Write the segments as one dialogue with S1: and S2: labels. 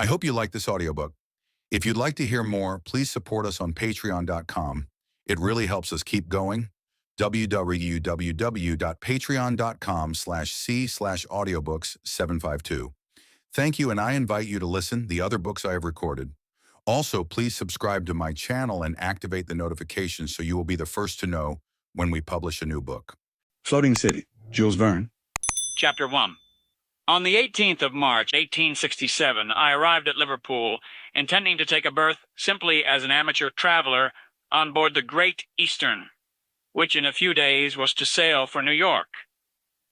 S1: I hope you like this audiobook. If you'd like to hear more, please support us on patreon.com. It really helps us keep going. www.patreon.com/c/audiobooks752. Thank you, and I invite you to listen the other books I have recorded. Also, please subscribe to my channel and activate the notifications so you will be the first to know when we publish a new book.
S2: Floating City, Jules Verne.
S3: Chapter 1. On the 18th of March, 1867, I arrived at Liverpool, intending to take a berth simply as an amateur traveler on board the Great Eastern, which in a few days was to sail for New York.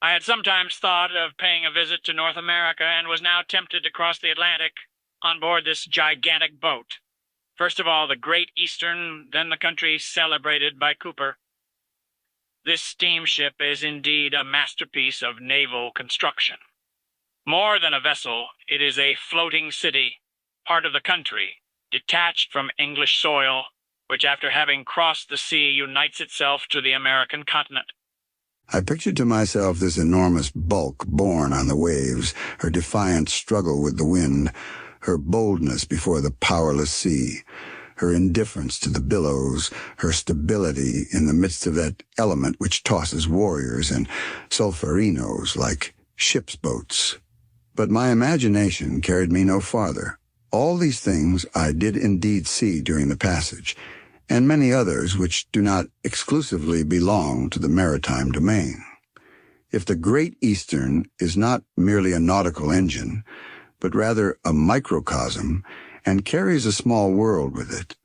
S3: I had sometimes thought of paying a visit to North America and was now tempted to cross the Atlantic on board this gigantic boat. First of all, the Great Eastern, then the country celebrated by Cooper. This steamship is indeed a masterpiece of naval construction. More than a vessel, it is a floating city, part of the country, detached from English soil, which after having crossed the sea unites itself to the American continent.
S2: I pictured to myself this enormous bulk borne on the waves, her defiant struggle with the wind, her boldness before the powerless sea, her indifference to the billows, her stability in the midst of that element which tosses warriors and Solferinos like ship's boats. But my imagination carried me no farther. All these things I did indeed see during the passage, and many others which do not exclusively belong to the maritime domain. If the Great Eastern is not merely a nautical engine, but rather a microcosm, and carries a small world with it,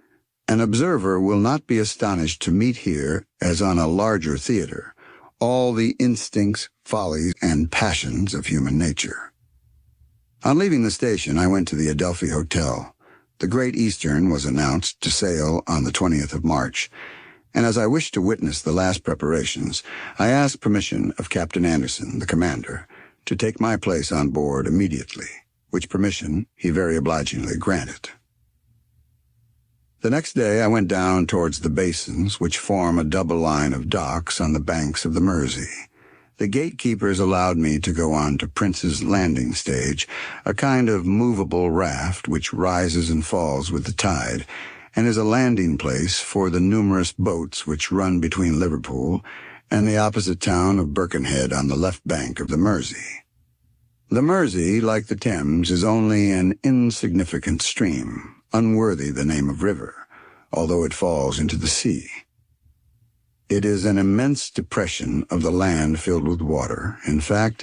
S2: an observer will not be astonished to meet here, as on a larger theater, all the instincts, follies, and passions of human nature. On leaving the station, I went to the Adelphi Hotel. The Great Eastern was announced to sail on the 20th of March, and as I wished to witness the last preparations, I asked permission of Captain Anderson, the commander, to take my place on board immediately, which permission he very obligingly granted. The next day I went down towards the basins which form a double line of docks on the banks of the Mersey. The gatekeepers allowed me to go on to Prince's Landing Stage, a kind of movable raft which rises and falls with the tide, and is a landing place for the numerous boats which run between Liverpool and the opposite town of Birkenhead on the left bank of the Mersey. The Mersey, like the Thames, is only an insignificant stream, unworthy the name of river, although it falls into the sea. It is an immense depression of the land filled with water, in fact,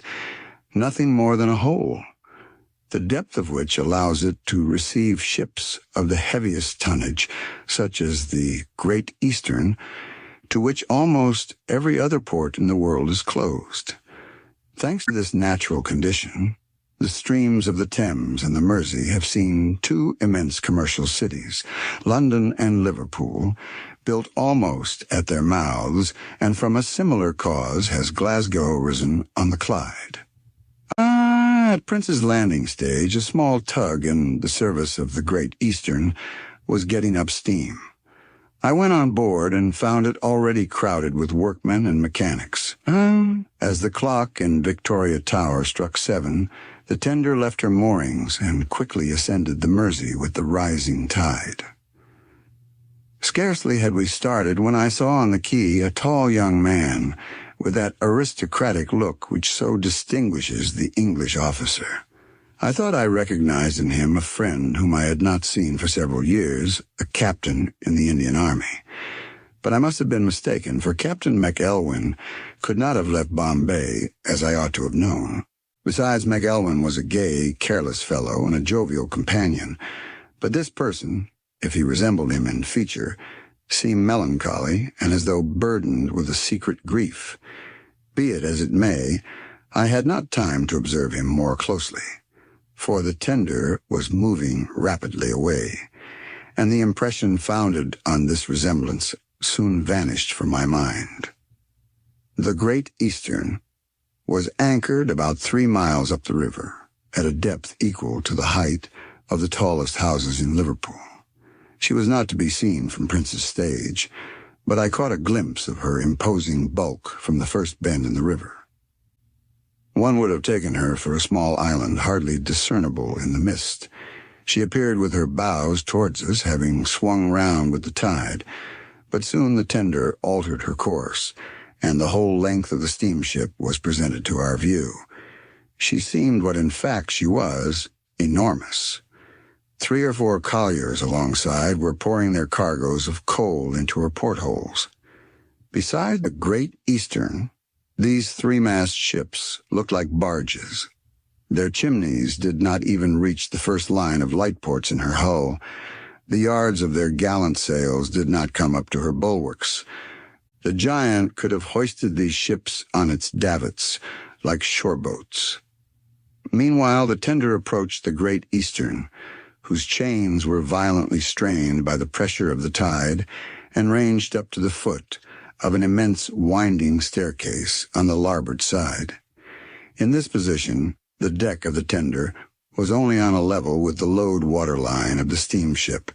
S2: nothing more than a hole, the depth of which allows it to receive ships of the heaviest tonnage, such as the Great Eastern, to which almost every other port in the world is closed. Thanks to this natural condition, the streams of the Thames and the Mersey have seen two immense commercial cities, London and Liverpool, built almost at their mouths, and from a similar cause has Glasgow risen on the Clyde. At Prince's Landing Stage, a small tug in the service of the Great Eastern was getting up steam. I went on board and found it already crowded with workmen and mechanics. As the clock in Victoria Tower struck 7, the tender left her moorings and quickly ascended the Mersey with the rising tide. Scarcely had we started when I saw on the quay a tall young man with that aristocratic look which so distinguishes the English officer. I thought I recognized in him a friend whom I had not seen for several years, a captain in the Indian Army. But I must have been mistaken, for Captain McElwyn could not have left Bombay, as I ought to have known. Besides, McElwyn was a gay, careless fellow and a jovial companion. But this person, if he resembled him in feature, seemed melancholy and as though burdened with a secret grief. Be it as it may, I had not time to observe him more closely, for the tender was moving rapidly away, and the impression founded on this resemblance soon vanished from my mind. The Great Eastern was anchored about 3 miles up the river, at a depth equal to the height of the tallest houses in Liverpool. She was not to be seen from Prince's Stage, but I caught a glimpse of her imposing bulk from the first bend in the river. One would have taken her for a small island hardly discernible in the mist, She appeared with her bows towards us, having swung round with the tide, but soon the tender altered her course, and the whole length of the steamship was presented to our view. She seemed what in fact she was, enormous. 3 or 4 colliers alongside were pouring their cargoes of coal into her portholes. Beside the Great Eastern, these 3-mast ships looked like barges. Their chimneys did not even reach the first line of light ports in her hull. The yards of their gallant sails did not come up to her bulwarks. The giant could have hoisted these ships on its davits like shore-boats. Meanwhile, the tender approached the Great Eastern, whose chains were violently strained by the pressure of the tide, and ranged up to the foot of an immense winding staircase on the larboard side. In this position, the deck of the tender was only on a level with the load water line of the steamship,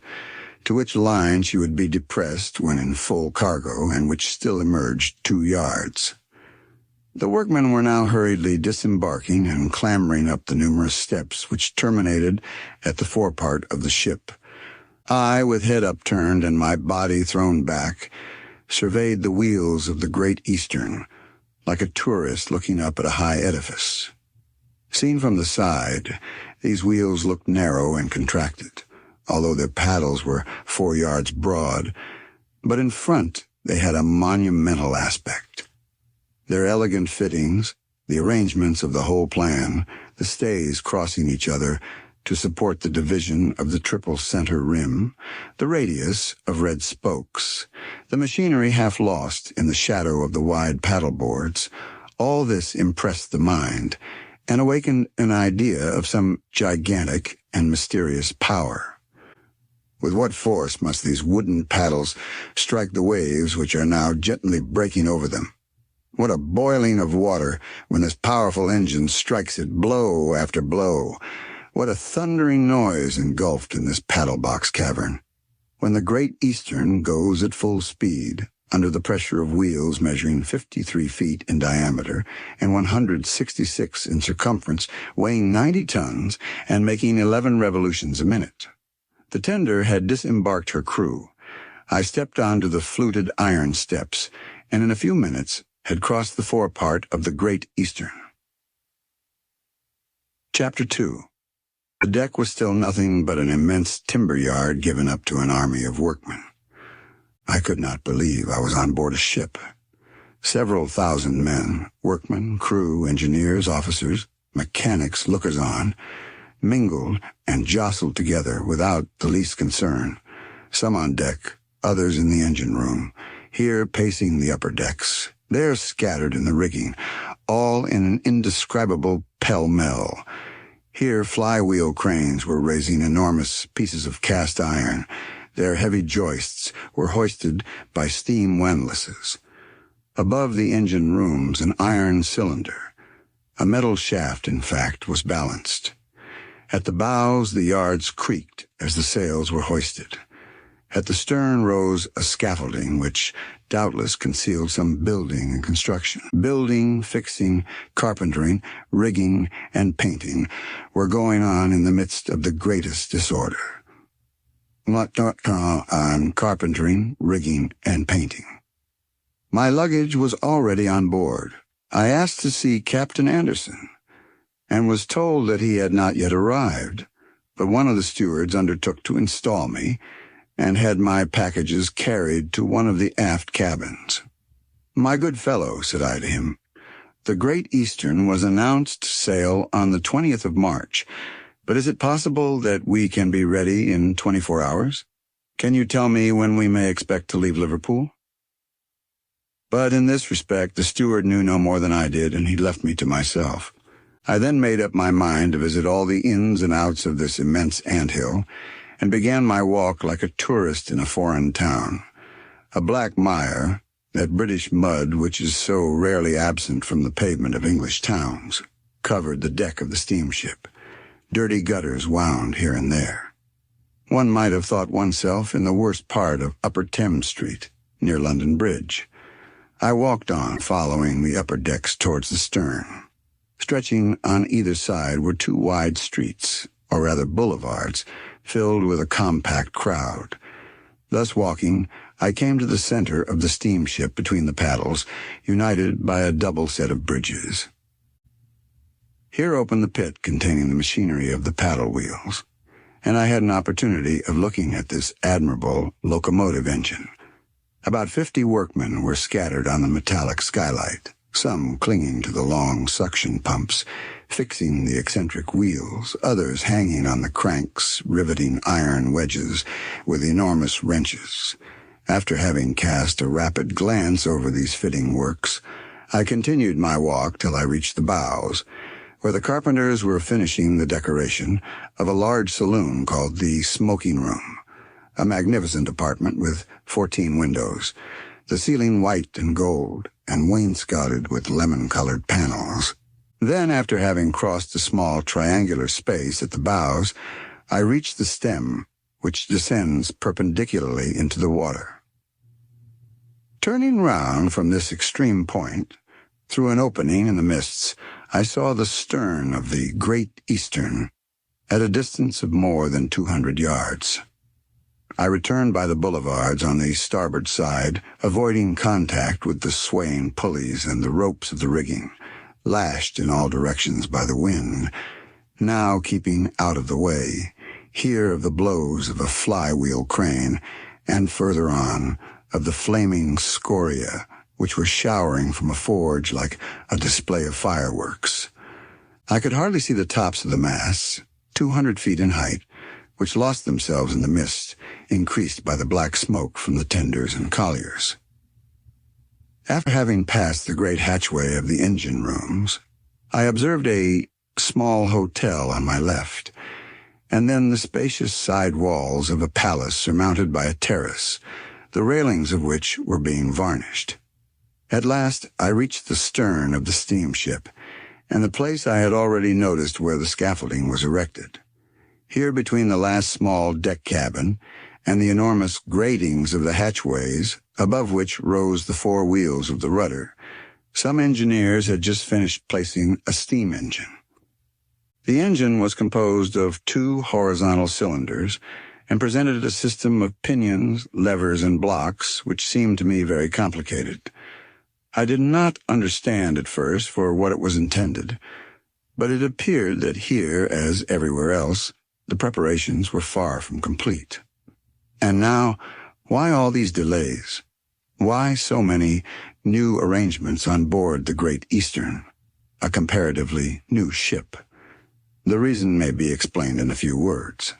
S2: to which line she would be depressed when in full cargo, and which still emerged 2 yards. The workmen were now hurriedly disembarking and clambering up the numerous steps which terminated at the forepart of the ship. I, with head upturned and my body thrown back, surveyed the wheels of the Great Eastern, like a tourist looking up at a high edifice. Seen from the side, these wheels looked narrow and contracted, although their paddles were 4 yards broad, but in front they had a monumental aspect. Their elegant fittings, the arrangements of the whole plan, the stays crossing each other to support the division of the triple center rim, the radius of red spokes, the machinery half lost in the shadow of the wide paddle boards, all this impressed the mind and awakened an idea of some gigantic and mysterious power. With what force must these wooden paddles strike the waves which are now gently breaking over them? What a boiling of water when this powerful engine strikes it blow after blow. What a thundering noise engulfed in this paddle-box cavern. When the Great Eastern goes at full speed, under the pressure of wheels measuring 53 feet in diameter and 166 in circumference, weighing 90 tons and making 11 revolutions a minute. The tender had disembarked her crew. I stepped onto the fluted iron steps, and in a few minutes had crossed the forepart of the Great Eastern. Chapter 2. The deck was still nothing but an immense timber yard given up to an army of workmen. I could not believe I was on board a ship. Several thousand men, workmen, crew, engineers, officers, mechanics, lookers-on, mingled and jostled together without the least concern, some on deck, others in the engine room, here pacing the upper decks, there scattered in the rigging, all in an indescribable pell-mell. Here flywheel cranes were raising enormous pieces of cast iron. Their heavy joists were hoisted by steam windlasses. Above the engine rooms, an iron cylinder. A metal shaft, in fact, was balanced. At the bows, the yards creaked as the sails were hoisted. At the stern rose a scaffolding which doubtless concealed some building and construction. Building, fixing, carpentering, rigging, and painting were going on in the midst of the greatest disorder. Carpentering, rigging, and painting. My luggage was already on board. I asked to see Captain Anderson, and was told that he had not yet arrived, but one of the stewards undertook to install me, and had my packages carried to one of the aft cabins. "My good fellow," said I to him, "the Great Eastern was announced to sail on the 20th of March, but is it possible that we can be ready in 24 hours? Can you tell me when we may expect to leave Liverpool?" But in this respect the steward knew no more than I did, and he left me to myself. I then made up my mind to visit all the ins and outs of this immense anthill, and began my walk like a tourist in a foreign town. A black mire, that British mud which is so rarely absent from the pavement of English towns, covered the deck of the steamship. Dirty gutters wound here and there. One might have thought oneself in the worst part of Upper Thames Street, near London Bridge. I walked on, following the upper decks towards the stern. Stretching on either side were 2 wide streets, or rather boulevards, filled with a compact crowd. Thus walking, I came to the center of the steamship between the paddles, united by a double set of bridges. Here opened the pit containing the machinery of the paddle wheels, and I had an opportunity of looking at this admirable locomotive engine. About 50 workmen were scattered on the metallic skylight, some clinging to the long suction pumps, fixing the eccentric wheels, others hanging on the cranks, riveting iron wedges with enormous wrenches. After having cast a rapid glance over these fitting works, I continued my walk till I reached the bows, where the carpenters were finishing the decoration of a large saloon called the smoking room, a magnificent apartment with 14 windows, the ceiling white and gold, and wainscoted with lemon-colored panels. Then, after having crossed a small triangular space at the bows, I reached the stem, which descends perpendicularly into the water. Turning round from this extreme point, through an opening in the mists, I saw the stern of the Great Eastern, at a distance of more than 200 yards. I returned by the boulevards on the starboard side, avoiding contact with the swaying pulleys and the ropes of the rigging, lashed in all directions by the wind, now keeping out of the way, here of the blows of a flywheel crane, and further on of the flaming scoria, which were showering from a forge like a display of fireworks. I could hardly see the tops of the masts, 200 feet in height, which lost themselves in the mist, increased by the black smoke from the tenders and colliers. After having passed the great hatchway of the engine rooms, I observed a small hotel on my left, and then the spacious side walls of a palace surmounted by a terrace, the railings of which were being varnished. At last I reached the stern of the steamship, and the place I had already noticed where the scaffolding was erected. Here, between the last small deck cabin and the enormous gratings of the hatchways, above which rose the 4 wheels of the rudder, some engineers had just finished placing a steam engine. The engine was composed of 2 horizontal cylinders and presented a system of pinions, levers, and blocks which seemed to me very complicated. I did not understand at first for what it was intended, but it appeared that here, as everywhere else, the preparations were far from complete. And now, why all these delays? Why so many new arrangements on board the Great Eastern, a comparatively new ship? The reason may be explained in a few words.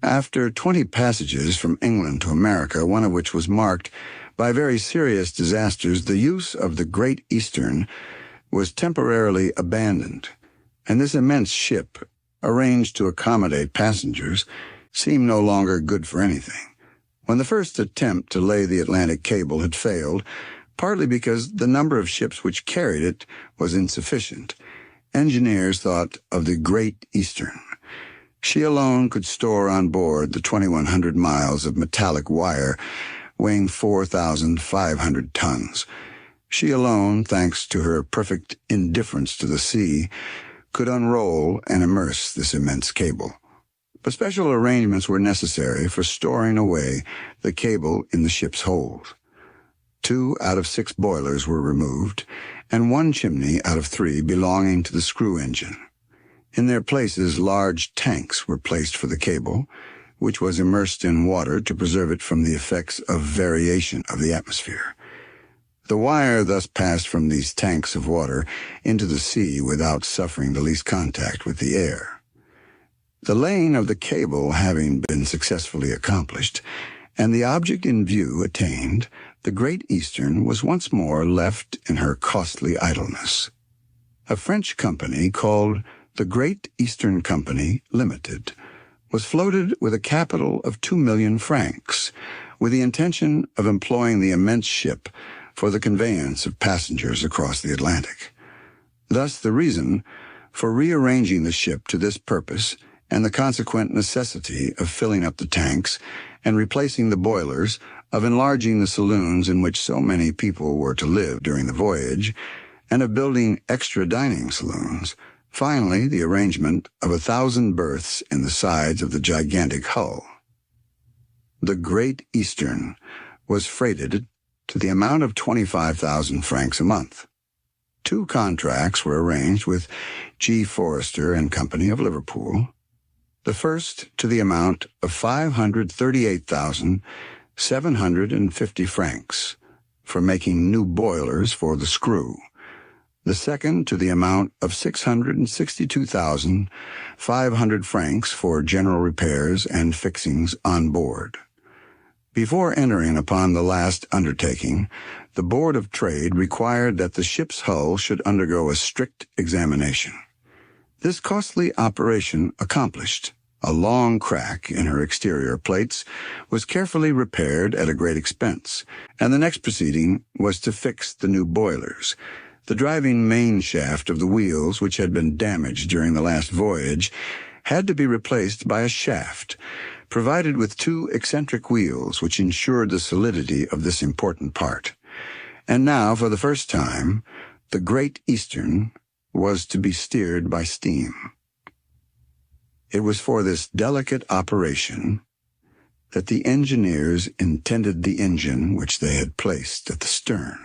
S2: After 20 passages from England to America, one of which was marked by very serious disasters, the use of the Great Eastern was temporarily abandoned, and this immense ship, arranged to accommodate passengers, seemed no longer good for anything. When the first attempt to lay the Atlantic cable had failed, partly because the number of ships which carried it was insufficient, engineers thought of the Great Eastern. She alone could store on board the 2,100 miles of metallic wire weighing 4,500 tons. She alone, thanks to her perfect indifference to the sea, could unroll and immerse this immense cable. But special arrangements were necessary for storing away the cable in the ship's hold. 2 out of 6 boilers were removed, and 1 chimney out of 3 belonging to the screw engine. In their places, large tanks were placed for the cable, which was immersed in water to preserve it from the effects of variation of the atmosphere. The wire thus passed from these tanks of water into the sea without suffering the least contact with the air. The laying of the cable having been successfully accomplished, and the object in view attained, the Great Eastern was once more left in her costly idleness. A French company called the Great Eastern Company Limited was floated with a capital of 2 million francs, with the intention of employing the immense ship for the conveyance of passengers across the Atlantic. Thus the reason for rearranging the ship to this purpose and the consequent necessity of filling up the tanks and replacing the boilers, of enlarging the saloons in which so many people were to live during the voyage, and of building extra dining saloons, Finally, the arrangement of 1,000 berths in the sides of the gigantic hull. The Great Eastern was freighted to the amount of 25,000 francs a month. 2 contracts were arranged with G. Forrester and Company of Liverpool. The first to the amount of 538,750 francs for making new boilers for the screw. The second to the amount of 662,500 francs for general repairs and fixings on board. Before entering upon the last undertaking, the Board of Trade required that the ship's hull should undergo a strict examination. This costly operation accomplished, a long crack in her exterior plates was carefully repaired at a great expense, and the next proceeding was to fix the new boilers. The driving main shaft of the wheels, which had been damaged during the last voyage, had to be replaced by a shaft provided with 2 eccentric wheels which ensured the solidity of this important part. And now, for the first time, the Great Eastern was to be steered by steam. It was for this delicate operation that the engineers intended the engine which they had placed at the stern.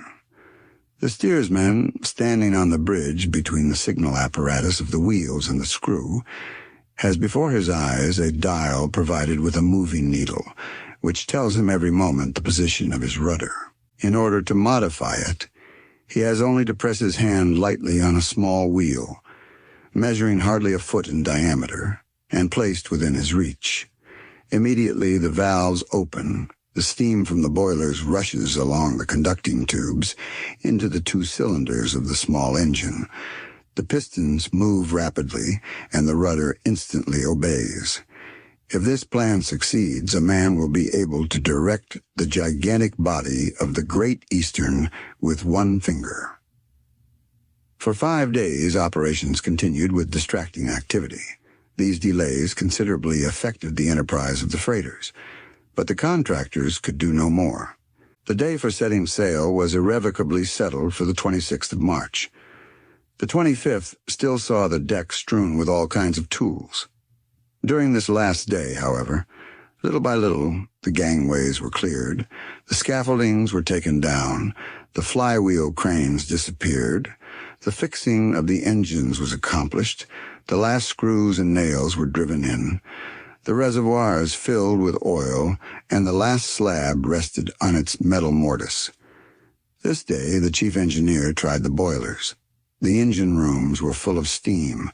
S2: The steersman, standing on the bridge between the signal apparatus of the wheels and the screw, has before his eyes a dial provided with a moving needle, which tells him every moment the position of his rudder. In order to modify it, he has only to press his hand lightly on a small wheel, measuring hardly a foot in diameter, and placed within his reach. Immediately the valves open, the steam from the boilers rushes along the conducting tubes into the 2 cylinders of the small engine. The pistons move rapidly, and the rudder instantly obeys. If this plan succeeds, a man will be able to direct the gigantic body of the Great Eastern with 1 finger. For 5 days, operations continued with distracting activity. These delays considerably affected the enterprise of the freighters, but the contractors could do no more. The day for setting sail was irrevocably settled for the 26th of March. The 25th still saw the deck strewn with all kinds of tools. During this last day, however, little by little, the gangways were cleared, the scaffoldings were taken down, the flywheel cranes disappeared, the fixing of the engines was accomplished, the last screws and nails were driven in, the reservoirs filled with oil, and the last slab rested on its metal mortise. This day the chief engineer tried the boilers. The engine rooms were full of steam.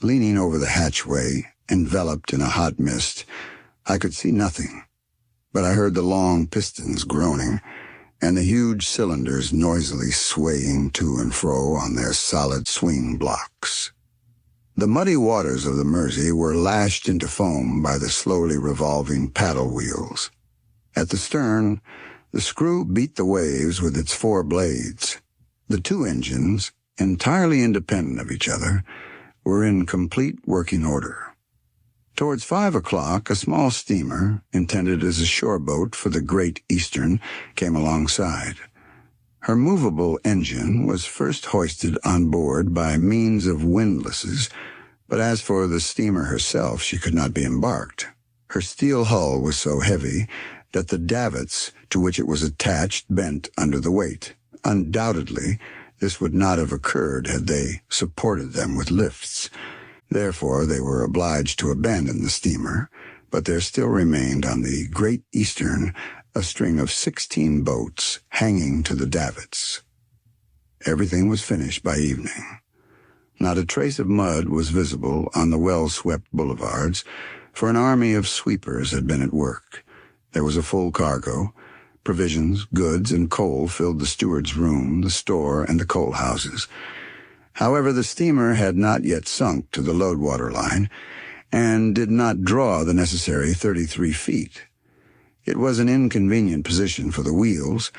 S2: Leaning over the hatchway, enveloped in a hot mist, I could see nothing, but I heard the long pistons groaning, and the huge cylinders noisily swaying to and fro on their solid swing blocks. The muddy waters of the Mersey were lashed into foam by the slowly revolving paddle wheels. At the stern, the screw beat the waves with its 4 blades. The 2 engines, entirely independent of each other, were in complete working order. Towards 5 o'clock, a small steamer, intended as a shore boat for the Great Eastern, came alongside. Her movable engine was first hoisted on board by means of windlasses, but as for the steamer herself, she could not be embarked. Her steel hull was so heavy that the davits to which it was attached bent under the weight. Undoubtedly, this would not have occurred had they supported them with lifts. Therefore, they were obliged to abandon the steamer, but there still remained on the Great Eastern a string of 16 boats hanging to the davits. Everything was finished by evening. Not a trace of mud was visible on the well-swept boulevards, for an army of sweepers had been at work. There was a full cargo. Provisions, goods, and coal filled the steward's room, the store, and the coal houses. However, the steamer had not yet sunk to the load-water line, and did not draw the necessary 33 feet. It was an inconvenient position for the wheels,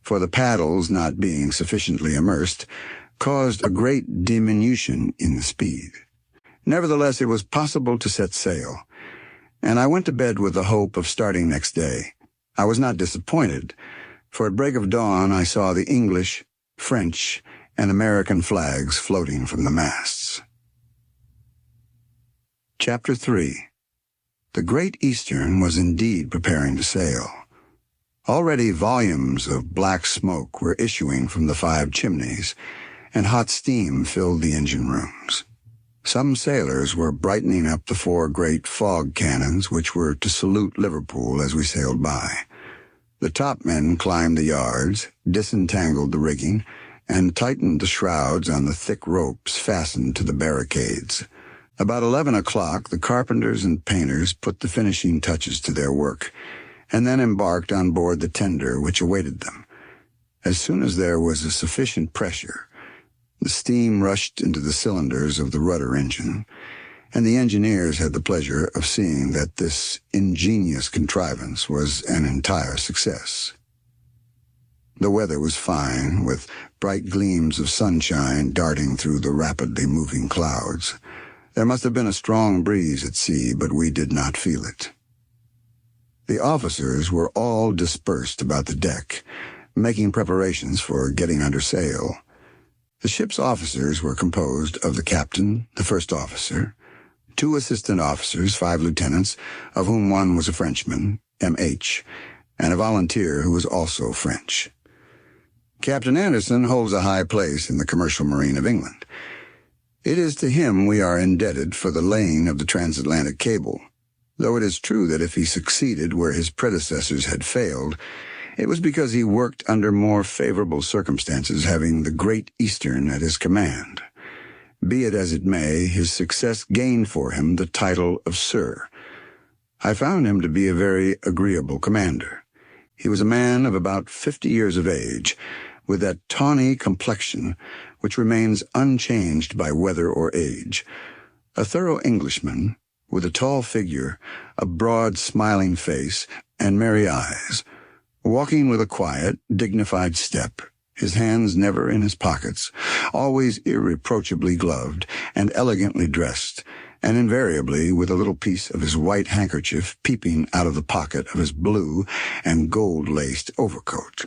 S2: for the paddles, not being sufficiently immersed, caused a great diminution in the speed. Nevertheless, it was possible to set sail, and I went to bed with the hope of starting next day. I was not disappointed, for at break of dawn I saw the English, French, and American flags floating from the masts. Chapter 3. The Great Eastern was indeed preparing to sail. Already volumes of black smoke were issuing from the 5 chimneys, and hot steam filled the engine rooms. Some sailors were brightening up the 4 great fog cannons which were to salute Liverpool as we sailed by. The topmen climbed the yards, disentangled the rigging, and tightened the shrouds on the thick ropes fastened to the barricades. About 11 o'clock, the carpenters and painters put the finishing touches to their work, and then embarked on board the tender which awaited them. As soon as there was a sufficient pressure, the steam rushed into the cylinders of the rudder engine, and the engineers had the pleasure of seeing that this ingenious contrivance was an entire success. The weather was fine, with bright gleams of sunshine darting through the rapidly moving clouds. There must have been a strong breeze at sea, but we did not feel it. The officers were all dispersed about the deck, making preparations for getting under sail. The ship's officers were composed of the captain, the first officer, 2 assistant officers, 5 lieutenants, of whom one was a Frenchman, M.H., and a volunteer who was also French. Captain Anderson holds a high place in the commercial marine of England. It is to him we are indebted for the laying of the transatlantic cable, though it is true that if he succeeded where his predecessors had failed, it was because he worked under more favorable circumstances, having the Great Eastern at his command. Be it as it may, his success gained for him the title of Sir. I found him to be a very agreeable commander. He was a man of about 50 years of age, with that tawny complexion which remains unchanged by weather or age, a thorough Englishman, with a tall figure, a broad, smiling face, and merry eyes, walking with a quiet, dignified step, his hands never in his pockets, always irreproachably gloved and elegantly dressed, and invariably with a little piece of his white handkerchief peeping out of the pocket of his blue and gold-laced overcoat.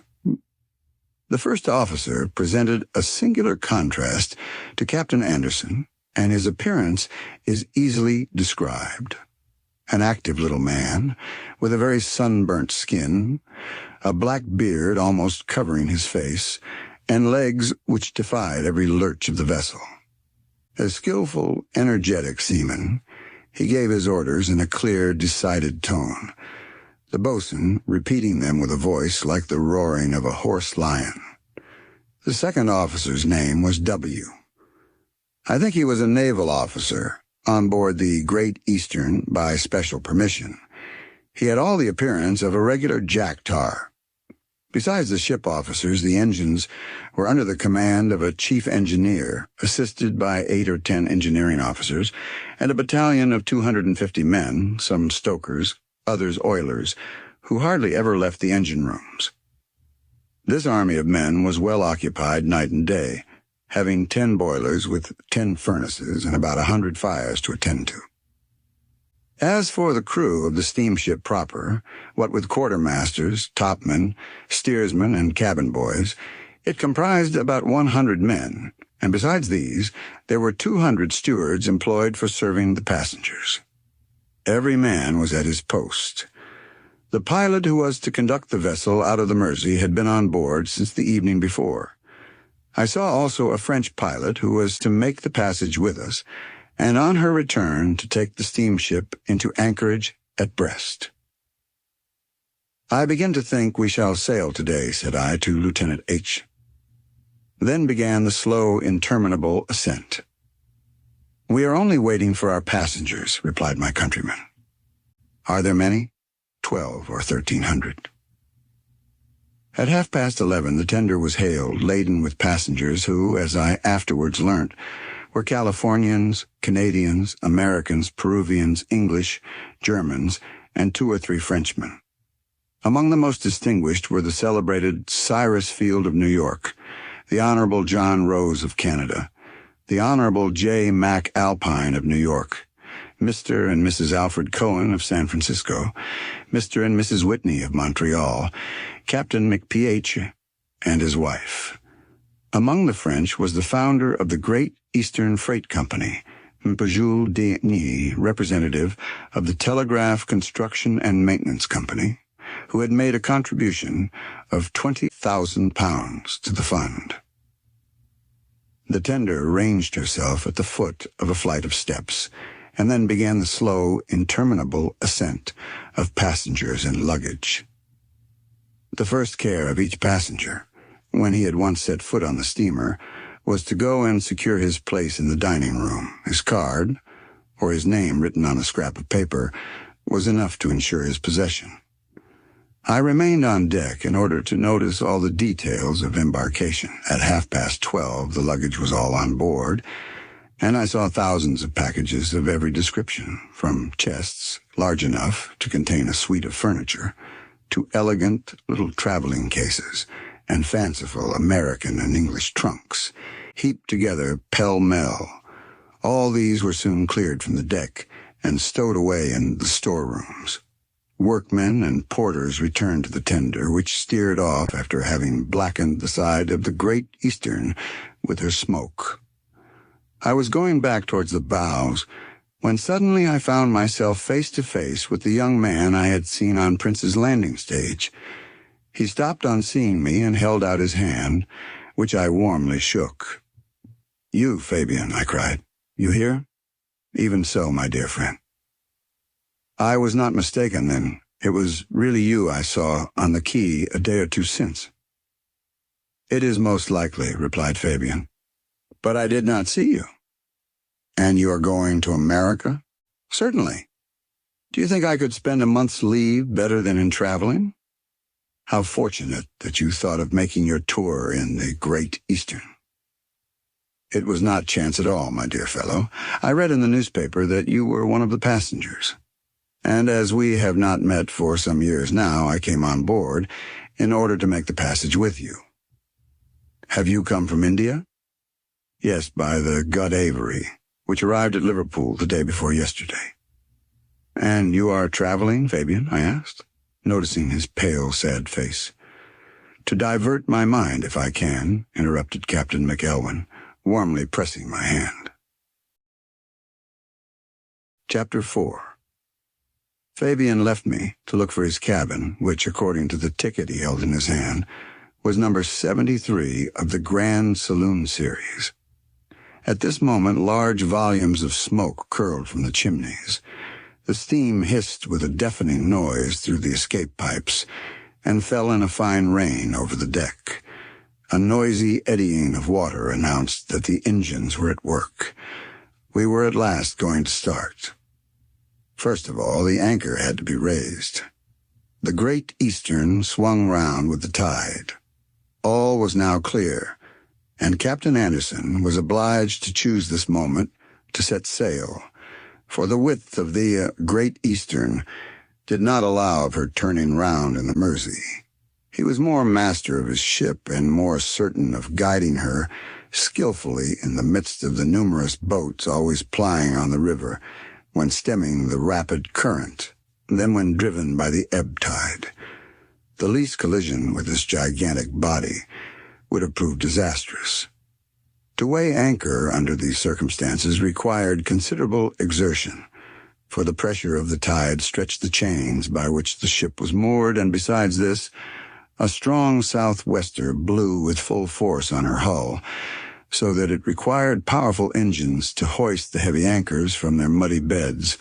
S2: The first officer presented a singular contrast to Captain Anderson, and his appearance is easily described. An active little man, with a very sunburnt skin, a black beard almost covering his face, and legs which defied every lurch of the vessel. A skillful, energetic seaman, he gave his orders in a clear, decided tone, the boatswain repeating them with a voice like the roaring of a hoarse lion. The second officer's name was W. I think he was a naval officer, on board the Great Eastern by special permission. He had all the appearance of a regular jack-tar. Besides the ship officers, the engines were under the command of a chief engineer, assisted by 8 or 10 engineering officers, and a battalion of 250 men, some stokers, others oilers, who hardly ever left the engine rooms. This army of men was well occupied night and day, having 10 boilers with 10 furnaces and about 100 fires to attend to. As for the crew of the steamship proper, what with quartermasters, topmen, steersmen, and cabin boys, it comprised about 100 men, and besides these, there were 200 stewards employed for serving the passengers. Every man was at his post. The pilot who was to conduct the vessel out of the Mersey had been on board since the evening before. I saw also a French pilot who was to make the passage with us, and on her return to take the steamship into anchorage at Brest. "I begin to think we shall sail today," said I to Lieutenant H. Then began the slow, interminable ascent. "We are only waiting for our passengers," replied my countryman. "Are there many?" 12 or 1,300. At 11:30, the tender was hailed, laden with passengers who, as I afterwards learnt, were Californians, Canadians, Americans, Peruvians, English, Germans, and 2 or 3 Frenchmen. Among the most distinguished were the celebrated Cyrus Field of New York, the Honorable John Rose of Canada, the Honorable J. Mac Alpine of New York, Mr. and Mrs. Alfred Cohen of San Francisco, Mr. and Mrs. Whitney of Montreal, Captain McPH, and his wife. Among the French was the founder of the Great Eastern Freight Company, Jules Verne, representative of the Telegraph Construction and Maintenance Company, who had made a contribution of £20,000 to the fund. The tender ranged herself at the foot of a flight of steps, and then began the slow, interminable ascent of passengers and luggage. The first care of each passenger, when he had once set foot on the steamer, was to go and secure his place in the dining room. His card, or his name written on a scrap of paper, was enough to ensure his possession. I remained on deck in order to notice all the details of embarkation. At 12:30, the luggage was all on board, and I saw thousands of packages of every description, from chests large enough to contain a suite of furniture, to elegant little traveling cases and fanciful American and English trunks, heaped together pell-mell. All these were soon cleared from the deck and stowed away in the storerooms. Workmen and porters returned to the tender, which steered off after having blackened the side of the Great Eastern with her smoke. I was going back towards the bows when suddenly I found myself face to face with the young man I had seen on Prince's Landing Stage. He stopped on seeing me and held out his hand, which I warmly shook. "You, Fabian," I cried. "You here?" "Even so, my dear friend." I was not mistaken, then. It was really you I saw on the quay a day or two since. "It is most likely," replied Fabian. "But I did not see you." "And you are going to America?" "Certainly. Do you think I could spend a month's leave better than in traveling?" "How fortunate that you thought of making your tour in the Great Eastern." "It was not chance at all, my dear fellow. I read in the newspaper that you were one of the passengers. And as we have not met for some years now, I came on board in order to make the passage with you." "Have you come from India?" "Yes, by the Godavery, which arrived at Liverpool the day before yesterday." "And you are traveling, Fabian?" I asked, noticing his pale, sad face. "To divert my mind, if I can," interrupted Captain McElwain, warmly pressing my hand. Chapter 4. Fabian left me to look for his cabin, which, according to the ticket he held in his hand, was number 73 of the Grand Saloon series. At this moment, large volumes of smoke curled from the chimneys. The steam hissed with a deafening noise through the escape pipes and fell in a fine rain over the deck. A noisy eddying of water announced that the engines were at work. We were at last going to start. First of all, the anchor had to be raised. The Great Eastern swung round with the tide. All was now clear, and Captain Anderson was obliged to choose this moment to set sail, for the width of the Great Eastern did not allow of her turning round in the Mersey. He was more master of his ship and more certain of guiding her skillfully in the midst of the numerous boats always plying on the river, when stemming the rapid current, than when driven by the ebb tide. The least collision with this gigantic body would have proved disastrous. To weigh anchor under these circumstances required considerable exertion, for the pressure of the tide stretched the chains by which the ship was moored, and besides this, a strong southwester blew with full force on her hull, so that it required powerful engines to hoist the heavy anchors from their muddy beds.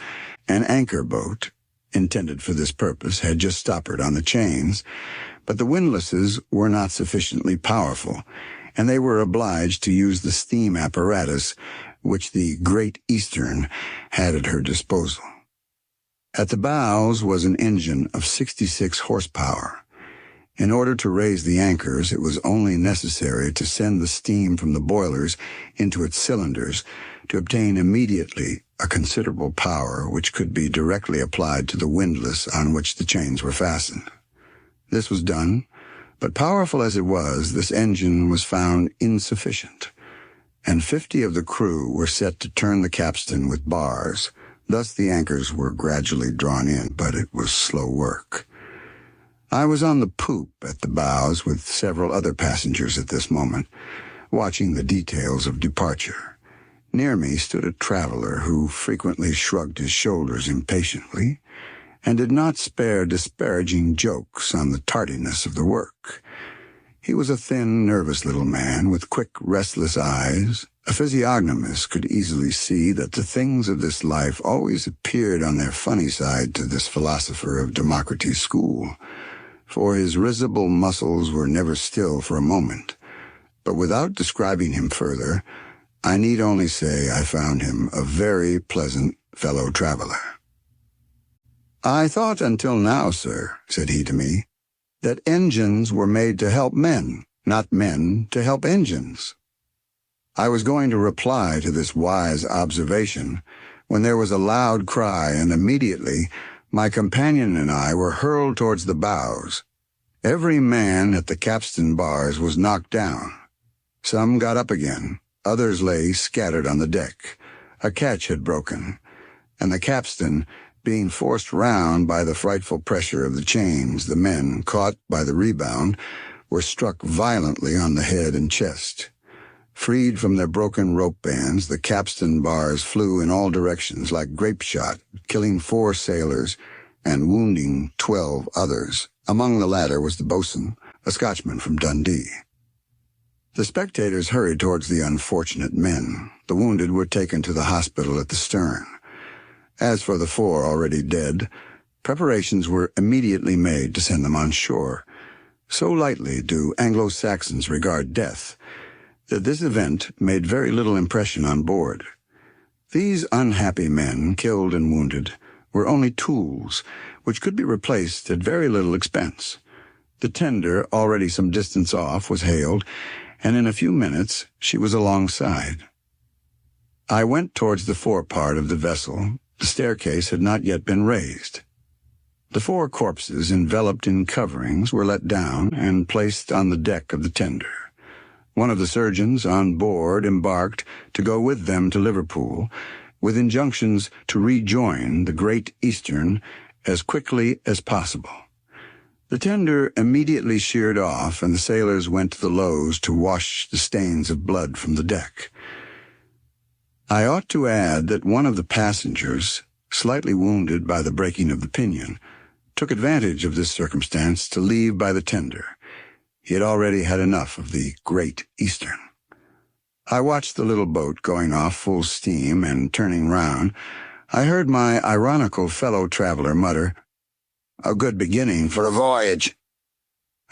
S2: An anchor boat, intended for this purpose, had just stoppered on the chains, but the windlasses were not sufficiently powerful, and they were obliged to use the steam apparatus which the Great Eastern had at her disposal. At the bows was an engine of 66 horsepower. In order to raise the anchors, it was only necessary to send the steam from the boilers into its cylinders to obtain immediately a considerable power which could be directly applied to the windlass on which the chains were fastened. This was done, but powerful as it was, this engine was found insufficient, and 50 of the crew were set to turn the capstan with bars. Thus the anchors were gradually drawn in, but it was slow work. I was on the poop at the bows with several other passengers at this moment, watching the details of departure. Near me stood a traveler who frequently shrugged his shoulders impatiently and did not spare disparaging jokes on the tardiness of the work. He was a thin, nervous little man with quick, restless eyes. A physiognomist could easily see that the things of this life always appeared on their funny side to this philosopher of Democrates' school, for his risible muscles were never still for a moment. But without describing him further, I need only say I found him a very pleasant fellow traveler. "I thought until now, sir," said he to me, "that engines were made to help men, not men to help engines." I was going to reply to this wise observation when there was a loud cry, and immediately my companion and I were hurled towards the bows. Every man at the capstan bars was knocked down. Some got up again, others lay scattered on the deck. A catch had broken, and the capstan, being forced round by the frightful pressure of the chains, the men, caught by the rebound, were struck violently on the head and chest. Freed from their broken rope bands, the capstan bars flew in all directions like grape shot, killing 4 sailors and wounding 12 others. Among the latter was the boatswain, a Scotchman from Dundee. The spectators hurried towards the unfortunate men. The wounded were taken to the hospital at the stern. As for the 4 already dead, preparations were immediately made to send them on shore. So lightly do Anglo-Saxons regard death, that this event made very little impression on board. These unhappy men, killed and wounded, were only tools, which could be replaced at very little expense. The tender, already some distance off, was hailed, and in a few minutes she was alongside. I went towards the forepart of the vessel. The staircase had not yet been raised. The 4 corpses, enveloped in coverings, were let down and placed on the deck of the tender. One of the surgeons on board embarked to go with them to Liverpool, with injunctions to rejoin the Great Eastern as quickly as possible. The tender immediately sheered off, and the sailors went to the lows to wash the stains of blood from the deck. I ought to add that one of the passengers, slightly wounded by the breaking of the pinion, took advantage of this circumstance to leave by the tender. He had already had enough of the Great Eastern. I watched the little boat going off full steam, and turning round, I heard my ironical fellow traveler mutter, "A good beginning for a voyage."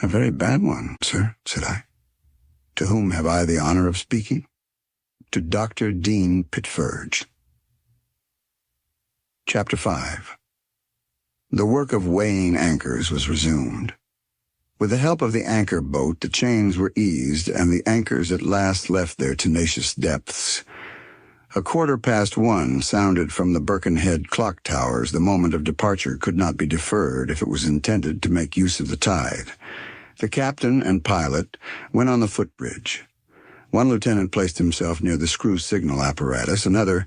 S2: "A very bad one, sir," said I. "To whom have I the honor of speaking?" "To Dr. Dean Pitferge." Chapter 5. The work of weighing anchors was resumed. With the help of the anchor boat, the chains were eased, and the anchors at last left their tenacious depths. 1:15 sounded from the Birkenhead clock towers. The moment of departure could not be deferred if it was intended to make use of the tide. The captain and pilot went on the footbridge. One lieutenant placed himself near the screw signal apparatus, another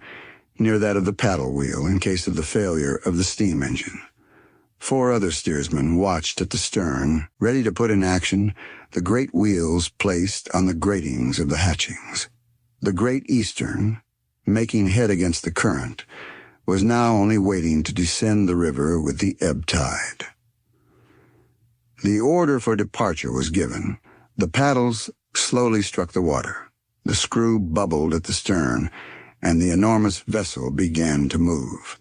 S2: near that of the paddle wheel in case of the failure of the steam engine. 4 other steersmen watched at the stern, ready to put in action the great wheels placed on the gratings of the hatchings. The Great Eastern, making head against the current, was now only waiting to descend the river with the ebb tide. The order for departure was given. The paddles slowly struck the water. The screw bubbled at the stern, and the enormous vessel began to move.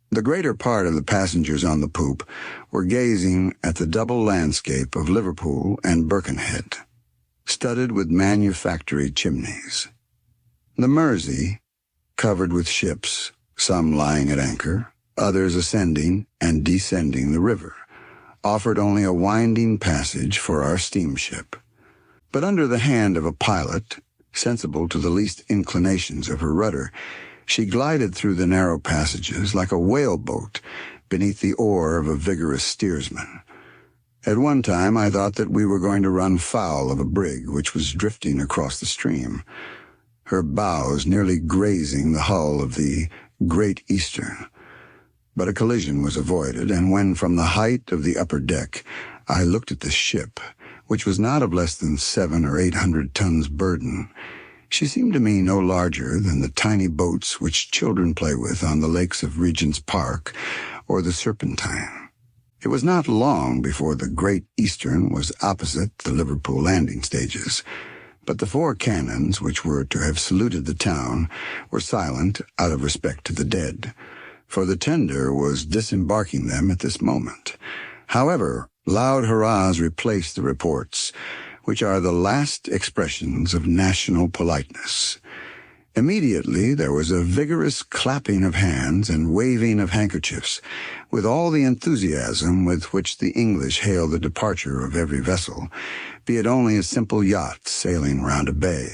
S2: The greater part of the passengers on the poop were gazing at the double landscape of Liverpool and Birkenhead, studded with manufactory chimneys. The Mersey, covered with ships, some lying at anchor, others ascending and descending the river, offered only a winding passage for our steamship. But under the hand of a pilot, sensible to the least inclinations of her rudder, she glided through the narrow passages like a whaleboat beneath the oar of a vigorous steersman. At one time I thought that we were going to run foul of a brig which was drifting across the stream, her bows nearly grazing the hull of the Great Eastern. But a collision was avoided, and when from the height of the upper deck I looked at the ship, which was not of less than 700 or 800 tons burden, She seemed to me no larger than the tiny boats which children play with on the lakes of Regent's Park or the Serpentine. It was not long before the Great Eastern was opposite the Liverpool landing stages, but the 4 cannons which were to have saluted the town were silent out of respect to the dead, for the tender was disembarking them at this moment. However, loud hurrahs replaced the reports, which are the last expressions of national politeness. Immediately there was a vigorous clapping of hands and waving of handkerchiefs, with all the enthusiasm with which the English hail the departure of every vessel, be it only a simple yacht sailing round a bay.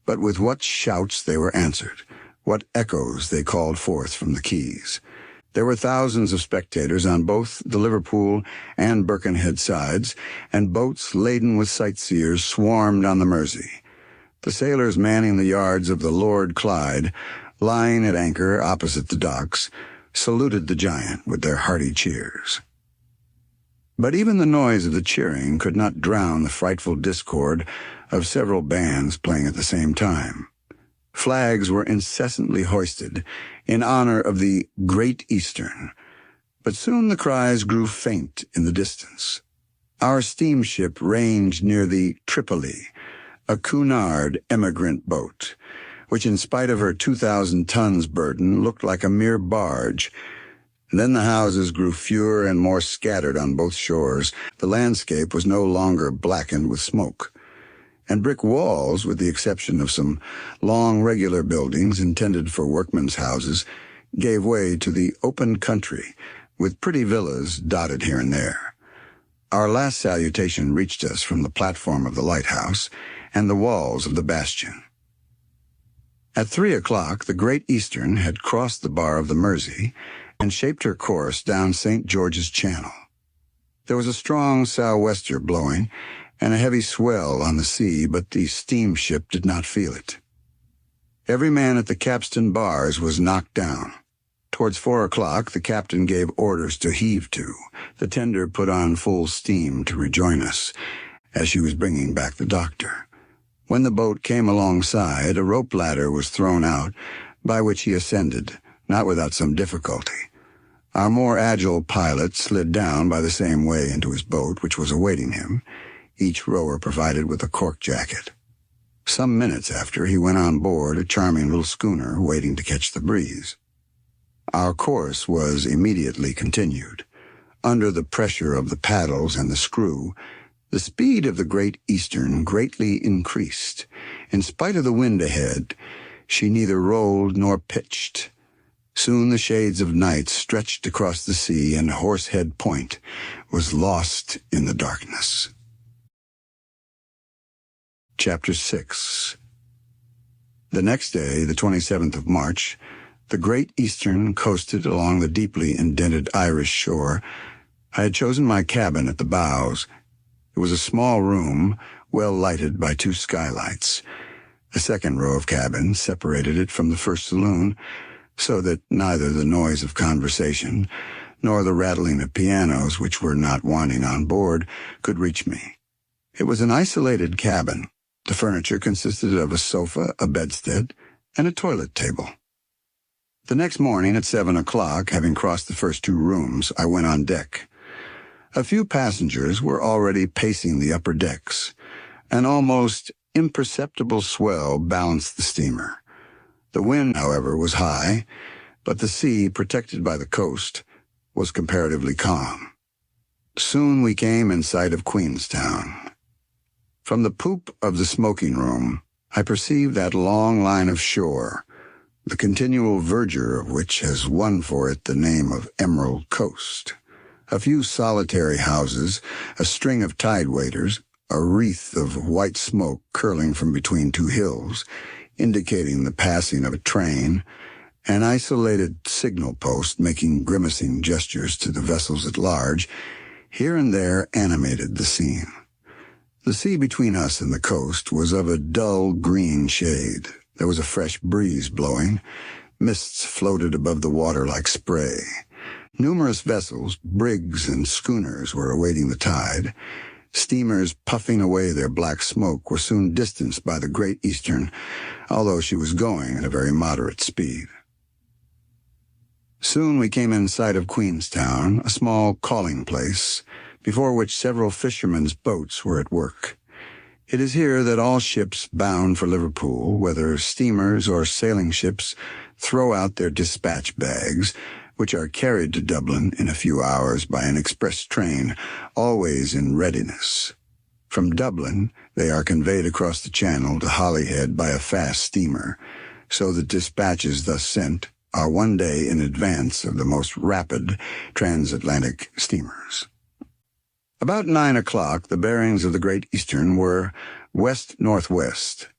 S2: But with what shouts they were answered, what echoes they called forth from the quays. There were thousands of spectators on both the Liverpool and Birkenhead sides, and boats laden with sightseers swarmed on the Mersey. The sailors manning the yards of the Lord Clyde, lying at anchor opposite the docks, saluted the giant with their hearty cheers. But even the noise of the cheering could not drown the frightful discord of several bands playing at the same time. Flags were incessantly hoisted in honor of the Great Eastern, but soon the cries grew faint in the distance. Our steamship ranged near the Tripoli, a Cunard emigrant boat, which in spite of her 2,000 tons burden looked like a mere barge. Then the houses grew fewer and more scattered on both shores. The landscape was no longer blackened with smoke, and brick walls, with the exception of some long regular buildings intended for workmen's houses, gave way to the open country, with pretty villas dotted here and there. Our last salutation reached us from the platform of the lighthouse and the walls of the bastion. At 3 o'clock, the Great Eastern had crossed the bar of the Mersey and shaped her course down St. George's Channel. There was a strong sou'wester blowing and a heavy swell on the sea, but the steamship did not feel it. Every man at the capstan bars was knocked down. Towards 4 o'clock, the captain gave orders to heave to. The tender put on full steam to rejoin us, as she was bringing back the doctor. When the boat came alongside, a rope ladder was thrown out, by which he ascended, not without some difficulty. Our more agile pilot slid down by the same way into his boat, which was awaiting him, each rower provided with a cork jacket. Some minutes after, he went on board a charming little schooner waiting to catch the breeze. Our course was immediately continued. Under the pressure of the paddles and the screw, the speed of the Great Eastern greatly increased. In spite of the wind ahead, she neither rolled nor pitched. Soon the shades of night stretched across the sea, and Horsehead Point was lost in the darkness. Chapter 6. The next day, the 27th of March, the Great Eastern coasted along the deeply indented Irish shore. I had chosen my cabin at the bows. It was a small room, well lighted by 2 skylights. A second row of cabins separated it from the first saloon, so that neither the noise of conversation nor the rattling of pianos, which were not wanting on board, could reach me. It was an isolated cabin. The furniture consisted of a sofa, a bedstead, and a toilet table. The next morning at 7 o'clock, having crossed the first 2 rooms, I went on deck. A few passengers were already pacing the upper decks. An almost imperceptible swell balanced the steamer. The wind, however, was high, but the sea, protected by the coast, was comparatively calm. Soon we came in sight of Queenstown. From the poop of the smoking room, I perceived that long line of shore, the continual verdure of which has won for it the name of Emerald Coast. A few solitary houses, a string of tide waiters, a wreath of white smoke curling from between 2 hills, indicating the passing of a train, an isolated signal post making grimacing gestures to the vessels at large, here and there animated the scene. The sea between us and the coast was of a dull green shade. There was a fresh breeze blowing. Mists floated above the water like spray. Numerous vessels, brigs and schooners, were awaiting the tide. Steamers puffing away their black smoke were soon distanced by the Great Eastern, although she was going at a very moderate speed. Soon we came in sight of Queenstown, a small calling place, before which several fishermen's boats were at work. It is here that all ships bound for Liverpool, whether steamers or sailing ships, throw out their dispatch bags, which are carried to Dublin in a few hours by an express train, always in readiness. From Dublin, they are conveyed across the Channel to Holyhead by a fast steamer, so the dispatches thus sent are one day in advance of the most rapid transatlantic steamers. About 9 o'clock, the bearings of the Great Eastern were west-northwest.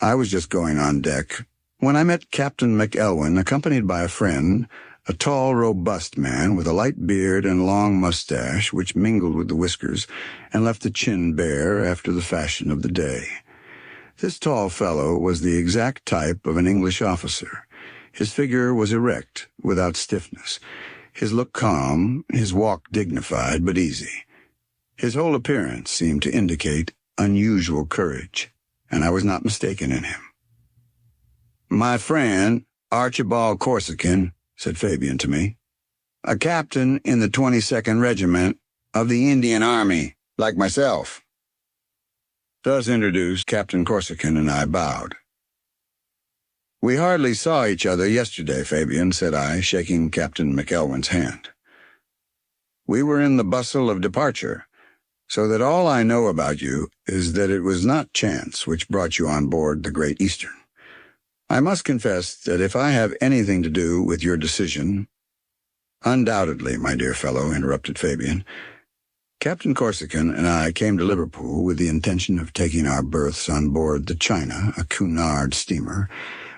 S2: I was just going on deck when I met Captain McElwain, accompanied by a friend, a tall, robust man with a light beard and long mustache which mingled with the whiskers and left the chin bare after the fashion of the day. This tall fellow was the exact type of an English officer. His figure was erect, without stiffness, his look calm, his walk dignified but easy. His whole appearance seemed to indicate unusual courage, and I was not mistaken in him. "My friend, Archibald Corsican," said Fabian to me, "a captain in the 22nd Regiment of the Indian Army, like myself." Thus introduced, Captain Corsican and I bowed. "We hardly saw each other yesterday, Fabian," said I, shaking Captain McElwain's hand. "We were in the bustle of departure, so that all I know about you is that it was not chance which brought you on board the Great Eastern. I must confess that if I have anything to do with your decision—" "Undoubtedly, my dear fellow," interrupted Fabian. "Captain Corsican and I came to Liverpool with the intention of taking our berths on board the China, a Cunard steamer,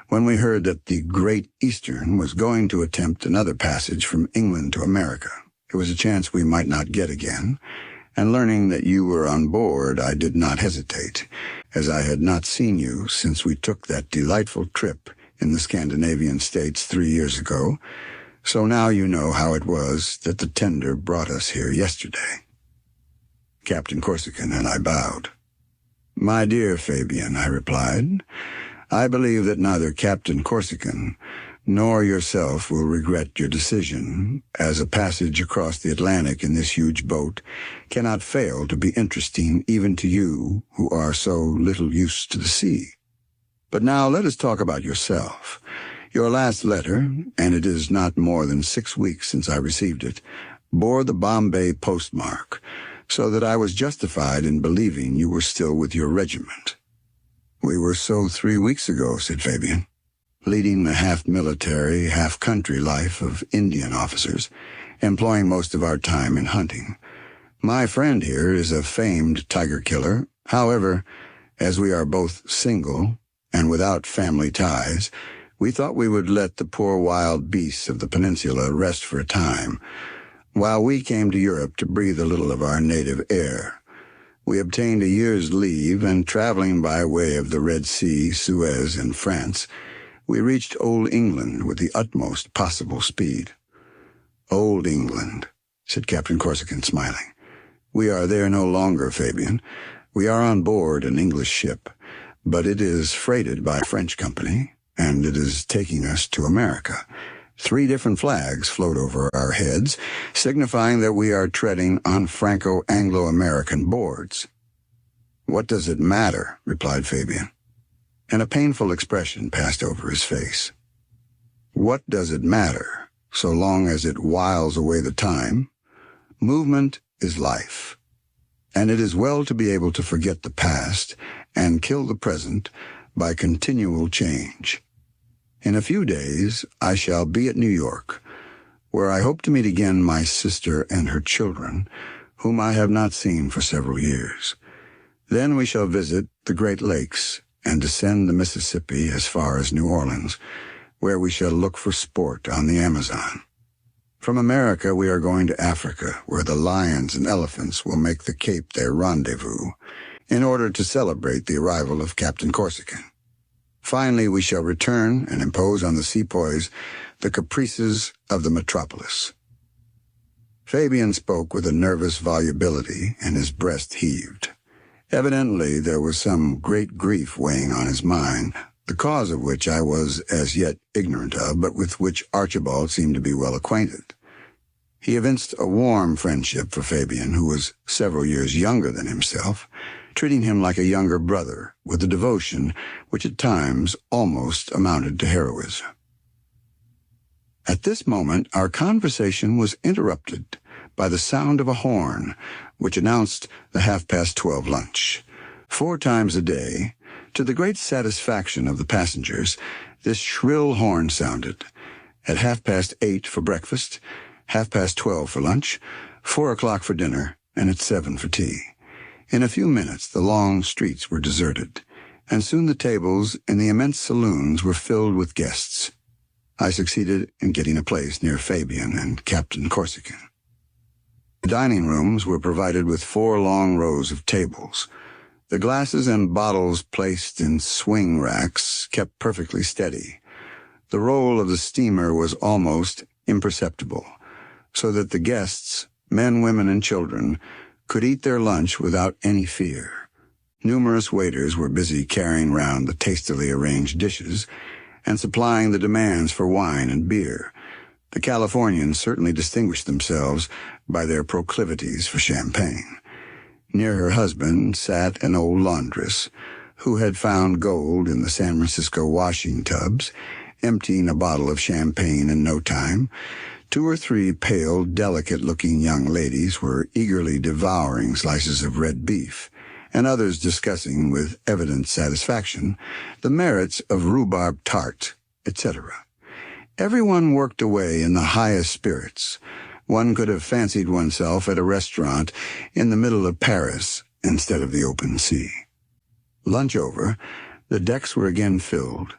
S2: when we heard that the Great Eastern was going to attempt another passage from England to America. It was a chance we might not get again, and learning that you were on board, I did not hesitate, as I had not seen you since we took that delightful trip in the Scandinavian states 3 years ago, so now you know how it was that the tender brought us here yesterday." Captain Corsican and I bowed. "My dear Fabian," I replied, "I believe that neither Captain Corsican nor yourself will regret your decision, as a passage across the Atlantic in this huge boat cannot fail to be interesting even to you who are so little used to the sea. But now let us talk about yourself. Your last letter, and it is not more than 6 weeks since I received it, bore the Bombay postmark, so that I was justified in believing you were still with your regiment." "We were so 3 weeks ago," said Fabian, "leading the half-military, half-country life of Indian officers, employing most of our time in hunting. My friend here is a famed tiger-killer. However, as we are both single and without family ties, we thought we would let the poor wild beasts of the peninsula rest for a time, while we came to Europe to breathe a little of our native air. We obtained a year's leave, and traveling by way of the Red Sea, Suez, and France, we reached Old England with the utmost possible speed." "Old England," said Captain Corsican, smiling. "We are there no longer, Fabian. We are on board an English ship, but it is freighted by a French company, and it is taking us to America. 3 different flags float over our heads, signifying that we are treading on Franco-Anglo-American boards." "What does it matter?" replied Fabian, and a painful expression passed over his face. "What does it matter, so long as it whiles away the time? Movement is life, and it is well to be able to forget the past and kill the present by continual change. In a few days I shall be at New York, where I hope to meet again my sister and her children, whom I have not seen for several years. Then we shall visit the Great Lakes and descend the Mississippi as far as New Orleans, where we shall look for sport on the Amazon. From America we are going to Africa, where the lions and elephants will make the Cape their rendezvous, in order to celebrate the arrival of Captain Corsican. Finally, we shall return and impose on the sepoys the caprices of the metropolis." Fabian spoke with a nervous volubility, and his breast heaved. Evidently, there was some great grief weighing on his mind, the cause of which I was as yet ignorant of, but with which Archibald seemed to be well acquainted. He evinced a warm friendship for Fabian, who was several years younger than himself, treating him like a younger brother, with a devotion which at times almost amounted to heroism. At this moment, our conversation was interrupted by the sound of a horn, which announced the 12:30 lunch. 4 times a day, to the great satisfaction of the passengers, this shrill horn sounded. At 8:30 for breakfast, 12:30 for lunch, 4 o'clock for dinner, and at 7 for tea. In a few minutes the long streets were deserted, and soon the tables in the immense saloons were filled with guests. I succeeded in getting a place near Fabian and Captain Corsican. The dining rooms were provided with 4 long rows of tables. The glasses and bottles placed in swing racks kept perfectly steady. The roll of the steamer was almost imperceptible, so that the guests, men, women, and children, could eat their lunch without any fear. Numerous waiters were busy carrying round the tastily arranged dishes and supplying the demands for wine and beer. The Californians certainly distinguished themselves by their proclivities for champagne. Near her husband sat an old laundress, who had found gold in the San Francisco washing tubs, emptying a bottle of champagne in no time. 2 or 3 pale, delicate-looking young ladies were eagerly devouring slices of red beef, and others discussing with evident satisfaction the merits of rhubarb tart, etc. Everyone worked away in the highest spirits. One could have fancied oneself at a restaurant in the middle of Paris instead of the open sea. Lunch over, the decks were again filled.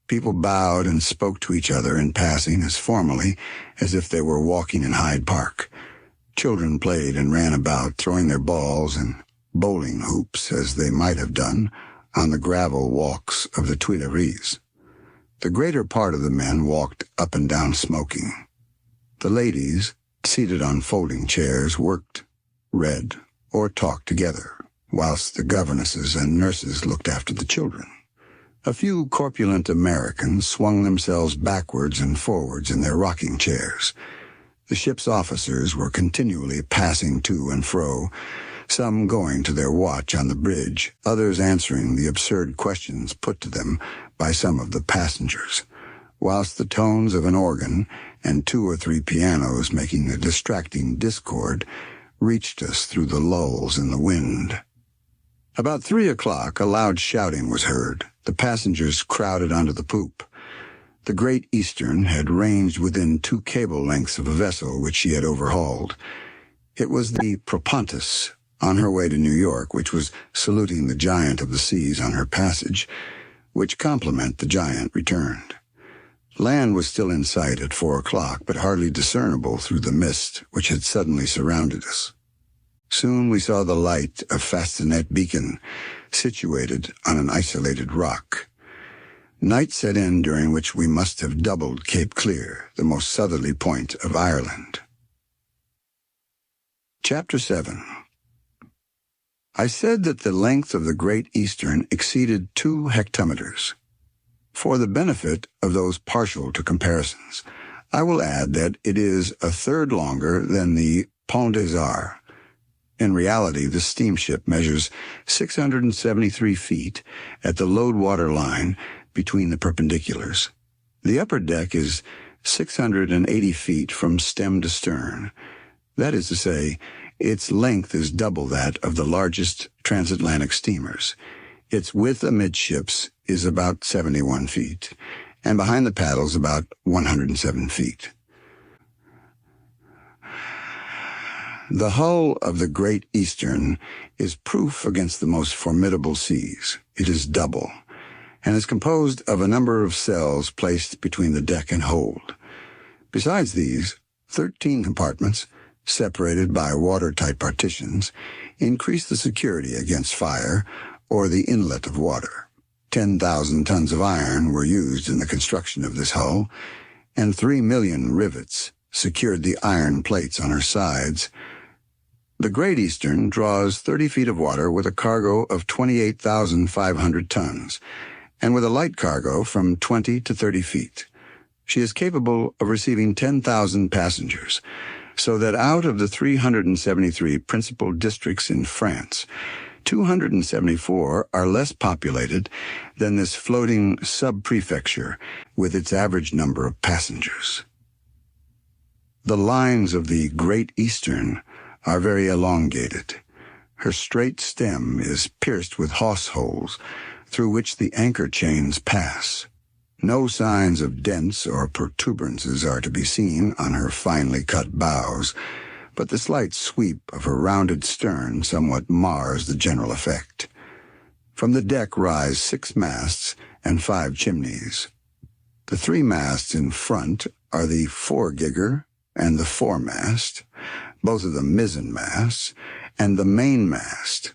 S2: People bowed and spoke to each other in passing as formally as if they were walking in Hyde Park. Children played and ran about, throwing their balls and bowling hoops, as they might have done, on the gravel walks of the Tuileries. The greater part of the men walked up and down smoking. The ladies, seated on folding chairs, worked, read, or talked together, whilst the governesses and nurses looked after the children. A few corpulent Americans swung themselves backwards and forwards in their rocking chairs. The ship's officers were continually passing to and fro, some going to their watch on the bridge, others answering the absurd questions put to them by some of the passengers, whilst the tones of an organ and 2 or 3 pianos making a distracting discord reached us through the lulls in the wind. About 3 o'clock, a loud shouting was heard. The passengers crowded onto the poop. The Great Eastern had ranged within 2 cable lengths of a vessel which she had overhauled. It was the Propontis, on her way to New York, which was saluting the giant of the seas on her passage, which compliment the giant returned. Land was still in sight at 4 o'clock, but hardly discernible through the mist which had suddenly surrounded us. Soon we saw the light of Fastinet Beacon, situated on an isolated rock. Night set in, during which we must have doubled Cape Clear, the most southerly point of Ireland. Chapter 7. I said that the length of the Great Eastern exceeded 2 hectometers. For the benefit of those partial to comparisons, I will add that it is a third longer than the Pont des Arts. In reality, the steamship measures 673 feet at the load-water line between the perpendiculars. The upper deck is 680 feet from stem to stern. That is to say, its length is double that of the largest transatlantic steamers. Its width amidships is about 71 feet, and behind the paddles about 107 feet. The hull of the Great Eastern is proof against the most formidable seas. It is double, and is composed of a number of cells placed between the deck and hold. Besides these, 13 compartments, separated by watertight partitions, increase the security against fire or the inlet of water. 10,000 tons of iron were used in the construction of this hull, and 3 million rivets secured the iron plates on her sides. The Great Eastern draws 30 feet of water with a cargo of 28,500 tons, and with a light cargo from 20 to 30 feet. She is capable of receiving 10,000 passengers, so that out of the 373 principal districts in France, 274 are less populated than this floating sub-prefecture with its average number of passengers. The lines of the Great Eastern are very elongated. Her straight stem is pierced with hawse holes through which the anchor chains pass. No signs of dents or protuberances are to be seen on her finely cut bows, but the slight sweep of her rounded stern somewhat mars the general effect. From the deck rise 6 masts and 5 chimneys. The 3 masts in front are the foregigger and the foremast, both of the mizzenmasts, and the mainmast.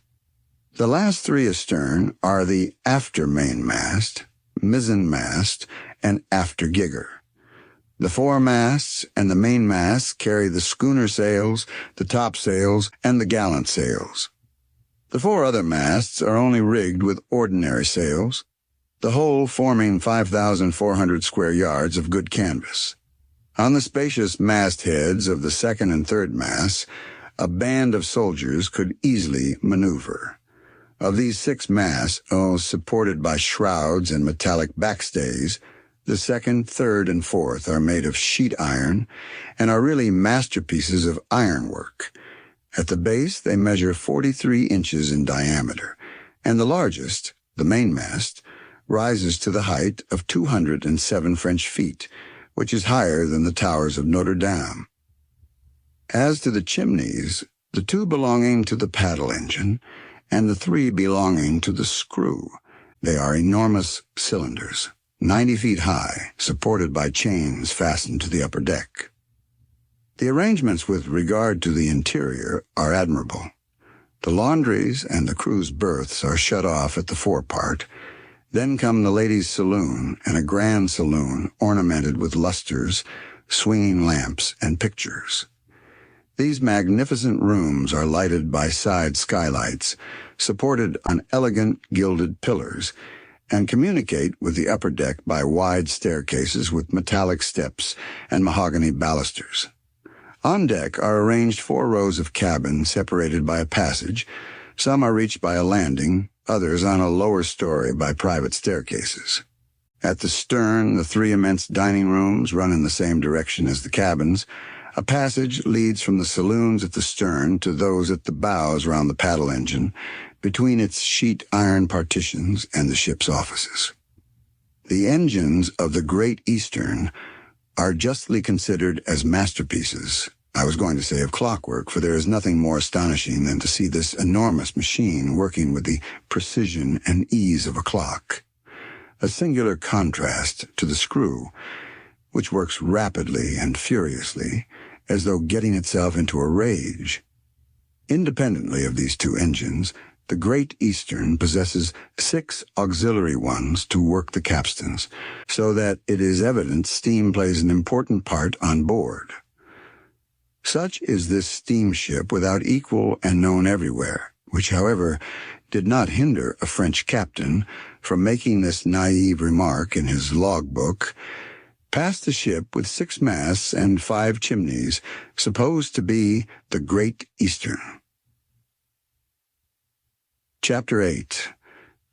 S2: The last 3 astern are the after-mainmast, mizzenmast, and aftergigger. The foremasts and the mainmasts carry the schooner sails, the topsails, and the gallant sails. The 4 other masts are only rigged with ordinary sails, the whole forming 5,400 square yards of good canvas. On the spacious mastheads of the second and third masts, a band of soldiers could easily maneuver. Of these 6 masts, supported by shrouds and metallic backstays, the second, third, and fourth are made of sheet iron and are really masterpieces of ironwork. At the base, they measure 43 inches in diameter, and the largest, the mainmast, rises to the height of 207 French feet, which is higher than the towers of Notre Dame. As to the chimneys, the 2 belonging to the paddle engine, and the 3 belonging to the screw. They are enormous cylinders, 90 feet high, supported by chains fastened to the upper deck. The arrangements with regard to the interior are admirable. The laundries and the crew's berths are shut off at the forepart. Then come the ladies' saloon and a grand saloon ornamented with lustres, swinging lamps, and pictures. These magnificent rooms are lighted by side skylights, supported on elegant gilded pillars, and communicate with the upper deck by wide staircases with metallic steps and mahogany balusters. On deck are arranged 4 rows of cabins separated by a passage. Some are reached by a landing, others on a lower story by private staircases. At the stern, the 3 immense dining rooms run in the same direction as the cabins. A passage leads from the saloons at the stern to those at the bows round the paddle engine, between its sheet iron partitions and the ship's offices. The engines of the Great Eastern are justly considered as masterpieces. I was going to say of clockwork, for there is nothing more astonishing than to see this enormous machine working with the precision and ease of a clock. A singular contrast to the screw, which works rapidly and furiously, as though getting itself into a rage. Independently of these 2 engines, the Great Eastern possesses 6 auxiliary ones to work the capstans, so that it is evident steam plays an important part on board. Such is this steamship without equal and known everywhere, which, however, did not hinder a French captain from making this naive remark in his logbook: "Passed the ship with 6 masts and 5 chimneys, supposed to be the Great Eastern." Chapter 8.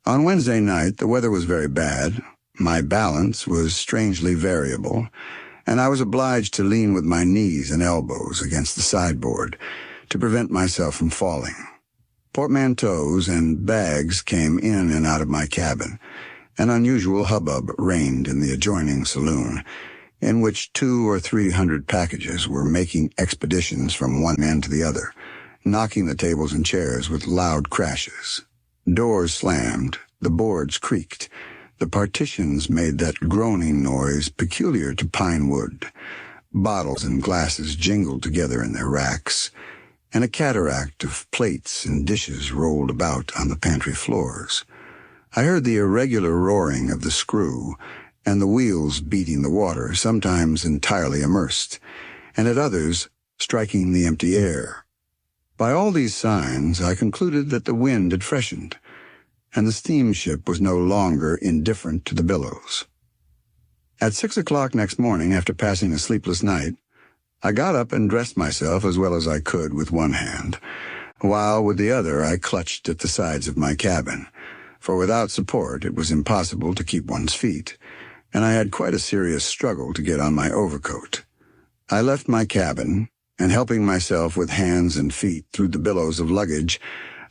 S2: On Wednesday night, the weather was very bad. My balance was strangely variable, and I was obliged to lean with my knees and elbows against the sideboard to prevent myself from falling. Portmanteaus and bags came in and out of my cabin. An unusual hubbub reigned in the adjoining saloon, in which 200 or 300 packages were making expeditions from one end to the other, knocking the tables and chairs with loud crashes. Doors slammed, the boards creaked, the partitions made that groaning noise peculiar to pine wood. Bottles and glasses jingled together in their racks, and a cataract of plates and dishes rolled about on the pantry floors. I heard the irregular roaring of the screw and the wheels beating the water, sometimes entirely immersed, and at others striking the empty air. By all these signs, I concluded that the wind had freshened, and the steamship was no longer indifferent to the billows. At 6 o'clock next morning, after passing a sleepless night, I got up and dressed myself as well as I could with one hand, while with the other I clutched at the sides of my cabin, for without support it was impossible to keep one's feet, and I had quite a serious struggle to get on my overcoat. I left my cabin, and helping myself with hands and feet through the billows of luggage,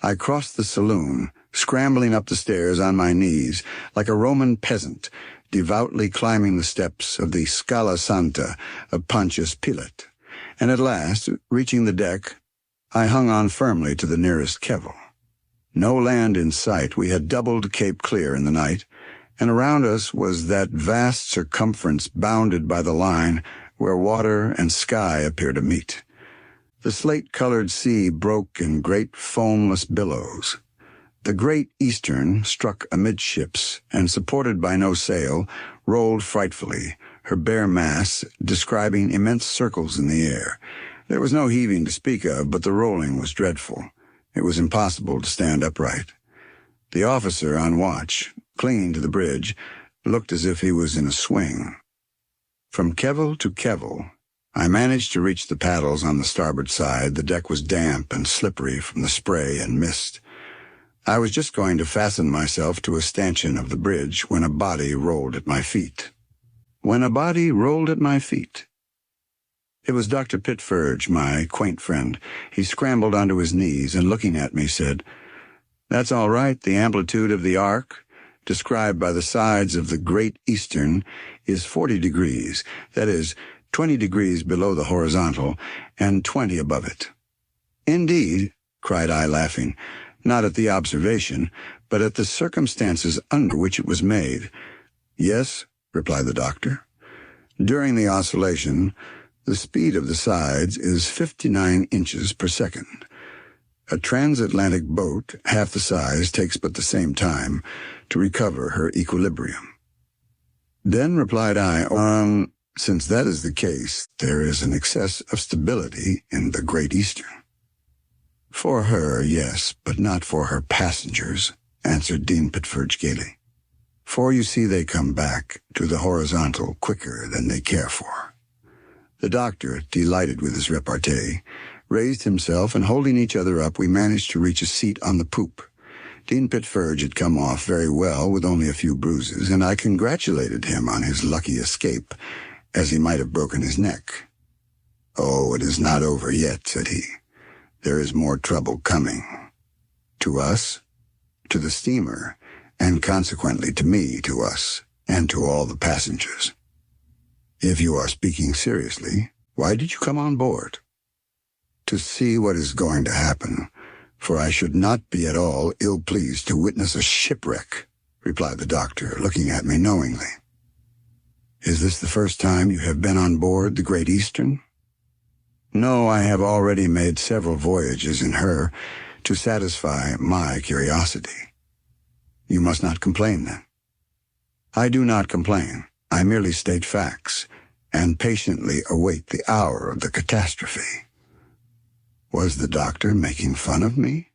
S2: I crossed the saloon, scrambling up the stairs on my knees like a Roman peasant, devoutly climbing the steps of the Scala Santa of Pontius Pilate, and at last, reaching the deck, I hung on firmly to the nearest kevel. No land in sight. We had doubled Cape Clear in the night, and around us was that vast circumference bounded by the line where water and sky appear to meet. The slate-colored sea broke in great foamless billows. The Great Eastern struck amidships, and supported by no sail, rolled frightfully, her bare mass describing immense circles in the air. There was no heaving to speak of, but the rolling was dreadful. It was impossible to stand upright. The officer on watch, clinging to the bridge, looked as if he was in a swing. From kevel to kevel, I managed to reach the paddles on the starboard side. The deck was damp and slippery from the spray and mist. I was just going to fasten myself to a stanchion of the bridge when a body rolled at my feet. It was Dr. Pitferge, my quaint friend. He scrambled onto his knees and, looking at me, said, "That's all right. The amplitude of the arc, described by the sides of the Great Eastern, is 40 degrees, that is, 20 degrees below the horizontal and 20 above it." "Indeed," cried I, laughing, not at the observation, but at the circumstances under which it was made. "Yes," replied the doctor. "During the oscillation, the speed of the sides is 59 inches per second. A transatlantic boat, half the size, takes but the same time to recover her equilibrium." "Then," replied I, since that is the case, there is an excess of stability in the Great Eastern." "For her, yes, but not for her passengers," answered Dean Pitferge gaily. "For you see they come back to the horizontal quicker than they care for." The doctor, delighted with his repartee, raised himself, and holding each other up, we managed to reach a seat on the poop. Dean Pitferge had come off very well with only a few bruises, and I congratulated him on his lucky escape, as he might have broken his neck. "Oh, it is not over yet," said he. "There is more trouble coming. To us, to the steamer, and consequently to me, to us, and to all the passengers." "If you are speaking seriously, why did you come on board?" "To see what is going to happen, for I should not be at all ill-pleased to witness a shipwreck," replied the doctor, looking at me knowingly. "Is this the first time you have been on board the Great Eastern?" "No, I have already made several voyages in her to satisfy my curiosity." "You must not complain, then." "I do not complain. I merely state facts, and patiently await the hour of the catastrophe." Was the doctor making fun of me?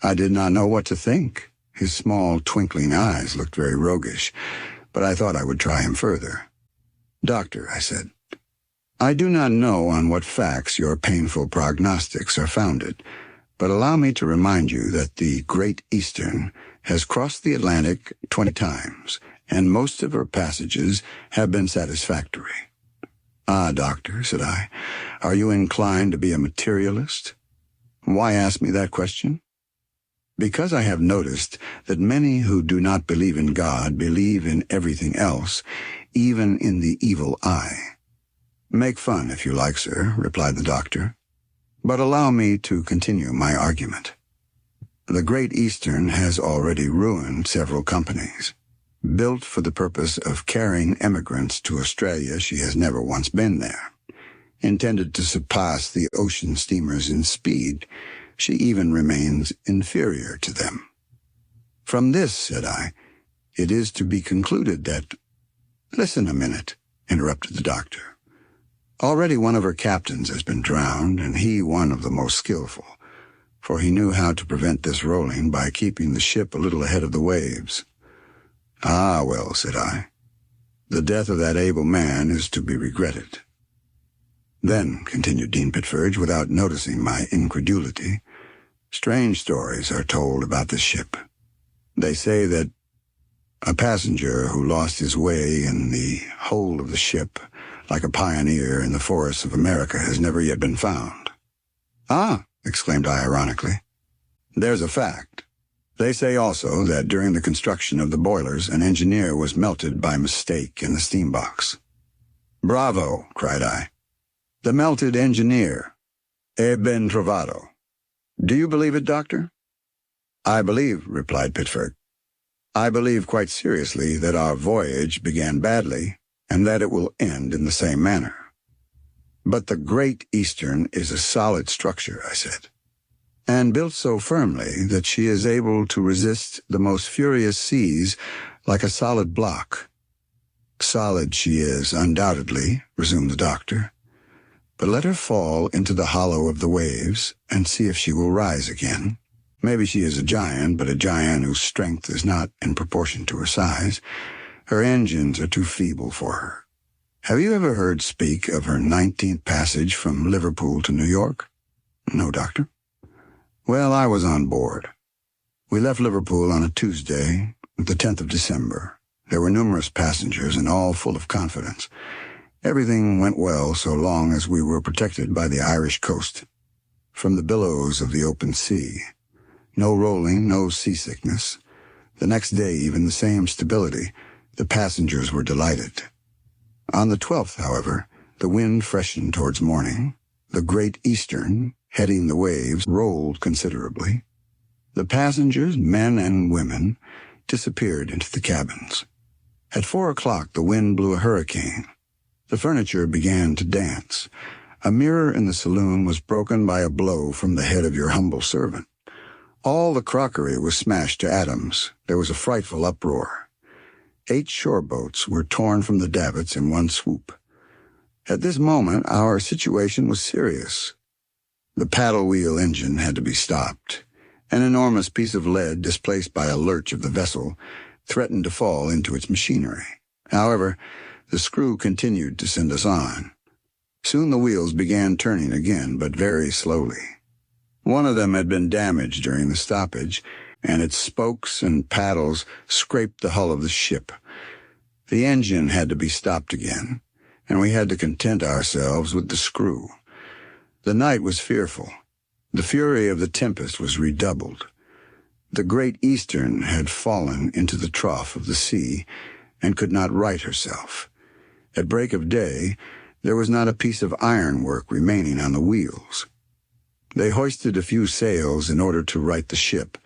S2: I did not know what to think. His small, twinkling eyes looked very roguish, but I thought I would try him further. "Doctor," I said, "I do not know on what facts your painful prognostics are founded, but allow me to remind you that the Great Eastern has crossed the Atlantic 20 times, and most of her passages have been satisfactory." "Ah, doctor," said I, "are you inclined to be a materialist?" "Why ask me that question?" "Because I have noticed that many who do not believe in God believe in everything else, even in the evil eye." "Make fun, if you like, sir," replied the doctor. "But allow me to continue my argument. The Great Eastern has already ruined several companies. Built for the purpose of carrying emigrants to Australia, she has never once been there. Intended to surpass the ocean steamers in speed, she even remains inferior to them. From this, said I, it is to be concluded that— Listen a minute, interrupted the doctor. Already one of her captains has been drowned, and he one of the most skillful, for he knew how to prevent this rolling by keeping the ship a little ahead of the waves. Ah, well, said I, the death of that able man is to be regretted. Then, continued Dean Pitferge, without noticing my incredulity, strange stories are told about this ship. They say that a passenger who lost his way in the hold of the ship, like a pioneer in the forests of America, has never yet been found. Ah, exclaimed I ironically, there's a fact. They say also that during the construction of the boilers, an engineer was melted by mistake in the steam box. Bravo, cried I. The melted engineer. E ben trovato. Do you believe it, Doctor? I believe, replied Pitferge. I believe quite seriously that our voyage began badly, and that it will end in the same manner. But the Great Eastern is a solid structure, I said, and built so firmly that she is able to resist the most furious seas like a solid block. Solid she is, undoubtedly, resumed the doctor, but let her fall into the hollow of the waves and see if she will rise again. Maybe she is a giant, but a giant whose strength is not in proportion to her size. Her engines are too feeble for her. Have you ever heard speak of her 19th passage from Liverpool to New York? No, Doctor. Well, I was on board. We left Liverpool on a Tuesday, the 10th of December. There were numerous passengers and all full of confidence. Everything went well so long as we were protected by the Irish coast from the billows of the open sea. No rolling, no seasickness. The next day, even the same stability. The passengers were delighted. On the 12th, however, the wind freshened towards morning. The Great Eastern, heading the waves, rolled considerably. The passengers, men and women, disappeared into the cabins. At 4 o'clock, the wind blew a hurricane. The furniture began to dance. A mirror in the saloon was broken by a blow from the head of your humble servant. All the crockery was smashed to atoms. There was a frightful uproar. 8 shore boats were torn from the davits in one swoop. At this moment, our situation was serious. The paddle-wheel engine had to be stopped. An enormous piece of lead, displaced by a lurch of the vessel, threatened to fall into its machinery. However, the screw continued to send us on. Soon the wheels began turning again, but very slowly. One of them had been damaged during the stoppage, and its spokes and paddles scraped the hull of the ship. The engine had to be stopped again, and we had to content ourselves with the screw. The night was fearful. The fury of the tempest was redoubled. The Great Eastern had fallen into the trough of the sea and could not right herself. At break of day, there was not a piece of ironwork remaining on the wheels. They hoisted a few sails in order to right the ship,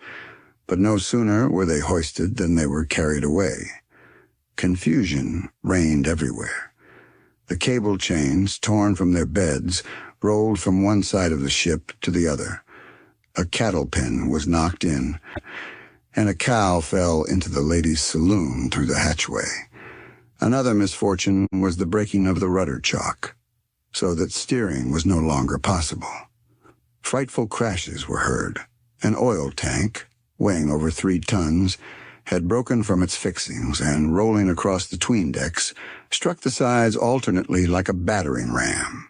S2: but no sooner were they hoisted than they were carried away. Confusion reigned everywhere. The cable chains, torn from their beds, rolled from one side of the ship to the other. A cattle pen was knocked in, and a cow fell into the ladies' saloon through the hatchway. Another misfortune was the breaking of the rudder chock, so that steering was no longer possible. Frightful crashes were heard. An oil tank, weighing over 3 tons, had broken from its fixings and, rolling across the 'tween decks, struck the sides alternately like a battering ram.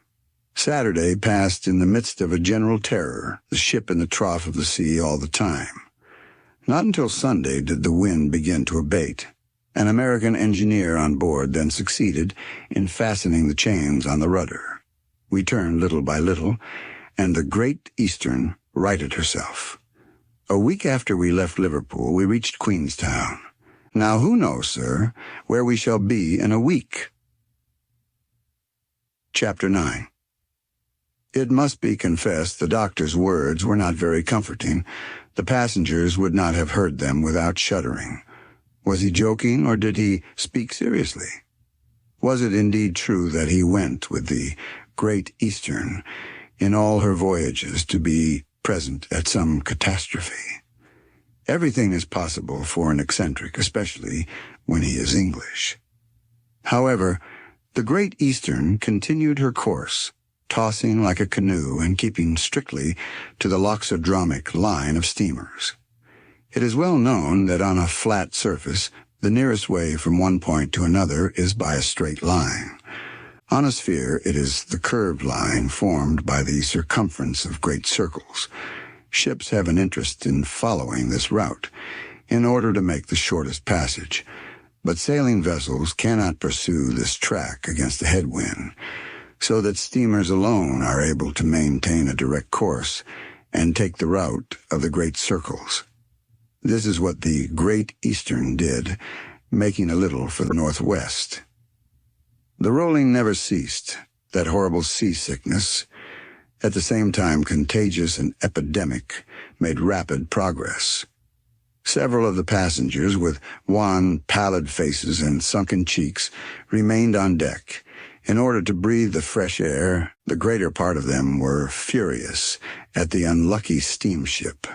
S2: Saturday passed in the midst of a general terror, the ship in the trough of the sea all the time. Not until Sunday did the wind begin to abate. An American engineer on board then succeeded in fastening the chains on the rudder. We turned little by little, and the Great Eastern righted herself. A week after we left Liverpool, we reached Queenstown. Now who knows, sir, where we shall be in a week? Chapter 9. It must be confessed the doctor's words were not very comforting. The passengers would not have heard them without shuddering. Was he joking, or did he speak seriously? Was it indeed true that he went with the Great Eastern in all her voyages to be present at some catastrophe? Everything is possible for an eccentric, especially when he is English. However, The Great Eastern continued her course, tossing like a canoe and keeping strictly to the loxodromic line of steamers. It is well known that on a flat surface, the nearest way from one point to another is by a straight line. On a sphere, it is the curved line formed by the circumference of great circles. Ships have an interest in following this route in order to make the shortest passage, but sailing vessels cannot pursue this track against a headwind, so that steamers alone are able to maintain a direct course and take the route of the great circles. This is what the Great Eastern did, making a little for the northwest. The rolling never ceased, that horrible seasickness, at the same time contagious and epidemic, made rapid progress. Several of the passengers, with wan, pallid faces and sunken cheeks, remained on deck. In order to breathe the fresh air, the greater part of them were furious at the unlucky steamship,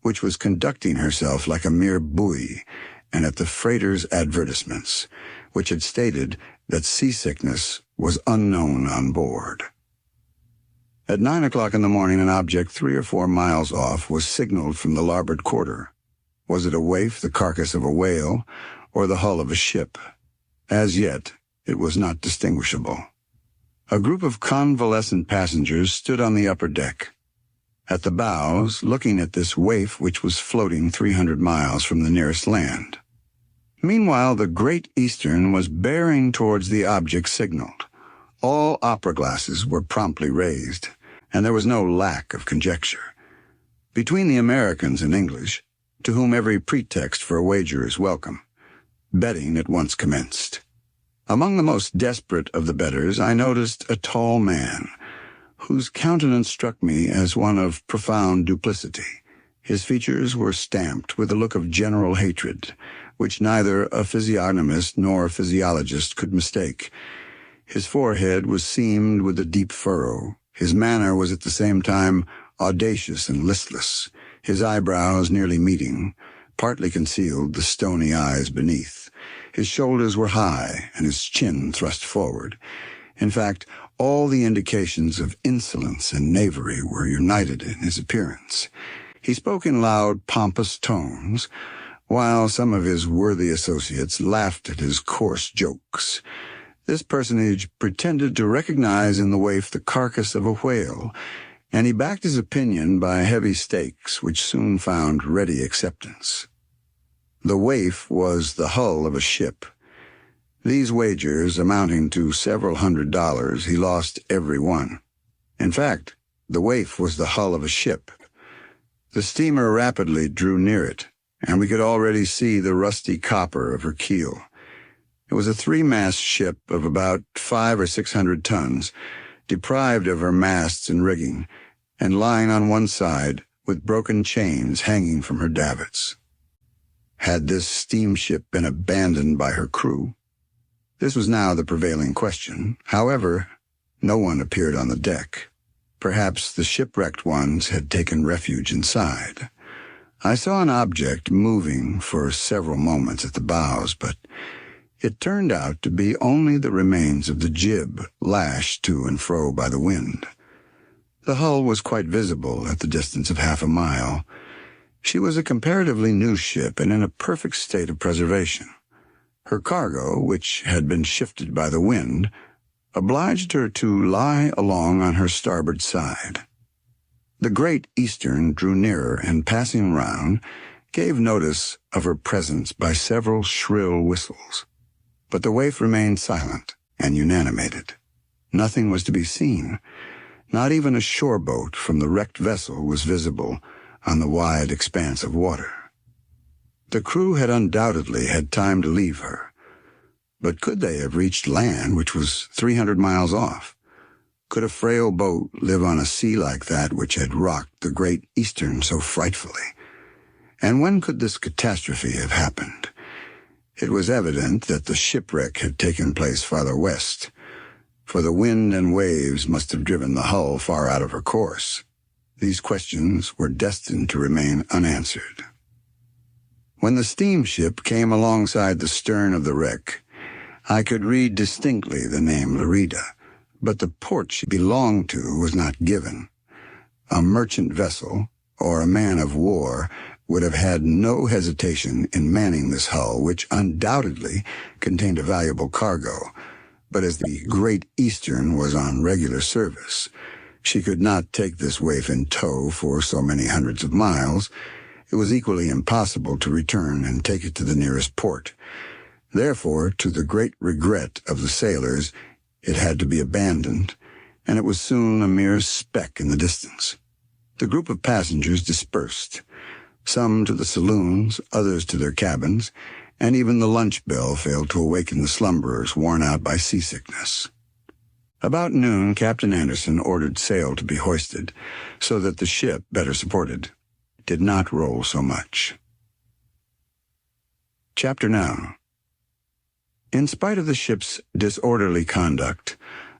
S2: which was conducting herself like a mere buoy, and at the freighter's advertisements, which had stated that seasickness was unknown on board. At 9 o'clock in the morning, an object 3 or 4 miles off was signaled from the larboard quarter. Was it a waif, the carcass of a whale, or the hull of a ship? As yet, it was not distinguishable. A group of convalescent passengers stood on the upper deck, at the bows, looking at this waif which was floating 300 miles from the nearest land. Meanwhile, the Great Eastern was bearing towards the object signaled. All opera glasses were promptly raised, and there was no lack of conjecture. Between the Americans and English, to whom every pretext for a wager is welcome, betting at once commenced. Among the most desperate of the bettors, I noticed a tall man, whose countenance struck me as one of profound duplicity. His features were stamped with a look of general hatred, which neither a physiognomist nor a physiologist could mistake. His forehead was seamed with a deep furrow. His manner was at the same time audacious and listless, his eyebrows nearly meeting, partly concealed the stony eyes beneath. His shoulders were high, and his chin thrust forward. In fact, all the indications of insolence and knavery were united in his appearance. He spoke in loud, pompous tones, while some of his worthy associates laughed at his coarse jokes. This personage pretended to recognize in the waif the carcass of a whale, and he backed his opinion by heavy stakes which soon found ready acceptance. The waif was the hull of a ship. These wagers, amounting to several $100s, he lost every one. In fact, the waif was the hull of a ship. The steamer rapidly drew near it, and we could already see the rusty copper of her keel. It was a 3-mast ship of about 500 or 600 tons, deprived of her masts and rigging, and lying on one side with broken chains hanging from her davits. Had this steamship been abandoned by her crew? This was now the prevailing question. However, no one appeared on the deck. Perhaps the shipwrecked ones had taken refuge inside. I saw an object moving for several moments at the bows, but it turned out to be only the remains of the jib, lashed to and fro by the wind. The hull was quite visible at the distance of half a mile. She was a comparatively new ship and in a perfect state of preservation. Her cargo, which had been shifted by the wind, obliged her to lie along on her starboard side. The Great Eastern drew nearer and, passing round, gave notice of her presence by several shrill whistles. But the waif remained silent and unanimated. Nothing was to be seen. Not even a shore boat from the wrecked vessel was visible on the wide expanse of water. The crew had undoubtedly had time to leave her. But could they have reached land, which was 300 miles off? Could a frail boat live on a sea like that which had rocked the Great Eastern so frightfully? And when could this catastrophe have happened? It was evident that the shipwreck had taken place farther west, for the wind and waves must have driven the hull far out of her course. These questions were destined to remain unanswered. When the steamship came alongside the stern of the wreck, I could read distinctly the name Lerida, but the port she belonged to was not given. A merchant vessel, or a man of war, would have had no hesitation in manning this hull, which undoubtedly contained a valuable cargo. But as the Great Eastern was on regular service, she could not take this waif in tow for so many hundreds of miles. It was equally impossible to return and take it to the nearest port. Therefore, to the great regret of the sailors, it had to be abandoned, and it was soon a mere speck in the distance. The group of passengers dispersed, some to the saloons, others to their cabins, and even the lunch bell failed to awaken the slumberers worn out by seasickness. About noon, Captain Anderson ordered sail to be hoisted, so that the ship, better supported, did not roll so much. Chapter 9. In spite of the ship's disorderly conduct,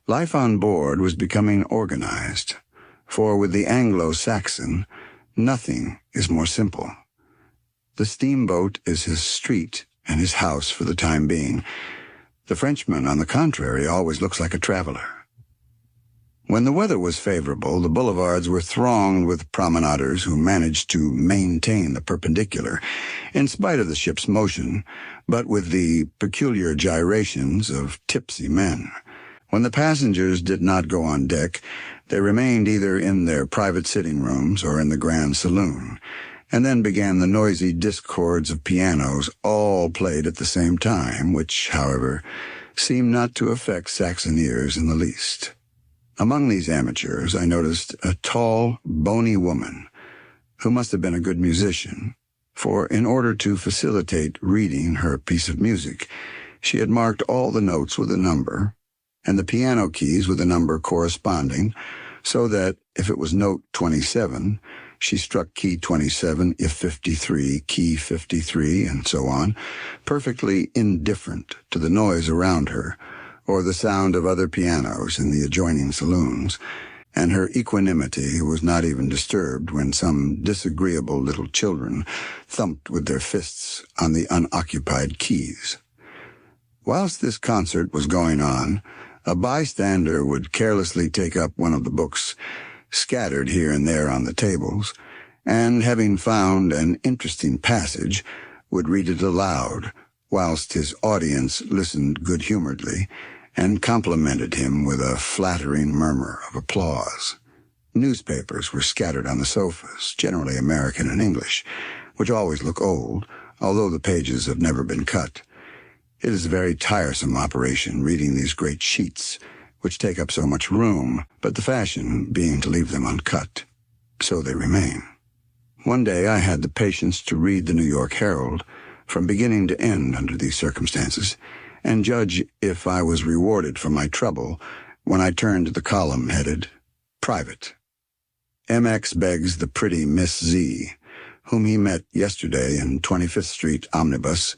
S2: life on board was becoming organized, for with the Anglo-Saxon, nothing is more simple. The steamboat is his street and his house for the time being. The Frenchman, on the contrary, always looks like a traveler. When the weather was favorable, the boulevards were thronged with promenaders who managed to maintain the perpendicular, in spite of the ship's motion, but with the peculiar gyrations of tipsy men. When the passengers did not go on deck, they remained either in their private sitting rooms or in the grand saloon, and then began the noisy discords of pianos, all played at the same time, which, however, seemed not to affect Saxon ears in the least. Among these amateurs I noticed a tall, bony woman, who must have been a good musician, for in order to facilitate reading her piece of music, she had marked all the notes with a number, and the piano keys with a number corresponding, so that if it was note 27, she struck key 27, if 53, key 53, and so on, perfectly indifferent to the noise around her, or the sound of other pianos in the adjoining saloons, and her equanimity was not even disturbed when some disagreeable little children thumped with their fists on the unoccupied keys. Whilst this concert was going on, a bystander would carelessly take up one of the books scattered here and there on the tables, and, having found an interesting passage, would read it aloud, whilst his audience listened good-humoredly and complimented him with a flattering murmur of applause. Newspapers were scattered on the sofas, generally American and English, which always look old, although the pages have never been cut. It is a very tiresome operation, reading these great sheets, which take up so much room, but the fashion being to leave them uncut. So they remain. One day I had the patience to read the New York Herald from beginning to end under these circumstances, and judge if I was rewarded for my trouble when I turned to the column headed, Private. MX begs the pretty Miss Z, whom he met yesterday in 25th Street omnibus,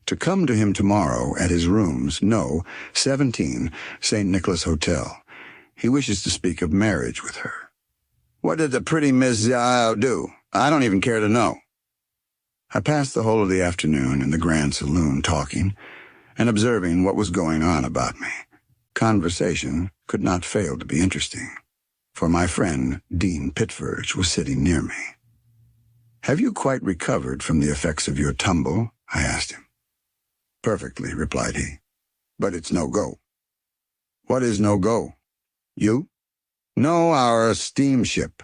S2: to come to him tomorrow at his rooms, No. 17, St. Nicholas Hotel. He wishes to speak of marriage with her. What did the pretty Miss Z do? I don't even care to know. I passed the whole of the afternoon in the grand saloon talking and observing what was going on about me. Conversation could not fail to be interesting, for my friend Dean Pitferge was sitting near me. "Have you quite recovered from the effects of your tumble?" I asked him. "Perfectly," replied he, "but it's no go." "What is no go?" "You?" "No, our steamship.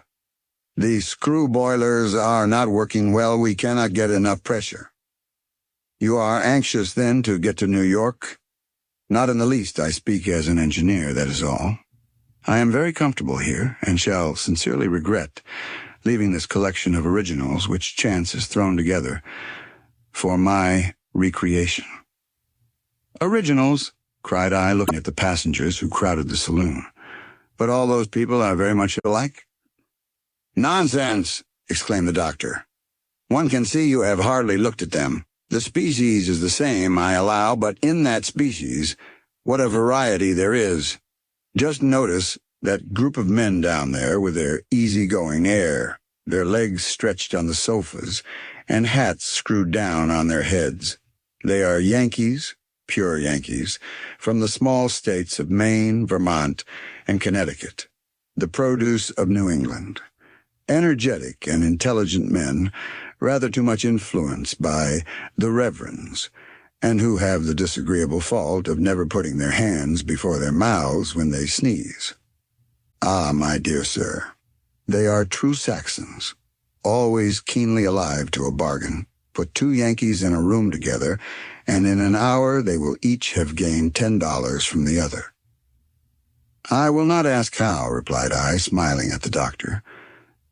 S2: The screw boilers are not working well. We cannot get enough pressure." "You are anxious, then, to get to New York?" "Not in the least. I speak as an engineer, that is all. I am very comfortable here, and shall sincerely regret leaving this collection of originals which chance has thrown together for my recreation." "Originals?" cried I, looking at the passengers who crowded the saloon. "But all those people are very much alike?" "Nonsense!" exclaimed the doctor. "One can see you have hardly looked at them. The species is the same, I allow, but in that species, what a variety there is. Just notice that group of men down there with their easy-going air, their legs stretched on the sofas, and hats screwed down on their heads. They are Yankees, pure Yankees, from the small states of Maine, Vermont, and Connecticut, the produce of New England. Energetic and intelligent men, rather too much influenced by the reverends, and who have the disagreeable fault of never putting their hands before their mouths when they sneeze. Ah, my dear sir, they are true Saxons, always keenly alive to a bargain. Put two Yankees in a room together, and in an hour they will each have gained $10 from the other. I will not ask how, replied I, smiling at the doctor,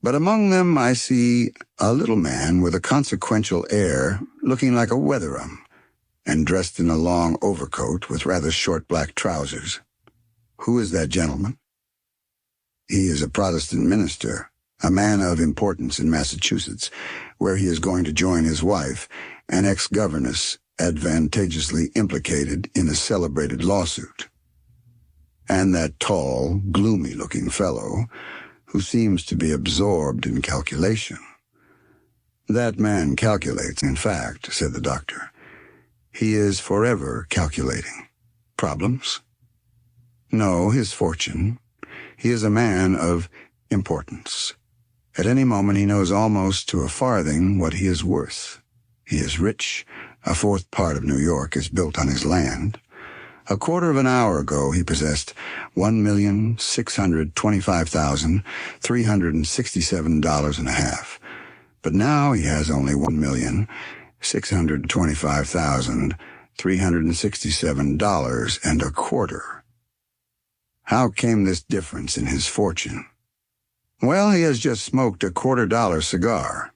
S2: but among them I see a little man with a consequential air, looking like a weatherum, and dressed in a long overcoat with rather short black trousers. Who is that gentleman? He is a Protestant minister, a man of importance in Massachusetts, where he is going to join his wife, an ex-governess advantageously implicated in a celebrated lawsuit. And that tall, gloomy-looking fellow, who seems to be absorbed in calculation. That man calculates, in fact, said the doctor. He is forever calculating. Problems? No, his fortune. He is a man of importance. At any moment he knows almost to a farthing what he is worth. He is rich. A fourth part of New York is built on his land. A quarter of an hour ago he possessed $1,625,367.50. But now he has only $1,625,367.25. How came this difference in his fortune? Well, he has just smoked a $quarter-dollar cigar.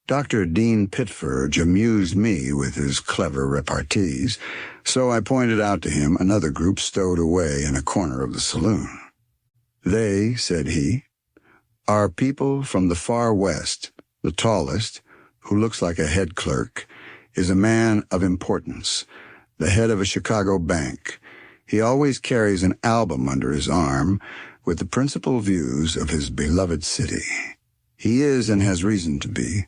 S2: Dr. Dean Pitferge amused me with his clever repartees, so I pointed out to him another group stowed away in a corner of the saloon. They, said he, are people from the far west. The tallest, who looks like a head clerk, is a man of importance, the head of a Chicago bank. He always carries an album under his arm with the principal views of his beloved city. He is, and has reason to be,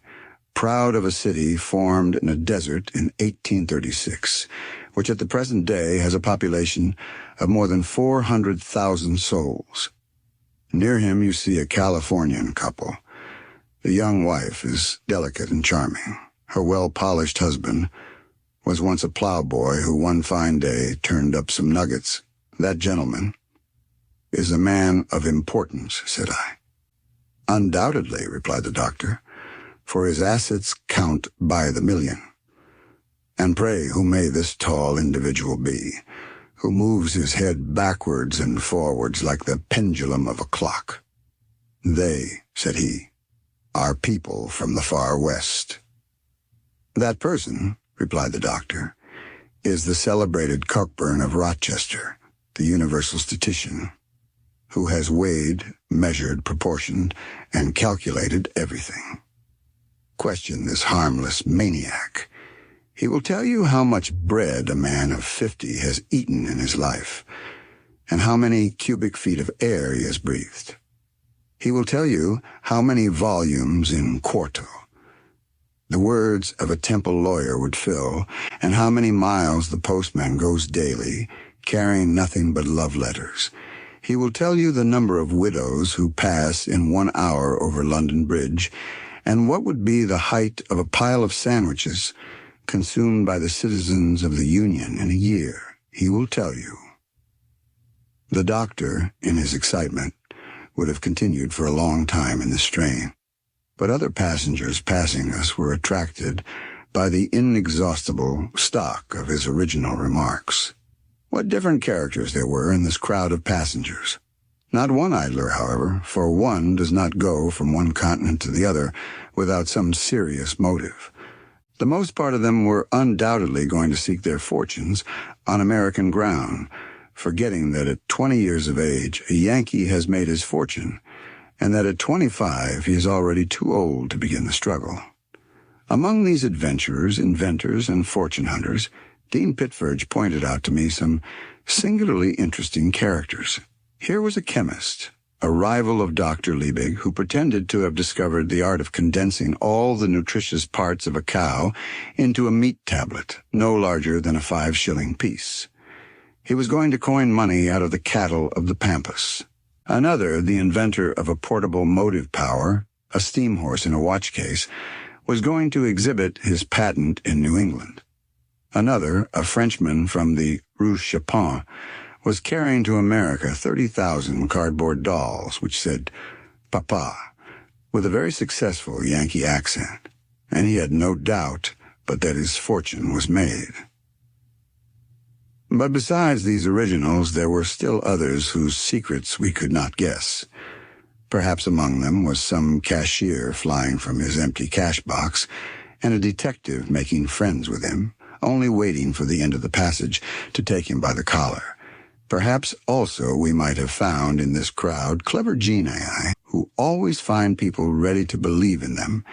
S2: proud of a city formed in a desert in 1836, which at the present day has a population of more than 400,000 souls. Near him you see a Californian couple. The young wife is delicate and charming. Her well-polished husband was once a plowboy who one fine day turned up some nuggets. That gentleman is a man of importance, said I. Undoubtedly, replied the doctor, for his assets count by the million. And pray, who may this tall individual be, who moves his head backwards and forwards like the pendulum of a clock? They, said he, are people from the far west. That person, replied the doctor, is the celebrated Cockburn of Rochester, the universal statistician, who has weighed, measured, proportioned, and calculated everything. Question this harmless maniac. He will tell you how much bread a man of 50 has eaten in his life, and how many cubic feet of air he has breathed. He will tell you how many volumes in quarto the words of a temple lawyer would fill, and how many miles the postman goes daily, carrying nothing but love letters. He will tell you the number of widows who pass in 1 hour over London Bridge, and what would be the height of a pile of sandwiches consumed by the citizens of the Union in a year. He will tell you. The doctor, in his excitement, would have continued for a long time in this strain, but other passengers passing us were attracted by the inexhaustible stock of his original remarks. What different characters there were in this crowd of passengers. Not one idler, however, for one does not go from one continent to the other without some serious motive. The most part of them were undoubtedly going to seek their fortunes on American ground, forgetting that at 20 years of age a Yankee has made his fortune, and that at 25 he is already too old to begin the struggle. Among these adventurers, inventors, and fortune hunters, Dean Pitferge pointed out to me some singularly interesting characters. Here was a chemist, a rival of Dr. Liebig, who pretended to have discovered the art of condensing all the nutritious parts of a cow into a meat tablet, no larger than a 5-shilling piece. He was going to coin money out of the cattle of the pampas. Another, the inventor of a portable motive power, a steam horse in a watch case, was going to exhibit his patent in New England. Another, a Frenchman from the Rue Chapin, was carrying to America 30,000 cardboard dolls which said, "Papa," with a very successful Yankee accent, and he had no doubt but that his fortune was made. But besides these originals, there were still others whose secrets we could not guess. Perhaps among them was some cashier flying from his empty cash box, and a detective making friends with him, only waiting for the end of the passage to take him by the collar. Perhaps also we might have found in this crowd clever genii who always find people ready to believe in them,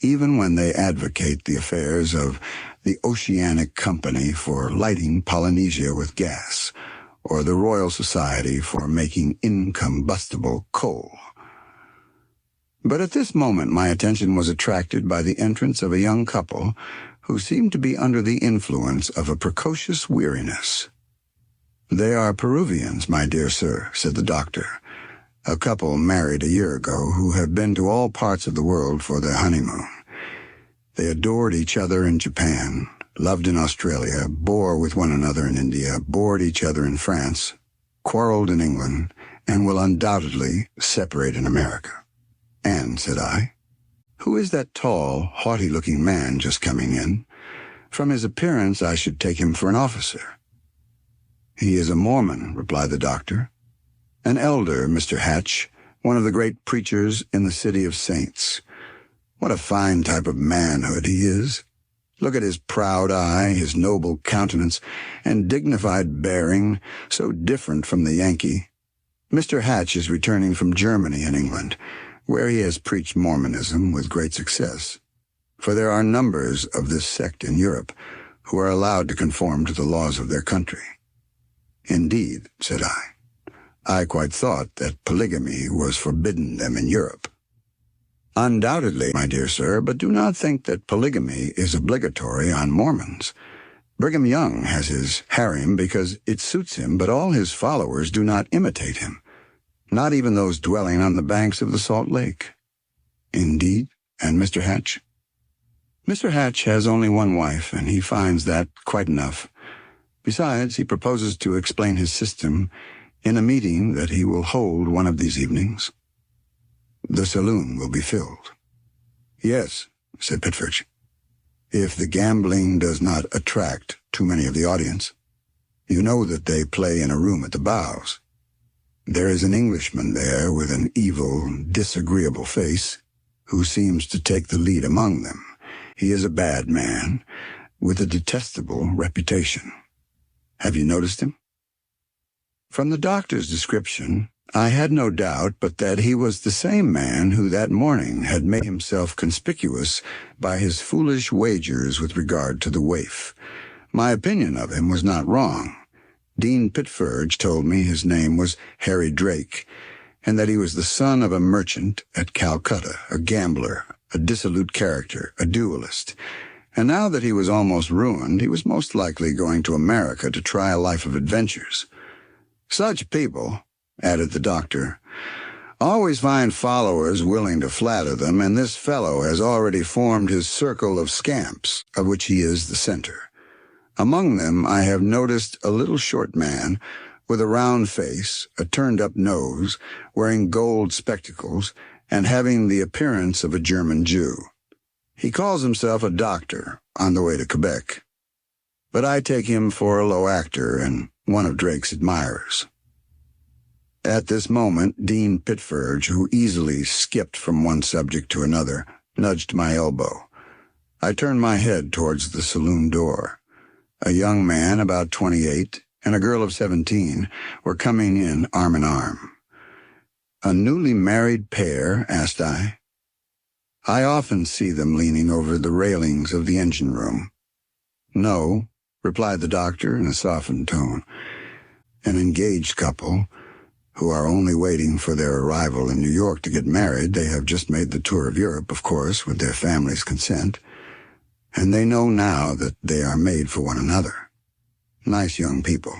S2: even when they advocate the affairs of the Oceanic Company for lighting Polynesia with gas, or the Royal Society for making incombustible coal. But at this moment my attention was attracted by the entrance of a young couple who seemed to be under the influence of a precocious weariness. "They are Peruvians, my dear sir," said the doctor, "a couple married a year ago who have been to all parts of the world for their honeymoon. They adored each other in Japan, loved in Australia, bore with one another in India, bored each other in France, quarreled in England, and will undoubtedly separate in America." "And," said I, "who is that tall, haughty-looking man just coming in? From his appearance I should take him for an officer." "He is a Mormon," replied the doctor. "An elder, Mr. Hatch, one of the great preachers in the City of Saints. What a fine type of manhood he is. Look at his proud eye, his noble countenance, and dignified bearing, so different from the Yankee. Mr. Hatch is returning from Germany and England, where he has preached Mormonism with great success, for there are numbers of this sect in Europe who are allowed to conform to the laws of their country." "Indeed," said I. "I quite thought that polygamy was forbidden them in Europe." "Undoubtedly, my dear sir, but do not think that polygamy is obligatory on Mormons. Brigham Young has his harem because it suits him, but all his followers do not imitate him, not even those dwelling on the banks of the Salt Lake." "Indeed? And Mr. Hatch?" "Mr. Hatch has only one wife, and he finds that quite enough. Besides, he proposes to explain his system in a meeting that he will hold one of these evenings. The saloon will be filled." "Yes," said Pitford, "if the gambling does not attract too many of the audience. You know that they play in a room at the bows. There is an Englishman there with an evil, disagreeable face, who seems to take the lead among them. He is a bad man, with a detestable reputation. Have you noticed him?" From the doctor's description, I had no doubt but that he was the same man who that morning had made himself conspicuous by his foolish wagers with regard to the waif. My opinion of him was not wrong. Dean Pitferge told me his name was Harry Drake, and that he was the son of a merchant at Calcutta, a gambler, a dissolute character, a duelist. And now that he was almost ruined, he was most likely going to America to try a life of adventures. "Such people," added the doctor, "always find followers willing to flatter them, and this fellow has already formed his circle of scamps, of which he is the center. Among them I have noticed a little short man, with a round face, a turned-up nose, wearing gold spectacles, and having the appearance of a German Jew. He calls himself a doctor on the way to Quebec, but I take him for a low actor and one of Drake's admirers." At this moment, Dean Pitferge, who easily skipped from one subject to another, nudged my elbow. I turned my head towards the saloon door. A young man about 28 and a girl of 17 were coming in arm in arm. "A newly married pair?" asked I. "I often see them leaning over the railings of the engine room." "No," replied the doctor in a softened tone. "An engaged couple who are only waiting for their arrival in New York to get married. They have just made the tour of Europe, of course, with their family's consent, and they know now that they are made for one another. Nice young people.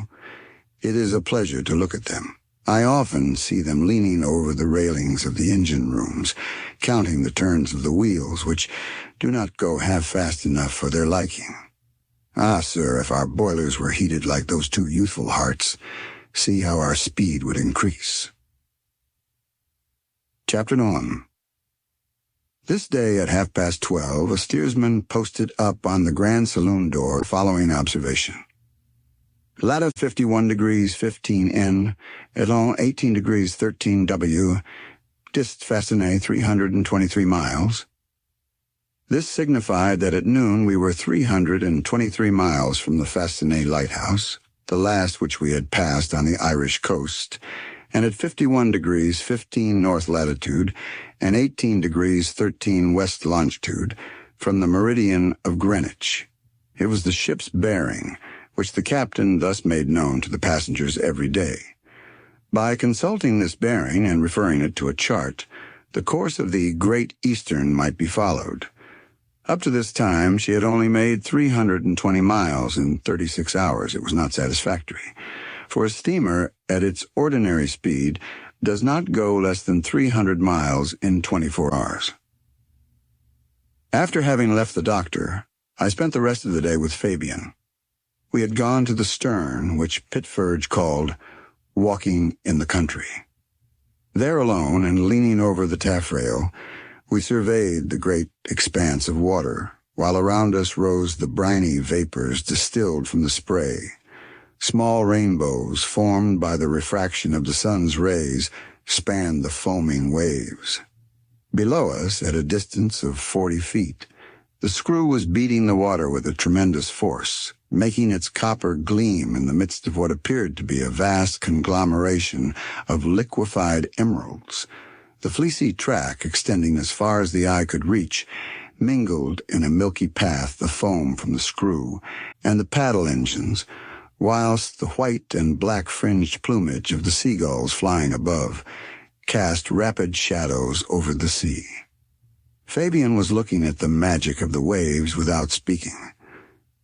S2: It is a pleasure to look at them. I often see them leaning over the railings of the engine rooms, counting the turns of the wheels, which do not go half fast enough for their liking. Ah, sir, if our boilers were heated like those two youthful hearts, see how our speed would increase. Chapter 1. This day at 12:30, a steersman posted up on the Grand Saloon door following observation. Latitude 51 degrees 15 N, Elan 18 degrees 13 W, dist Fascinet 323 miles. This signified that at noon we were 323 miles from the Fascinet lighthouse, the last which we had passed on the Irish coast, and at 51 degrees 15 north latitude and 18 degrees 13 west longitude from the meridian of Greenwich. It was the ship's bearing, which the captain thus made known to the passengers every day. By consulting this bearing and referring it to a chart, the course of the Great Eastern might be followed. Up to this time, she had only made 320 miles in 36 hours. It was not satisfactory, for a steamer at its ordinary speed does not go less than 300 miles in 24 hours. After having left the doctor, I spent the rest of the day with Fabian. We had gone to the stern, which Pitferge called walking in the country. There alone, and leaning over the taffrail, we surveyed the great expanse of water, while around us rose the briny vapors distilled from the spray. Small rainbows, formed by the refraction of the sun's rays, spanned the foaming waves. Below us, at a distance of 40 feet, the screw was beating the water with a tremendous force, making its copper gleam in the midst of what appeared to be a vast conglomeration of liquefied emeralds. The fleecy track, extending as far as the eye could reach, mingled in a milky path the foam from the screw and the paddle engines, whilst the white and black-fringed plumage of the seagulls flying above cast rapid shadows over the sea. Fabian was looking at the magic of the waves without speaking.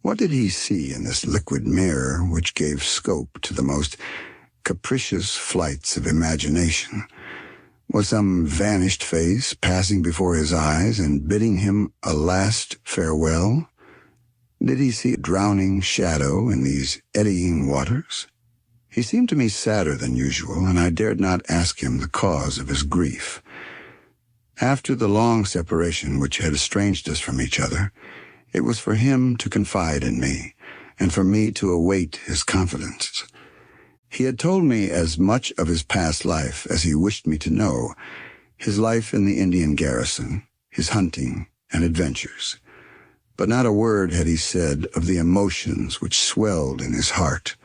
S2: What did he see in this liquid mirror which gave scope to the most capricious flights of imagination? Was some vanished face passing before his eyes and bidding him a last farewell? Did he see a drowning shadow in these eddying waters? He seemed to me sadder than usual, and I dared not ask him the cause of his grief. After the long separation which had estranged us from each other, it was for him to confide in me, and for me to await his confidence. He had told me as much of his past life as he wished me to know, his life in the Indian garrison, his hunting and adventures. But not a word had he said of the emotions which swelled in his heart,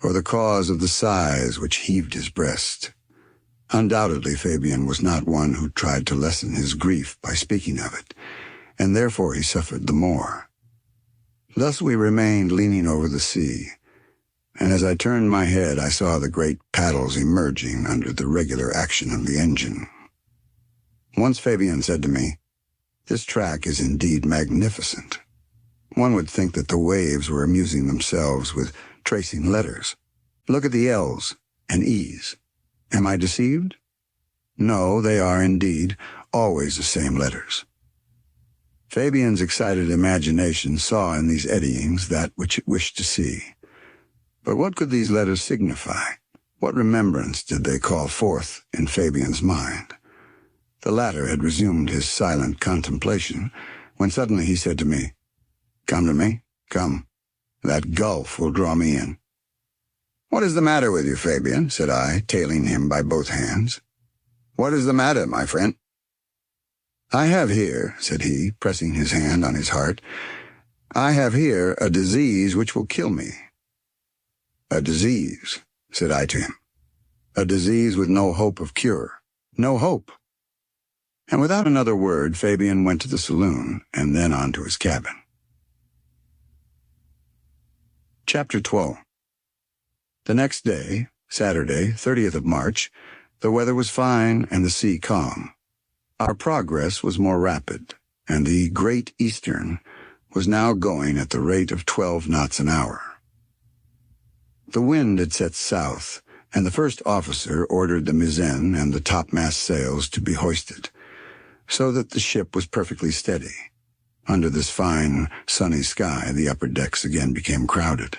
S2: or the cause of the sighs which heaved his breast. Undoubtedly, Fabian was not one who tried to lessen his grief by speaking of it, and therefore he suffered the more. Thus we remained leaning over the sea, and as I turned my head I saw the great paddles emerging under the regular action of the engine. Once Fabian said to me, "This track is indeed magnificent. One would think that the waves were amusing themselves with tracing letters. Look at the L's and E's. Am I deceived? No, they are indeed always the same letters." Fabian's excited imagination saw in these eddyings that which it wished to see. But what could these letters signify? What remembrance did they call forth in Fabian's mind? The latter had resumed his silent contemplation, when suddenly he said to me, "Come to me, come. That gulf will draw me in." "What is the matter with you, Fabian?" said I, tailing him by both hands. "What is the matter, my friend?" "I have here," said he, pressing his hand on his heart, "I have here a disease which will kill me." "A disease," said I to him. "A disease with no hope of cure. No hope." And without another word, Fabian went to the saloon and then on to his cabin. Chapter 12. The next day, Saturday, 30th of March, the weather was fine and the sea calm. Our progress was more rapid, and the Great Eastern was now going at the rate of 12 knots an hour. The wind had set south, and the first officer ordered the mizzen and the topmast sails to be hoisted, so that the ship was perfectly steady. Under this fine, sunny sky, the upper decks again became crowded.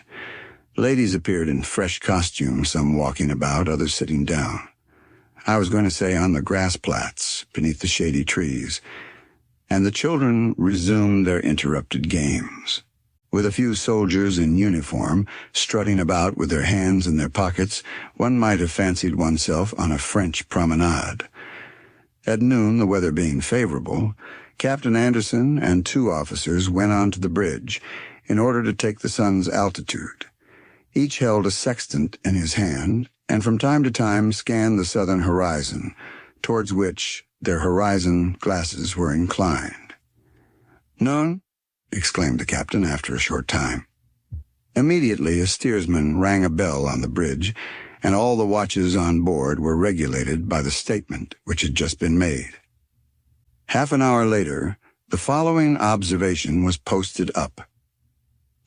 S2: Ladies appeared in fresh costumes, some walking about, others sitting down. I was going to say on the grass plats, beneath the shady trees, and the children resumed their interrupted games. With a few soldiers in uniform strutting about with their hands in their pockets, one might have fancied oneself on a French promenade. At noon, the weather being favorable, Captain Anderson and 2 officers went on to the bridge in order to take the sun's altitude. Each held a sextant in his hand, and from time to time scanned the southern horizon, towards which their horizon glasses were inclined. "Noon?" exclaimed the captain after a short time. Immediately a steersman rang a bell on the bridge, and all the watches on board were regulated by the statement which had just been made. Half an hour later, the following observation was posted up.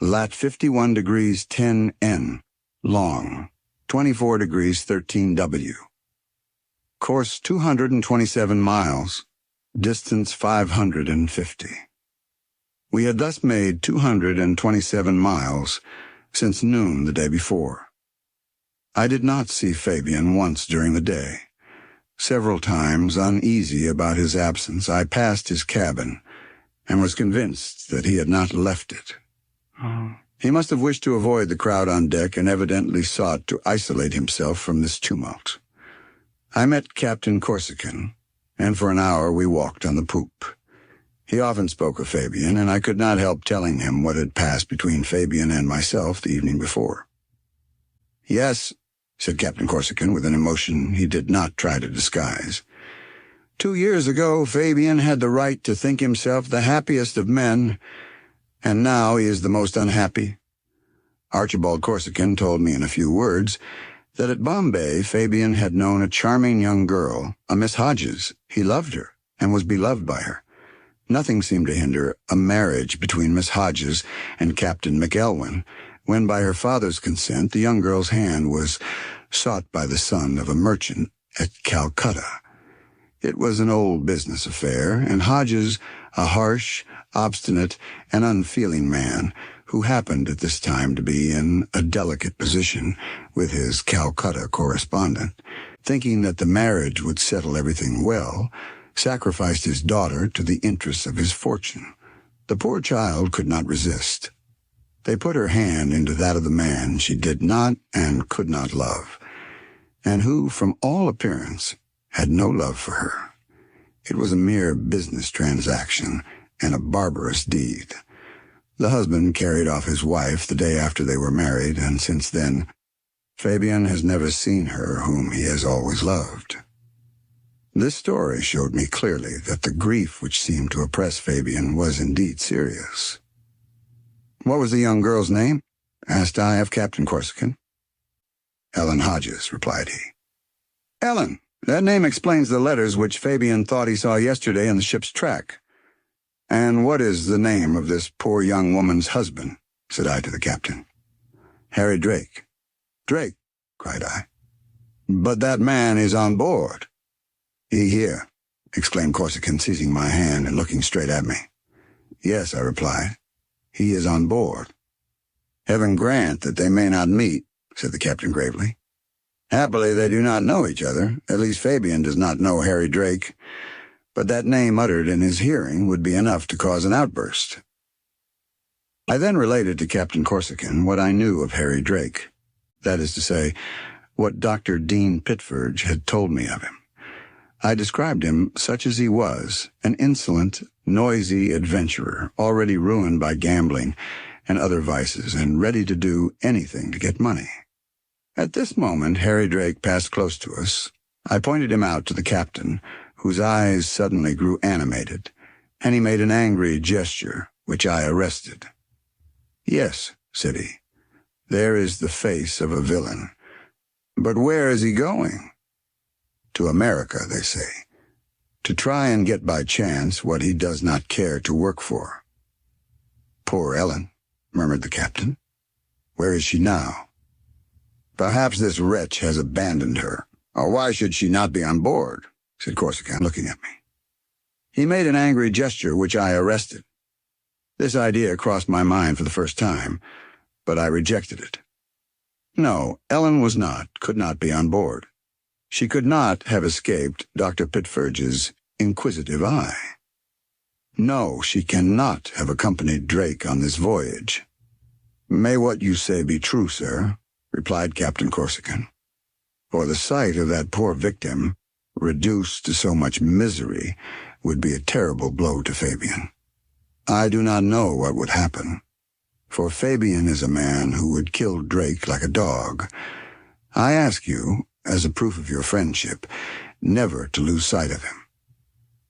S2: Lat 51 degrees 10 N, long, 24 degrees 13 W. Course 227 miles, distance 550. We had thus made 227 miles since noon the day before. I did not see Fabian once during the day. Several times, uneasy about his absence, I passed his cabin and was convinced that he had not left it. He must have wished to avoid the crowd on deck and evidently sought to isolate himself from this tumult. I met Captain Corsican, and for an hour we walked on the poop. He often spoke of Fabian, and I could not help telling him what had passed between Fabian and myself the evening before. "Yes," said Captain Corsican with an emotion he did not try to disguise. "2 years ago, Fabian had the right to think himself the happiest of men, and now he is the most unhappy. Archibald Corsican told me in a few words that at Bombay Fabian had known a charming young girl, a Miss Hodges. He loved her, and was beloved by her. Nothing seemed to hinder a marriage between Miss Hodges and Captain McElwyn, when by her father's consent the young girl's hand was sought by the son of a merchant at Calcutta. It was an old business affair, and Hodges, a harsh, obstinate, and unfeeling man, who happened at this time to be in a delicate position with his Calcutta correspondent, thinking that the marriage would settle everything well, sacrificed his daughter to the interests of his fortune. The poor child could not resist. They put her hand into that of the man she did not and could not love, and who, from all appearance, had no love for her. It was a mere business transaction and a barbarous deed. The husband carried off his wife the day after they were married, and since then, Fabian has never seen her whom he has always loved. This story showed me clearly that the grief which seemed to oppress Fabian was indeed serious. "What was the young girl's name?" asked I of Captain Corsican. "Ellen Hodges," replied he. "Ellen, that name explains the letters which Fabian thought he saw yesterday in the ship's track. And what is the name of this poor young woman's husband?" said I to the captain. "Harry Drake." "Drake?" cried I. "But that man is on board." "He here," exclaimed Corsican, seizing my hand and looking straight at me. "Yes," I replied. "He is on board." "Heaven grant that they may not meet," said the captain gravely. "Happily they do not know each other. At least Fabian does not know Harry Drake. But that name uttered in his hearing would be enough to cause an outburst." I then related to Captain Corsican what I knew of Harry Drake, that is to say, what Dr. Dean Pitford had told me of him. I described him such as he was, an insolent, noisy adventurer, already ruined by gambling and other vices, and ready to do anything to get money. At this moment Harry Drake passed close to us. I pointed him out to the captain, whose eyes suddenly grew animated, and he made an angry gesture, which I arrested. "Yes," said he, "there is the face of a villain. But where is he going? To America, they say, to try and get by chance what he does not care to work for. Poor Ellen, murmured the captain. Where is she now? Perhaps this wretch has abandoned her. Or why should she not be on board? Said Corsican, looking at me. He made an angry gesture, which I arrested. This idea crossed my mind for the first time, but I rejected it. No, Ellen could not be on board. She could not have escaped Dr. Pitferge's inquisitive eye. No, she cannot have accompanied Drake on this voyage. May what you say be true, sir, replied Captain Corsican. For the sight of that poor victim, reduced to so much misery, would be a terrible blow to Fabian. I do not know what would happen, for Fabian is a man who would kill Drake like a dog. I ask you, as a proof of your friendship, never to lose sight of him,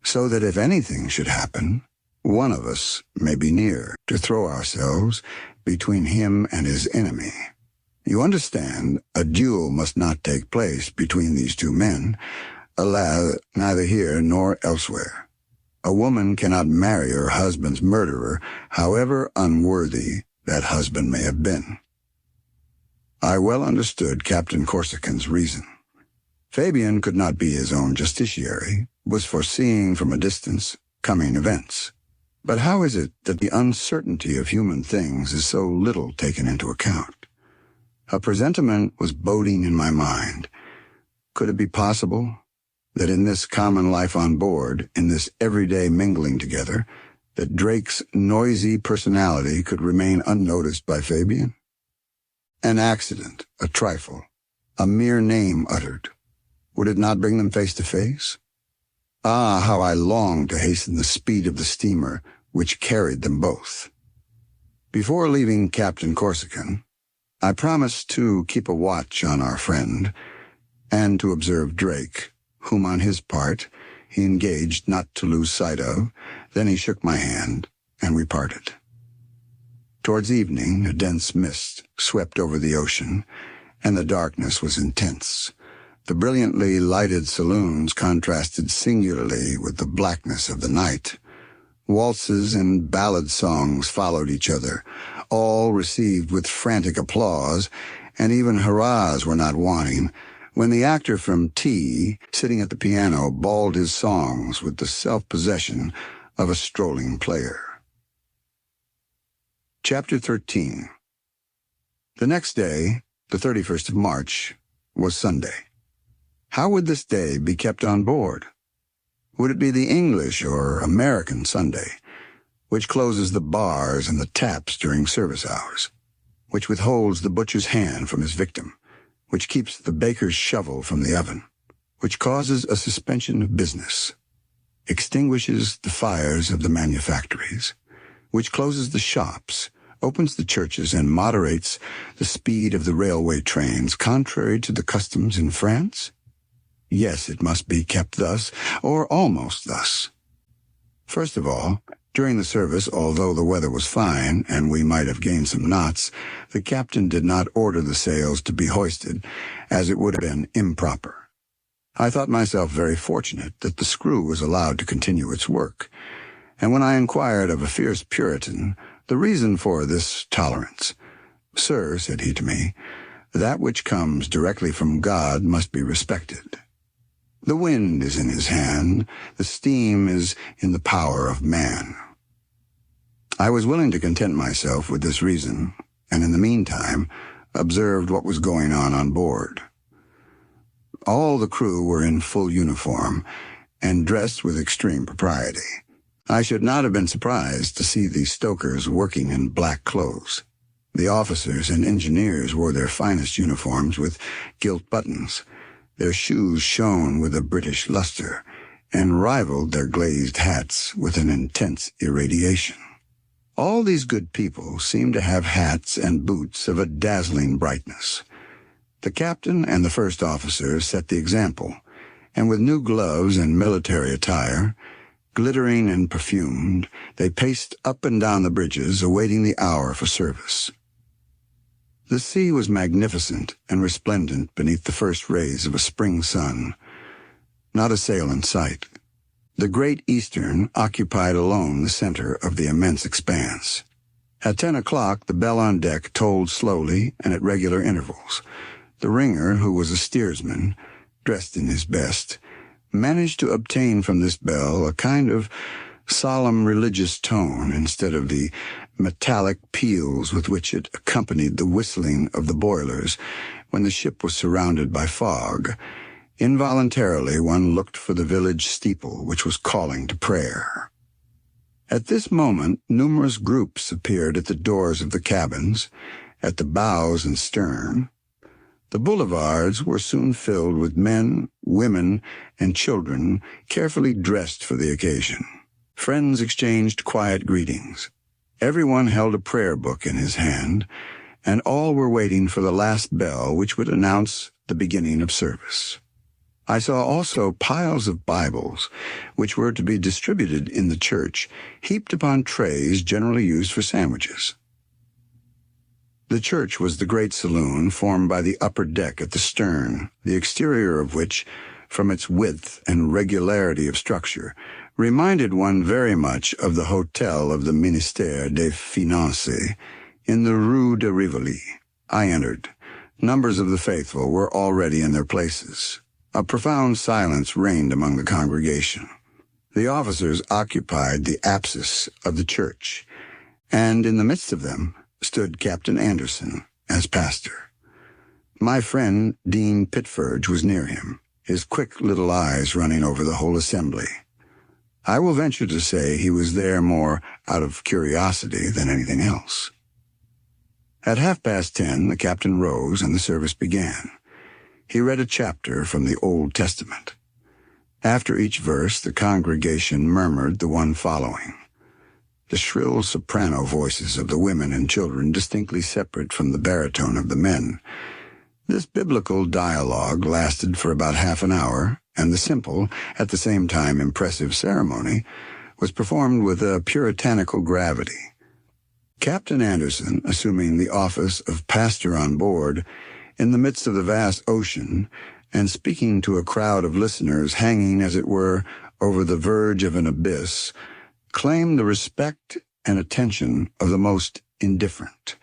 S2: so that if anything should happen, one of us may be near to throw ourselves between him and his enemy. You understand, a duel must not take place between these two men, alas, neither here nor elsewhere. A woman cannot marry her husband's murderer, however unworthy that husband may have been. I well understood Captain Corsican's reason. Fabian could not be his own justiciary, was foreseeing from a distance coming events. But how is it that the uncertainty of human things is so little taken into account? A presentiment was boding in my mind. Could it be possible that in this common life on board, in this everyday mingling together, that Drake's noisy personality could remain unnoticed by Fabian? An accident, a trifle, a mere name uttered. Would it not bring them face to face? Ah, how I longed to hasten the speed of the steamer which carried them both. Before leaving Captain Corsican, I promised to keep a watch on our friend, and to observe Drake, whom on his part he engaged not to lose sight of. Then he shook my hand, and we parted. Towards evening, a dense mist swept over the ocean, and the darkness was intense. The brilliantly lighted saloons contrasted singularly with the blackness of the night. Waltzes and ballad songs followed each other, all received with frantic applause, and even hurrahs were not wanting, when the actor from T, sitting at the piano, bawled his songs with the self-possession of a strolling player. Chapter 13. The next day, the 31st of March, was Sunday. How would this day be kept on board? Would it be the English or American Sunday, which closes the bars and the taps during service hours, which withholds the butcher's hand from his victim, which keeps the baker's shovel from the oven, which causes a suspension of business, extinguishes the fires of the manufactories, which closes the shops, opens the churches, and moderates the speed of the railway trains, contrary to the customs in France? Yes, it must be kept thus, or almost thus. First of all, during the service, although the weather was fine, and we might have gained some knots, the captain did not order the sails to be hoisted, as it would have been improper. I thought myself very fortunate that the screw was allowed to continue its work, and when I inquired of a fierce Puritan the reason for this tolerance, "Sir," said he to me, "that which comes directly from God must be respected. The wind is in his hand, the steam is in the power of man." I was willing to content myself with this reason, and in the meantime observed what was going on board. All the crew were in full uniform, and dressed with extreme propriety. I should not have been surprised to see the stokers working in black clothes. The officers and engineers wore their finest uniforms with gilt buttons. Their shoes shone with a British luster, and rivaled their glazed hats with an intense irradiation. All these good people seemed to have hats and boots of a dazzling brightness. The captain and the first officer set the example, and with new gloves and military attire, glittering and perfumed, they paced up and down the bridges, awaiting the hour for service. The sea was magnificent and resplendent beneath the first rays of a spring sun. Not a sail in sight. The Great Eastern occupied alone the center of the immense expanse. At 10 o'clock, the bell on deck tolled slowly and at regular intervals. The ringer, who was a steersman, dressed in his best, managed to obtain from this bell a kind of solemn religious tone instead of the metallic peals with which it accompanied the whistling of the boilers when the ship was surrounded by fog. Involuntarily, one looked for the village steeple, which was calling to prayer. At this moment, numerous groups appeared at the doors of the cabins, at the bows and stern. The boulevards were soon filled with men, women, and children carefully dressed for the occasion. Friends exchanged quiet greetings. Everyone held a prayer book in his hand, and all were waiting for the last bell which would announce the beginning of service. I saw also piles of Bibles, which were to be distributed in the church, heaped upon trays generally used for sandwiches. The church was the great saloon formed by the upper deck at the stern, the exterior of which, from its width and regularity of structure, reminded one very much of the hotel of the Ministère des Finances in the Rue de Rivoli. I entered. Numbers of the faithful were already in their places. A profound silence reigned among the congregation. The officers occupied the apsis of the church, and in the midst of them stood Captain Anderson as pastor. My friend Dean Pitferge was near him, his quick little eyes running over the whole assembly. I will venture to say he was there more out of curiosity than anything else. At 10:30, the captain rose and the service began. He read a chapter from the Old Testament. After each verse, the congregation murmured the one following. The shrill soprano voices of the women and children distinctly separate from the baritone of the men. This biblical dialogue lasted for about half an hour, and the simple, at the same time impressive ceremony, was performed with a puritanical gravity. Captain Anderson, assuming the office of pastor on board, in the midst of the vast ocean, and speaking to a crowd of listeners hanging, as it were, over the verge of an abyss, claimed the respect and attention of the most indifferent.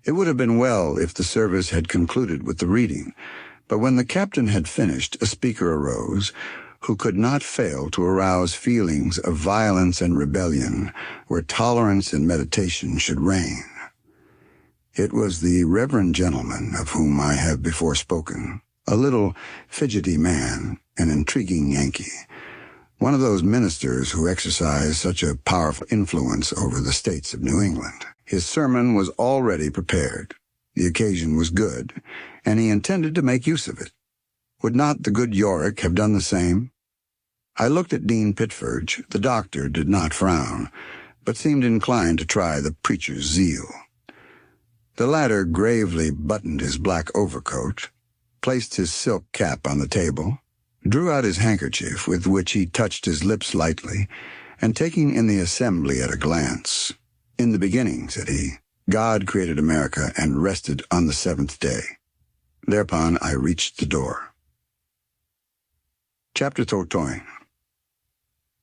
S2: It would have been well if the service had concluded with the reading, but when the captain had finished, a speaker arose, who could not fail to arouse feelings of violence and rebellion where tolerance and meditation should reign. It was the reverend gentleman of whom I have before spoken, a little fidgety man, an intriguing Yankee, one of those ministers who exercise such a powerful influence over the states of New England. His sermon was already prepared. The occasion was good, and he intended to make use of it. Would not the good Yorick have done the same? I looked at Dean Pitferge. The doctor did not frown, but seemed inclined to try the preacher's zeal. The latter gravely buttoned his black overcoat, placed his silk cap on the table, drew out his handkerchief with which he touched his lips lightly, and taking in the assembly at a glance, "In the beginning," said he, "God created America and rested on the seventh day." Thereupon I reached the door. Chapter 13.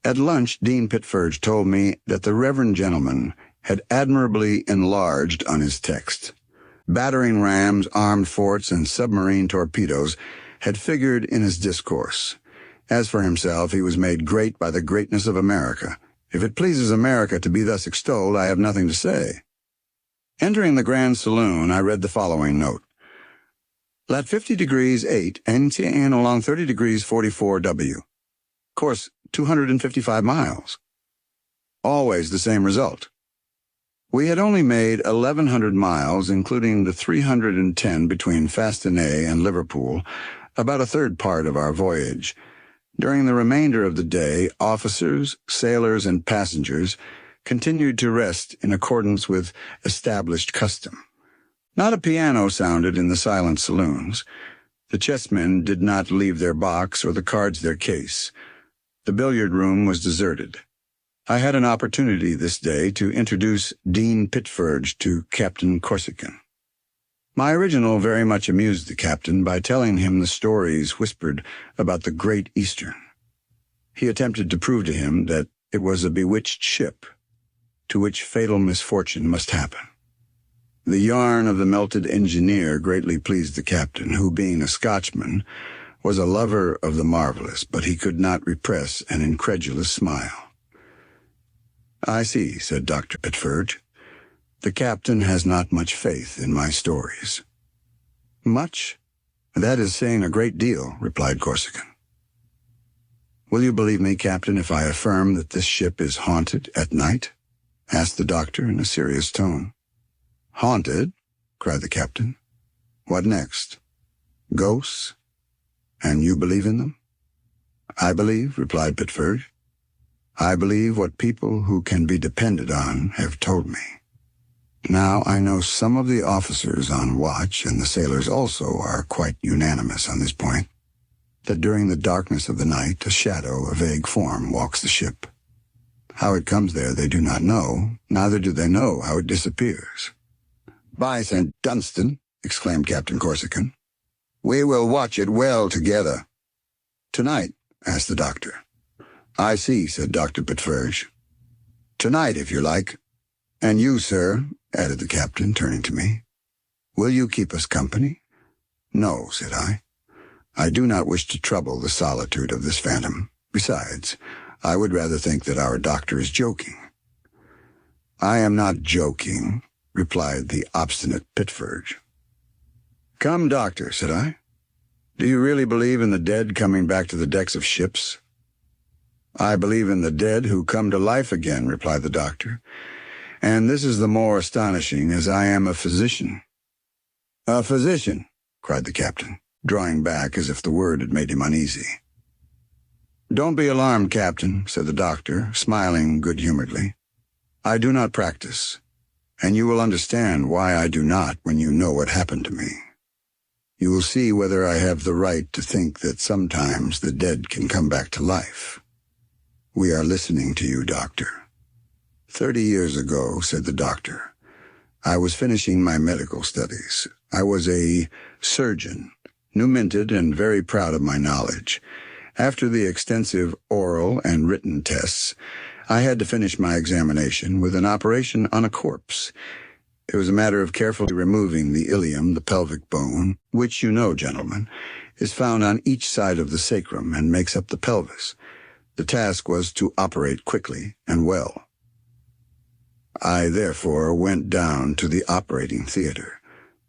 S2: At lunch, Dean Pitferge told me that the reverend gentleman had admirably enlarged on his text. Battering rams, armed forts, and submarine torpedoes had figured in his discourse. As for himself, he was made great by the greatness of America. If it pleases America to be thus extolled, I have nothing to say. Entering the grand saloon, I read the following note. Lat 50 degrees 8, NCN along 30 degrees 44 W. Course 255 miles. Always the same result. We had only made 1,100 miles, including the 310 between Fastenay and Liverpool, about a third part of our voyage. During the remainder of the day, officers, sailors, and passengers continued to rest in accordance with established custom. Not a piano sounded in the silent saloons. The chessmen did not leave their box or the cards their case. The billiard room was deserted. I had an opportunity this day to introduce Dean Pitferge to Captain Corsican. My original very much amused the captain by telling him the stories whispered about the Great Eastern. He attempted to prove to him that it was a bewitched ship, to which fatal misfortune must happen. The yarn of the melted engineer greatly pleased the captain, who, being a Scotchman, was a lover of the marvelous, but he could not repress an incredulous smile. "I see," said Dr. Pitferge. "The captain has not much faith in my stories." "Much? That is saying a great deal," replied Corsican. "Will you believe me, Captain, if I affirm that this ship is haunted at night?" asked the doctor in a serious tone. "Haunted?" cried the captain. "What next? Ghosts? And you believe in them?" "I believe," replied Pitferge. "I believe what people who can be depended on have told me. Now, I know some of the officers on watch, and the sailors also, are quite unanimous on this point, that during the darkness of the night a shadow, a vague form, walks the ship. How it comes there they do not know, neither do they know how it disappears." "By St. Dunstan," exclaimed Captain Corsican, "we will watch it well together." "Tonight?" asked the doctor. "I see," said Dr. Pitferge. "Tonight, if you like. And you, sir," added the captain, turning to me, "will you keep us company?" "No," said I. "I do not wish to trouble the solitude of this phantom. Besides, I would rather think that our doctor is joking." "I am not joking," replied the obstinate Pitferge. "Come, doctor," said I. "Do you really believe in the dead coming back to the decks of ships?" "I believe in the dead who come to life again," replied the doctor. "And this is the more astonishing, as I am a physician." "A physician?" cried the captain, drawing back as if the word had made him uneasy. "Don't be alarmed, Captain," said the doctor, smiling good-humoredly. "I do not practice, and you will understand why I do not when you know what happened to me. You will see whether I have the right to think that sometimes the dead can come back to life. We are listening to you, doctor." 30 years ago," said the doctor, "I was finishing my medical studies. I was a surgeon, new-minted and very proud of my knowledge. After the extensive oral and written tests, I had to finish my examination with an operation on a corpse. It was a matter of carefully removing the ilium, the pelvic bone, which, you know, gentlemen, is found on each side of the sacrum and makes up the pelvis. The task was to operate quickly and well. I therefore went down to the operating theater,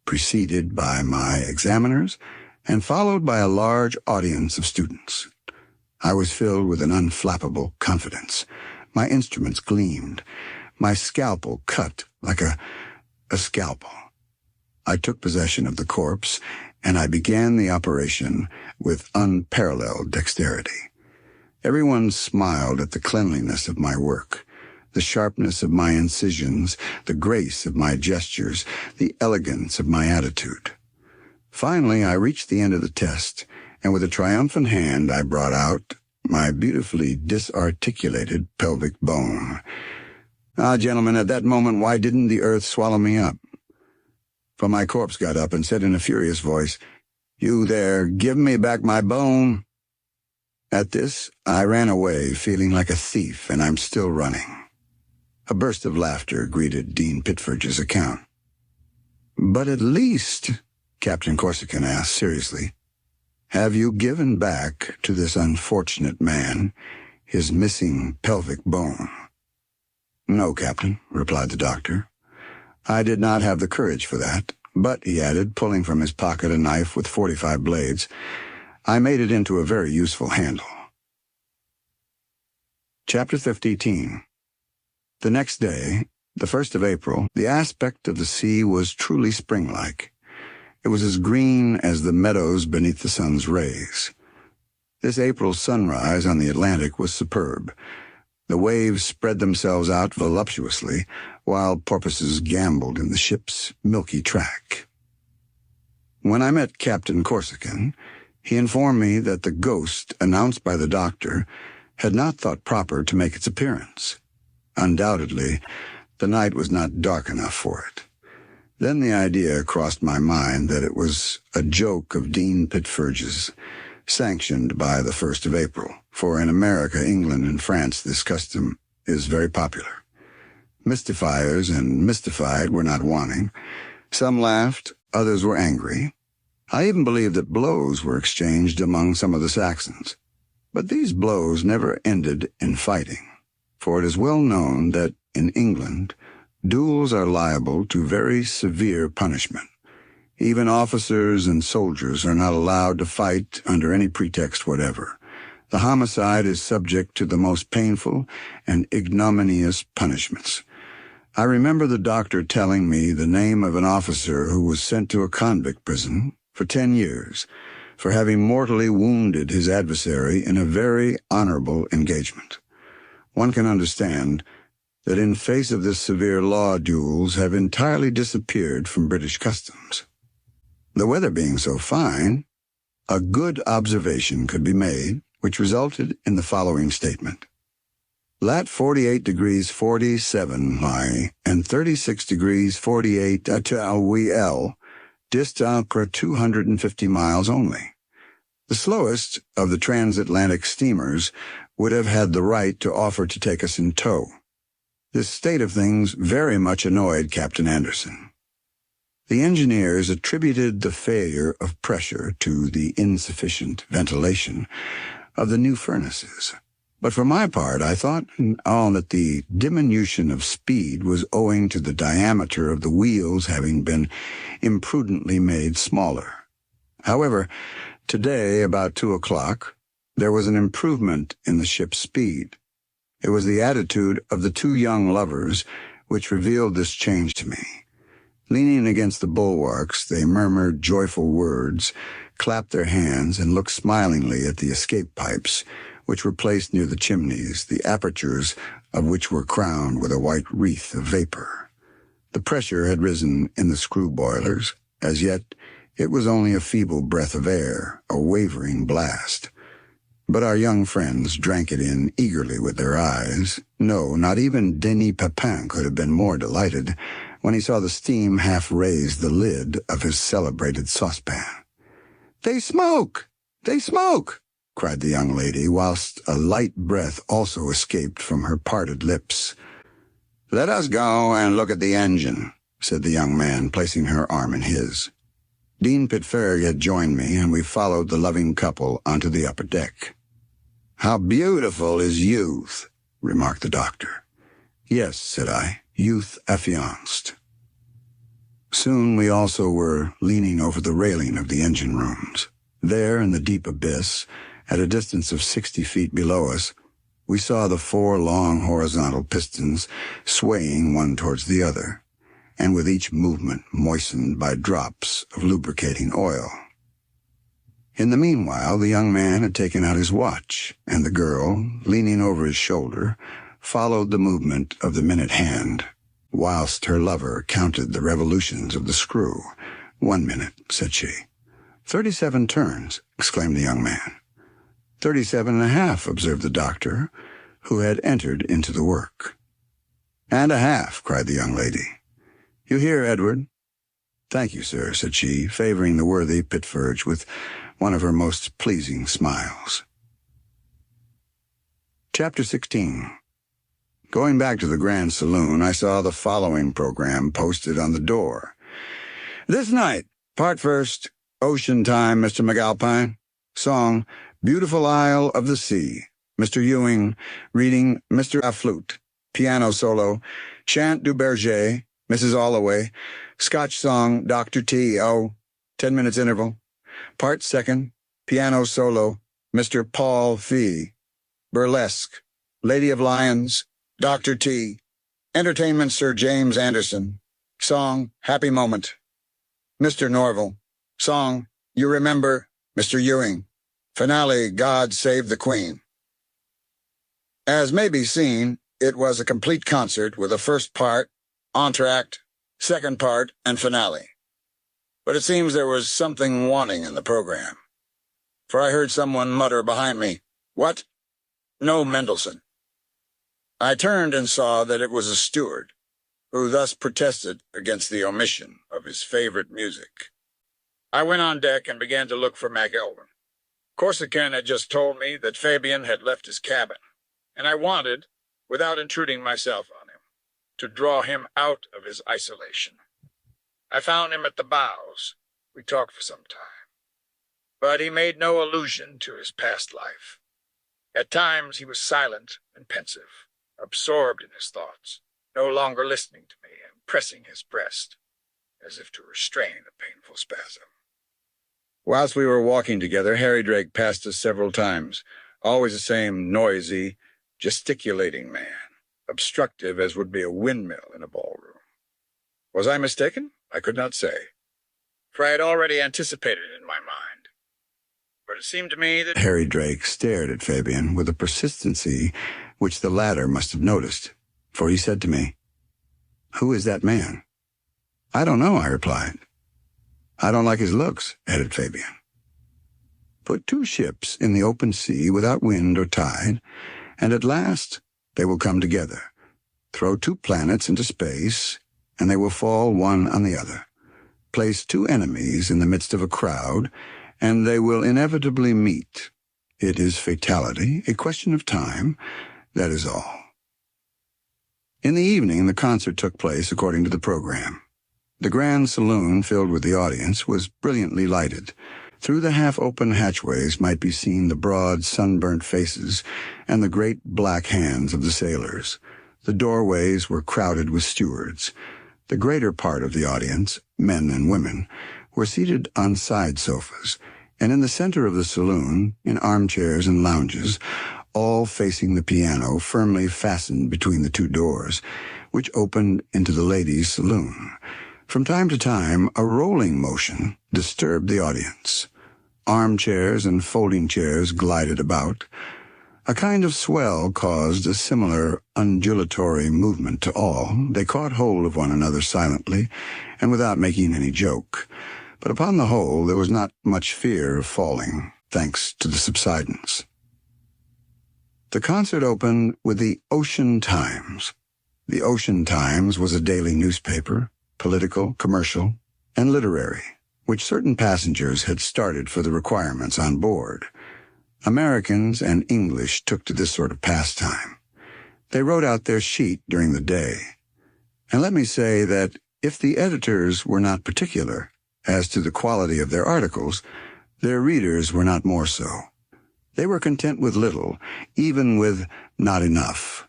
S2: preceded by my examiners and followed by a large audience of students. I was filled with an unflappable confidence. My instruments gleamed, my scalpel cut like a scalpel. I took possession of the corpse, and I began the operation with unparalleled dexterity. Everyone smiled at the cleanliness of my work, the sharpness of my incisions, the grace of my gestures, the elegance of my attitude. Finally, I reached the end of the test, and with a triumphant hand I brought out my beautifully disarticulated pelvic bone. Ah, gentlemen, at that moment, why didn't the earth swallow me up? For my corpse got up and said in a furious voice, "You there, give me back my bone." At this, I ran away, feeling like a thief, and I'm still running. A burst of laughter greeted Dean Pitferge's account. "But at least," Captain Corsican asked seriously, "have you given back to this unfortunate man his missing pelvic bone?" "No, Captain," replied the doctor. "I did not have the courage for that, but," he added, pulling from his pocket a knife with 45 blades, "I made it into a very useful handle." Chapter 15. The next day, the 1st of April, the aspect of the sea was truly spring-like. It was as green as the meadows beneath the sun's rays. This April sunrise on the Atlantic was superb. The waves spread themselves out voluptuously, while porpoises gamboled in the ship's milky track. When I met Captain Corsican, he informed me that the ghost announced by the doctor had not thought proper to make its appearance. Undoubtedly, the night was not dark enough for it. Then the idea crossed my mind that it was a joke of Dean Pitferge's, sanctioned by the 1st of April, for in America, England, and France this custom is very popular. Mystifiers and mystified were not wanting. Some laughed, others were angry. I even believe that blows were exchanged among some of the Saxons. But these blows never ended in fighting, for it is well known that in England, duels are liable to very severe punishment. Even officers and soldiers are not allowed to fight under any pretext whatever. The homicide is subject to the most painful and ignominious punishments. I remember the doctor telling me the name of an officer who was sent to a convict prison for 10 years for having mortally wounded his adversary in a very honorable engagement. One can understand that in face of this severe law, duels have entirely disappeared from British customs. The weather being so fine, a good observation could be made, which resulted in the following statement. Lat 48 degrees 47 lie and 36 degrees 48 L, distant 250 miles only. The slowest of the transatlantic steamers would have had the right to offer to take us in tow. This state of things very much annoyed Captain Anderson. The engineers attributed the failure of pressure to the insufficient ventilation of the new furnaces. But for my part, I thought that the diminution of speed was owing to the diameter of the wheels having been imprudently made smaller. However, today, about 2 o'clock, there was an improvement in the ship's speed. It was the attitude of the two young lovers which revealed this change to me. Leaning against the bulwarks, they murmured joyful words, clapped their hands, and looked smilingly at the escape pipes, which were placed near the chimneys, the apertures of which were crowned with a white wreath of vapor. The pressure had risen in the screw boilers. As yet, it was only a feeble breath of air, a wavering blast. But our young friends drank it in eagerly with their eyes. No, not even Denis Papin could have been more delighted when he saw the steam half raise the lid of his celebrated saucepan. "They smoke! They smoke!" cried the young lady, whilst a light breath also escaped from her parted lips. "Let us go and look at the engine," said the young man, placing her arm in his. Dean Pitferge had joined me, and we followed the loving couple onto the upper deck. "How beautiful is youth," remarked the doctor. "Yes," said I, "youth affianced." Soon we also were leaning over the railing of the engine rooms. There, in the deep abyss, at a distance of 60 feet below us, we saw the 4 long horizontal pistons swaying one towards the other, and with each movement moistened by drops of lubricating oil. In the meanwhile, the young man had taken out his watch, and the girl, leaning over his shoulder, followed the movement of the minute hand, whilst her lover counted the revolutions of the screw. "1 minute," said she. 37 turns," exclaimed the young man. 37.5, observed the doctor, who had entered into the work. "And a half," cried the young lady. "You hear, Edward?" "Thank you, sir," said she, favoring the worthy Pitferge with one of her most pleasing smiles. Chapter 16. Going back to the Grand Saloon, I saw the following program posted on the door. "This night, part first, Ocean Time, Mr. McAlpine. Song, Beautiful Isle of the Sea. Mr. Ewing, reading Mr. Afflute. Piano solo, Chant du Berger, Mrs. Alloway. Scotch song, Dr. T. O. 10 minutes interval. Part second, piano solo, Mr. Paul Fee. Burlesque, Lady of Lions, Dr. T. Entertainment, Sir James Anderson. Song, Happy Moment. Mr. Norval. Song, You Remember, Mr. Ewing. Finale, God Save the Queen." As may be seen, it was a complete concert with a first part, entr'acte, second part, and finale. But it seems there was something wanting in the program, for I heard someone mutter behind me, "What? No Mendelssohn." I turned and saw that it was a steward, who thus protested against the omission of
S4: of his favorite music. I went on deck and began to look for MacElvin. Corsican had just told me that Fabian had left his cabin, and I wanted, without intruding myself on him, to draw him out of his isolation. I found him at the bows. We talked for some time, but he made no allusion to his past life. At times he was silent and pensive, absorbed in his thoughts, no longer listening to me and pressing his breast, as if to restrain a painful spasm. Whilst we were walking together, Harry Drake passed us several times, always the same noisy, gesticulating man, obstructive as would be a windmill in a ballroom. Was I mistaken? I could not say, for I had already anticipated it in my mind. But it seemed to me that
S2: Harry Drake stared at Fabian with a persistency which the latter must have noticed, for he said to me, "Who is that man?" "I don't know," I replied. "I don't like his looks," added Fabian. "Put two ships in the open sea without wind or tide, and at last they will come together. Throw two planets into space, and they will fall one on the other. Place two enemies in the midst of a crowd, and they will inevitably meet. It is fatality, a question of time, that is all." In the evening, the concert took place according to the program. The grand saloon, filled with the audience, was brilliantly lighted. Through the half-open hatchways might be seen the broad, sunburnt faces and the great black hands of the sailors. The doorways were crowded with stewards. The greater part of the audience, men and women, were seated on side sofas, and in the center of the saloon, in armchairs and lounges, all facing the piano firmly fastened between the two doors, which opened into the ladies' saloon. From time to time, a rolling motion disturbed the audience. Armchairs and folding chairs glided about. A kind of swell caused a similar undulatory movement to all. They caught hold of one another silently and without making any joke. But upon the whole, there was not much fear of falling, thanks to the subsidence. The concert opened with the Ocean Times. The Ocean Times was a daily newspaper, political, commercial, and literary, which certain passengers had started for the requirements on board. Americans and English took to this sort of pastime. They wrote out their sheet during the day. And let me say that if the editors were not particular as to the quality of their articles, their readers were not more so. They were content with little, even with not enough.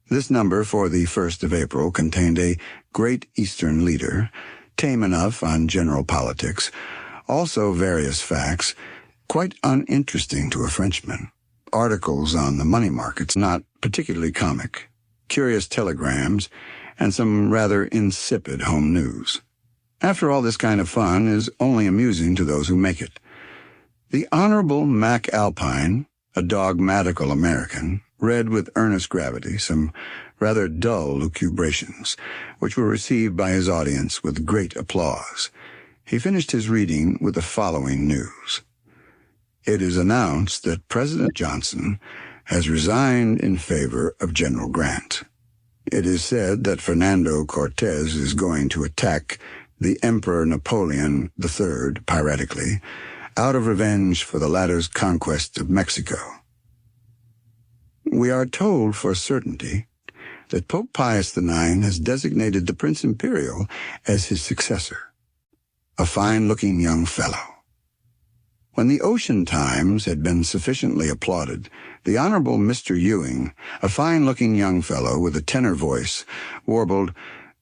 S2: This number for the 1st of April contained a Great Eastern leader, tame enough on general politics, also various facts, quite uninteresting to a Frenchman, articles on the money markets not particularly comic, curious telegrams, and some rather insipid home news. After all, this kind of fun is only amusing to those who make it. The Honorable Mac Alpine, a dogmatical American, read with earnest gravity some rather dull lucubrations, which were received by his audience with great applause. He finished his reading with the following news. It is announced that President Johnson has resigned in favor of General Grant. It is said that Fernando Cortez is going to attack the Emperor Napoleon III, piratically, out of revenge for the latter's conquest of Mexico. We are told for certainty that Pope Pius IX has designated the Prince Imperial as his successor, a fine-looking young fellow. When the Ocean Times had been sufficiently applauded, the Honorable Mr. Ewing, a fine-looking young fellow with a tenor voice, warbled,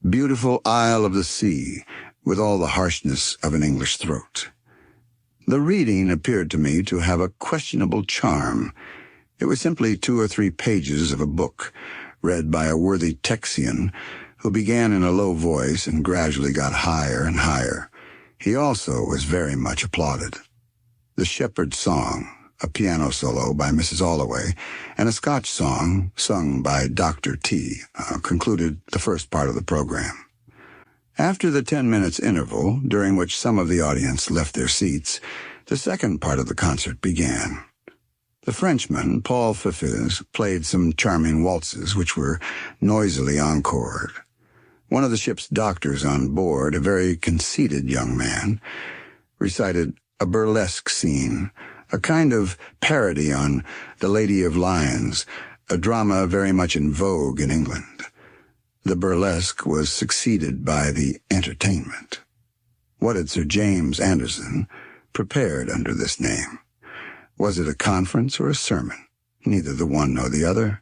S2: "Beautiful Isle of the Sea," with all the harshness of an English throat. The reading appeared to me to have a questionable charm. It was simply 2 or 3 pages of a book, read by a worthy Texian, who began in a low voice and gradually got higher and higher. He also was very much applauded. The Shepherd's Song, a piano solo by Mrs. Alloway, and a Scotch song sung by Dr. T, concluded the first part of the program. After the 10 minutes interval, during which some of the audience left their seats, the second part of the concert began. The Frenchman, Paul Fefis, played some charming waltzes which were noisily encored. One of the ship's doctors on board, a very conceited young man, recited a burlesque scene, a kind of parody on The Lady of Lions, a drama very much in vogue in England. The burlesque was succeeded by the entertainment. What had Sir James Anderson prepared under this name? Was it a conference or a sermon? Neither the one nor the other.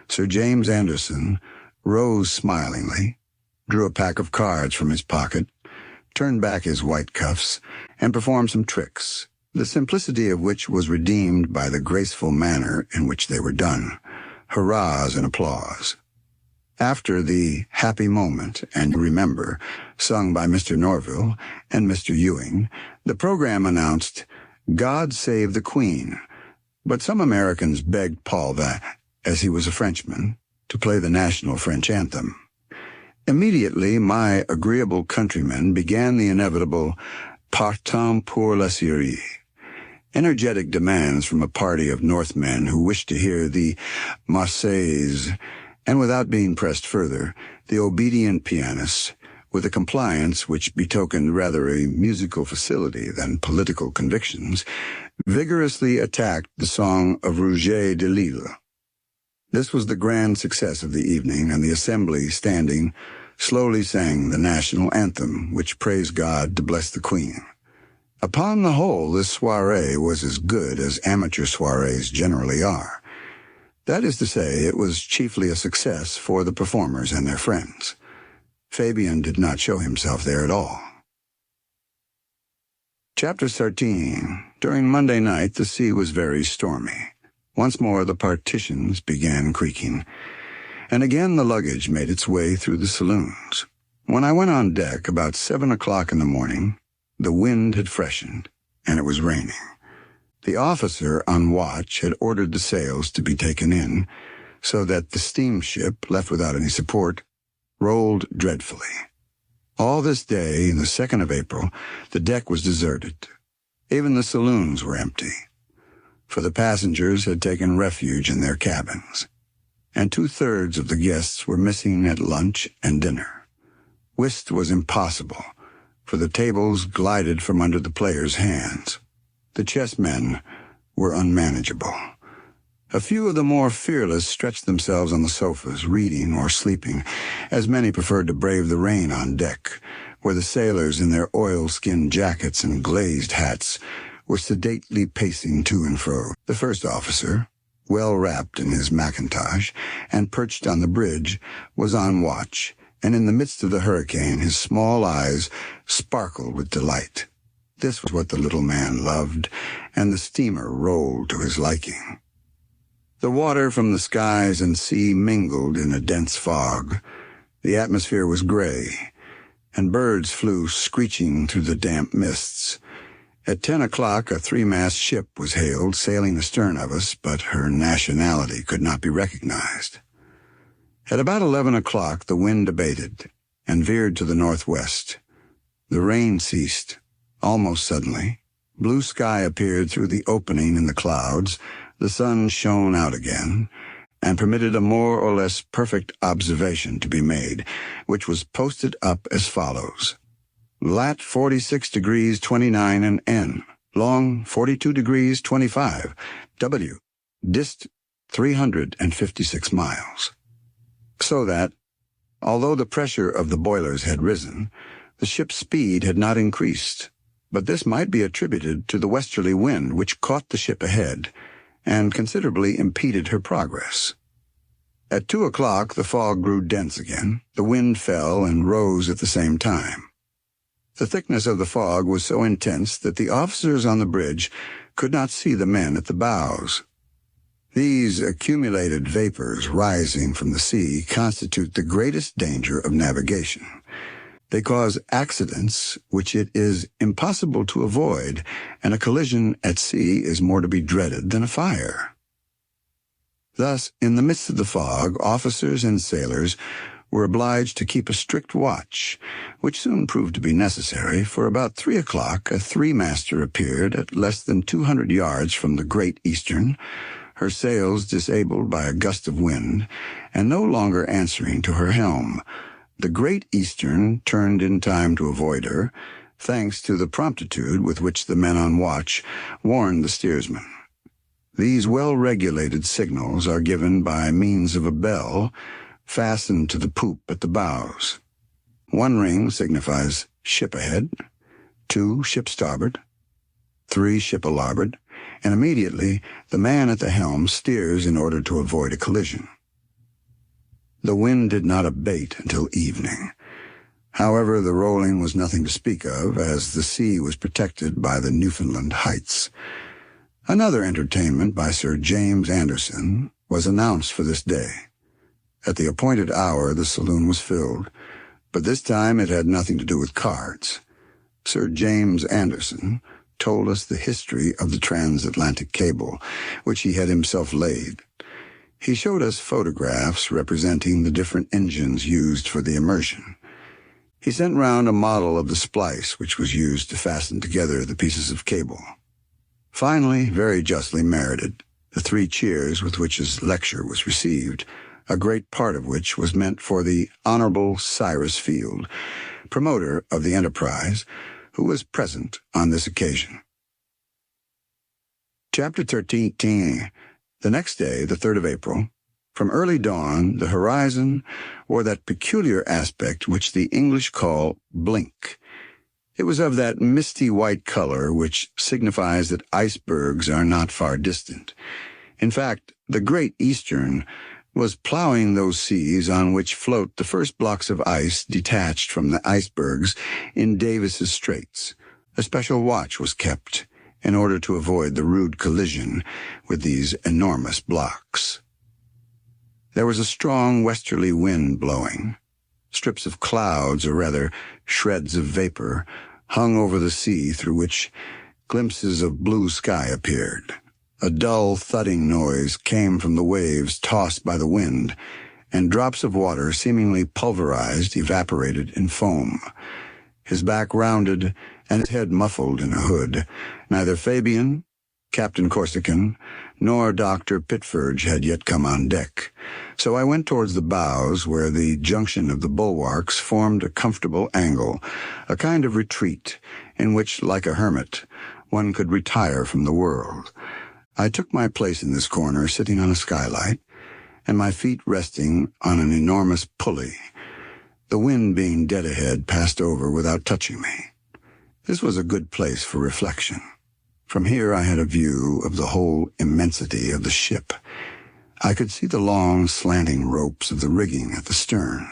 S2: Sir James Anderson rose smilingly, drew a pack of cards from his pocket, turned back his white cuffs, and performed some tricks, the simplicity of which was redeemed by the graceful manner in which they were done, hurrahs and applause. After the happy moment and remember, sung by Mr. Norville and Mr. Ewing, the program announced, God Save the Queen, but some Americans begged Paul, as he was a Frenchman, to play the national French anthem. Immediately, my agreeable countrymen began the inevitable Partons pour la Syrie, energetic demands from a party of Northmen who wished to hear the Marseillaise, and without being pressed further, the obedient pianists, with a compliance which betokened rather a musical facility than political convictions, vigorously attacked the song of Rouget de Lille. This was the grand success of the evening, and the assembly, standing, slowly sang the national anthem, which praised God to bless the Queen. Upon the whole, this soirée was as good as amateur soirées generally are. That is to say, it was chiefly a success for the performers and their friends. Fabian did not show himself there at all. Chapter 13. During Monday night, the sea was very stormy. Once more the partitions began creaking, and again the luggage made its way through the saloons. When I went on deck about 7 o'clock in the morning, the wind had freshened, and it was raining. The officer on watch had ordered the sails to be taken in, so that the steamship, left without any support, rolled dreadfully. All this day, the 2nd of April, the deck was deserted. Even the saloons were empty, for the passengers had taken refuge in their cabins, and 2/3 of the guests were missing at lunch and dinner. Whist was impossible, for the tables glided from under the players' hands. The chessmen were unmanageable. A few of the more fearless stretched themselves on the sofas, reading or sleeping, as many preferred to brave the rain on deck, where the sailors in their oilskin jackets and glazed hats were sedately pacing to and fro. The first officer, well wrapped in his mackintosh and perched on the bridge, was on watch, and in the midst of the hurricane his small eyes sparkled with delight. This was what the little man loved, and the steamer rolled to his liking. The water from the skies and sea mingled in a dense fog. The atmosphere was gray, and birds flew screeching through the damp mists. At 10 o'clock, a 3-mast ship was hailed, sailing astern of us, but her nationality could not be recognized. At about 11 o'clock, the wind abated and veered to the northwest. The rain ceased, almost suddenly. Blue sky appeared through the opening in the clouds, the sun shone out again, and permitted a more or less perfect observation to be made, which was posted up as follows. Lat 46 degrees 29 and N, long 42 degrees 25, W, dist 356 miles. So that, although the pressure of the boilers had risen, the ship's speed had not increased, but this might be attributed to the westerly wind which caught the ship ahead and considerably impeded her progress. At 2 o'clock the fog grew dense again, the wind fell and rose at the same time. The thickness of the fog was so intense that the officers on the bridge could not see the men at the bows. These accumulated vapors rising from the sea constitute the greatest danger of navigation. They cause accidents which it is impossible to avoid, and a collision at sea is more to be dreaded than a fire. Thus, in the midst of the fog, officers and sailors were obliged to keep a strict watch, which soon proved to be necessary, for about 3 o'clock a 3-master appeared at less than 200 yards from the Great Eastern, her sails disabled by a gust of wind, and no longer answering to her helm, The Great Eastern turned in time to avoid her, thanks to the promptitude with which the men on watch warned the steersman. These well-regulated signals are given by means of a bell fastened to the poop at the bows. One ring signifies ship ahead, 2 ship starboard, 3 ship a larboard, and immediately the man at the helm steers in order to avoid a collision. The wind did not abate until evening. However, the rolling was nothing to speak of, as the sea was protected by the Newfoundland Heights. Another entertainment by Sir James Anderson was announced for this day. At the appointed hour, the saloon was filled, but this time it had nothing to do with cards. Sir James Anderson told us the history of the transatlantic cable, which he had himself laid. He showed us photographs representing the different engines used for the immersion. He sent round a model of the splice which was used to fasten together the pieces of cable. Finally, very justly merited, the 3 cheers with which his lecture was received, a great part of which was meant for the Honorable Cyrus Field, promoter of the enterprise, who was present on this occasion. Chapter 13. The next day, the 3rd of April, from early dawn, the horizon wore that peculiar aspect which the English call blink. It was of that misty white color which signifies that icebergs are not far distant. In fact, the Great Eastern was plowing those seas on which float the first blocks of ice detached from the icebergs in Davis's Straits. A special watch was kept in order to avoid the rude collision with these enormous blocks. There was a strong westerly wind blowing. Strips of clouds, or rather shreds of vapor, hung over the sea through which glimpses of blue sky appeared. A dull thudding noise came from the waves tossed by the wind, and drops of water seemingly pulverized evaporated in foam. His back rounded and his head muffled in a hood, neither Fabian, Captain Corsican, nor Dr. Pitferge had yet come on deck, so I went towards the bows, where the junction of the bulwarks formed a comfortable angle, a kind of retreat, in which, like a hermit, one could retire from the world. I took my place in this corner, sitting on a skylight, and my feet resting on an enormous pulley. The wind being dead ahead passed over without touching me. This was a good place for reflection. From here I had a view of the whole immensity of the ship. I could see the long, slanting ropes of the rigging at the stern.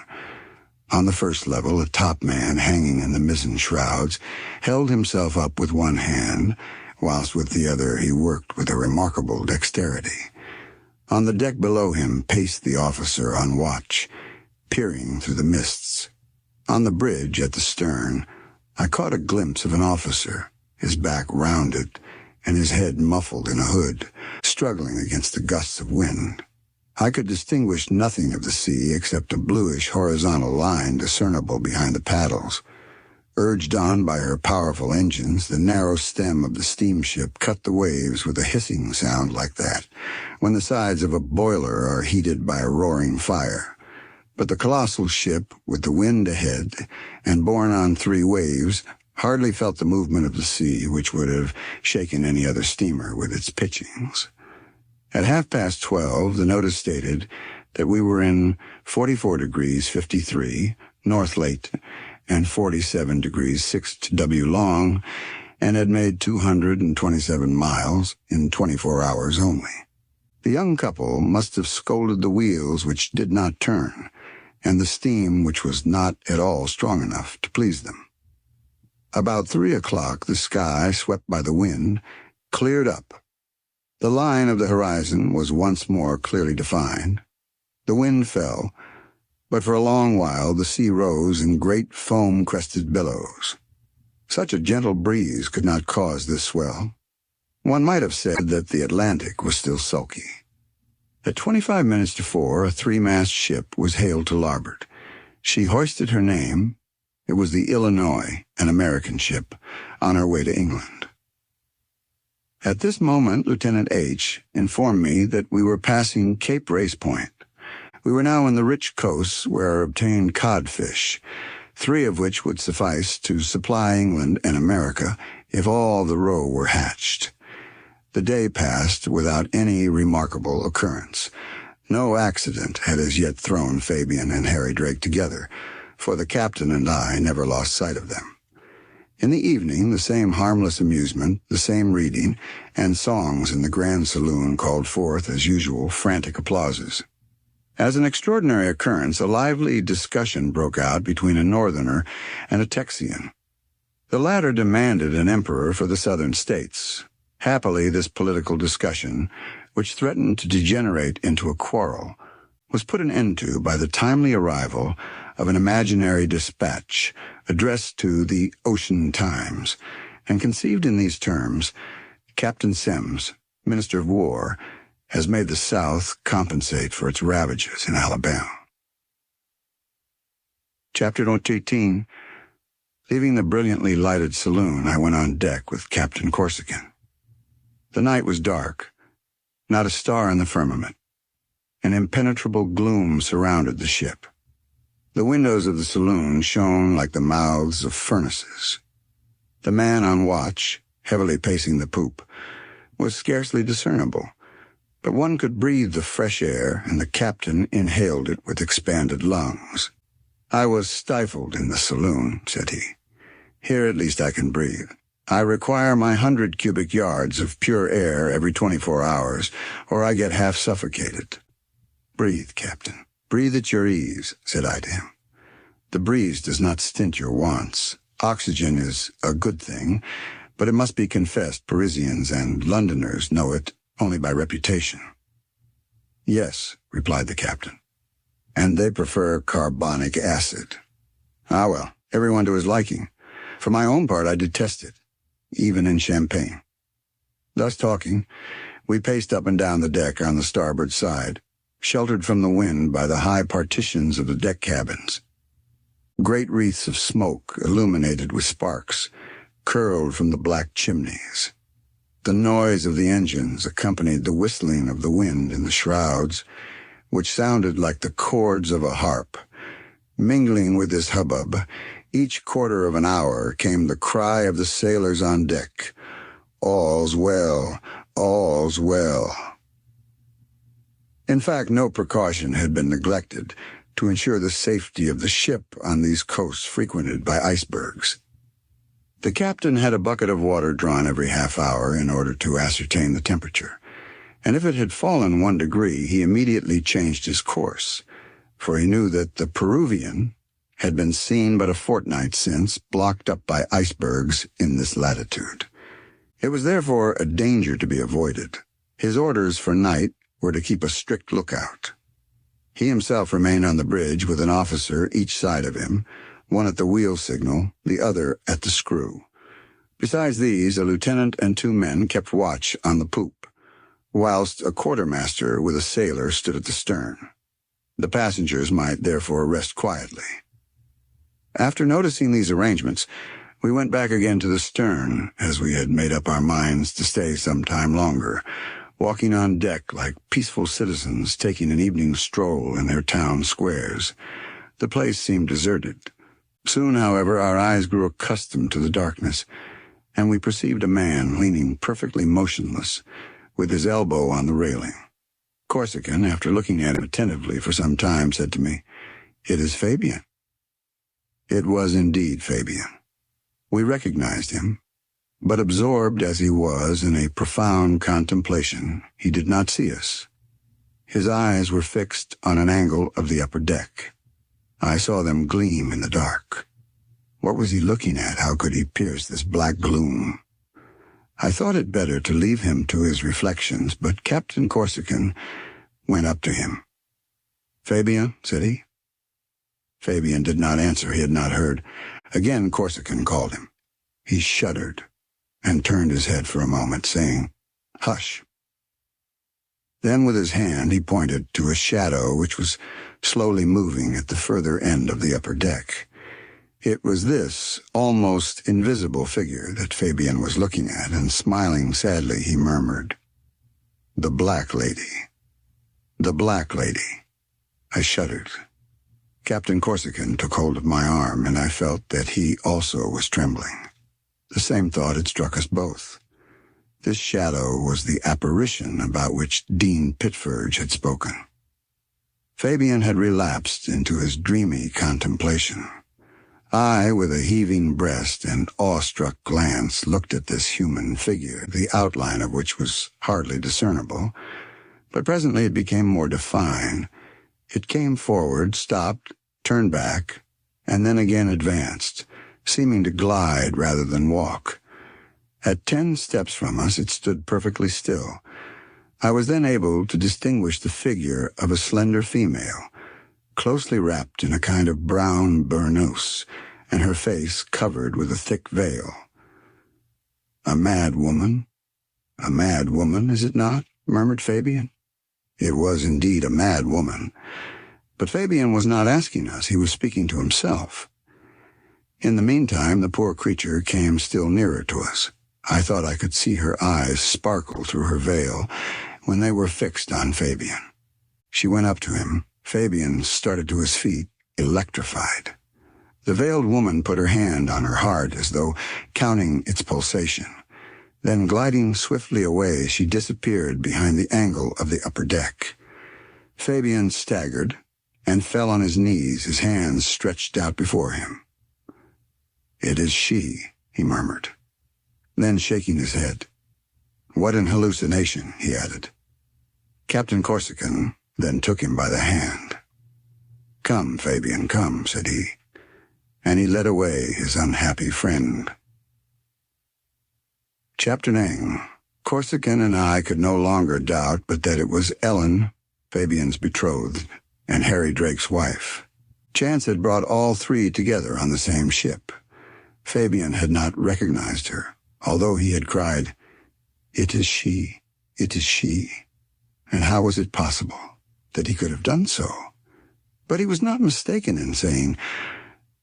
S2: On the first level, a topman hanging in the mizzen shrouds held himself up with one hand, whilst with the other he worked with a remarkable dexterity. On the deck below him paced the officer on watch, peering through the mists. On the bridge at the stern, I caught a glimpse of an officer, his back rounded and his head muffled in a hood, struggling against the gusts of wind. I could distinguish nothing of the sea except a bluish horizontal line discernible behind the paddles. Urged on by her powerful engines, the narrow stem of the steamship cut the waves with a hissing sound like that, when the sides of a boiler are heated by a roaring fire. But the colossal ship, with the wind ahead and borne on 3 waves, hardly felt the movement of the sea, which would have shaken any other steamer with its pitchings. At 12:30, the notice stated that we were in 44 degrees 53 north late and 47 degrees 6 W long, and had made 227 miles in 24 hours only. The young couple must have scolded the wheels which did not turn, and the steam which was not at all strong enough to please them. About 3 o'clock, the sky, swept by the wind, cleared up. The line of the horizon was once more clearly defined. The wind fell, but for a long while the sea rose in great foam-crested billows. Such a gentle breeze could not cause this swell. One might have said that the Atlantic was still sulky. At 4 minutes to 4, a 3-mast ship was hailed to larboard. She hoisted her name. It was the Illinois, an American ship, on her way to England. At this moment, Lieutenant H. informed me that we were passing Cape Race Point. We were now in the rich coasts where are obtained codfish, 3 of which would suffice to supply England and America if all the roe were hatched. The day passed without any remarkable occurrence. No accident had as yet thrown Fabian and Harry Drake together, for the captain and I never lost sight of them. In the evening, the same harmless amusement, the same reading, and songs in the grand saloon called forth, as usual, frantic applauses. As an extraordinary occurrence, a lively discussion broke out between a northerner and a Texian. The latter demanded an emperor for the southern states. Happily, this political discussion, which threatened to degenerate into a quarrel, was put an end to by the timely arrival of an imaginary dispatch addressed to the Ocean Times, and conceived in these terms: Captain Semmes, Minister of War, has made the South compensate for its ravages in Alabama. Chapter 18. Leaving the brilliantly lighted saloon, I went on deck with Captain Corsican. The night was dark, not a star in the firmament. An impenetrable gloom surrounded the ship. The windows of the saloon shone like the mouths of furnaces. The man on watch, heavily pacing the poop, was scarcely discernible, but one could breathe the fresh air, and the captain inhaled it with expanded lungs. "I was stifled in the saloon," said he. "Here at least I can breathe. I require my 100 cubic yards of pure air every 24 hours, or I get half suffocated." "Breathe, Captain. Breathe at your ease," said I to him. "The breeze does not stint your wants. Oxygen is a good thing, but it must be confessed Parisians and Londoners know it only by reputation." "Yes," replied the captain, "and they prefer carbonic acid." "Ah, well, everyone to his liking. For my own part, I detest it, even in champagne." Thus talking, we paced up and down the deck on the starboard side, sheltered from the wind by the high partitions of the deck cabins. Great wreaths of smoke, illuminated with sparks, curled from the black chimneys. The noise of the engines accompanied the whistling of the wind in the shrouds, which sounded like the chords of a harp. Mingling with this hubbub, each quarter of an hour came the cry of the sailors on deck: "All's well, all's well." In fact, no precaution had been neglected to ensure the safety of the ship on these coasts frequented by icebergs. The captain had a bucket of water drawn every half hour in order to ascertain the temperature, and if it had fallen 1 degree, he immediately changed his course, for he knew that the Peruvian had been seen but a fortnight since, blocked up by icebergs in this latitude. It was therefore a danger to be avoided. His orders for night were to keep a strict lookout. He himself remained on the bridge with an officer each side of him, one at the wheel signal, the other at the screw. Besides these, a lieutenant and 2 men kept watch on the poop, whilst a quartermaster with a sailor stood at the stern. The passengers might therefore rest quietly. After noticing these arrangements, we went back again to the stern, as we had made up our minds to stay some time longer, walking on deck like peaceful citizens taking an evening stroll in their town squares. The place seemed deserted. Soon, however, our eyes grew accustomed to the darkness, and we perceived a man leaning perfectly motionless, with his elbow on the railing. Corsican, after looking at him attentively for some time, said to me, "It is Fabian." It was indeed Fabian. We recognized him, but absorbed as he was in a profound contemplation, he did not see us. His eyes were fixed on an angle of the upper deck. I saw them gleam in the dark. What was he looking at? How could he pierce this black gloom? I thought it better to leave him to his reflections, but Captain Corsican went up to him. "Fabian," said he. Fabian did not answer. He had not heard. Again Corsican called him. He shuddered and turned his head for a moment, saying, "Hush." Then with his hand he pointed to a shadow which was slowly moving at the further end of the upper deck. It was this almost invisible figure that Fabian was looking at, and smiling sadly he murmured, "The Black Lady. The Black Lady." I shuddered. Captain Corsican took hold of my arm, and I felt that he also was trembling. The same thought had struck us both. This shadow was the apparition about which Dean Pitferge had spoken. Fabian had relapsed into his dreamy contemplation. I, with a heaving breast and awestruck glance, looked at this human figure, the outline of which was hardly discernible, but presently it became more defined. It came forward, stopped, turned back, and then again advanced, seeming to glide rather than walk. At 10 steps from us, it stood perfectly still. I was then able to distinguish the figure of a slender female, closely wrapped in a kind of brown burnous, and her face covered with a thick veil. "A mad woman? A mad woman, is it not?" murmured Fabian. It was indeed a mad woman. But Fabian was not asking us, he was speaking to himself. In the meantime, the poor creature came still nearer to us. I thought I could see her eyes sparkle through her veil when they were fixed on Fabian. She went up to him. Fabian started to his feet, electrified. The veiled woman put her hand on her heart as though counting its pulsation. Then, gliding swiftly away, she disappeared behind the angle of the upper deck. Fabian staggered and fell on his knees, his hands stretched out before him. "It is she," he murmured. Then, shaking his head, "What an hallucination," he added. Captain Corsican then took him by the hand. "Come, Fabian, come," said he, and he led away his unhappy friend. Chapter 9. Corsican and I could no longer doubt but that it was Ellen, Fabian's betrothed, and Harry Drake's wife. Chance had brought all three together on the same ship. Fabian had not recognized her, although he had cried, "It is she, it is she." And how was it possible that he could have done so? But he was not mistaken in saying,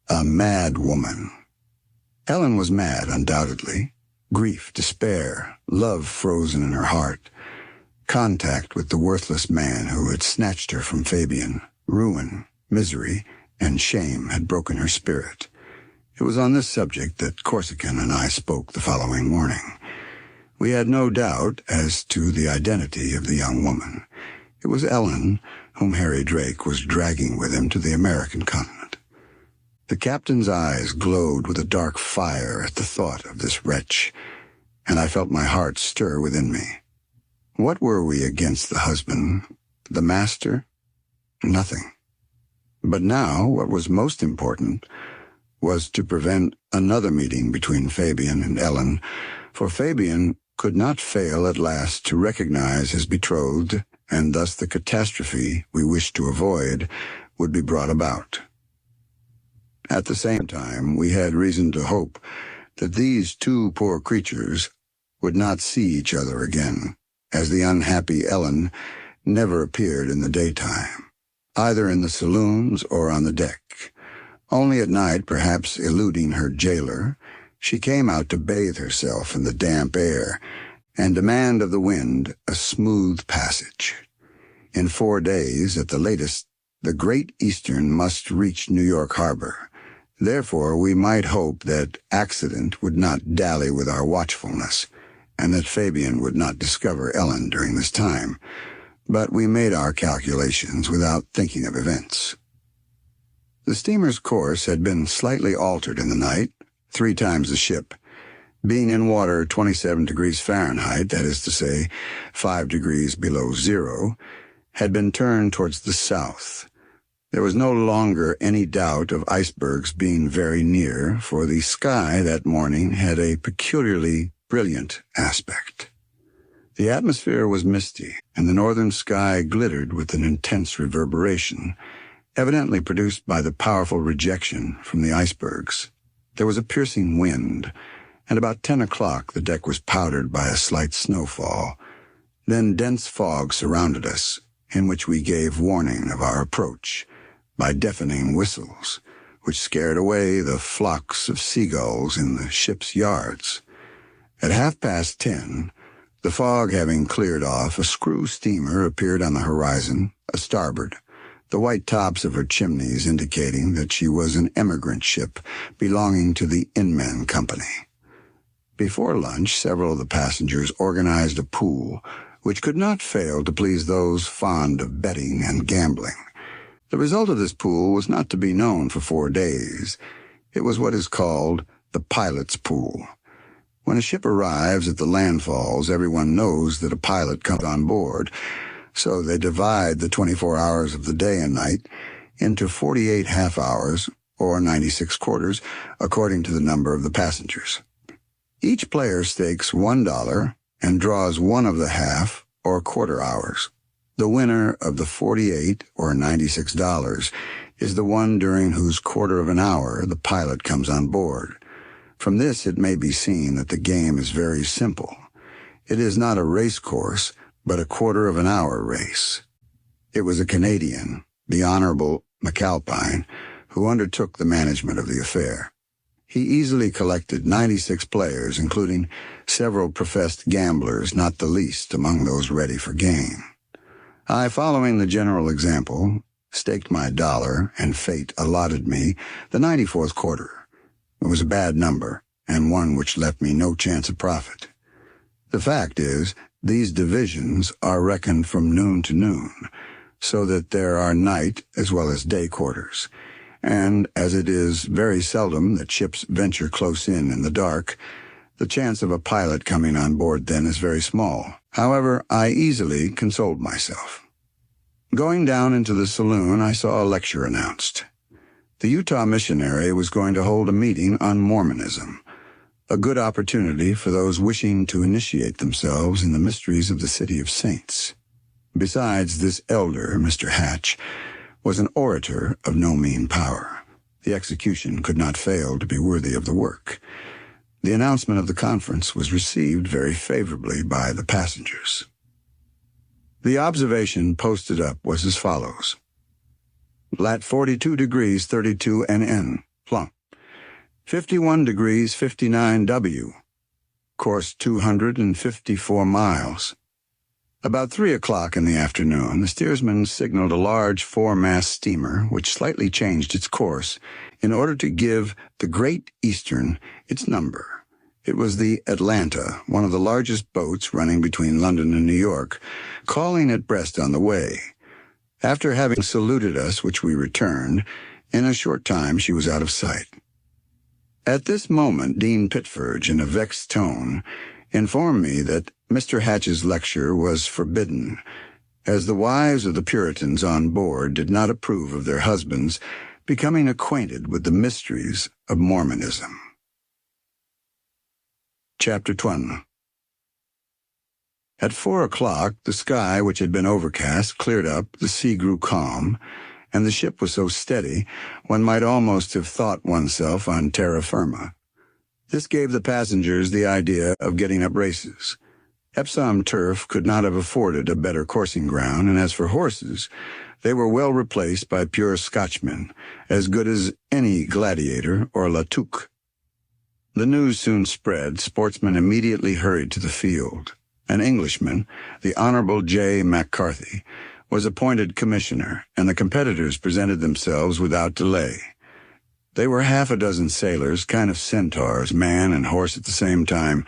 S2: "a mad woman." Ellen was mad, undoubtedly. Grief, despair, love frozen in her heart, contact with the worthless man who had snatched her from Fabian, ruin, misery, and shame had broken her spirit. It was on this subject that Corsican and I spoke the following morning. We had no doubt as to the identity of the young woman. It was Ellen, whom Harry Drake was dragging with him to the American continent. The captain's eyes glowed with a dark fire at the thought of this wretch, and I felt my heart stir within me. What were we against the husband, the master? Nothing. But now, what was most important was to prevent another meeting between Fabian and Ellen, for Fabian could not fail at last to recognize his betrothed, and thus the catastrophe we wished to avoid would be brought about. At the same time, we had reason to hope that these two poor creatures would not see each other again, as the unhappy Ellen never appeared in the daytime, either in the saloons or on the deck. Only at night, perhaps eluding her jailer, she came out to bathe herself in the damp air and demand of the wind a smooth passage. In 4 days, at the latest, the Great Eastern must reach New York Harbor. Therefore, we might hope that accident would not dally with our watchfulness, and that Fabian would not discover Ellen during this time. But we made our calculations without thinking of events. The steamer's course had been slightly altered in the night, 3 times the ship, being in water 27 degrees Fahrenheit, that is to say, 5 degrees below zero, had been turned towards the south. There was no longer any doubt of icebergs being very near, for the sky that morning had a peculiarly brilliant aspect. The atmosphere was misty, and the northern sky glittered with an intense reverberation, evidently produced by the powerful rejection from the icebergs. There was a piercing wind, and about 10 o'clock the deck was powdered by a slight snowfall. Then dense fog surrounded us, in which we gave warning of our approach by deafening whistles, which scared away the flocks of seagulls in the ship's yards. At 10:30, the fog having cleared off, a screw steamer appeared on the horizon, a starboard, the white tops of her chimneys indicating that she was an emigrant ship belonging to the Inman Company. Before lunch, several of the passengers organized a pool, which could not fail to please those fond of betting and gambling. The result of this pool was not to be known for 4 days. It was what is called the pilot's pool. When a ship arrives at the landfalls, everyone knows that a pilot comes on board, so they divide the 24 hours of the day and night into 48 half hours, or 96 quarters, according to the number of the passengers. Each player stakes $1 and draws one of the half or quarter hours. The winner of the 48 or $96 is the one during whose quarter of an hour the pilot comes on board. From this it may be seen that the game is very simple. It is not a race course, but a quarter of an hour race. It was a Canadian, the Honorable McAlpine, who undertook the management of the affair. He easily collected 96 players, including several professed gamblers, not the least among those ready for gain. I, following the general example, staked my $1, and fate allotted me the 94th quarter. It was a bad number, and one which left me no chance of profit. The fact is, these divisions are reckoned from noon to noon, so that there are night as well as day quarters, and as it is very seldom that ships venture close in the dark, the chance of a pilot coming on board then is very small. However, I easily consoled myself. Going down into the saloon, I saw a lecture announced. The Utah missionary was going to hold a meeting on Mormonism, a good opportunity for those wishing to initiate themselves in the mysteries of the City of Saints. Besides, this elder, Mr. Hatch, was an orator of no mean power. The execution could not fail to be worthy of the work. The announcement of the conference was received very favorably by the passengers. The observation posted up was as follows. Lat 42 degrees 32 NN, plump. 51 degrees 59 W, course 254 miles. About 3 o'clock in the afternoon, the steersman signaled a large 4-mast steamer which slightly changed its course in order to give the Great Eastern its number. It was the Atlanta, one of the largest boats running between London and New York, calling at Brest on the way. After having saluted us, which we returned, in a short time she was out of sight. At this moment, Dean Pitferge, in a vexed tone, informed me that Mr. Hatch's lecture was forbidden, as the wives of the Puritans on board did not approve of their husbands becoming acquainted with the mysteries of Mormonism. Chapter 20. At 4 o'clock, the sky, which had been overcast, cleared up, the sea grew calm, and the ship was so steady one might almost have thought oneself on terra firma. This gave the passengers the idea of getting up races. Epsom turf could not have afforded a better coursing ground, and as for horses, they were well replaced by pure Scotchmen, as good as any Gladiator or La Touque. The news soon spread. Sportsmen immediately hurried to the field. An Englishman, the Honorable J. McCarthy, was appointed commissioner, and the competitors presented themselves without delay. They were half a dozen sailors, kind of centaurs, man and horse at the same time,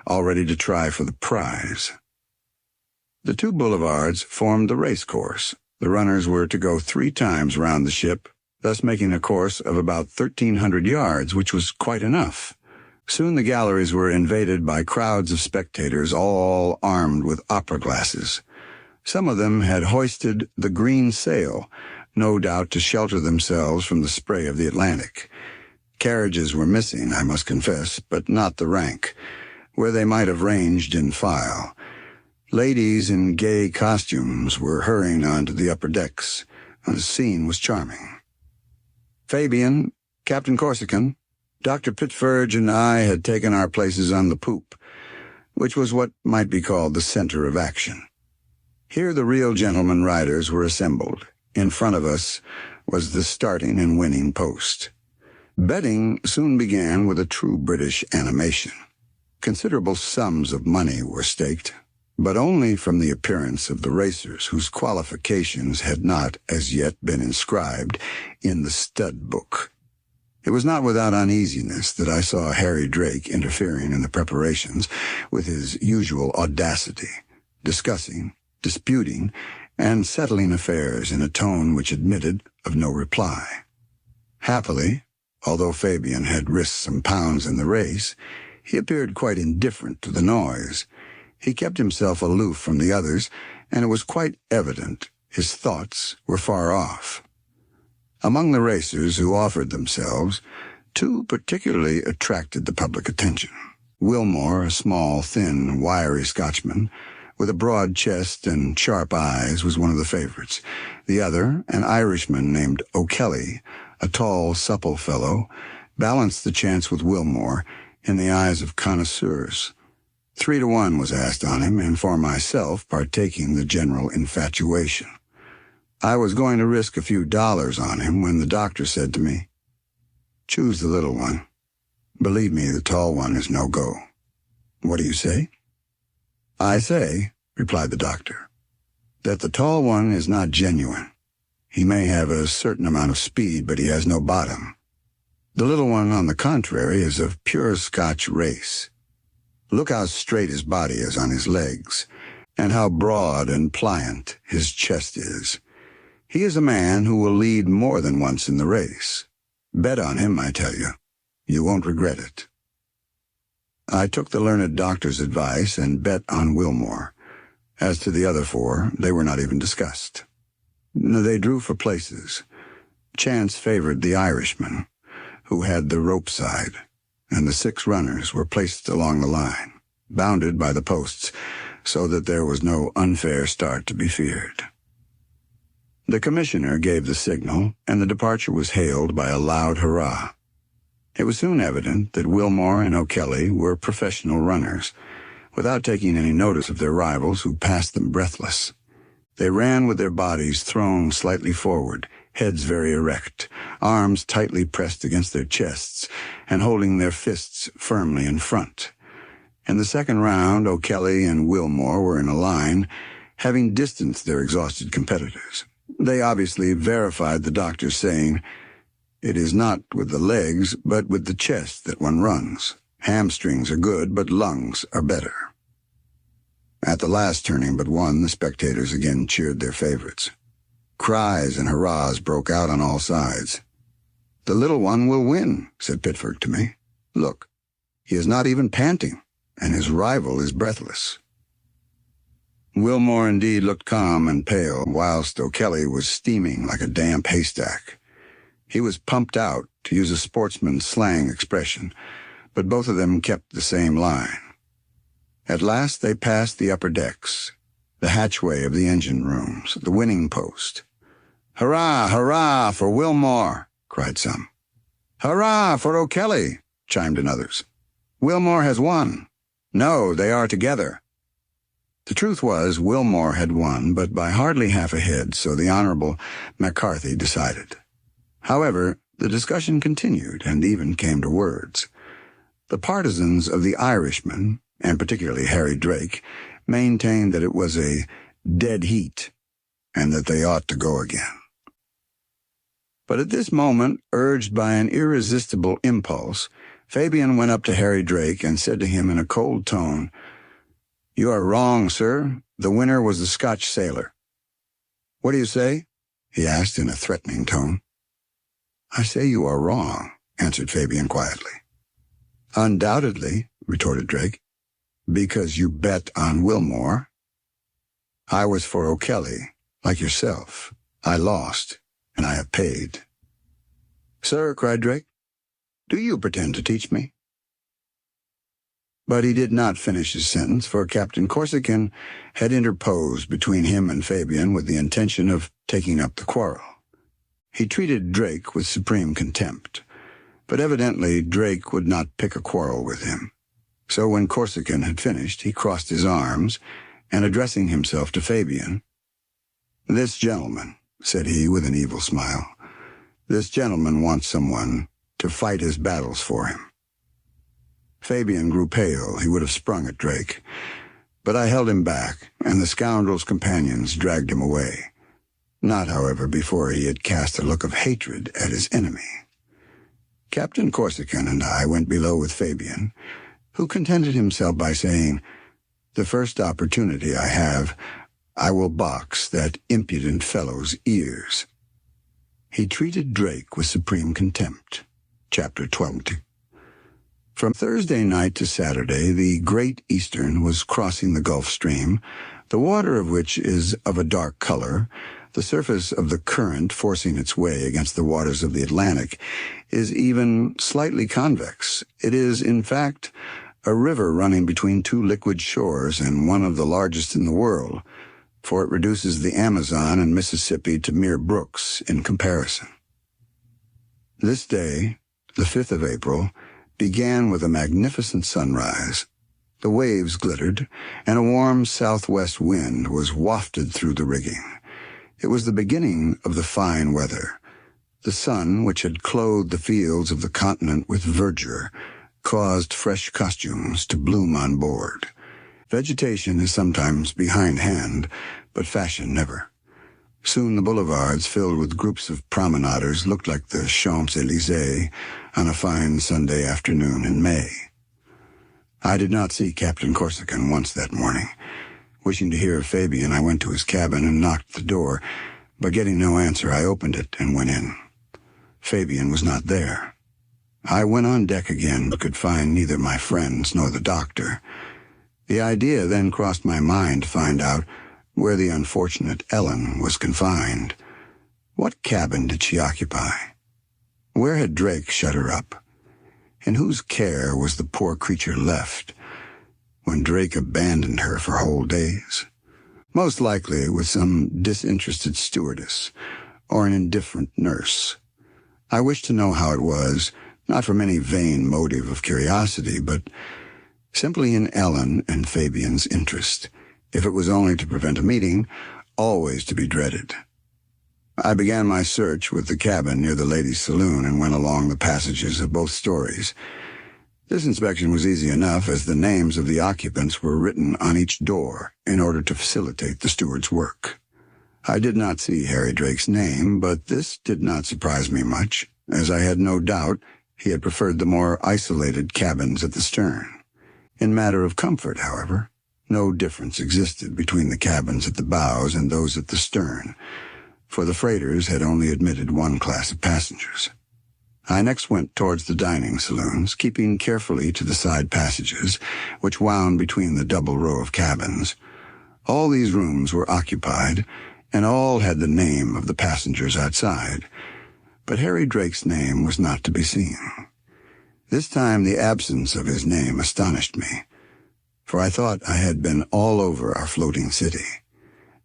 S2: all ready to try for the prize. The 2 boulevards formed the race course. The runners were to go 3 times round the ship, thus making a course of about 1,300 yards, which was quite enough. Soon the galleries were invaded by crowds of spectators, all armed with opera glasses. Some of them had hoisted the green sail, no doubt to shelter themselves from the spray of the Atlantic. Carriages were missing, I must confess, but not the rank, where they might have ranged in file. Ladies in gay costumes were hurrying onto the upper decks. The scene was charming. Fabian, Captain Corsican, Dr. Pitferge and I had taken our places on the poop, which was what might be called the center of action. Here the real gentlemen riders were assembled. In front of us was the starting and winning post. Betting soon began with a true British animation. Considerable sums of money were staked. but only from the appearance of the racers whose qualifications had not as yet been inscribed in the stud book. It was not without uneasiness that I saw Harry Drake interfering in the preparations with his usual audacity, discussing, disputing, and settling affairs in a tone which admitted of no reply. Happily, although Fabian had risked some pounds in the race, he appeared quite indifferent to the noise. He kept himself aloof from the others, and it was quite evident his thoughts were far off. Among the racers who offered themselves, two particularly attracted the public attention. Wilmore, a small, thin, wiry Scotchman, with a broad chest and sharp eyes, was one of the favorites. The other, an Irishman named O'Kelly, a tall, supple fellow, balanced the chance with Wilmore in the eyes of connoisseurs. 3-1 was asked on him, and for myself, partaking the general infatuation. I was going to risk a few dollars on him when the doctor said to me, "Choose the little one. Believe me, the tall one is no go." "What do you say?" "I say," replied the doctor, "that the tall one is not genuine. He may have a certain amount of speed, but he has no bottom. The little one, on the contrary, is of pure Scotch race. Look how straight his body is on his legs, and how broad and pliant his chest is. He is a man who will lead more than once in the race. Bet on him, I tell you. You won't regret it." I took the learned doctor's advice and bet on Wilmore. As to the other four, they were not even discussed. They drew for places. Chance favored the Irishman, who had the rope side, and the 6 runners were placed along the line, bounded by the posts, so that there was no unfair start to be feared. The commissioner gave the signal, and the departure was hailed by a loud hurrah. It was soon evident that Wilmore and O'Kelly were professional runners, without taking any notice of their rivals, who passed them breathless. They ran with their bodies thrown slightly forward, heads very erect, arms tightly pressed against their chests, and holding their fists firmly in front. In the second round, O'Kelly and Wilmore were in a line, having distanced their exhausted competitors. They obviously verified the doctor's saying, "It is not with the legs, but with the chest that one runs. Hamstrings are good, but lungs are better." At the last turning but one, the spectators again cheered their favorites. Cries and hurrahs broke out on all sides. "The little one will win," said Pitford to me. "Look, he is not even panting, and his rival is breathless." Wilmore indeed looked calm and pale, whilst O'Kelly was steaming like a damp haystack. He was pumped out, to use a sportsman's slang expression, but both of them kept the same line. At last they passed the upper decks, the hatchway of the engine rooms, the winning post. "Hurrah, hurrah for Wilmore!" cried some. "Hurrah for O'Kelly!" chimed in others. "Wilmore has won." "No, they are together." The truth was, Wilmore had won, but by hardly half a head, so the Honorable McCarthy decided. However, the discussion continued, and even came to words. The partisans of the Irishman, and particularly Harry Drake, maintained that it was a dead heat, and that they ought to go again. But at this moment, urged by an irresistible impulse, Fabian went up to Harry Drake and said to him in a cold tone, "You are wrong, sir. The winner was the Scotch sailor." "What do you say?" he asked in a threatening tone. "I say you are wrong," answered Fabian quietly. "Undoubtedly," retorted Drake, "because you bet on Wilmore." "I was for O'Kelly, like yourself. I lost, and I have paid." "Sir," cried Drake, "do you pretend to teach me?" But he did not finish his sentence, for Captain Corsican had interposed between him and Fabian with the intention of taking up the quarrel. He treated Drake with supreme contempt, but evidently Drake would not pick a quarrel with him. So when Corsican had finished, he crossed his arms, and addressing himself to Fabian, "This gentleman," said he with an evil smile, "this gentleman wants someone to fight his battles for him." Fabian grew pale. He would have sprung at Drake, But I held him back, and the scoundrel's companions dragged him away. Not, however, before he had cast a look of hatred at his enemy. Captain Corsican and I went below with Fabian, who contented himself by saying, "The first opportunity I have, I will box that impudent fellow's ears." He treated Drake with supreme contempt. Chapter 20. From Thursday night to Saturday, the Great Eastern was crossing the Gulf Stream, the water of which is of a dark color. The surface of the current forcing its way against the waters of the Atlantic is even slightly convex. It is, in fact, a river running between two liquid shores and one of the largest in the world, for it reduces the Amazon and Mississippi to mere brooks in comparison. This day, the 5th of April, began with a magnificent sunrise. The waves glittered, and a warm southwest wind was wafted through the rigging. It was the beginning of the fine weather. The sun, which had clothed the fields of the continent with verdure, caused fresh costumes to bloom on board. Vegetation is sometimes behindhand, but fashion never. Soon the boulevards, filled with groups of promenaders, looked like the Champs-Élysées on a fine Sunday afternoon in May. I did not see Captain Corsican once that morning. Wishing to hear of Fabian, I went to his cabin and knocked at the door, but getting no answer, I opened it and went in. Fabian was not there. I went on deck again, but could find neither my friends nor the doctor. The idea then crossed my mind to find out where the unfortunate Ellen was confined. What cabin did she occupy? Where had Drake shut her up? In whose care was the poor creature left when Drake abandoned her for whole days? Most likely with some disinterested stewardess or an indifferent nurse. I wished to know how it was, not from any vain motive of curiosity, but simply in Ellen and Fabian's interest, if it was only to prevent a meeting, always to be dreaded. I began my search with the cabin near the ladies' saloon and went along the passages of both stories. This inspection was easy enough, as the names of the occupants were written on each door in order to facilitate the steward's work. I did not see Harry Drake's name, but this did not surprise me much, as I had no doubt he had preferred the more isolated cabins at the stern. In matter of comfort, however, no difference existed between the cabins at the bows and those at the stern, for the freighters had only admitted one class of passengers. I next went towards the dining saloons, keeping carefully to the side passages, which wound between the double row of cabins. All these rooms were occupied, and all had the name of the passengers outside, but Harry Drake's name was not to be seen. This time the absence of his name astonished me, for I thought I had been all over our floating city,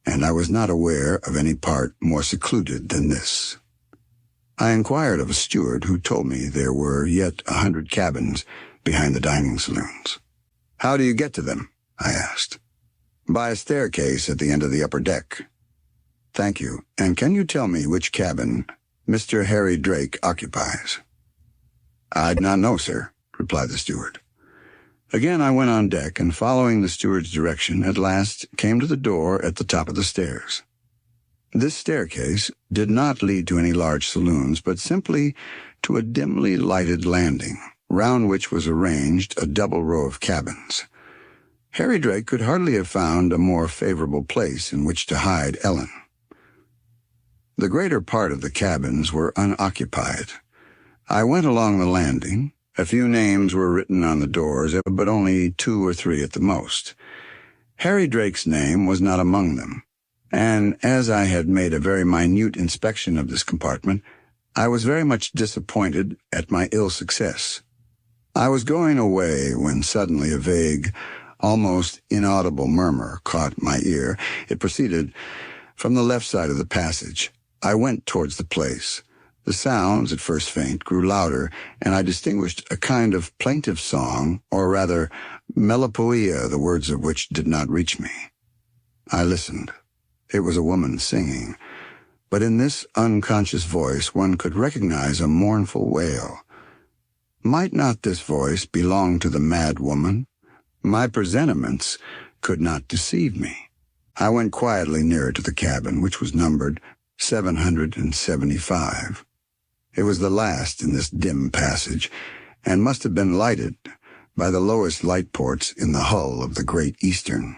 S2: and I was not aware of any part more secluded than this. I inquired of a steward, who told me there were yet 100 cabins behind the dining saloons. "How do you get to them?" I asked. "By a staircase at the end of the upper deck." "Thank you. And can you tell me which cabin Mr. Harry Drake occupies?" "I do not know, sir," replied the steward. Again I went on deck, and following the steward's direction, at last came to the door at the top of the stairs. This staircase did not lead to any large saloons, but simply to a dimly lighted landing, round which was arranged a double row of cabins. Harry Drake could hardly have found a more favorable place in which to hide Ellen. The greater part of the cabins were unoccupied. I went along the landing. A few names were written on the doors, but only 2 or 3 at the most. Harry Drake's name was not among them, and as I had made a very minute inspection of this compartment, I was very much disappointed at my ill success. I was going away when suddenly a vague, almost inaudible murmur caught my ear. It proceeded from the left side of the passage. I went towards the place. The sounds, at first faint, grew louder, and I distinguished a kind of plaintive song, or rather melopoeia, the words of which did not reach me. I listened. It was a woman singing, but in this unconscious voice one could recognize a mournful wail. Might not this voice belong to the mad woman? My presentiments could not deceive me. I went quietly nearer to the cabin, which was numbered 775. It was the last in this dim passage, and must have been lighted by the lowest light ports in the hull of the Great Eastern.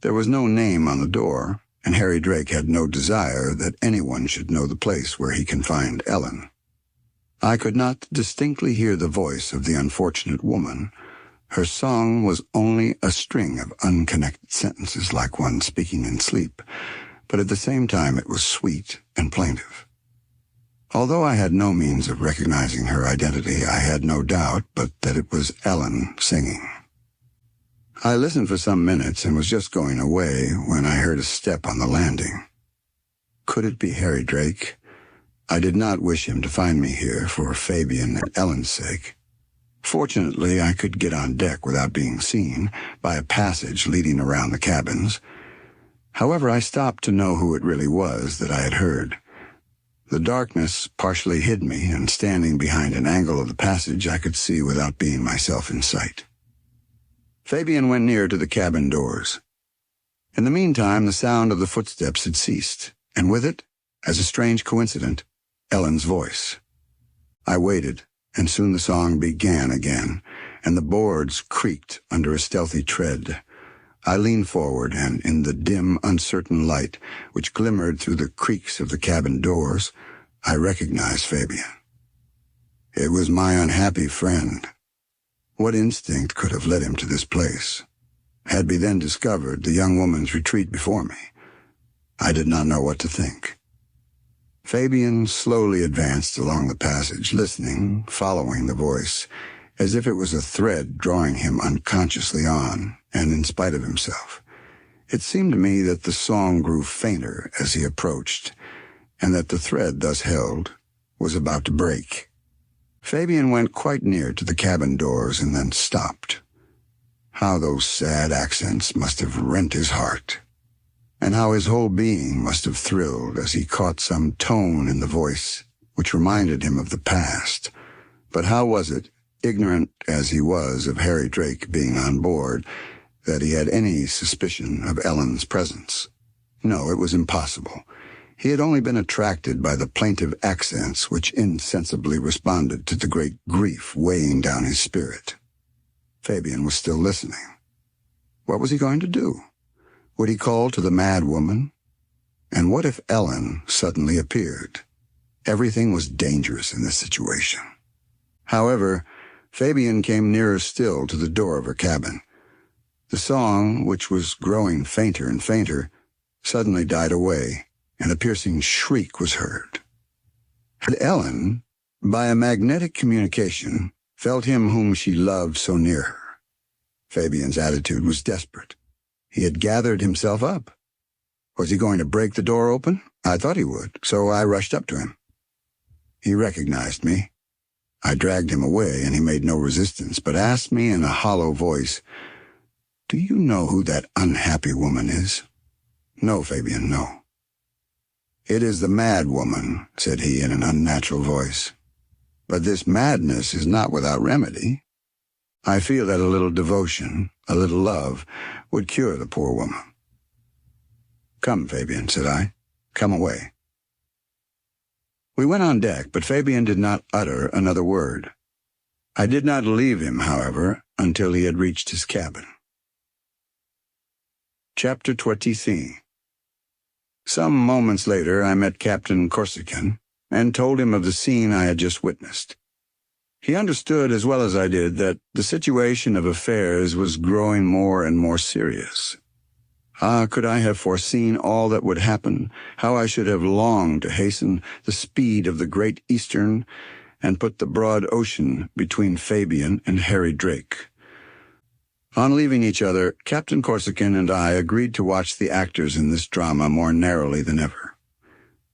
S2: There was no name on the door, and Harry Drake had no desire that anyone should know the place where he confined Ellen. I could not distinctly hear the voice of the unfortunate woman. Her song was only a string of unconnected sentences like one speaking in sleep, but at the same time it was sweet and plaintive. Although I had no means of recognizing her identity, I had no doubt but that it was Ellen singing. I listened for some minutes and was just going away when I heard a step on the landing. Could it be Harry Drake? I did not wish him to find me here for Fabian and Ellen's sake. Fortunately, I could get on deck without being seen by a passage leading around the cabins. However, I stopped to know who it really was that I had heard. The darkness partially hid me, and standing behind an angle of the passage, I could see without being myself in sight. Fabian went near to the cabin doors. In the meantime, the sound of the footsteps had ceased, and with it, as a strange coincidence, Ellen's voice. I waited, and soon the song began again, and the boards creaked under a stealthy tread. I leaned forward, and in the dim, uncertain light which glimmered through the creaks of the cabin doors, I recognized Fabian. It was my unhappy friend. What instinct could have led him to this place? Had we then discovered the young woman's retreat before me? I did not know what to think. Fabian slowly advanced along the passage, listening, following the voice, as if it was a thread drawing him unconsciously on, and in spite of himself. It seemed to me that the song grew fainter as he approached, and that the thread thus held was about to break. Fabian went quite near to the cabin doors and then stopped. How those sad accents must have rent his heart, and how his whole being must have thrilled as he caught some tone in the voice which reminded him of the past. But how was it, ignorant as he was of Harry Drake being on board, that he had any suspicion of Ellen's presence? No, it was impossible. He had only been attracted by the plaintive accents which insensibly responded to the great grief weighing down his spirit. Fabian was still listening. What was he going to do? Would he call to the mad woman? And what if Ellen suddenly appeared? Everything was dangerous in this situation. However, Fabian came nearer still to the door of her cabin. The song, which was growing fainter and fainter, suddenly died away, and a piercing shriek was heard. Had Ellen, by a magnetic communication, felt him whom she loved so near her? Fabian's attitude was desperate. He had gathered himself up. Was he going to break the door open? I thought he would, so I rushed up to him. He recognized me. I dragged him away, and he made no resistance, but asked me in a hollow voice, "Do you know who that unhappy woman is?" "No, Fabian, no." "It is the mad woman," said he in an unnatural voice. "But this madness is not without remedy. I feel that a little devotion, a little love, would cure the poor woman." "Come, Fabian," said I. "Come away." We went on deck, but Fabian did not utter another word. I did not leave him, however, until he had reached his cabin. Chapter 23. Some moments later I met Captain Corsican and told him of the scene I had just witnessed. He understood as well as I did that the situation of affairs was growing more and more serious. Could I have foreseen all that would happen, how I should have longed to hasten the speed of the Great Eastern and put the broad ocean between Fabian and Harry Drake. On leaving each other, Captain Corsican and I agreed to watch the actors in this drama more narrowly than ever.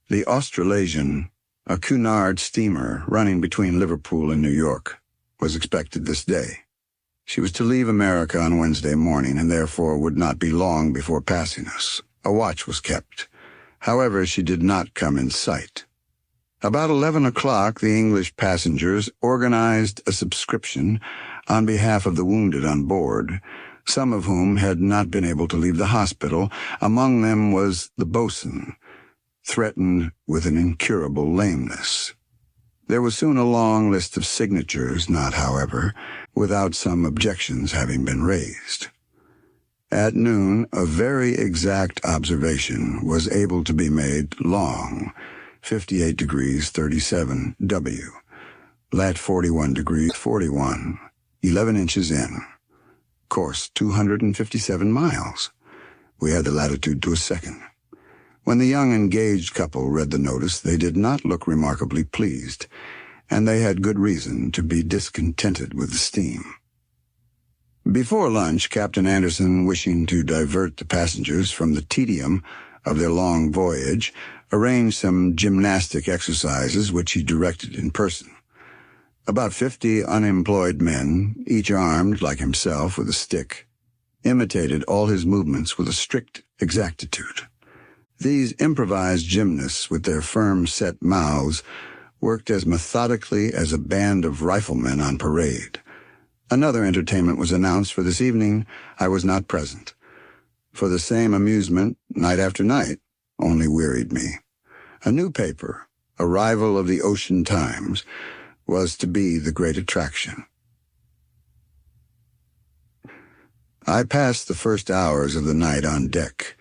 S2: The Australasian, a Cunard steamer running between Liverpool and New York, was expected this day. She was to leave America on Wednesday morning and therefore would not be long before passing us. A watch was kept. However, she did not come in sight. About 11 o'clock, the English passengers organized a subscription on behalf of the wounded on board, some of whom had not been able to leave the hospital. Among them was the boatswain, threatened with an incurable lameness. There was soon a long list of signatures, not, however, without some objections having been raised. At noon, a very exact observation was able to be made long, 58 degrees 37 W, lat 41 degrees 41, 11 inches in. Course 257 miles. We had the latitude to a second. When the young engaged couple read the notice, they did not look remarkably pleased, and they had good reason to be discontented with the steam. Before lunch, Captain Anderson, wishing to divert the passengers from the tedium of their long voyage, arranged some gymnastic exercises which he directed in person. About 50 unemployed men, each armed, like himself, with a stick, imitated all his movements with a strict exactitude. These improvised gymnasts, with their firm-set mouths, worked as methodically as a band of riflemen on parade. Another entertainment was announced for this evening. I was not present. For the same amusement, night after night, only wearied me. A new paper, a rival of the Ocean Times, was to be the great attraction. I passed the first hours of the night on deck.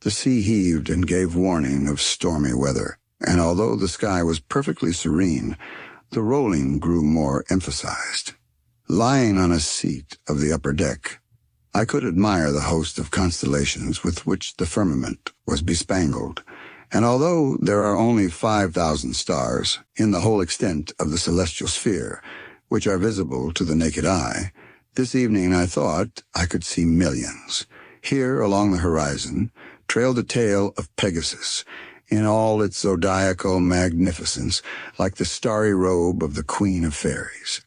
S2: The sea heaved and gave warning of stormy weather, and although the sky was perfectly serene, the rolling grew more emphasized. Lying on a seat of the upper deck, I could admire the host of constellations with which the firmament was bespangled, and although there are only 5,000 stars in the whole extent of the celestial sphere, which are visible to the naked eye, this evening I thought I could see millions. Here, along the horizon, trailed the tail of Pegasus, in all its zodiacal magnificence, like the starry robe of the Queen of Fairies.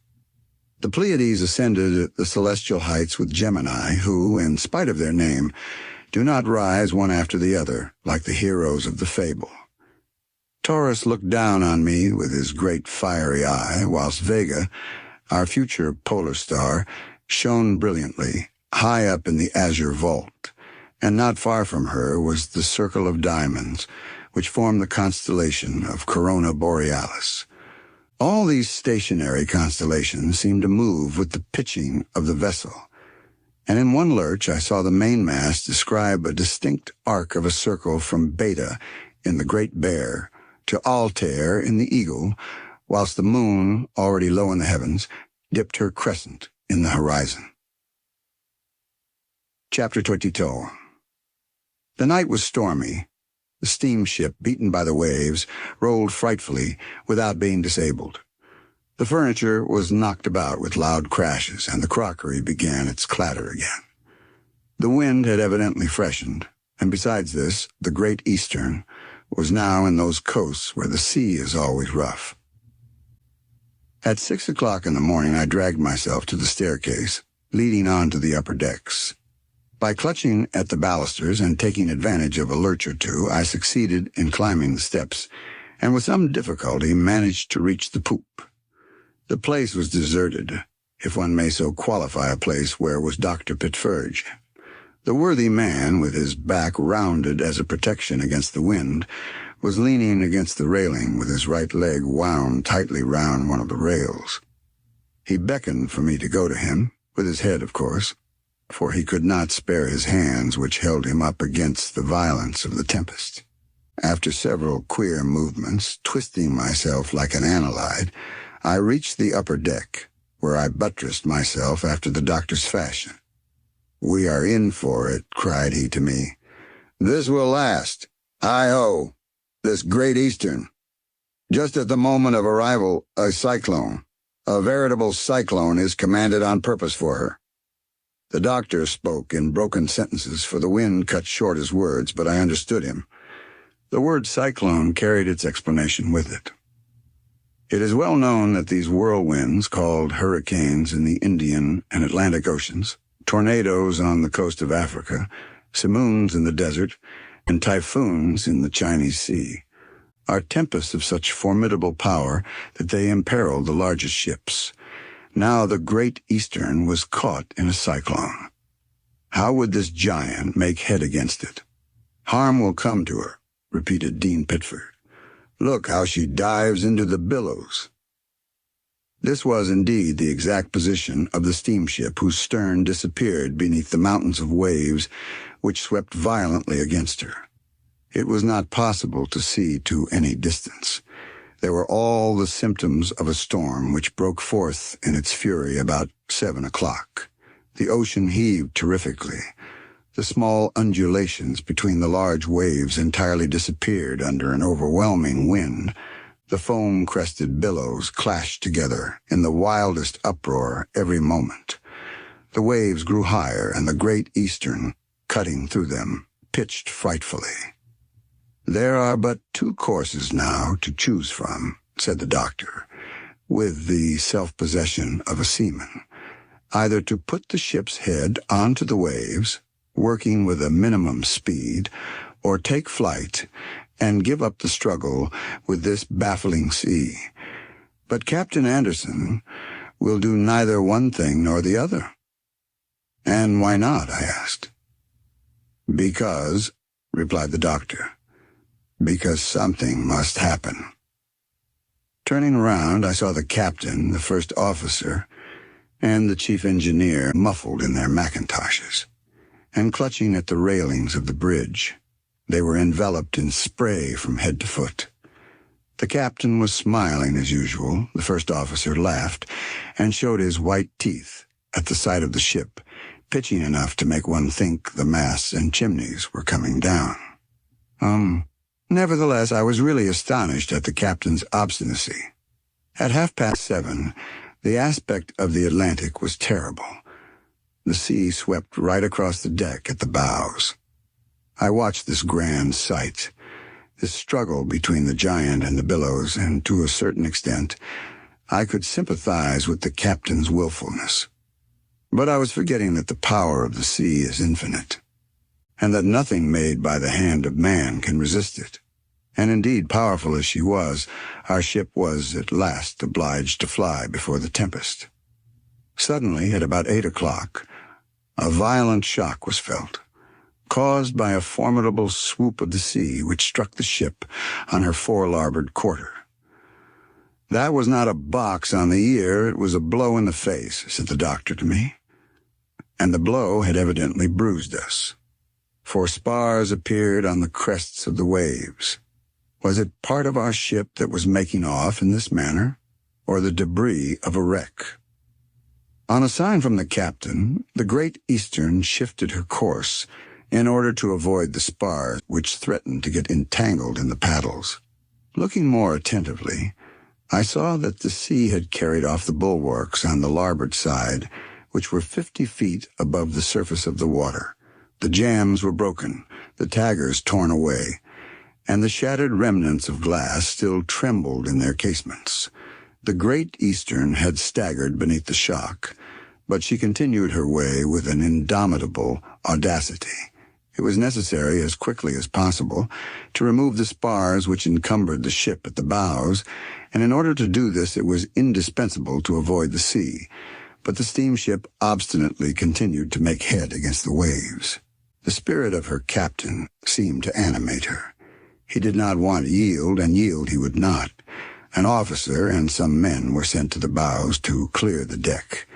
S2: The Pleiades ascended the celestial heights with Gemini, who, in spite of their name, do not rise one after the other, like the heroes of the fable. Taurus looked down on me with his great fiery eye, whilst Vega, our future polar star, shone brilliantly, high up in the azure vault, and not far from her was the circle of diamonds, which formed the constellation of Corona Borealis. All these stationary constellations seemed to move with the pitching of the vessel, and in one lurch I saw the mainmast describe a distinct arc of a circle from Beta in the Great Bear to Altair in the Eagle, whilst the moon, already low in the heavens, dipped her crescent in the horizon. Chapter 22. The night was stormy. The steamship, beaten by the waves, rolled frightfully without being disabled. The furniture was knocked about with loud crashes, and the crockery began its clatter again. The wind had evidently freshened, and besides this, the Great Eastern was now in those coasts where the sea is always rough. At 6 o'clock in the morning I dragged myself to the staircase, leading on to the upper decks. By clutching at the balusters and taking advantage of a lurch or two, I succeeded in climbing the steps, and with some difficulty managed to reach the poop. The place was deserted, if one may so qualify a place where was Dr. Pitferge. The worthy man, with his back rounded as a protection against the wind, was leaning against the railing with his right leg wound tightly round one of the rails. He beckoned for me to go to him, with his head, of course, for he could not spare his hands, which held him up against the violence of the tempest. After several queer movements, twisting myself like an annelide, I reached the upper deck, where I buttressed myself after the doctor's fashion. "We are in for it," cried he to me. "This will last. Hi-ho, this Great Eastern. Just at the moment of arrival, a cyclone, a veritable cyclone, is commanded on purpose for her." The doctor spoke in broken sentences, for the wind cut short his words, but I understood him. The word cyclone carried its explanation with it. It is well known that these whirlwinds, called hurricanes in the Indian and Atlantic Oceans, tornadoes on the coast of Africa, simoons in the desert, and typhoons in the Chinese Sea, are tempests of such formidable power that they imperil the largest ships. Now the Great Eastern was caught in a cyclone. How would this giant make head against it? "Harm will come to her," repeated Dean Pitford. "Look how she dives into the billows." This was indeed the exact position of the steamship whose stern disappeared beneath the mountains of waves which swept violently against her. It was not possible to see to any distance. There were all the symptoms of a storm which broke forth in its fury about 7 o'clock. The ocean heaved terrifically. The small undulations between the large waves entirely disappeared under an overwhelming wind. The foam-crested billows clashed together in the wildest uproar every moment. The waves grew higher, and the Great Eastern, cutting through them, pitched frightfully. "There are but 2 courses now to choose from," said the doctor, with the self-possession of a seaman. "Either to put the ship's head onto the waves, working with a minimum speed, or take flight and give up the struggle with this baffling sea. But Captain Anderson will do neither one thing nor the other." "And why not?" I asked. "Because," replied the doctor, "because something must happen." Turning around, I saw the captain, the first officer, and the chief engineer muffled in their mackintoshes and clutching at the railings of the bridge. They were enveloped in spray from head to foot. The captain was smiling as usual. The first officer laughed and showed his white teeth at the sight of the ship, pitching enough to make one think the masts and chimneys were coming down. Nevertheless, I was really astonished at the captain's obstinacy. At 7:30, the aspect of the Atlantic was terrible. The sea swept right across the deck at the bows. I watched this grand sight, this struggle between the giant and the billows, and to a certain extent I could sympathize with the captain's willfulness. But I was forgetting that the power of the sea is infinite, and that nothing made by the hand of man can resist it. And indeed, powerful as she was, our ship was at last obliged to fly before the tempest. Suddenly, at about 8 o'clock, a violent shock was felt, caused by a formidable swoop of the sea which struck the ship on her fore-larboard quarter. "That was not a box on the ear, it was a blow in the face," said the doctor to me. And the blow had evidently bruised us, for spars appeared on the crests of the waves. Was it part of our ship that was making off in this manner, or the debris of a wreck? On a sign from the captain, the Great Eastern shifted her course in order to avoid the spars which threatened to get entangled in the paddles. Looking more attentively, I saw that the sea had carried off the bulwarks on the larboard side, which were 50 feet above the surface of the water. The jambs were broken, the taggers torn away, and the shattered remnants of glass still trembled in their casements. The Great Eastern had staggered beneath the shock, but she continued her way with an indomitable audacity. It was necessary, as quickly as possible, to remove the spars which encumbered the ship at the bows, and in order to do this it was indispensable to avoid the sea. But the steamship obstinately continued to make head against the waves. The spirit of her captain seemed to animate her. He did not want yield, and yield he would not. An officer and some men were sent to the bows to clear the deck.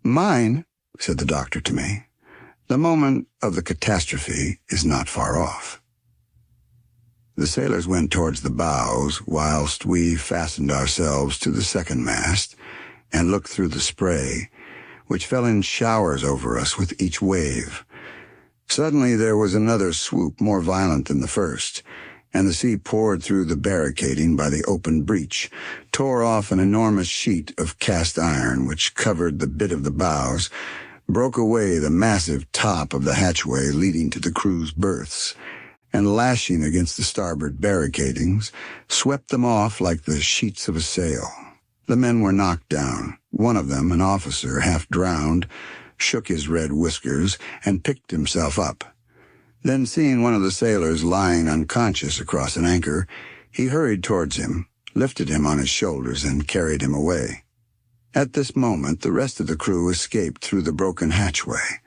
S2: "Mind," said the doctor to me, "the moment of the catastrophe is not far off." The sailors went towards the bows, whilst we fastened ourselves to the second mast and looked through the spray, which fell in showers over us with each wave. Suddenly there was another swoop more violent than the first, and the sea poured through the barricading by the open breach, tore off an enormous sheet of cast iron which covered the bit of the bows, broke away the massive top of the hatchway leading to the crew's berths, and lashing against the starboard barricadings, swept them off like the sheets of a sail. The men were knocked down. One of them, an officer, half drowned, shook his red whiskers and picked himself up. Then, seeing one of the sailors lying unconscious across an anchor, he hurried towards him, lifted him on his shoulders, and carried him away. At this moment, the rest of the crew escaped through the broken hatchway.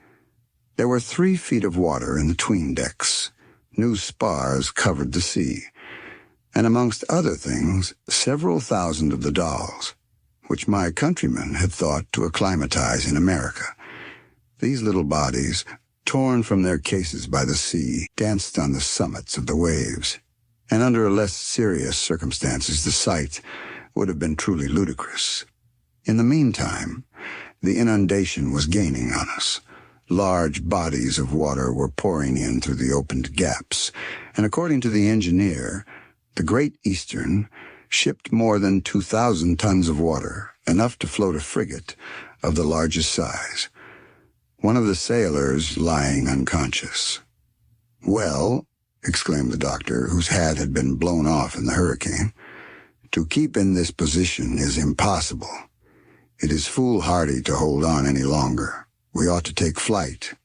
S2: There were 3 feet of water in the 'tween decks. New spars covered the sea, and amongst other things, several thousand of the dolls, which my countrymen had thought to acclimatize in America. These little bodies, torn from their cases by the sea, danced on the summits of the waves, and under less serious circumstances the sight would have been truly ludicrous. In the meantime, the inundation was gaining on us. Large bodies of water were pouring in through the opened gaps, and according to the engineer, the Great Eastern shipped more than 2,000 tons of water, enough to float a frigate of the largest size. One of the sailors lying unconscious. "Well," exclaimed the doctor, whose hat had been blown off in the hurricane, "to keep in this position is impossible. It is foolhardy to hold on any longer. We ought to take flight.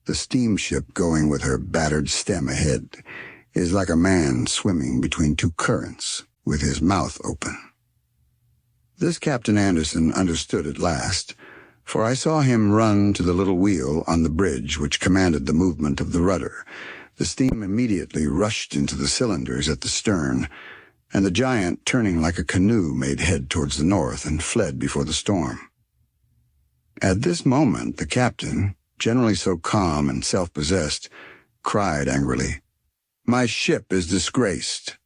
S2: The steamship going with her battered stem ahead is like a man swimming between 2 currents with his mouth open." This Captain Anderson understood at last, for I saw him run to the little wheel on the bridge which commanded the movement of the rudder. The steam immediately rushed into the cylinders at the stern, and the giant, turning like a canoe, made head towards the north and fled before the storm. At this moment the captain, generally so calm and self-possessed, cried angrily, "My ship is disgraced."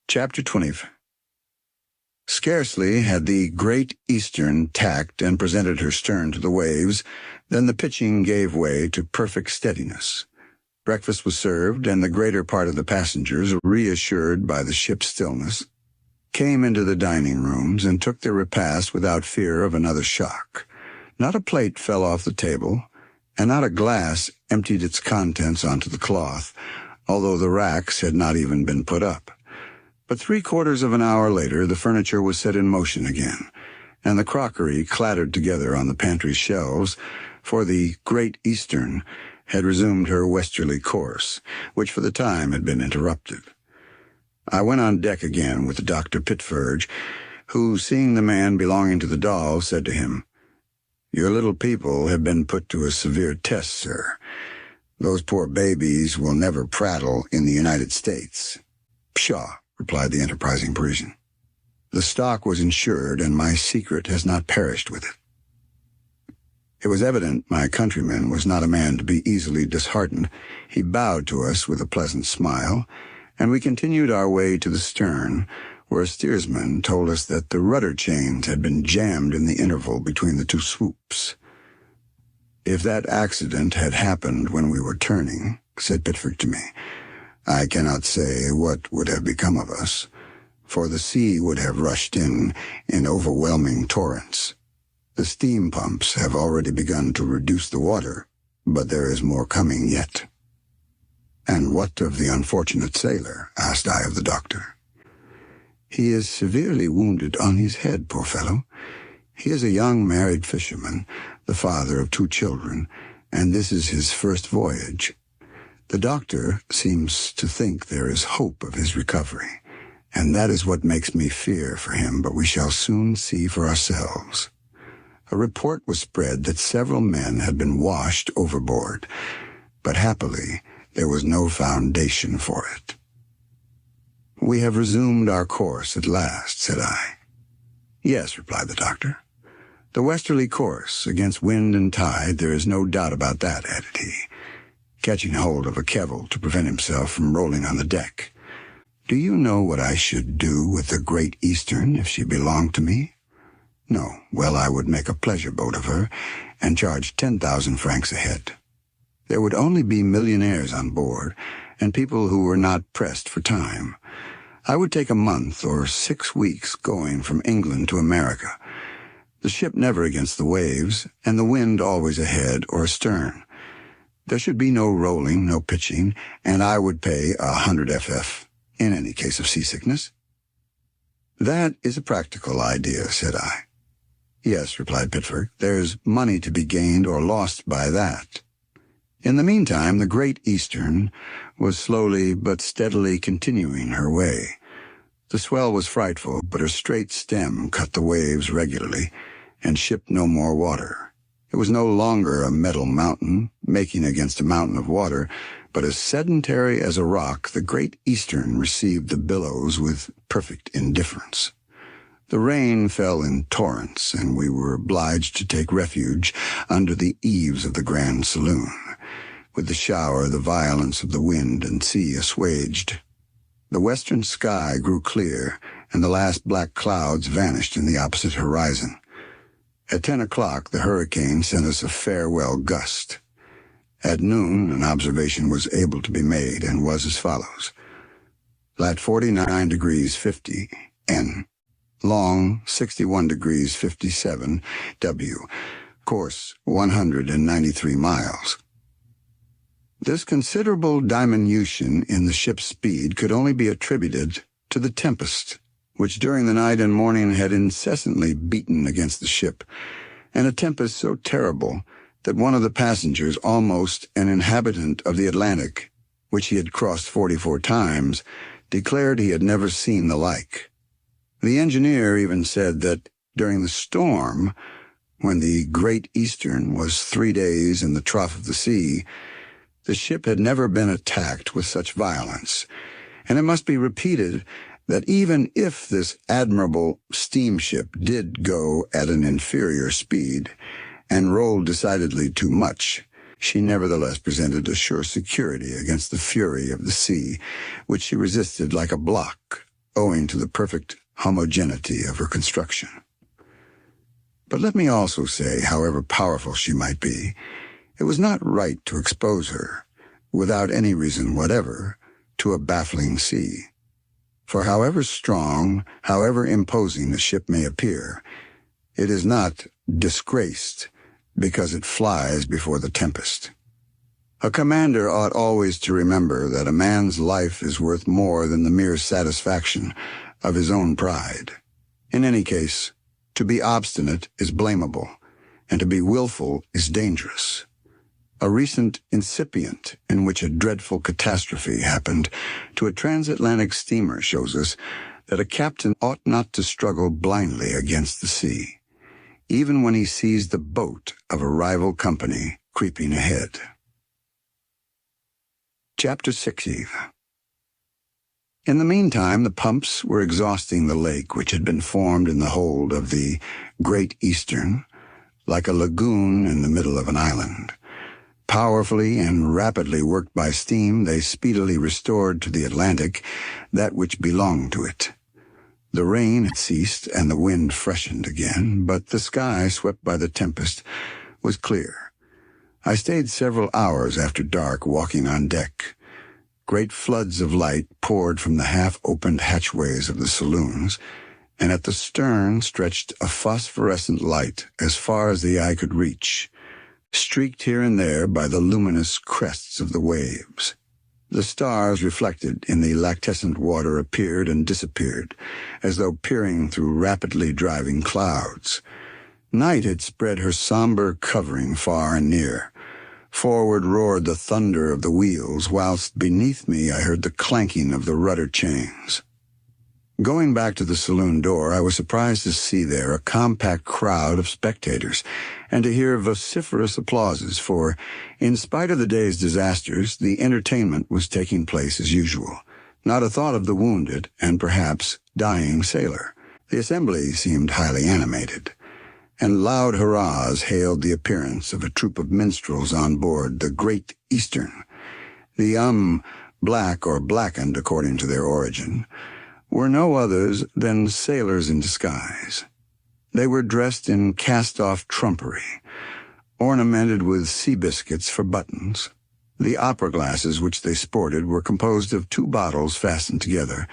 S2: Chapter 20. Scarcely had the Great Eastern tacked and presented her stern to the waves than the pitching gave way to perfect steadiness. Breakfast was served, and the greater part of the passengers, reassured by the ship's stillness, came into the dining rooms and took their repast without fear of another shock. Not a plate fell off the table, and not a glass emptied its contents onto the cloth, although the racks had not even been put up. But 3/4 of an hour later the furniture was set in motion again, and the crockery clattered together on the pantry shelves, for the Great Eastern had resumed her westerly course, which for the time had been interrupted. I went on deck again with Dr. Pitferge, who, seeing the man belonging to the doll, said to him, "Your little people have been put to a severe test, sir. Those poor babies will never prattle in the United States." "Pshaw," replied the enterprising Parisian. "The stock was insured, and my secret has not perished with it." It was evident my countryman was not a man to be easily disheartened. He bowed to us with a pleasant smile, and we continued our way to the stern, where a steersman told us that the rudder chains had been jammed in the interval between the 2 swoops. "If that accident had happened when we were turning," said Pitford to me, "I cannot say what would have become of us, for the sea would have rushed in overwhelming torrents. The steam pumps have already begun to reduce the water, but there is more coming yet." "And what of the unfortunate sailor?" asked I of the doctor. "He is severely wounded on his head, poor fellow. He is a young married fisherman, the father of 2 children, and this is his first voyage. The doctor seems to think there is hope of his recovery, and that is what makes me fear for him, but we shall soon see for ourselves." A report was spread that several men had been washed overboard, but happily there was no foundation for it. "We have resumed our course at last," said I. "Yes," replied the doctor. "The westerly course, against wind and tide, there is no doubt about that," added he, catching hold of a kevel to prevent himself from rolling on the deck. "Do you know what I should do with the Great Eastern if she belonged to me?" "No. Well, I would make a pleasure boat of her and charge 10,000 francs a head. There would only be millionaires on board, and people who were not pressed for time. I would take a month or 6 weeks going from England to America, the ship never against the waves, and the wind always ahead or astern. There should be no rolling, no pitching, and I would pay 100 FF in any case of seasickness." "That is a practical idea," said I. "Yes," replied Pitford, "there's money to be gained or lost by that." In the meantime, the Great Eastern was slowly but steadily continuing her way. The swell was frightful, but her straight stem cut the waves regularly and shipped no more water. It was no longer a metal mountain, making against a mountain of water, but as sedentary as a rock, the Great Eastern received the billows with perfect indifference. The rain fell in torrents, and we were obliged to take refuge under the eaves of the grand saloon. With the shower, the violence of the wind and sea assuaged. The western sky grew clear, and the last black clouds vanished in the opposite horizon. At 10 o'clock, the hurricane sent us a farewell gust. At noon, an observation was able to be made, and was as follows. Lat 49 degrees 50 N. Long 61 degrees 57 W. Course 193 miles. This considerable diminution in the ship's speed could only be attributed to the tempest, which during the night and morning had incessantly beaten against the ship, and a tempest so terrible that one of the passengers, almost an inhabitant of the Atlantic, which he had crossed 44 times, declared he had never seen the like. The engineer even said that during the storm, when the Great Eastern was 3 days in the trough of the sea, the ship had never been attacked with such violence, and it must be repeated that even if this admirable steamship did go at an inferior speed and rolled decidedly too much, she nevertheless presented a sure security against the fury of the sea, which she resisted like a block, owing to the perfect homogeneity of her construction. But let me also say, however powerful she might be, it was not right to expose her, without any reason whatever, to a baffling sea. For however strong, however imposing a ship may appear, it is not disgraced because it flies before the tempest. A commander ought always to remember that a man's life is worth more than the mere satisfaction of his own pride. In any case, to be obstinate is blamable, and to be willful is dangerous. A recent incipient in which a dreadful catastrophe happened to a transatlantic steamer shows us that a captain ought not to struggle blindly against the sea, even when he sees the boat of a rival company creeping ahead. Chapter 60. In the meantime, the pumps were exhausting the lake which had been formed in the hold of the Great Eastern, like a lagoon in the middle of an island. Powerfully and rapidly worked by steam, they speedily restored to the Atlantic that which belonged to it. The rain had ceased and the wind freshened again, but the sky, swept by the tempest, was clear. I stayed several hours after dark walking on deck. Great floods of light poured from the half-opened hatchways of the saloons, and at the stern stretched a phosphorescent light as far as the eye could reach, streaked here and there by the luminous crests of the waves. The stars reflected in the lactescent water appeared and disappeared, as though peering through rapidly driving clouds. Night had spread her somber covering far and near. Forward roared the thunder of the wheels, whilst beneath me I heard the clanking of the rudder chains. Going back to the saloon door, I was surprised to see there a compact crowd of spectators, and to hear vociferous applauses, for, in spite of the day's disasters, the entertainment was taking place as usual. Not a thought of the wounded, and perhaps dying sailor. The assembly seemed highly animated, and loud hurrahs hailed the appearance of a troop of minstrels on board the Great Eastern. The black or blackened according to their origin, were no others than sailors in disguise. They were dressed in cast-off trumpery, ornamented with sea biscuits for buttons. The opera glasses which they sported were composed of 2 bottles fastened together,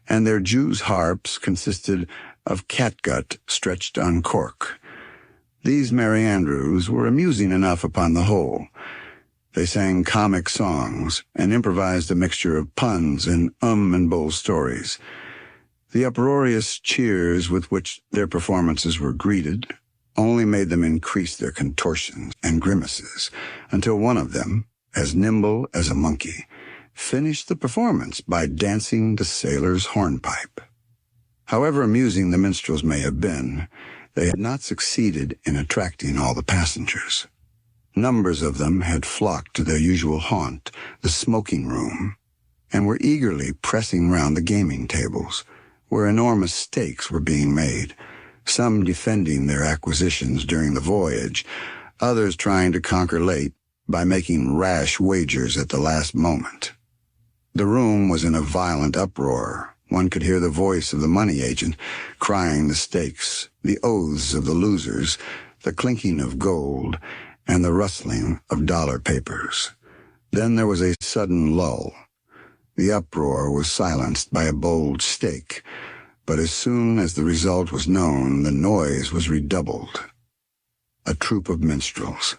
S2: and their Jew's harps consisted of catgut stretched on cork. These merry andrews were amusing enough upon the whole. They sang comic songs and improvised a mixture of puns and and bull stories. The uproarious cheers with which their performances were greeted only made them increase their contortions and grimaces, until one of them, as nimble as a monkey, finished the performance by dancing the sailor's hornpipe. However amusing the minstrels may have been, they had not succeeded in attracting all the passengers. Numbers of them had flocked to their usual haunt, the smoking room, and were eagerly pressing round the gaming tables, where enormous stakes were being made, some defending their acquisitions during the voyage, others trying to conquer late by making rash wagers at the last moment. The room was in a violent uproar. One could hear the voice of the money agent crying the stakes, the oaths of the losers, the clinking of gold, and the rustling of dollar papers. Then there was a sudden lull. The uproar was silenced by a bold stake, but as soon as the result was known, the noise was redoubled. A troupe of minstrels.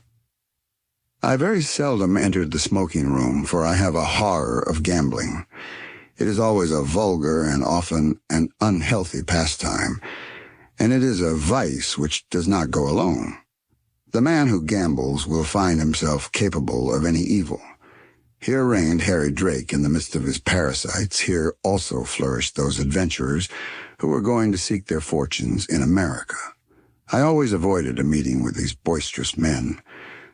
S2: I very seldom entered the smoking room, for I have a horror of gambling. It is always a vulgar and often an unhealthy pastime, and it is a vice which does not go alone. The man who gambles will find himself capable of any evil. Here reigned Harry Drake in the midst of his parasites. Here also flourished those adventurers who were going to seek their fortunes in America. I always avoided a meeting with these boisterous men,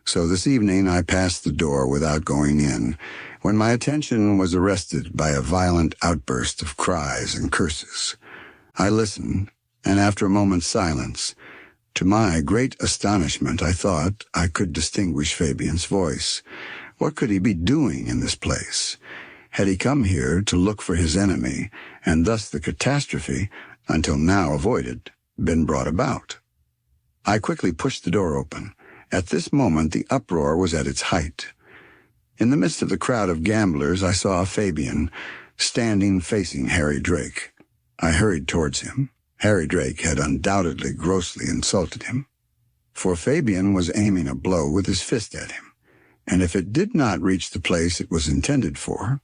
S2: so this evening I passed the door without going in, when my attention was arrested by a violent outburst of cries and curses. I listened, and after a moment's silence, to my great astonishment, I thought I could distinguish Fabian's voice. What could he be doing in this place? Had he come here to look for his enemy, and thus the catastrophe, until now avoided, been brought about? I quickly pushed the door open. At this moment the uproar was at its height. In the midst of the crowd of gamblers I saw Fabian, standing facing Harry Drake. I hurried towards him. Harry Drake had undoubtedly grossly insulted him, for Fabian was aiming a blow with his fist at him, and if it did not reach the place it was intended for,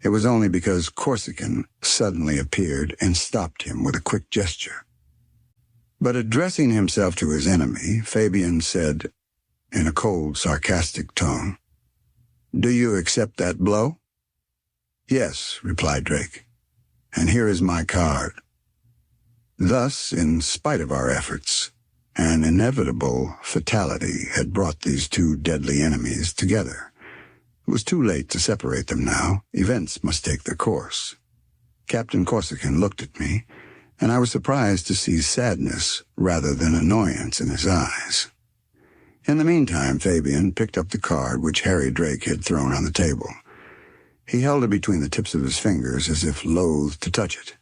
S2: it was only because Corsican suddenly appeared and stopped him with a quick gesture. But addressing himself to his enemy, Fabian said, in a cold, sarcastic tone, "Do you accept that blow?" "Yes," replied Drake, "and here is my card." Thus, in spite of our efforts, an inevitable fatality had brought these two deadly enemies together. It was too late to separate them now. Events must take their course. Captain Corsican looked at me, and I was surprised to see sadness rather than annoyance in his eyes. In the meantime, Fabian picked up the card which Harry Drake had thrown on the table. He held it between the tips of his fingers as if loath to touch it.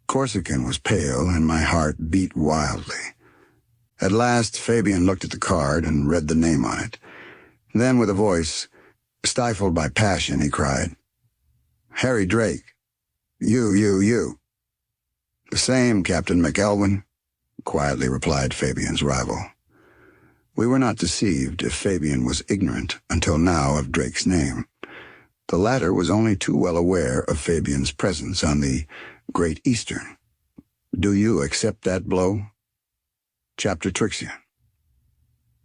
S2: Corsican was pale, and my heart beat wildly. At last, Fabian looked at the card and read the name on it. Then, with a voice stifled by passion, he cried, "Harry Drake, you." "The same, Captain McElwyn," quietly replied Fabian's rival. We were not deceived if Fabian was ignorant until now of Drake's name. The latter was only too well aware of Fabian's presence on the Great Eastern. "Do you accept that blow?" Chapter Trixian.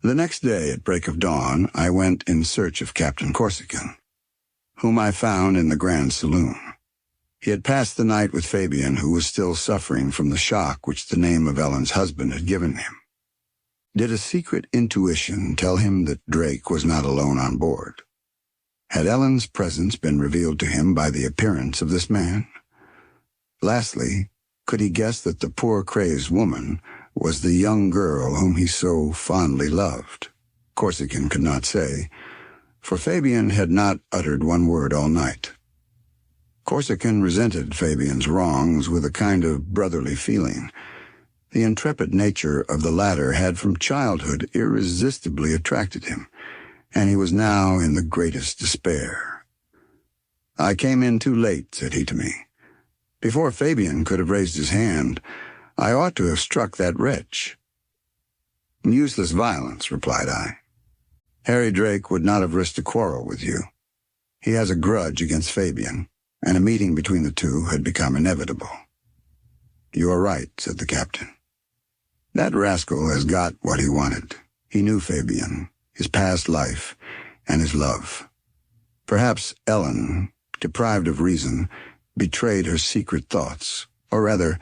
S2: The next day at break of dawn I went in search of Captain Corsican, whom I found in the Grand Saloon. He had passed the night with Fabian, who was still suffering from the shock which the name of Ellen's husband had given him. Did a secret intuition tell him that Drake was not alone on board? Had Ellen's presence been revealed to him by the appearance of this man? Lastly, could he guess that the poor crazed woman was the young girl whom he so fondly loved? Corsican could not say, for Fabian had not uttered one word all night. Corsican resented Fabian's wrongs with a kind of brotherly feeling. The intrepid nature of the latter had from childhood irresistibly attracted him, and he was now in the greatest despair. "I came in too late," said he to me. "Before Fabian could have raised his hand, I ought to have struck that wretch." "Useless violence," replied I. "Harry Drake would not have risked a quarrel with you. He has a grudge against Fabian, and a meeting between the two had become inevitable." "You are right," said the captain. "That rascal has got what he wanted. He knew Fabian, his past life, and his love. Perhaps Ellen, deprived of reason, betrayed her secret thoughts, or rather,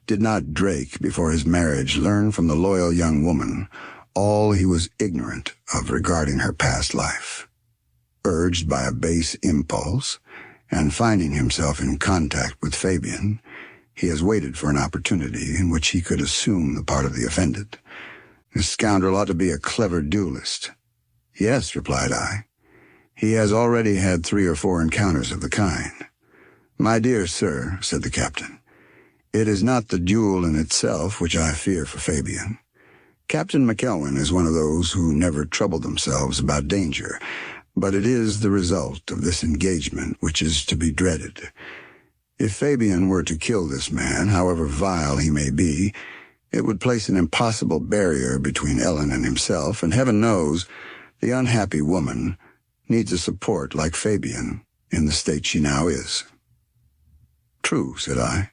S2: Did not Drake, before his marriage, learn from the loyal young woman all he was ignorant of regarding her past life? Urged by a base impulse, and finding himself in contact with Fabian, he has waited for an opportunity in which he could assume the part of the offended. This scoundrel ought to be a clever duelist. Yes, replied I. He has already had 3 or 4 encounters of the kind. My dear sir, said the captain, it is not the duel in itself which I fear for Fabian. Captain McElwain is one of those who never trouble themselves about danger, but it is the result of this engagement which is to be dreaded. If Fabian were to kill this man, however vile he may be, it would place an impossible barrier between Ellen and himself, and heaven knows the unhappy woman needs a support like Fabian in the state she now is. True, said I.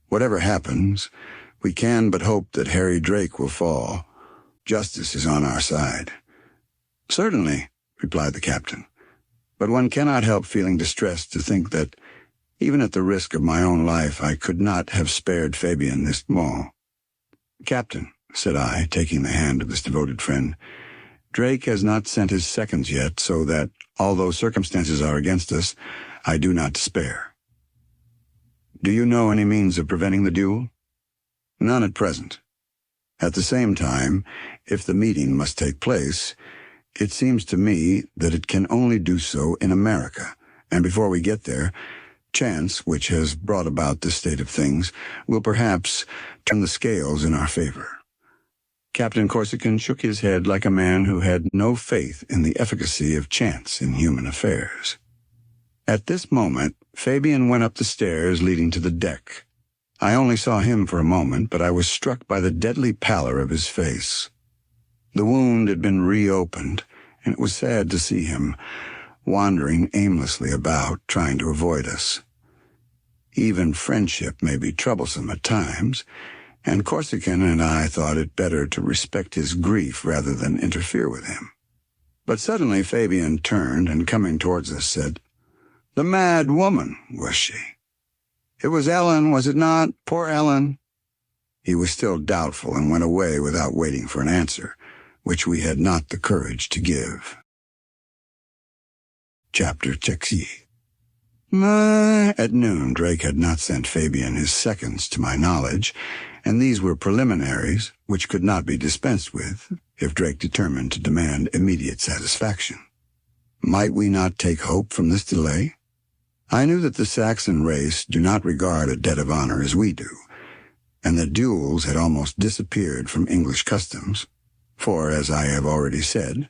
S2: Whatever happens, we can but hope that Harry Drake will fall. Justice is on our side. Certainly, replied the captain, but one cannot help feeling distressed to think that, even at the risk of my own life, I could not have spared Fabian this small. Captain, said I, taking the hand of this devoted friend, Drake has not sent his seconds yet, so that, although circumstances are against us, I do not despair. Do you know any means of preventing the duel? None at present. At the same time, if the meeting must take place, it seems to me that it can only do so in America, and before we get there, chance, which has brought about this state of things, will perhaps turn the scales in our favor. Captain Corsican shook his head like a man who had no faith in the efficacy of chance in human affairs. At this moment, Fabian went up the stairs leading to the deck. I only saw him for a moment, but I was struck by the deadly pallor of his face. The wound had been reopened, and it was sad to see him wandering aimlessly about, trying to avoid us. Even friendship may be troublesome at times, and Corsican and I thought it better to respect his grief rather than interfere with him. But suddenly Fabian turned, and coming towards us said, "The mad woman, was she? It was Ellen, was it not? Poor Ellen." He was still doubtful and went away without waiting for an answer, which we had not the courage to give. Chapter 6. At noon, Drake had not sent Fabian his seconds to my knowledge, and these were preliminaries which could not be dispensed with if Drake determined to demand immediate satisfaction. Might we not take hope from this delay? I knew that the Saxon race do not regard a debt of honor as we do, and that duels had almost disappeared from English customs, for, as I have already said,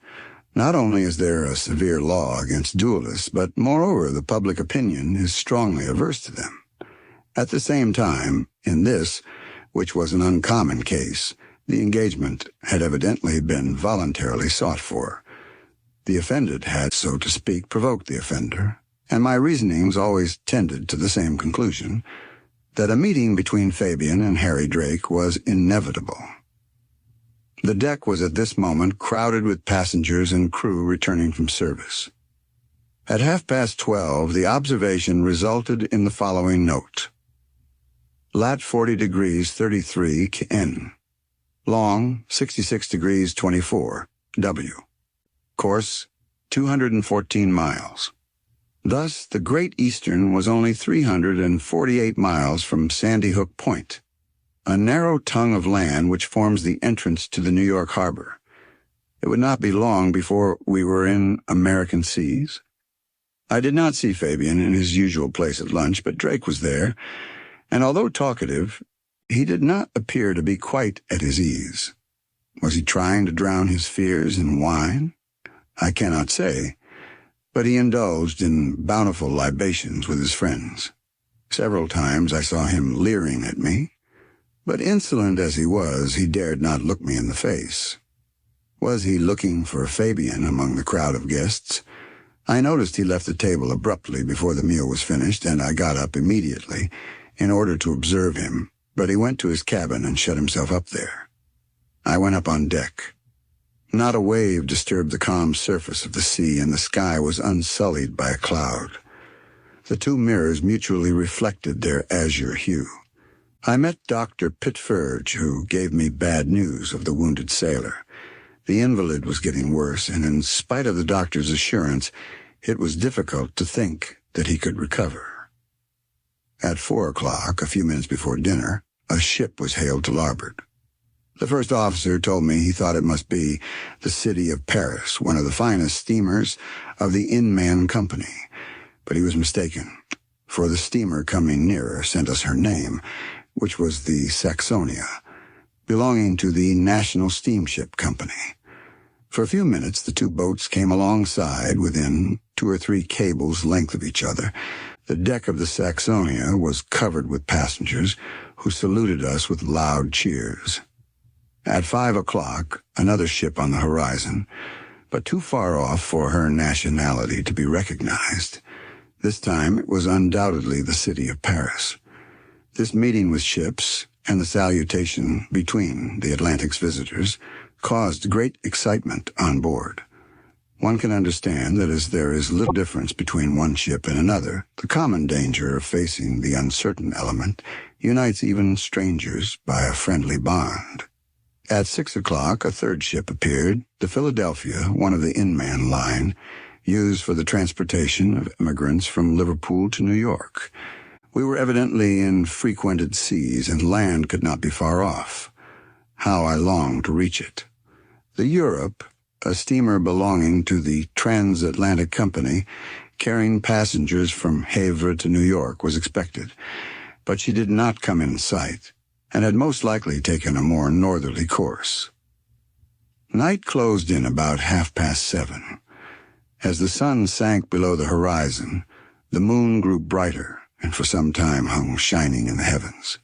S2: not only is there a severe law against duelists, but moreover the public opinion is strongly averse to them. At the same time, in this, which was an uncommon case, the engagement had evidently been voluntarily sought for. The offended had, so to speak, provoked the offender, and my reasonings always tended to the same conclusion, that a meeting between Fabian and Harry Drake was inevitable. The deck was at this moment crowded with passengers and crew returning from service. At 12:30, the observation resulted in the following note. Lat 40 degrees 33 N. Long 66 degrees 24 W. Course 214 miles. Thus, the Great Eastern was only 348 miles from Sandy Hook Point, a narrow tongue of land which forms the entrance to the New York harbor. It would not be long before we were in American seas. I did not see Fabian in his usual place at lunch, but Drake was there, and although talkative, he did not appear to be quite at his ease. Was he trying to drown his fears in wine? I cannot say, but he indulged in bountiful libations with his friends. Several times I saw him leering at me, but insolent as he was, he dared not look me in the face. Was he looking for Fabian among the crowd of guests? I noticed he left the table abruptly before the meal was finished, and I got up immediately in order to observe him, but he went to his cabin and shut himself up there. I went up on deck. Not a wave disturbed the calm surface of the sea, and the sky was unsullied by a cloud. The two mirrors mutually reflected their azure hue. I met Dr. Pitferge, who gave me bad news of the wounded sailor. The invalid was getting worse, and in spite of the doctor's assurance, it was difficult to think that he could recover. At 4 o'clock, a few minutes before dinner, a ship was hailed to larboard. The first officer told me he thought it must be the City of Paris, one of the finest steamers of the Inman Company, but he was mistaken, for the steamer coming nearer sent us her name, which was the Saxonia, belonging to the National Steamship Company. For a few minutes the two boats came alongside within 2 or 3 cables' length of each other. The deck of the Saxonia was covered with passengers, who saluted us with loud cheers. At 5 o'clock, another ship on the horizon, but too far off for her nationality to be recognized. This time it was undoubtedly the City of Paris. This meeting with ships, and the salutation between the Atlantic's visitors, caused great excitement on board. One can understand that as there is little difference between one ship and another, the common danger of facing the uncertain element unites even strangers by a friendly bond. At 6 o'clock, a third ship appeared, the Philadelphia, one of the Inman line, used for the transportation of immigrants from Liverpool to New York. We were evidently in frequented seas, and land could not be far off. How I longed to reach it. The Europe, a steamer belonging to the Transatlantic Company, carrying passengers from Havre to New York, was expected, but she did not come in sight, and had most likely taken a more northerly course. Night closed in about 7:30. As the sun sank below the horizon, the moon grew brighter, and for some time hung shining in the heavens.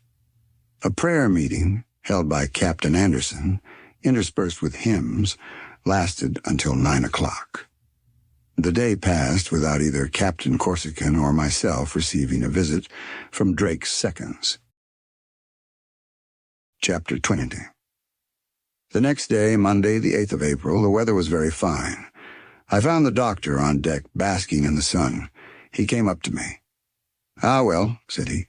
S2: A prayer meeting, held by Captain Anderson, interspersed with hymns, lasted until 9 o'clock. The day passed without either Captain Corsican or myself receiving a visit from Drake's seconds. Chapter 20. The next day, Monday, the 8th of April, the weather was very fine. I found the doctor on deck basking in the sun. He came up to me. "Ah, well," said he,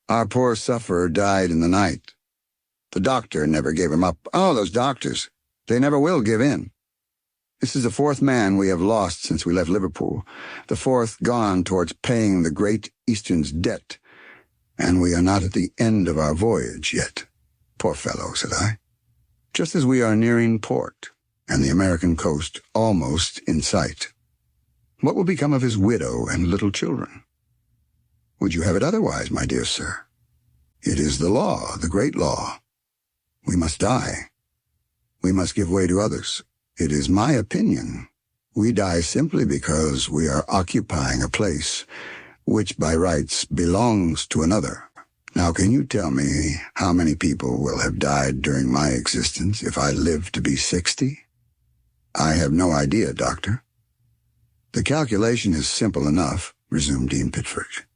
S2: "our poor sufferer died in the night. The doctor never gave him up. Oh, those doctors. They never will give in. This is the 4th man we have lost since we left Liverpool, the 4th gone towards paying the Great Eastern's debt, and we are not at the end of our voyage yet." "Poor fellow," said I. "Just as we are nearing port, and the American coast almost in sight. What will become of his widow and little children?" "Would you have it otherwise, my dear sir? It is the law, the great law. We must die. We must give way to others. It is my opinion we die simply because we are occupying a place which by rights belongs to another. Now, can you tell me how many people will have died during my existence if I live to be 60? "I have no idea, Doctor." "The calculation is simple enough," resumed Dean Pitferge.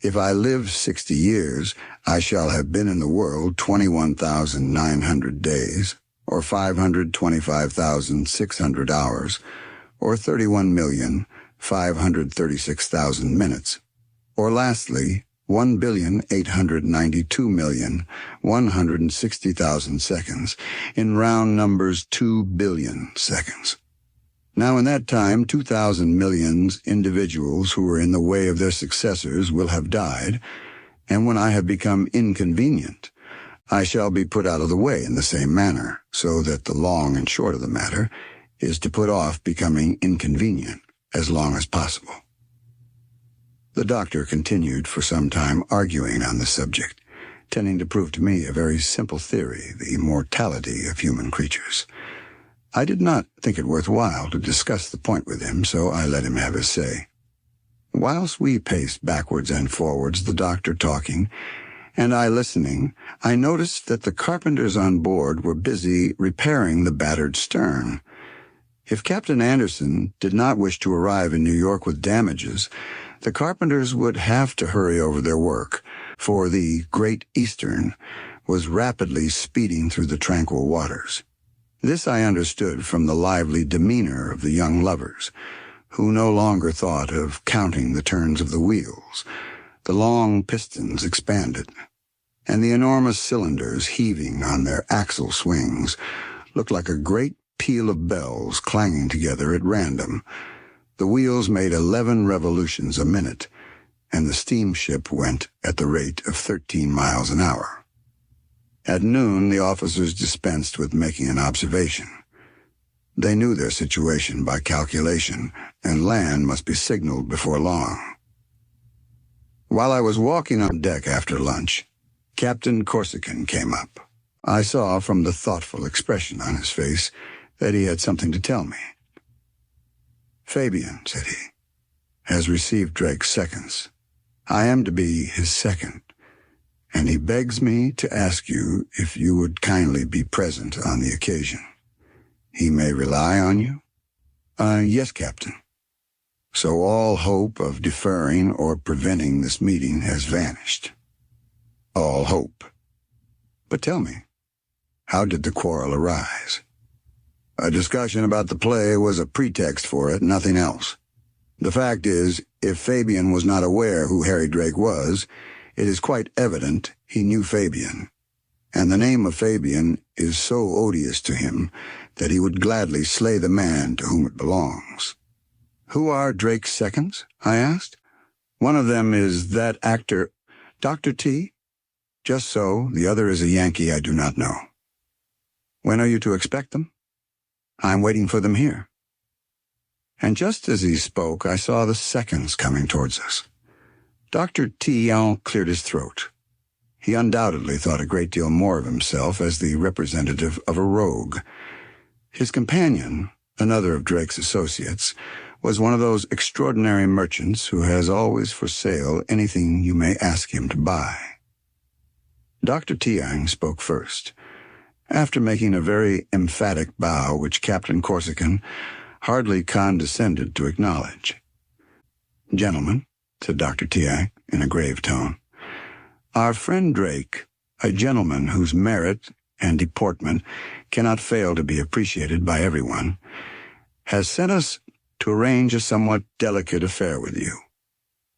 S2: "If I live 60 years, I shall have been in the world 21,900 days, or 525,600 hours, or 31,536,000 minutes, or lastly, 1,892,160,000 seconds, in round numbers 2 billion seconds. Now in that time 2,000 millions individuals who were in the way of their successors will have died, and when I have become inconvenient, I shall be put out of the way in the same manner, so that the long and short of the matter is to put off becoming inconvenient as long as possible." The doctor continued for some time arguing on the subject, tending to prove to me a very simple theory, the immortality of human creatures. I did not think it worth while to discuss the point with him, so I let him have his say. Whilst we paced backwards and forwards, the doctor talking, and I listening, I noticed that the carpenters on board were busy repairing the battered stern. If Captain Anderson did not wish to arrive in New York with damages, the carpenters would have to hurry over their work, for the Great Eastern was rapidly speeding through the tranquil waters. This I understood from the lively demeanor of the young lovers, who no longer thought of counting the turns of the wheels. The long pistons expanded. and the enormous cylinders heaving on their axle swings looked like a great peal of bells clanging together at random. The wheels made 11 revolutions a minute, and the steamship went at the rate of 13 miles an hour. At noon, the officers dispensed with making an observation. They knew their situation by calculation, and land must be signaled before long. While I was walking on deck after lunch, Captain Corsican came up. I saw from the thoughtful expression on his face that he had something to tell me. "Fabian," said he, "has received Drake's seconds. I am to be his second, and he begs me to ask you if you would kindly be present on the occasion. He may rely on you?" "Yes, Captain." "So all hope of deferring or preventing this meeting has vanished." "All hope. But tell me, how did the quarrel arise?" "A discussion about the play was a pretext for it, nothing else. The fact is, if Fabian was not aware who Harry Drake was, it is quite evident he knew Fabian, and the name of Fabian is so odious to him that he would gladly slay the man to whom it belongs." "Who are Drake's seconds?" I asked. "One of them is that actor, Dr. T?" "Just so. The other is a Yankee I do not know." "When are you to expect them?" "I'm waiting for them here." And just as he spoke, I saw the seconds coming towards us. Dr. T cleared his throat. He undoubtedly thought a great deal more of himself as the representative of a rogue. His companion, another of Drake's associates, was one of those extraordinary merchants who has always for sale anything you may ask him to buy. Dr. Tiang spoke first, after making a very emphatic bow which Captain Corsican hardly condescended to acknowledge. "Gentlemen," said Dr. Tiang in a grave tone, "our friend Drake, a gentleman whose merit and deportment cannot fail to be appreciated by everyone, has sent us to arrange a somewhat delicate affair with you.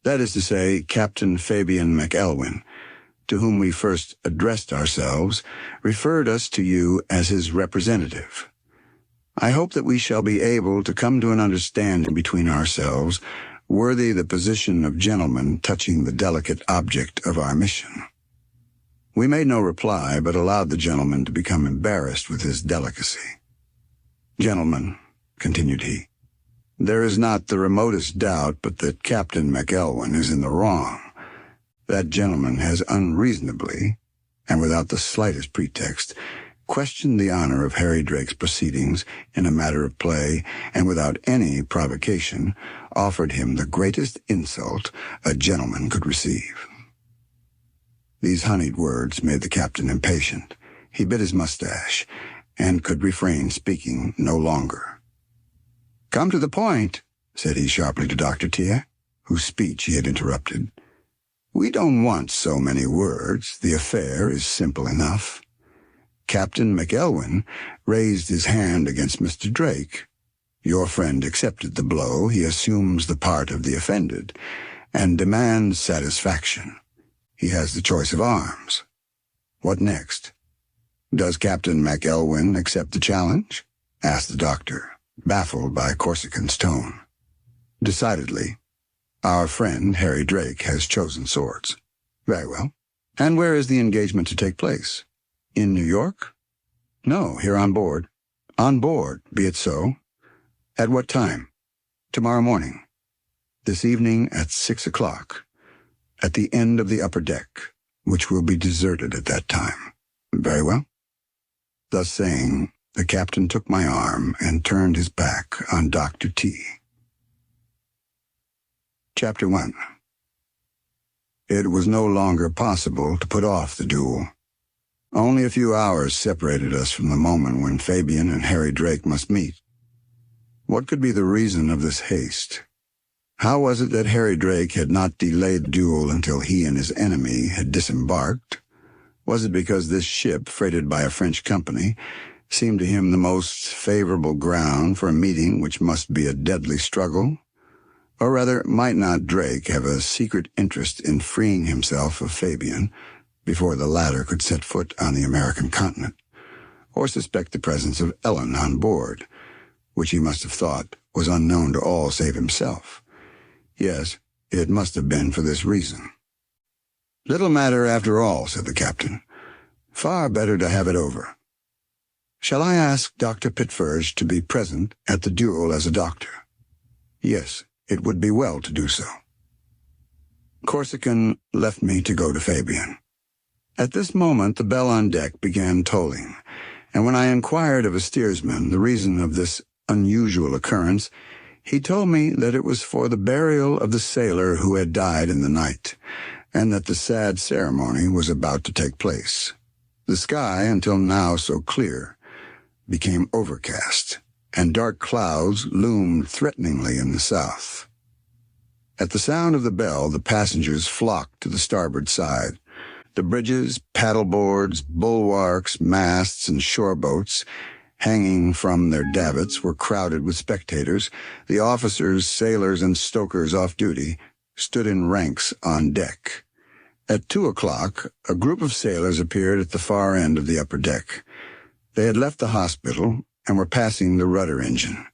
S2: That is to say, Captain Fabian McElwyn, to whom we first addressed ourselves, referred us to you as his representative. I hope that we shall be able to come to an understanding between ourselves worthy the position of gentlemen touching the delicate object of our mission." We made no reply, but allowed the gentleman to become embarrassed with his delicacy. "Gentlemen," continued he, "there is not the remotest doubt but that Captain McElwyn is in the wrong. That gentleman has unreasonably, and without the slightest pretext, questioned the honor of Harry Drake's proceedings in a matter of play, and without any provocation offered him the greatest insult a gentleman could receive." These honeyed words made the captain impatient. He bit his mustache, and could refrain speaking no longer. "Come to the point," said he sharply to Dr. Tia, whose speech he had interrupted. "We don't want so many words. The affair is simple enough. Captain McElwyn raised his hand against Mr. Drake. Your friend accepted the blow. He assumes the part of the offended, and demands satisfaction. He has the choice of arms. What next? Does Captain McElwyn accept the challenge?" asked the doctor, baffled by Corsican's tone. "Decidedly. Our friend Harry Drake has chosen swords." "Very well. And where is the engagement to take place? In New York?" "No, here on board." "On board, be it so. At what time?" "Tomorrow morning. This evening at 6 o'clock, at the end of the upper deck, which will be deserted at that time." "Very well." Thus saying, the captain took my arm and turned his back on Dr. T. Chapter 1. It was no longer possible to put off the duel. Only a few hours separated us from the moment when Fabian and Harry Drake must meet. What could be the reason of this haste? How was it that Harry Drake had not delayed the duel until he and his enemy had disembarked? Was it because this ship, freighted by a French company, seemed to him the most favorable ground for a meeting which must be a deadly struggle? Or rather, might not Drake have a secret interest in freeing himself of Fabian before the latter could set foot on the American continent, or suspect the presence of Ellen on board, which he must have thought was unknown to all save himself. Yes, it must have been for this reason. "Little matter after all," said the captain. "Far better to have it over. Shall I ask Dr. Pitferge to be present at the duel as a doctor?" "Yes, it would be well to do so." Corsican left me to go to Fabian. At this moment the bell on deck began tolling, and when I inquired of a steersman the reason of this unusual occurrence, he told me that it was for the burial of the sailor who had died in the night, and that the sad ceremony was about to take place. The sky, until now so clear, became overcast, and dark clouds loomed threateningly in the south. At the sound of the bell, the passengers flocked to the starboard side. The bridges, paddleboards, bulwarks, masts, and shore boats, hanging from their davits, were crowded with spectators. The officers, sailors, and stokers off duty stood in ranks on deck. At 2 o'clock, a group of sailors appeared at the far end of the upper deck. They had left the hospital and were passing the rudder engine.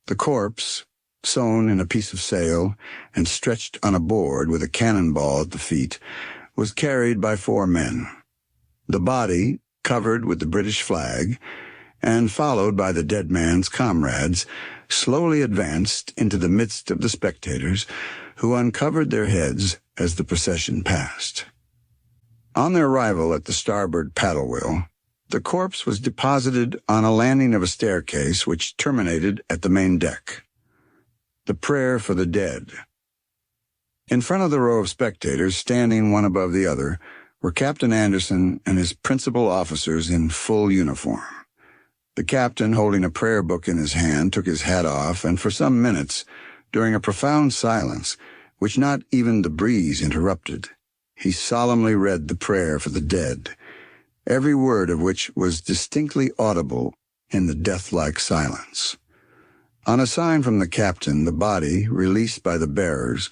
S2: The corpse, sewn in a piece of sail and stretched on a board with a cannonball at the feet, was carried by 4 men. The body, covered with the British flag, and followed by the dead man's comrades, slowly advanced into the midst of the spectators, who uncovered their heads as the procession passed. On their arrival at the starboard paddle wheel, the corpse was deposited on a landing of a staircase which terminated at the main deck. The prayer for the dead. In front of the row of spectators, standing one above the other, were Captain Anderson and his principal officers in full uniform. The captain, holding a prayer book in his hand, took his hat off, and for some minutes, during a profound silence, which not even the breeze interrupted, he solemnly read the prayer for the dead, every word of which was distinctly audible in the death-like silence. On a sign from the captain, the body, released by the bearers,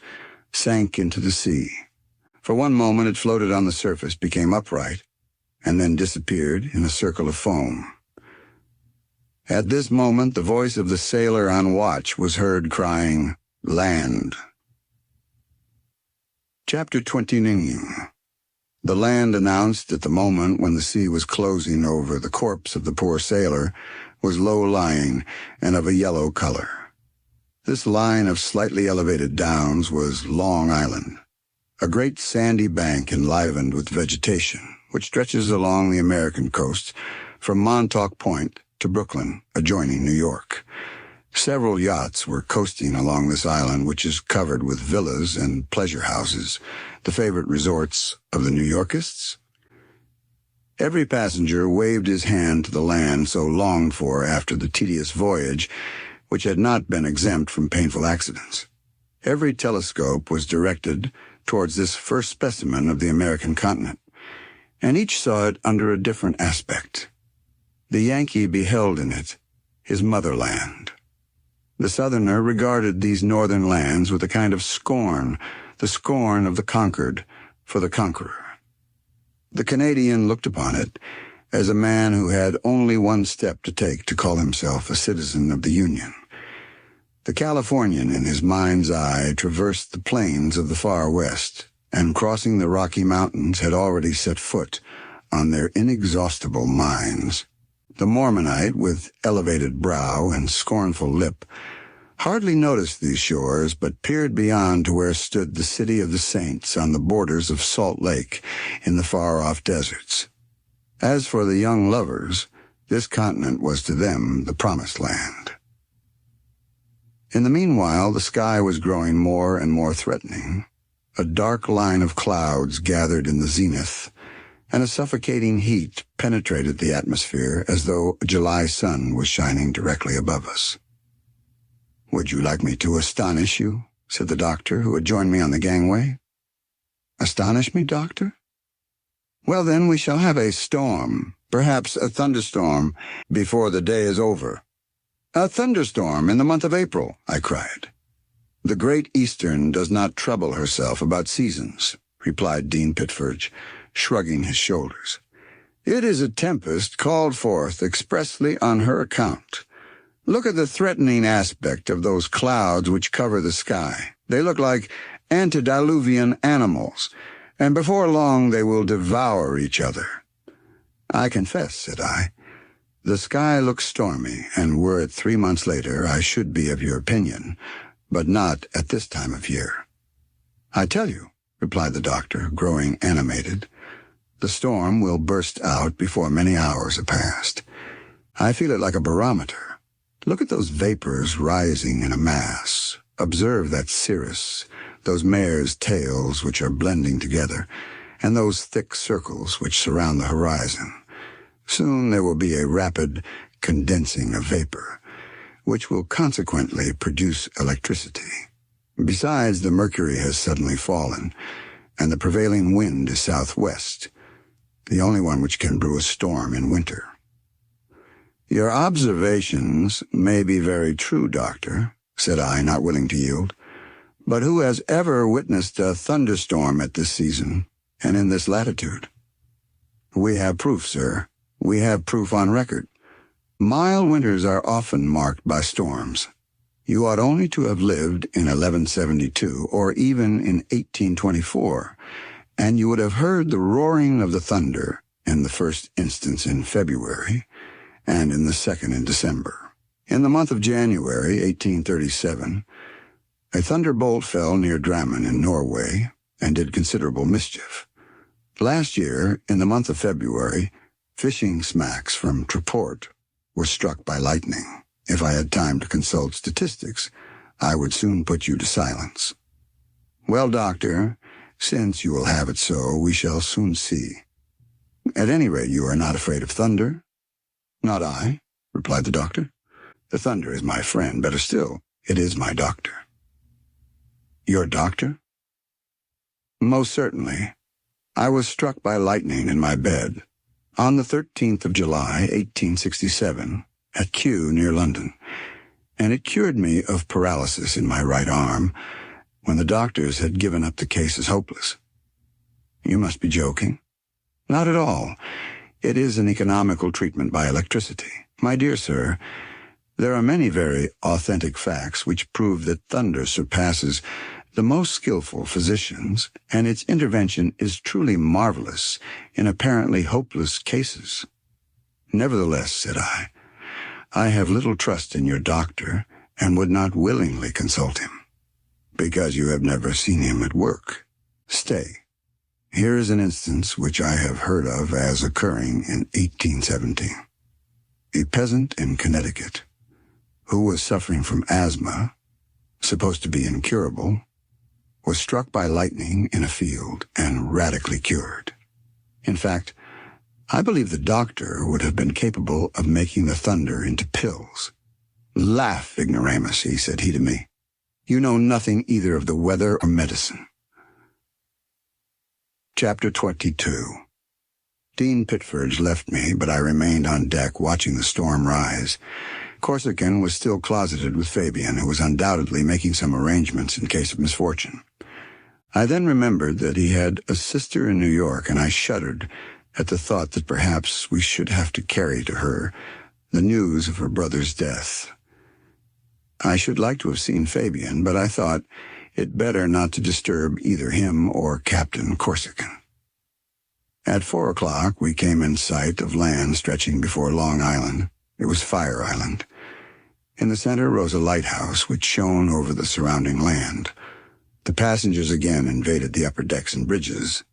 S2: sank into the sea. For one moment it floated on the surface, became upright, and then disappeared in a circle of foam. At this moment the voice of the sailor on watch was heard crying, "Land." Chapter 29. The land announced at the moment when the sea was closing over the corpse of the poor sailor was low-lying and of a yellow color. This line of slightly elevated downs was Long Island, a great sandy bank enlivened with vegetation, which stretches along the American coast from Montauk Point to Brooklyn, adjoining New York. Several yachts were coasting along this island, which is covered with villas and pleasure houses, the favorite resorts of the New Yorkists. Every passenger waved his hand to the land so longed for after the tedious voyage, which had not been exempt from painful accidents. Every telescope was directed towards this first specimen of the American continent, and each saw it under a different aspect. The Yankee beheld in it his motherland. The Southerner regarded these northern lands with a kind of scorn, the scorn of the conquered for the conqueror. The Canadian looked upon it as a man who had only one step to take to call himself a citizen of the Union. The Californian, in his mind's eye, traversed the plains of the far west, and crossing the Rocky Mountains had already set foot on their inexhaustible mines. The Mormonite, with elevated brow and scornful lip, hardly noticed these shores, but peered beyond to where stood the city of the saints on the borders of Salt Lake in the far-off deserts. As for the young lovers, this continent was to them the promised land. In the meanwhile, the sky was growing more and more threatening. A dark line of clouds gathered in the zenith, and a suffocating heat penetrated the atmosphere as though a July sun was shining directly above us. "Would you like me to astonish you?" said the doctor, who had joined me on the gangway. "Astonish me, doctor? Well, then, we shall have a storm, perhaps a thunderstorm, before the day is over." "A thunderstorm in the month of April," I cried. "The Great Eastern does not trouble herself about seasons," replied Dean Pitferge, shrugging his shoulders. "It is a tempest called forth expressly on her account. Look at the threatening aspect of those clouds which cover the sky. They look like antediluvian animals, and before long they will devour each other." "I confess," said I, "the sky looks stormy, and were it 3 months later, I should be of your opinion, but not at this time of year." "I tell you," replied the doctor, growing animated, "the storm will burst out before many hours have passed. I feel it like a barometer. Look at those vapors rising in a mass. Observe that cirrus, those mares' tails which are blending together, and those thick circles which surround the horizon. Soon there will be a rapid condensing of vapor, which will consequently produce electricity. Besides, the mercury has suddenly fallen, and the prevailing wind is southwest, the only one which can brew a storm in winter." "Your observations may be very true, Doctor," said I, not willing to yield. "But who has ever witnessed a thunderstorm at this season and in this latitude?" "We have proof, sir. We have proof on record. Mild winters are often marked by storms. You ought only to have lived in 1172 or even in 1824, and you would have heard the roaring of the thunder in the first instance in February and in the second in December. In the month of January, 1837, a thunderbolt fell near Drammen in Norway and did considerable mischief. Last year, in the month of February, fishing smacks from Treport were struck by lightning. If I had time to consult statistics, I would soon put you to silence." "Well, Doctor, since you will have it so, we shall soon see. At any rate, you are not afraid of thunder?" "Not I," replied the doctor. "The thunder is my friend. Better still, it is my doctor." "Your doctor?" "Most certainly. I was struck by lightning in my bed on the 13th of July, 1867, at Kew near London, and it cured me of paralysis in my right arm when the doctors had given up the case as hopeless." "You must be joking." "Not at all. It is an economical treatment by electricity. My dear sir, there are many very authentic facts which prove that thunder surpasses the most skillful physicians, and its intervention is truly marvelous in apparently hopeless cases." "Nevertheless," said I have little trust in your doctor and would not willingly consult him." "Because you have never seen him at work. Stay. Here is an instance which I have heard of as occurring in 1817. A peasant in Connecticut, who was suffering from asthma, supposed to be incurable, was struck by lightning in a field and radically cured. In fact, I believe the doctor would have been capable of making the thunder into pills. 'Laugh, ignoramus,' said he to me. 'You know nothing either of the weather or medicine.'" Chapter 22. Dean Pitford's left me, but I remained on deck watching the storm rise. Corsican was still closeted with Fabian, who was undoubtedly making some arrangements in case of misfortune. I then remembered that he had a sister in New York, and I shuddered at the thought that perhaps we should have to carry to her the news of her brother's death. I should like to have seen Fabian, but I thought it better not to disturb either him or Captain Corsican. At 4 o'clock we came in sight of land stretching before Long Island. It was Fire Island. In the center rose a lighthouse which shone over the surrounding land. The passengers again invaded the upper decks and bridges.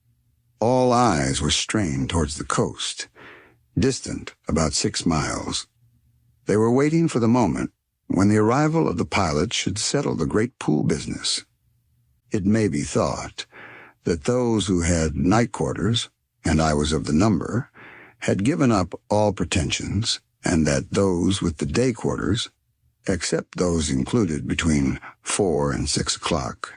S2: All eyes were strained towards the coast, distant about 6 miles. They were waiting for the moment when the arrival of the pilot should settle the great pool business. It may be thought that those who had night quarters, and I was of the number, had given up all pretensions, and that those with the day quarters, except those included between 4 and 6 o'clock,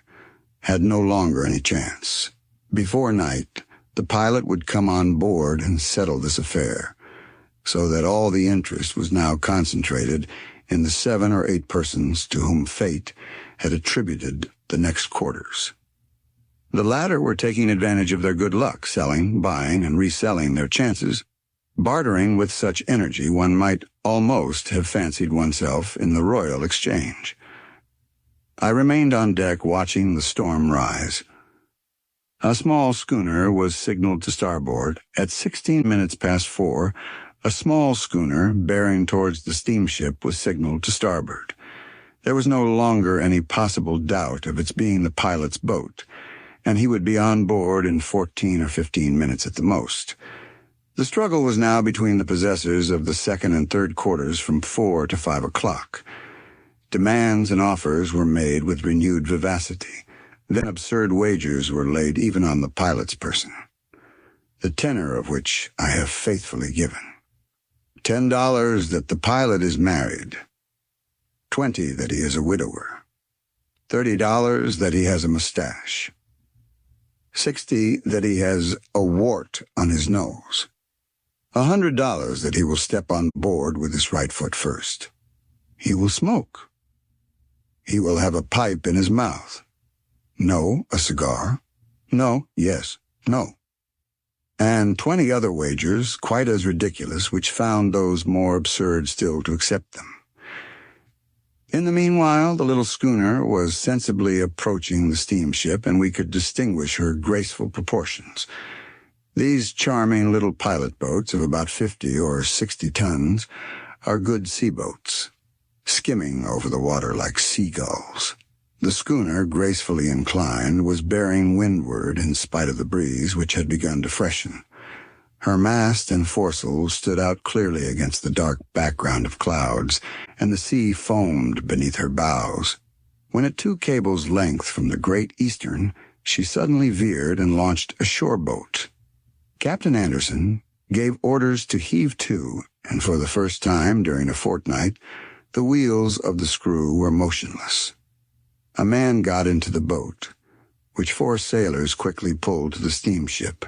S2: had no longer any chance. Before night, the pilot would come on board and settle this affair, so that all the interest was now concentrated in the 7 or 8 persons to whom fate had attributed the next quarters. The latter were taking advantage of their good luck, selling, buying, and reselling their chances. Bartering with such energy, one might almost have fancied oneself in the Royal Exchange. I remained on deck watching the storm rise. A small schooner was signaled to starboard. At 16 minutes past 4, a small schooner bearing towards the steamship was signaled to starboard. There was no longer any possible doubt of its being the pilot's boat, and he would be on board in 14 or 15 minutes at the most. The struggle was now between the possessors of the second and third quarters from 4 to 5 o'clock. Demands and offers were made with renewed vivacity. Then absurd wagers were laid even on the pilot's person, the tenor of which I have faithfully given. $10 that the pilot is married, $20 that he is a widower, $30 that he has a mustache, $60 that he has a wart on his nose, $100 that he will step on board with his right foot first. He will smoke. He will have a pipe in his mouth. No, a cigar. No, yes, no. And 20 other wagers, quite as ridiculous, which found those more absurd still to accept them. In the meanwhile, the little schooner was sensibly approaching the steamship, and we could distinguish her graceful proportions. These charming little pilot boats of about 50 or 60 tons are good sea boats, skimming over the water like seagulls. The schooner, gracefully inclined, was bearing windward in spite of the breeze, which had begun to freshen. Her mast and foresail stood out clearly against the dark background of clouds, and the sea foamed beneath her bows. When at 2 cables' length from the Great Eastern, she suddenly veered and launched a shore boat. Captain Anderson gave orders to heave to, and for the first time during a fortnight, the wheels of the screw were motionless. A man got into the boat, which 4 sailors quickly pulled to the steamship.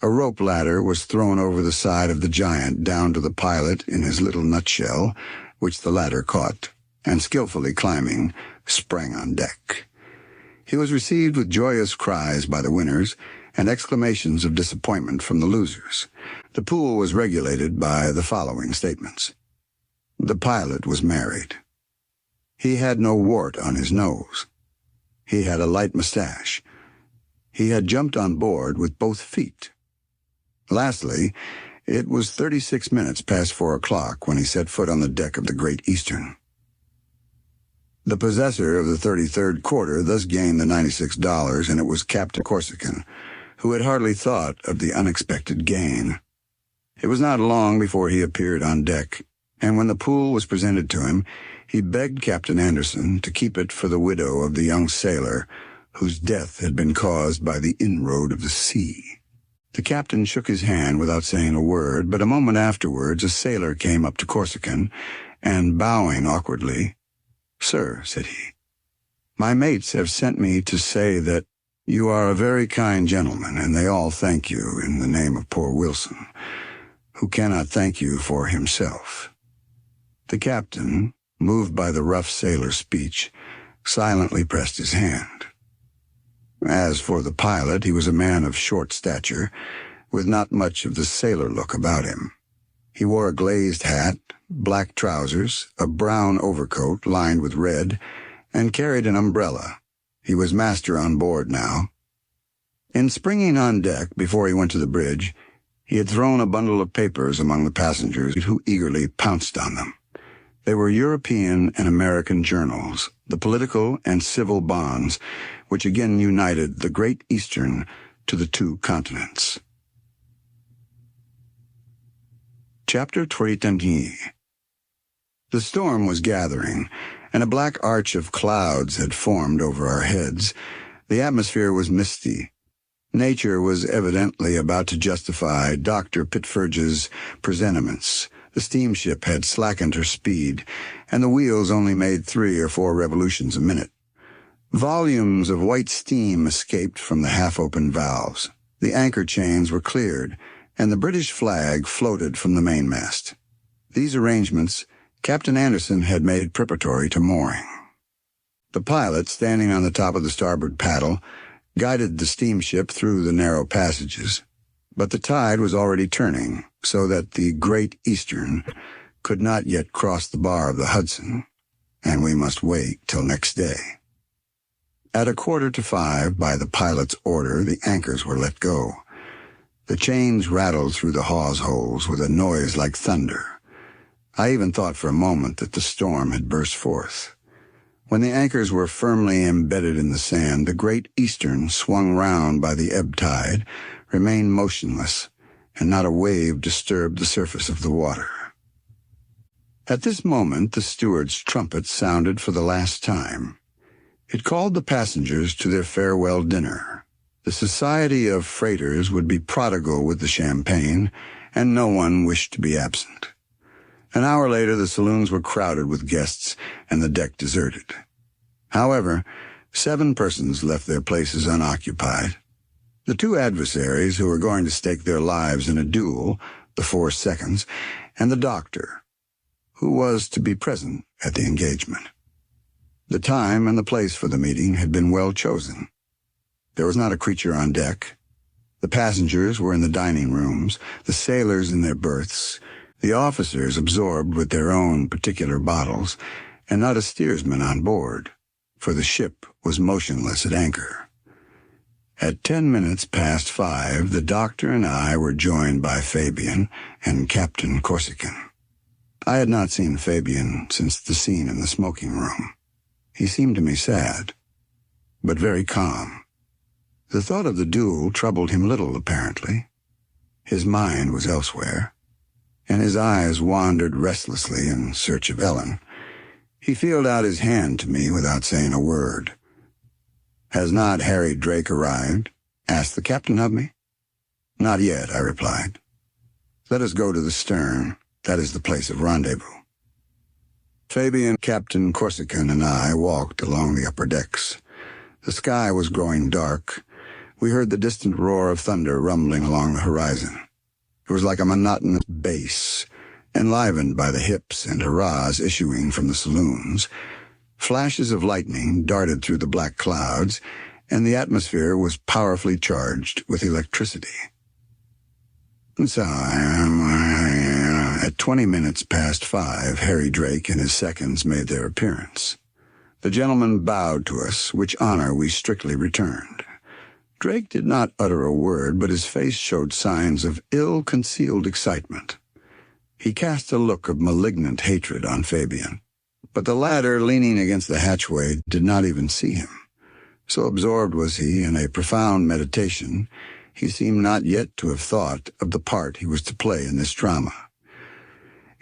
S2: A rope ladder was thrown over the side of the giant down to the pilot in his little nutshell, which the latter caught, and skillfully climbing, sprang on deck. He was received with joyous cries by the winners and exclamations of disappointment from the losers. The pool was regulated by the following statements. The pilot was married. He had no wart on his nose. He had a light mustache. He had jumped on board with both feet. Lastly, it was 36 minutes past 4 o'clock when he set foot on the deck of the Great Eastern. The possessor of the 33rd quarter thus gained the $96, and it was Captain Corsican, who had hardly thought of the unexpected gain. It was not long before he appeared on deck, and when the pool was presented to him, he begged Captain Anderson to keep it for the widow of the young sailor whose death had been caused by the inroad of the sea. The captain shook his hand without saying a word, but a moment afterwards a sailor came up to Corsican, and bowing awkwardly, "Sir," said he, "my mates have sent me to say that you are a very kind gentleman, and they all thank you in the name of poor Wilson, who cannot thank you for himself." The captain, moved by the rough sailor's speech, silently pressed his hand. As for the pilot, he was a man of short stature, with not much of the sailor look about him. He wore a glazed hat, black trousers, a brown overcoat lined with red, and carried an umbrella. He was master on board now. In springing on deck before he went to the bridge, he had thrown a bundle of papers among the passengers, who eagerly pounced on them. They were European and American journals, the political and civil bonds, which again united the Great Eastern to the 2 continents. Chapter 20. The storm was gathering, and a black arch of clouds had formed over our heads. The atmosphere was misty. Nature was evidently about to justify Dr. Pitferge's presentiments. The steamship had slackened her speed, and the wheels only made 3 or 4 revolutions a minute. Volumes of white steam escaped from the half-open valves. The anchor chains were cleared, and the British flag floated from the mainmast. These arrangements Captain Anderson had made preparatory to mooring. The pilot, standing on the top of the starboard paddle, guided the steamship through the narrow passages, but the tide was already turning, so that the Great Eastern could not yet cross the bar of the Hudson, and we must wait till next day. At 5:15, by the pilot's order, the anchors were let go. The chains rattled through the hawse holes with a noise like thunder. I even thought for a moment that the storm had burst forth. When the anchors were firmly embedded in the sand, the Great Eastern, swung round by the ebb tide, remained motionless, and not a wave disturbed the surface of the water. At this moment the steward's trumpet sounded for the last time. It called the passengers to their farewell dinner. The society of freighters would be prodigal with the champagne, and no one wished to be absent. An hour later the saloons were crowded with guests, and the deck deserted. However, 7 persons left their places unoccupied. The 2 adversaries who were going to stake their lives in a duel, the 4 seconds, and the doctor, who was to be present at the engagement. The time and the place for the meeting had been well chosen. There was not a creature on deck. The passengers were in the dining rooms, the sailors in their berths, the officers absorbed with their own particular bottles, and not a steersman on board, for the ship was motionless at anchor. At 5:10, the doctor and I were joined by Fabian and Captain Corsican. I had not seen Fabian since the scene in the smoking room. He seemed to me sad, but very calm. The thought of the duel troubled him little, apparently. His mind was elsewhere, and his eyes wandered restlessly in search of Ellen. He fielded out his hand to me without saying a word. "Has not Harry Drake arrived?" asked the captain of me. "Not yet," I replied. "Let us go to the stern. That is the place of rendezvous." Fabian, Captain Corsican, and I walked along the upper decks. The sky was growing dark. We heard the distant roar of thunder rumbling along the horizon. It was like a monotonous bass, enlivened by the hips and hurrahs issuing from the saloons. Flashes of lightning darted through the black clouds, and the atmosphere was powerfully charged with electricity. So, at 5:20, Harry Drake and his seconds made their appearance. The gentleman bowed to us, which honor we strictly returned. Drake did not utter a word, but his face showed signs of ill-concealed excitement. He cast a look of malignant hatred on Fabian, but the latter, leaning against the hatchway, did not even see him. So absorbed was he in a profound meditation, he seemed not yet to have thought of the part he was to play in this drama.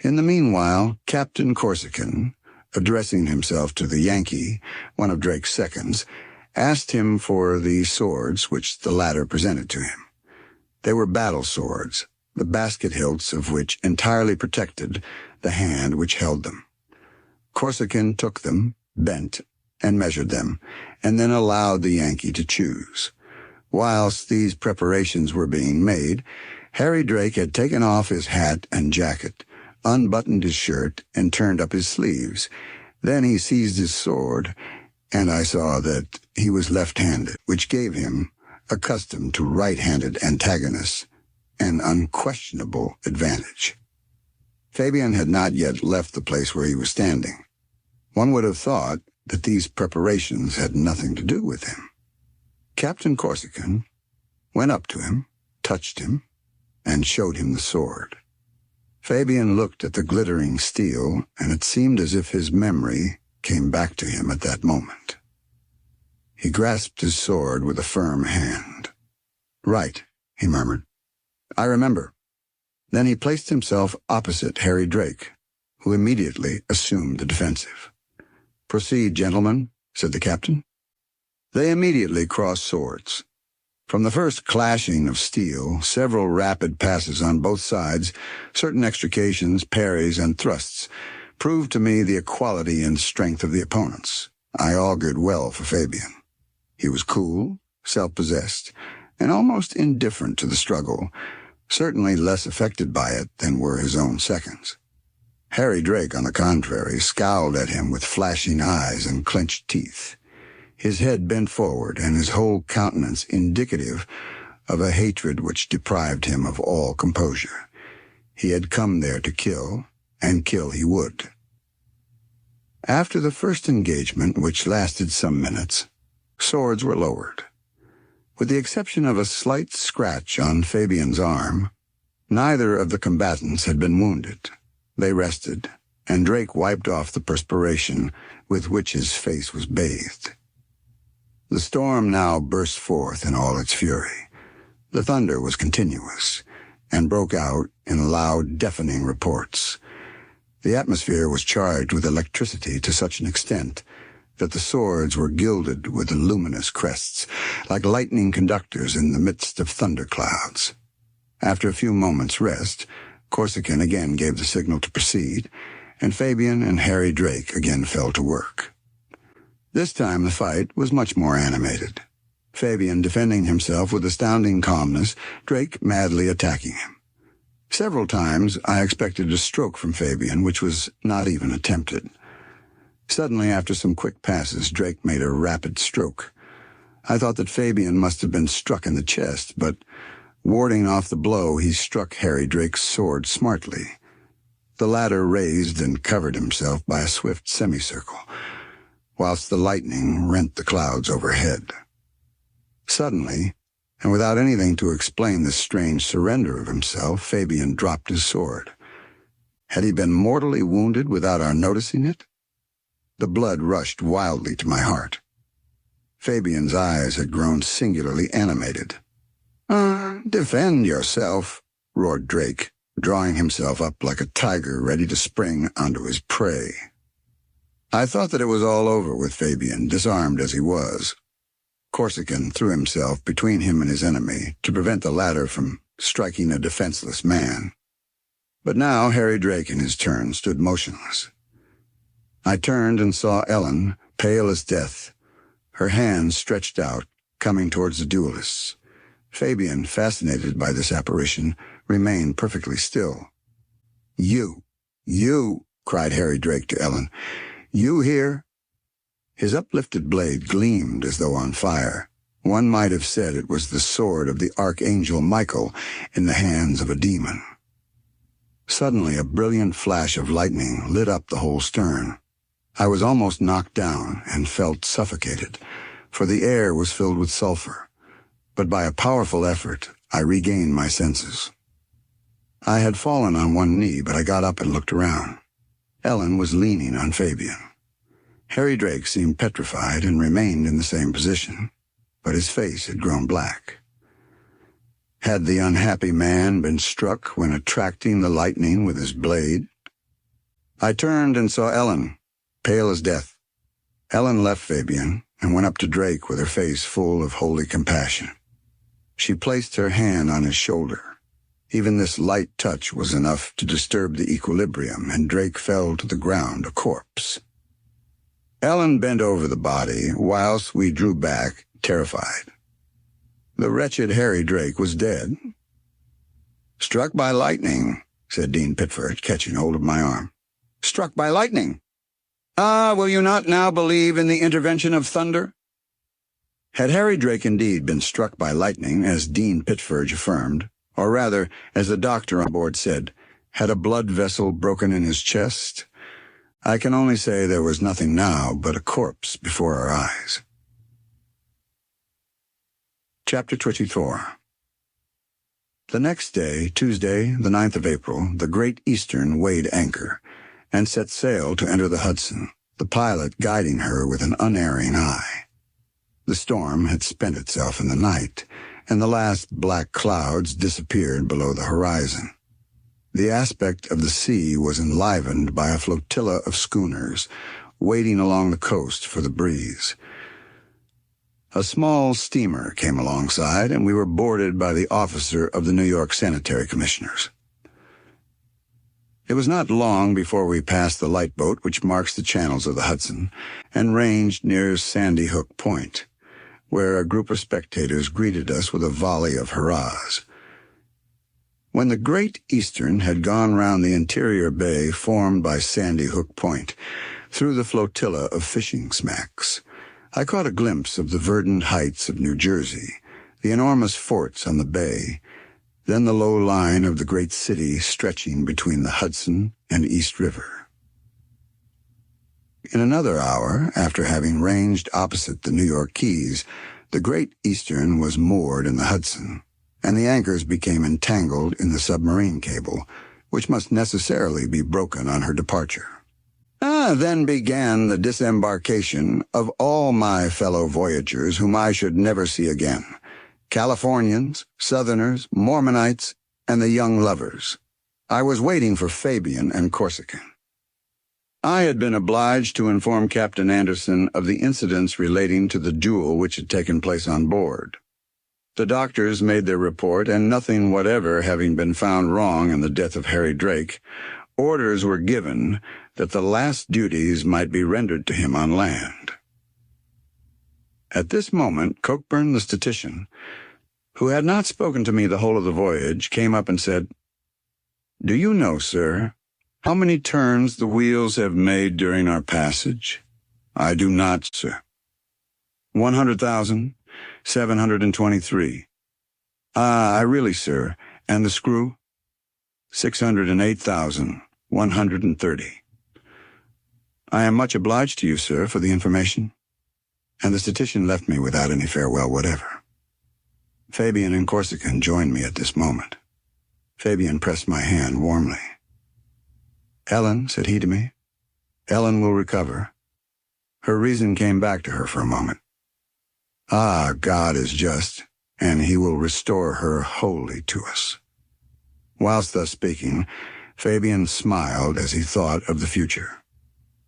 S2: In the meanwhile, Captain Corsican, addressing himself to the Yankee, one of Drake's seconds, asked him for the swords which the latter presented to him. They were battle swords, the basket hilts of which entirely protected the hand which held them. Corsican took them, bent, and measured them, and then allowed the Yankee to choose. Whilst these preparations were being made, Harry Drake had taken off his hat and jacket, unbuttoned his shirt, and turned up his sleeves. Then he seized his sword, and I saw that he was left-handed, which gave him, accustomed to right-handed antagonists, an unquestionable advantage. Fabian had not yet left the place where he was standing. One would have thought that these preparations had nothing to do with him. Captain Corsican went up to him, touched him, and showed him the sword. Fabian looked at the glittering steel, and it seemed as if his memory came back to him at that moment. He grasped his sword with a firm hand. "Right," he murmured. "I remember." Then he placed himself opposite Harry Drake, who immediately assumed the defensive. "Proceed, gentlemen," said the captain. They immediately crossed swords. From the first clashing of steel, several rapid passes on both sides, certain extrications, parries, and thrusts, proved to me the equality and strength of the opponents. I augured well for Fabian. He was cool, self-possessed, and almost indifferent to the struggle, certainly less affected by it than were his own seconds. Harry Drake, on the contrary, scowled at him with flashing eyes and clenched teeth. his head bent forward and his whole countenance indicative of a hatred which deprived him of all composure. He had come there to kill, and kill he would. After the first engagement, which lasted some minutes, swords were lowered. With the exception of a slight scratch on Fabian's arm, neither of the combatants had been wounded. They rested, and Drake wiped off the perspiration with which his face was bathed. The storm now burst forth in all its fury. The thunder was continuous, and broke out in loud, deafening reports. The atmosphere was charged with electricity to such an extent that the swords were gilded with luminous crests, like lightning conductors in the midst of thunderclouds. After a few moments' rest, Corsican again gave the signal to proceed, and Fabian and Harry Drake again fell to work. This time the fight was much more animated. Fabian defending himself with astounding calmness, Drake madly attacking him. Several times I expected a stroke from Fabian, which was not even attempted. Suddenly, after some quick passes, Drake made a rapid stroke. I thought that Fabian must have been struck in the chest, but warding off the blow, he struck Harry Drake's sword smartly. The latter raised and covered himself by a swift semicircle, whilst the lightning rent the clouds overhead. Suddenly, and without anything to explain this strange surrender of himself, Fabian dropped his sword. Had he been mortally wounded without our noticing it? The blood rushed wildly to my heart. Fabian's eyes had grown singularly animated. Defend yourself," roared Drake, drawing himself up like a tiger ready to spring onto his prey. I thought that it was all over with Fabian, disarmed as he was. Corsican threw himself between him and his enemy to prevent the latter from striking a defenseless man. But now Harry Drake in his turn stood motionless. I turned and saw Ellen, pale as death, her hands stretched out, coming towards the duelists. Fabian, fascinated by this apparition, remained perfectly still. You, cried Harry Drake to Ellen. You here?" His uplifted blade gleamed as though on fire. One might have said it was the sword of the archangel Michael in the hands of a demon. Suddenly a brilliant flash of lightning lit up the whole stern. I was almost knocked down and felt suffocated, for the air was filled with sulfur. But by a powerful effort, I regained my senses. I had fallen on one knee, but I got up and looked around. Ellen was leaning on Fabian. Harry Drake seemed petrified and remained in the same position, but his face had grown black. Had the unhappy man been struck when attracting the lightning with his blade? I turned and saw Ellen, pale as death. Ellen left Fabian and went up to Drake with her face full of holy compassion. She placed her hand on his shoulder. Even this light touch was enough to disturb the equilibrium, and Drake fell to the ground a corpse. Ellen bent over the body, whilst we drew back, terrified. The wretched Harry Drake was dead. "Struck by lightning," said Dean Pitford, catching hold of my arm. "Struck by lightning! Will you not now believe in the intervention of thunder?" Had Harry Drake indeed been struck by lightning, as Dean Pitford affirmed, or rather, as the doctor on board said, had a blood vessel broken in his chest, I can only say there was nothing now but a corpse before our eyes. Chapter 24. The next day, Tuesday, the 9th of April, the Great Eastern weighed anchor and set sail to enter the Hudson, the pilot guiding her with an unerring eye. The storm had spent itself in the night, and the last black clouds disappeared below the horizon. The aspect of the sea was enlivened by a flotilla of schooners waiting along the coast for the breeze. A small steamer came alongside, and we were boarded by the officer of the New York Sanitary Commissioners. It was not long before we passed the lightboat which marks the channels of the Hudson, and ranged near Sandy Hook Point, where a group of spectators greeted us with a volley of hurrahs. When the Great Eastern had gone round the interior bay formed by Sandy Hook Point, through the flotilla of fishing smacks, I caught a glimpse of the verdant heights of New Jersey, the enormous forts on the bay, then the low line of the great city stretching between the Hudson and East River. In another hour, after having ranged opposite the New York Keys, the Great Eastern was moored in the Hudson, and the anchors became entangled in the submarine cable, which must necessarily be broken on her departure. Then began the disembarkation of all my fellow voyagers whom I should never see again, Californians, Southerners, Mormonites, and the young lovers. I was waiting for Fabian and Corsican. I had been obliged to inform Captain Anderson of the incidents relating to the duel which had taken place on board. The doctors made their report, and nothing whatever having been found wrong in the death of Harry Drake, orders were given that the last duties might be rendered to him on land. At this moment, Cockburn the statistician, who had not spoken to me the whole of the voyage, came up and said, "Do you know, sir, how many turns the wheels have made during our passage?" "I do not, sir." 100,723. I really, sir. And the screw?" 608,130. "I am much obliged to you, sir, for the information." And the statistician left me without any farewell whatever. Fabian and Corsican joined me at this moment. Fabian pressed my hand warmly. "Ellen," said he to me, "Ellen will recover." Her reason came back to her for a moment. God is just, and he will restore her wholly to us. Whilst thus speaking, Fabian smiled as he thought of the future.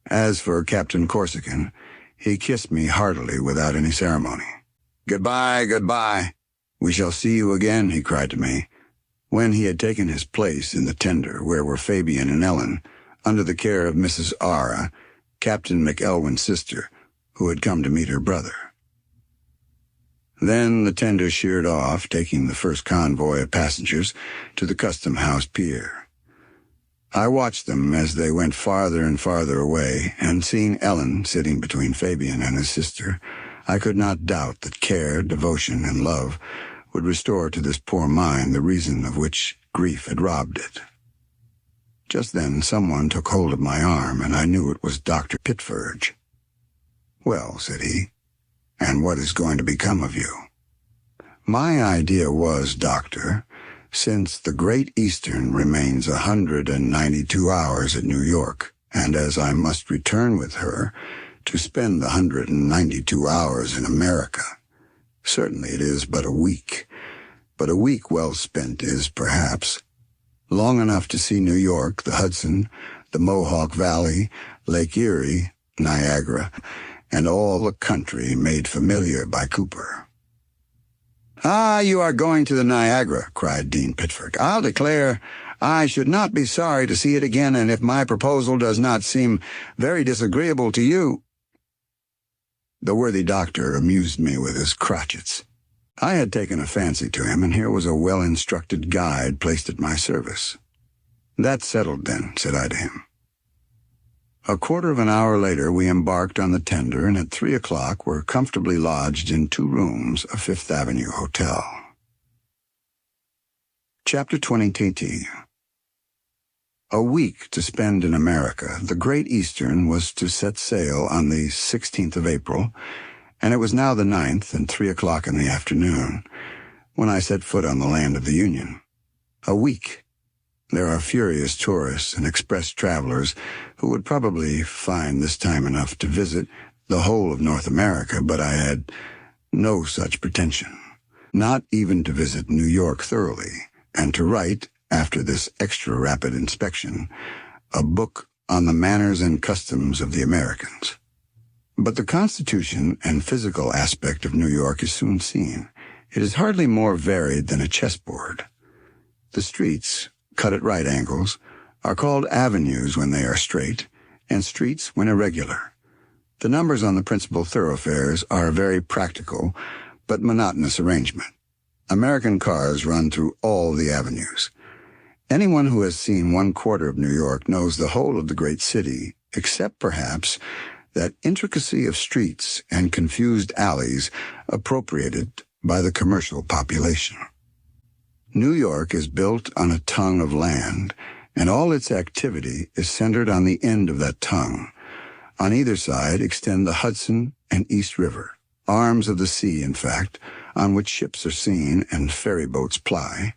S2: As for Captain Corsican, he kissed me heartily without any ceremony. "Goodbye, goodbye. We shall see you again," he cried to me, when he had taken his place in the tender where were Fabian and Ellen, under the care of Mrs. Ara, Captain McElwin's sister, who had come to meet her brother. Then the tender sheered off, taking the first convoy of passengers to the custom-house pier. I watched them as they went farther and farther away, and seeing Ellen sitting between Fabian and his sister, I could not doubt that care, devotion, and love would restore to this poor mind the reason of which grief had robbed it. Just then someone took hold of my arm, and I knew it was Dr. Pitferge. "Well," said he, "and what is going to become of you?" "My idea was, Doctor, since the Great Eastern remains 192 hours at New York, and as I must return with her, to spend the 192 hours in America. Certainly it is but a week, but a week well spent is, perhaps, long enough to see New York, the Hudson, the Mohawk Valley, Lake Erie, Niagara, and all the country made familiar by Cooper." You are going to the Niagara," cried Dean Pitferge. "I'll declare I should not be sorry to see it again, and if my proposal does not seem very disagreeable to you—" The worthy doctor amused me with his crotchets. I had taken a fancy to him, and here was a well-instructed guide placed at my service. "That's settled, then," said I to him. A quarter of an hour later we embarked on the tender, and at 3 o'clock were comfortably lodged in 2 rooms of Fifth Avenue Hotel. Chapter 20. A week to spend in America, the Great Eastern was to set sail on the 16th of April, and it was now the 9th and 3 o'clock in the afternoon when I set foot on the land of the Union. A week. There are furious tourists and express travelers who would probably find this time enough to visit the whole of North America, but I had no such pretension, not even to visit New York thoroughly, and to write, after this extra-rapid inspection, a book on the manners and customs of the Americans. But the constitution and physical aspect of New York is soon seen. It is hardly more varied than a chessboard. The streets, cut at right angles, are called avenues when they are straight, and streets when irregular. The numbers on the principal thoroughfares are a very practical but monotonous arrangement. American cars run through all the avenues. Anyone who has seen 1/4 of New York knows the whole of the great city, except, perhaps, that intricacy of streets and confused alleys appropriated by the commercial population. New York is built on a tongue of land, and all its activity is centered on the end of that tongue. On either side extend the Hudson and East River, arms of the sea, in fact, on which ships are seen and ferry boats ply,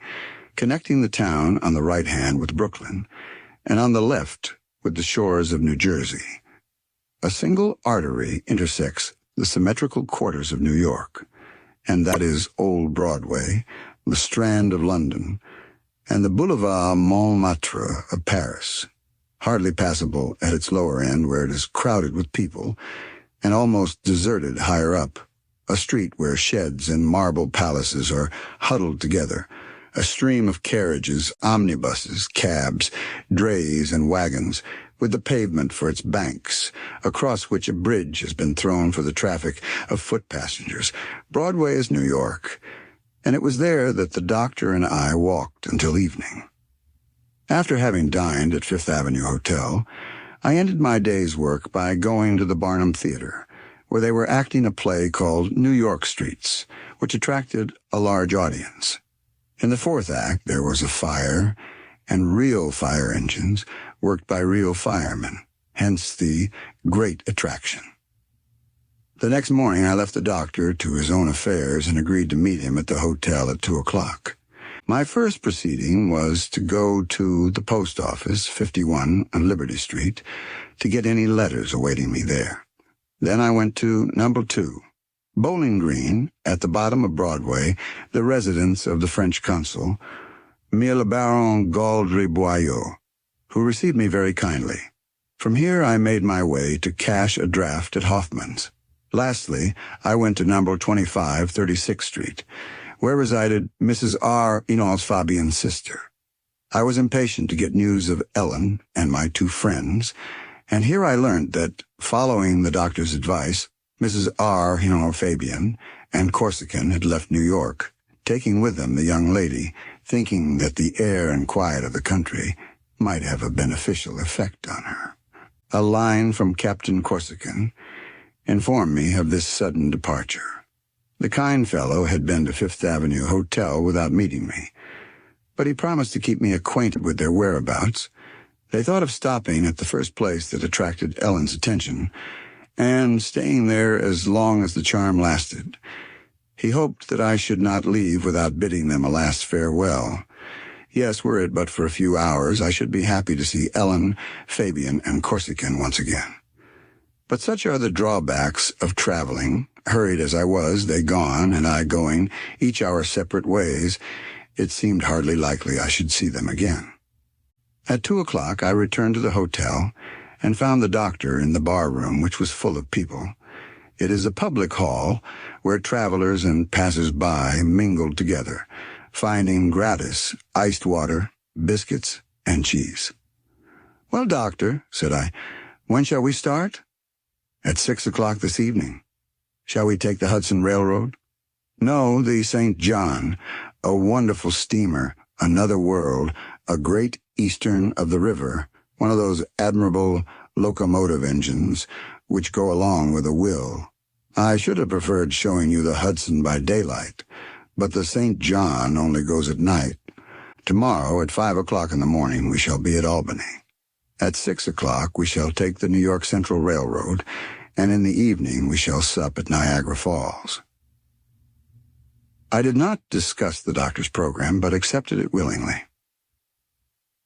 S2: connecting the town on the right hand with Brooklyn, and on the left with the shores of New Jersey. A single artery intersects the symmetrical quarters of New York, and that is Old Broadway, the Strand of London, and the Boulevard Montmartre of Paris, hardly passable at its lower end where it is crowded with people, and almost deserted higher up, a street where sheds and marble palaces are huddled together, a stream of carriages, omnibuses, cabs, drays, and wagons, with the pavement for its banks, across which a bridge has been thrown for the traffic of foot passengers. Broadway is New York, and it was there that the doctor and I walked until evening. After having dined at Fifth Avenue Hotel, I ended my day's work by going to the Barnum Theater, where they were acting a play called New York Streets, which attracted a large audience. In the fourth act there was a fire, and real fire engines worked by real firemen, hence the great attraction. The next morning I left the doctor to his own affairs and agreed to meet him at the hotel at 2 o'clock. My first proceeding was to go to the post office, 51 on Liberty Street, to get any letters awaiting me there. Then I went to number 2, Bowling Green, at the bottom of Broadway, the residence of the French consul, Mille Baron Gaudry-Boyau, who received me very kindly. From here I made my way to cash a draft at Hoffman's. Lastly, I went to number 25, 36th Street, where resided Mrs. R. Enos Fabian's sister. I was impatient to get news of Ellen and my 2 friends, and here I learned that, following the doctor's advice, Mrs. R. Enos Fabian and Corsican had left New York, taking with them the young lady, thinking that the air and quiet of the country might have a beneficial effect on her. A line from Captain Corsican informed me of this sudden departure. The kind fellow had been to Fifth Avenue Hotel without meeting me, but he promised to keep me acquainted with their whereabouts. They thought of stopping at the first place that attracted Ellen's attention, and staying there as long as the charm lasted. He hoped that I should not leave without bidding them a last farewell. Yes, were it but for a few hours, I should be happy to see Ellen, Fabian, and Corsican once again. But such are the drawbacks of traveling. Hurried as I was, they gone, and I going, each our separate ways, it seemed hardly likely I should see them again. At 2 o'clock I returned to the hotel and found the doctor in the bar-room, which was full of people. It is a public hall where travelers and passers-by mingled together, finding gratis iced water, biscuits, and cheese. "Well, doctor," said I, "when shall we start?" "At 6 o'clock this evening." "Shall we take the Hudson Railroad?" "No, the St. John, a wonderful steamer, another world, a Great Eastern of the river, one of those admirable locomotive engines which go along with a will. I should have preferred showing you the Hudson by daylight, but the St. John only goes at night. Tomorrow at 5 o'clock in the morning we shall be at Albany. At 6 o'clock we shall take the New York Central Railroad, and in the evening we shall sup at Niagara Falls." I did not discuss the doctor's program, but accepted it willingly.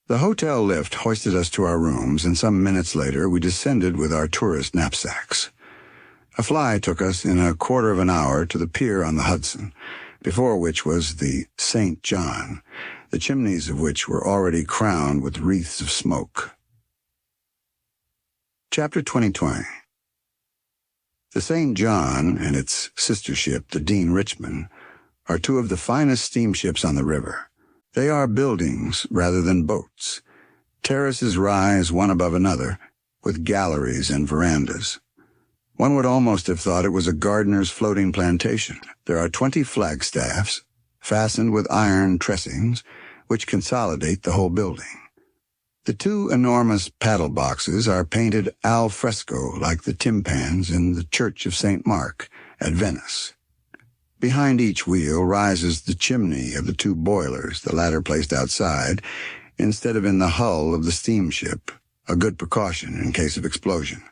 S2: The hotel lift hoisted us to our rooms, and some minutes later we descended with our tourist knapsacks. A fly took us in a quarter of an hour to the pier on the Hudson, before which was the St. John, the chimneys of which were already crowned with wreaths of smoke. Chapter 20. The St. John and its sister ship, the Dean Richmond, are 2 of the finest steamships on the river. They are buildings rather than boats. Terraces rise one above another, with galleries and verandas. One would almost have thought it was a gardener's floating plantation. There are 20 flagstaffs, fastened with iron tressings, which consolidate the whole building. The two enormous paddle boxes are painted al fresco like the tympans in the Church of St. Mark at Venice. Behind each wheel rises the chimney of the two boilers, the latter placed outside, instead of in the hull of the steamship, a good precaution in case of explosion.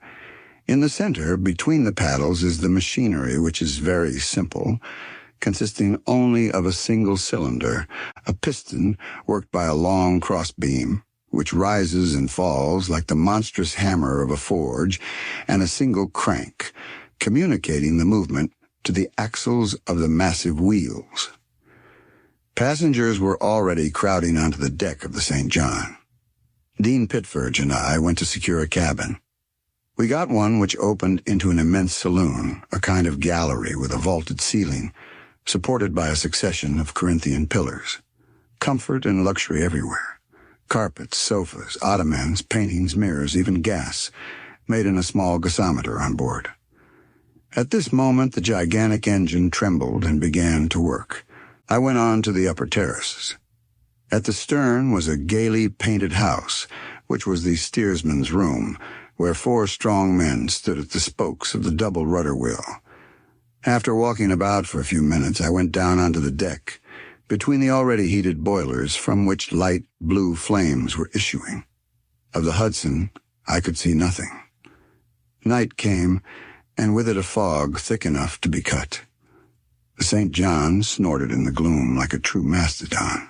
S2: In the center, between the paddles, is the machinery, which is very simple, consisting only of a single cylinder, a piston worked by a long cross-beam, which rises and falls like the monstrous hammer of a forge, and a single crank, communicating the movement to the axles of the massive wheels. Passengers were already crowding onto the deck of the St. John. Dean Pitferge and I went to secure a cabin. We got one which opened into an immense saloon, a kind of gallery with a vaulted ceiling, supported by a succession of Corinthian pillars. Comfort and luxury everywhere. Carpets, sofas, ottomans, paintings, mirrors, even gas, made in a small gasometer on board. At this moment the gigantic engine trembled and began to work. I went on to the upper terraces. At the stern was a gaily painted house, which was the steersman's room, where 4 strong men stood at the spokes of the double rudder wheel. After walking about for a few minutes, I went down onto the deck, between the already heated boilers from which light blue flames were issuing. Of the Hudson, I could see nothing. Night came, and with it a fog thick enough to be cut. The St. John snorted in the gloom like a true mastodon.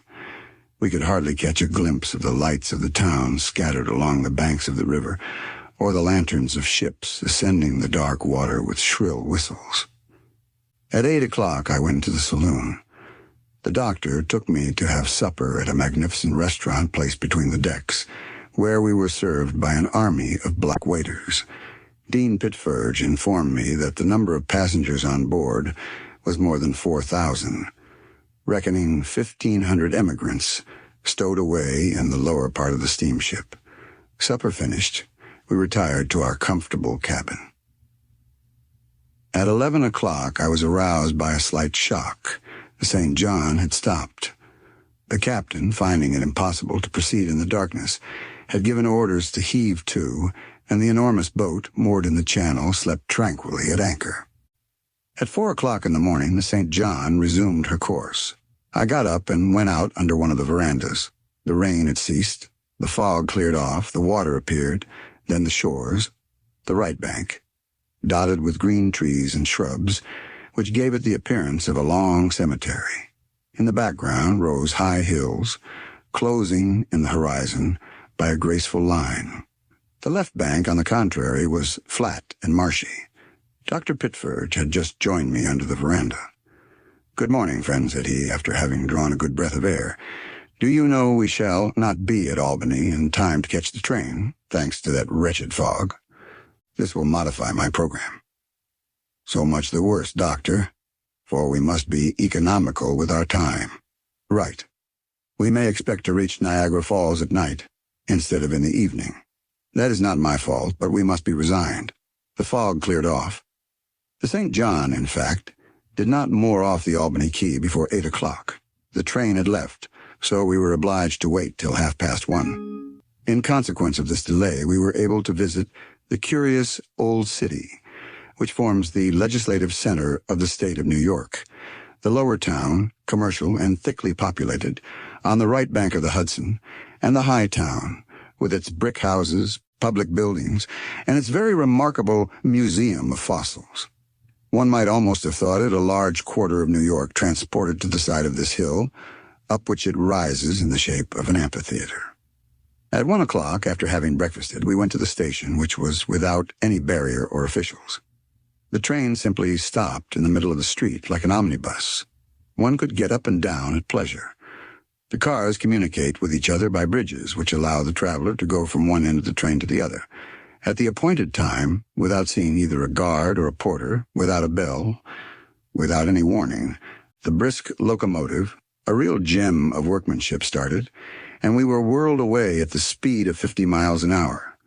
S2: We could hardly catch a glimpse of the lights of the town scattered along the banks of the river, or the lanterns of ships ascending the dark water with shrill whistles. At 8 o'clock I went to the saloon. The doctor took me to have supper at a magnificent restaurant placed between the decks, where we were served by an army of black waiters. Dean Pitferge informed me that the number of passengers on board was more than 4,000, reckoning 1,500 emigrants stowed away in the lower part of the steamship. Supper finished, we retired to our comfortable cabin. At 11 o'clock I was aroused by a slight shock. The St. John had stopped. The captain, finding it impossible to proceed in the darkness, had given orders to heave to, and the enormous boat, moored in the channel, slept tranquilly at anchor. At 4 o'clock in the morning, the St. John resumed her course. I got up and went out under one of the verandas. The rain had ceased, the fog cleared off, the water appeared, then the shores, the right bank, dotted with green trees and shrubs, which gave it the appearance of a long cemetery. In the background rose high hills, closing in the horizon by a graceful line. The left bank, on the contrary, was flat and marshy. Dr. Pitferge had just joined me under the veranda. "Good morning, friend," said he, after having drawn a good breath of air. "Do you know we shall not be at Albany in time to catch the train, thanks to that wretched fog? This will modify my program." "So much the worse, Doctor, for we must be economical with our time." "Right. We may expect to reach Niagara Falls at night, instead of in the evening. That is not my fault, but we must be resigned." The fog cleared off. The St. John, in fact, did not moor off the Albany Quay before 8 o'clock. The train had left, so we were obliged to wait till 1:30. In consequence of this delay, we were able to visit the curious Old City, which forms the legislative center of the state of New York. The lower town, commercial and thickly populated, on the right bank of the Hudson, and the high town, with its brick houses, public buildings, and its very remarkable museum of fossils. One might almost have thought it a large quarter of New York transported to the side of this hill, up which it rises in the shape of an amphitheater. At 1 o'clock, after having breakfasted, we went to the station, which was without any barrier or officials. The train simply stopped in the middle of the street, like an omnibus. One could get up and down at pleasure. The cars communicate with each other by bridges, which allow the traveler to go from one end of the train to the other. At the appointed time, without seeing either a guard or a porter, without a bell, without any warning, the brisk locomotive, a real gem of workmanship, started, and we were whirled away at the speed of 50 miles an hour.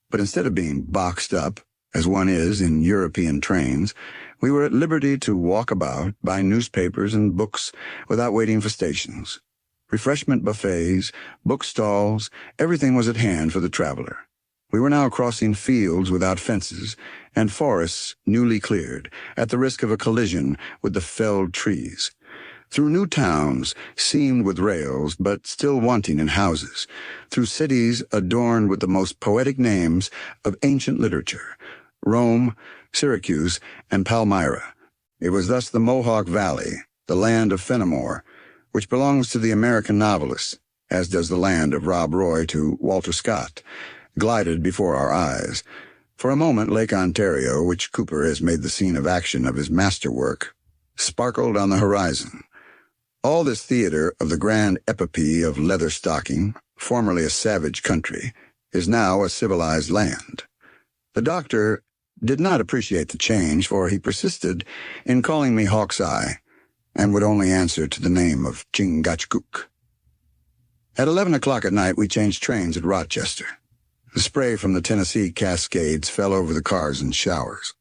S2: But instead of being boxed up, as one is in European trains, we were at liberty to walk about, buy newspapers and books without waiting for stations. Refreshment buffets, bookstalls, everything was at hand for the traveler. We were now crossing fields without fences and forests newly cleared, at the risk of a collision with the felled trees. Through new towns, seamed with rails, but still wanting in houses. Through cities adorned with the most poetic names of ancient literature, Rome, Syracuse, and Palmyra. It was thus the Mohawk Valley, the land of Fenimore, which belongs to the American novelists, as does the land of Rob Roy to Walter Scott, glided before our eyes. For a moment, Lake Ontario, which Cooper has made the scene of action of his masterwork, sparkled on the horizon. All this theater of the grand epopee of Leatherstocking, formerly a savage country, is now a civilized land. The doctor did not appreciate the change, for he persisted in calling me Hawk's Eye, and would only answer to the name of Chingachgook. At 11 o'clock at night, we changed trains at Rochester. The spray from the Tennessee Cascades fell over the cars in showers.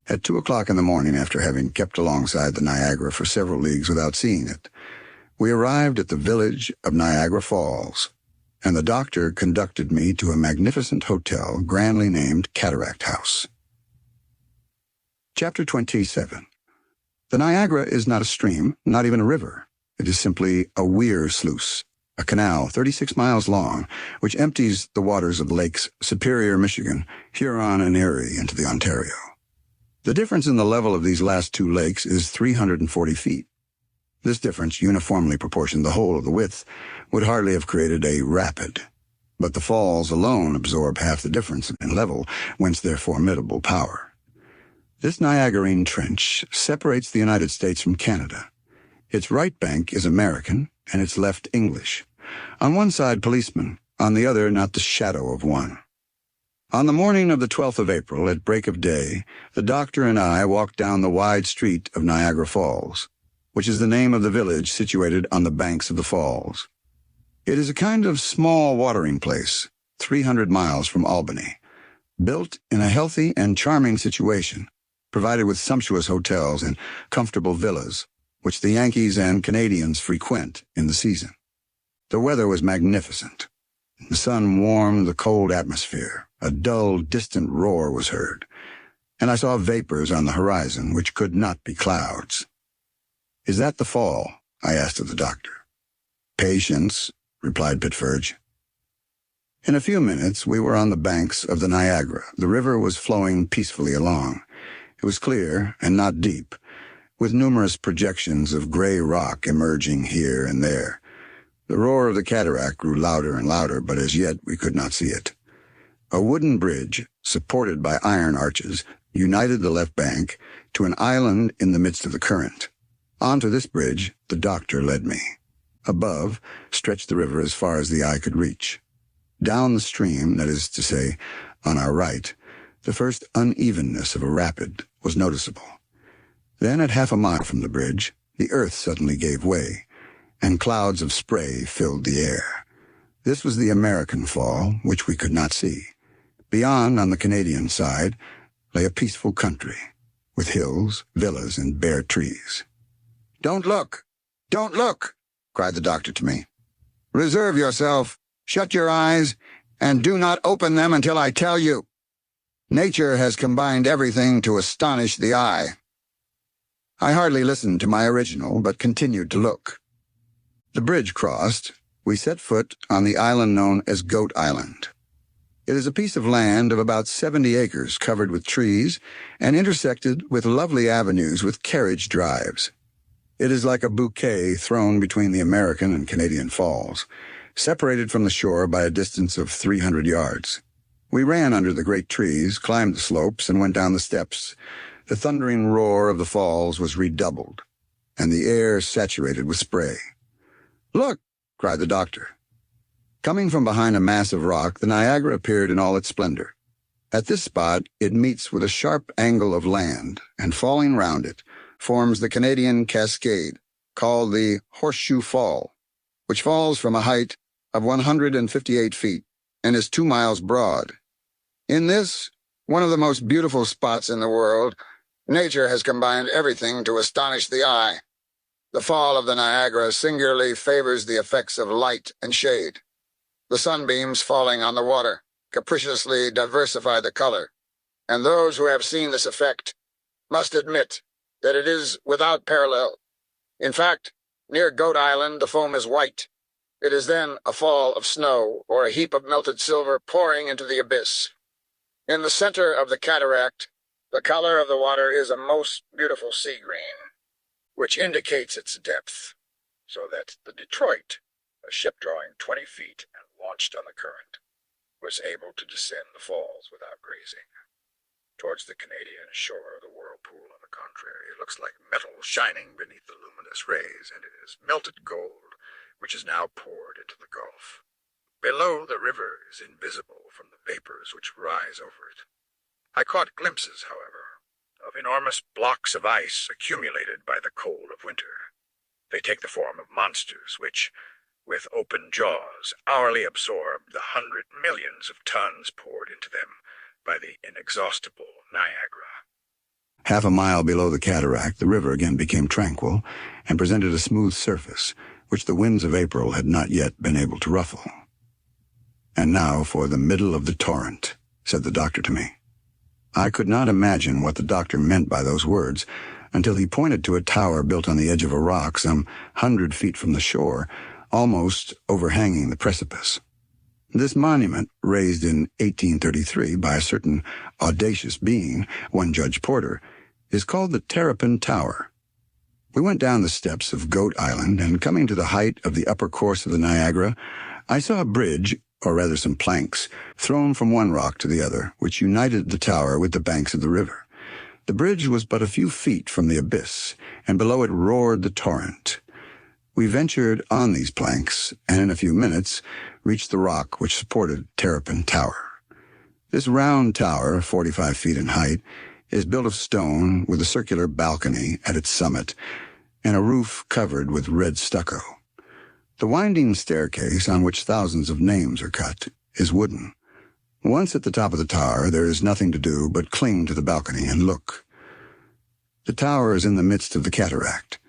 S2: At 2 o'clock in the morning, after having kept alongside the Niagara for several leagues without seeing it, we arrived at the village of Niagara Falls, and the doctor conducted me to a magnificent hotel grandly named Cataract House. Chapter 27. The Niagara is not a stream, not even a river. It is simply a weir sluice, a canal 36 miles long, which empties the waters of Lakes Superior, Michigan, Huron, and Erie into the Ontario. The difference in the level of these last two lakes is 340 feet. This difference, uniformly proportioned the whole of the width, would hardly have created a rapid. But the falls alone absorb half the difference in level, whence their formidable power. This Niagarine Trench separates the United States from Canada. Its right bank is American, and its left English. On one side, policemen, on the other, not the shadow of one. On the morning of the 12th of April, at break of day, the doctor and I walked down the wide street of Niagara Falls, which is the name of the village situated on the banks of the falls. It is a kind of small watering place, 300 miles from Albany, built in a healthy and charming situation, provided with sumptuous hotels and comfortable villas, which the Yankees and Canadians frequent in the season. The weather was magnificent. The sun warmed the cold atmosphere. A dull, distant roar was heard, and I saw vapors on the horizon which could not be clouds. "Is that the fall?" I asked of the doctor. "Patience," replied Pitferge. In a few minutes we were on the banks of the Niagara. The river was flowing peacefully along. It was clear and not deep, with numerous projections of gray rock emerging here and there. The roar of the cataract grew louder and louder, but as yet we could not see it. A wooden bridge, supported by iron arches, united the left bank to an island in the midst of the current. Onto this bridge the doctor led me. Above stretched the river as far as the eye could reach. Down the stream, that is to say, on our right, the first unevenness of a rapid was noticeable. Then, at half a mile from the bridge, the earth suddenly gave way, and clouds of spray filled the air. This was the American Fall, which we could not see. Beyond, on the Canadian side, lay a peaceful country, with hills, villas, and bare trees. "Don't look! Don't look!" cried the doctor to me. "Reserve yourself, shut your eyes, and do not open them until I tell you. Nature has combined everything to astonish the eye." I hardly listened to my original, but continued to look. The bridge crossed, we set foot on the island known as Goat Island. It is a piece of land of about 70 acres covered with trees and intersected with lovely avenues with carriage drives. It is like a bouquet thrown between the American and Canadian falls, separated from the shore by a distance of 300 yards. We ran under the great trees, climbed the slopes, and went down the steps. The thundering roar of the falls was redoubled, and the air saturated with spray. "Look!" cried the doctor. Coming from behind a mass of rock, the Niagara appeared in all its splendor. At this spot it meets with a sharp angle of land, and falling round it, forms the Canadian Cascade, called the Horseshoe Fall, which falls from a height of 158 feet and is 2 miles broad. In this, one of the most beautiful spots in the world, nature has combined everything to astonish the eye.
S4: The fall of the Niagara singularly favors the effects of light and shade. The sunbeams falling on the water capriciously diversify the color, and those who have seen this effect must admit that it is without parallel. In fact, near Goat Island the foam is white. It is then a fall of snow or a heap of melted silver pouring into the abyss. In the center of the cataract, the color of the water is a most beautiful sea green, which indicates its depth, so that the Detroit, a ship drawing 20 feet and launched on the current, was able to descend the falls without grazing. Towards the Canadian shore of the whirlpool, on the contrary, it looks like metal shining beneath the luminous rays, and it is melted gold, which is now poured into the Gulf. Below, the river is invisible from the vapors which rise over it. I caught glimpses, however, of enormous blocks of ice accumulated by the cold of winter. They take the form of monsters which, with open jaws, hourly absorb the 100 millions of tons poured into them by the inexhaustible Niagara.
S2: Half a mile below the cataract, the river again became tranquil and presented a smooth surface, which the winds of April had not yet been able to ruffle. "And now for the middle of the torrent," said the doctor to me. I could not imagine what the doctor meant by those words until he pointed to a tower built on the edge of a rock some 100 feet from the shore, almost overhanging the precipice. This monument, raised in 1833 by a certain audacious being, one Judge Porter, is called the Terrapin Tower. We went down the steps of Goat Island, and coming to the height of the upper course of the Niagara, I saw a bridge, or rather some planks, thrown from one rock to the other, which united the tower with the banks of the river. The bridge was but a few feet from the abyss, and below it roared the torrent. We ventured on these planks, and in a few minutes reached the rock which supported Terrapin Tower. This round tower, 45 feet in height, is built of stone with a circular balcony at its summit and a roof covered with red stucco. The winding staircase, on which thousands of names are cut, is wooden. Once at the top of the tower, there is nothing to do but cling to the balcony and look. The tower is in the midst of the cataract.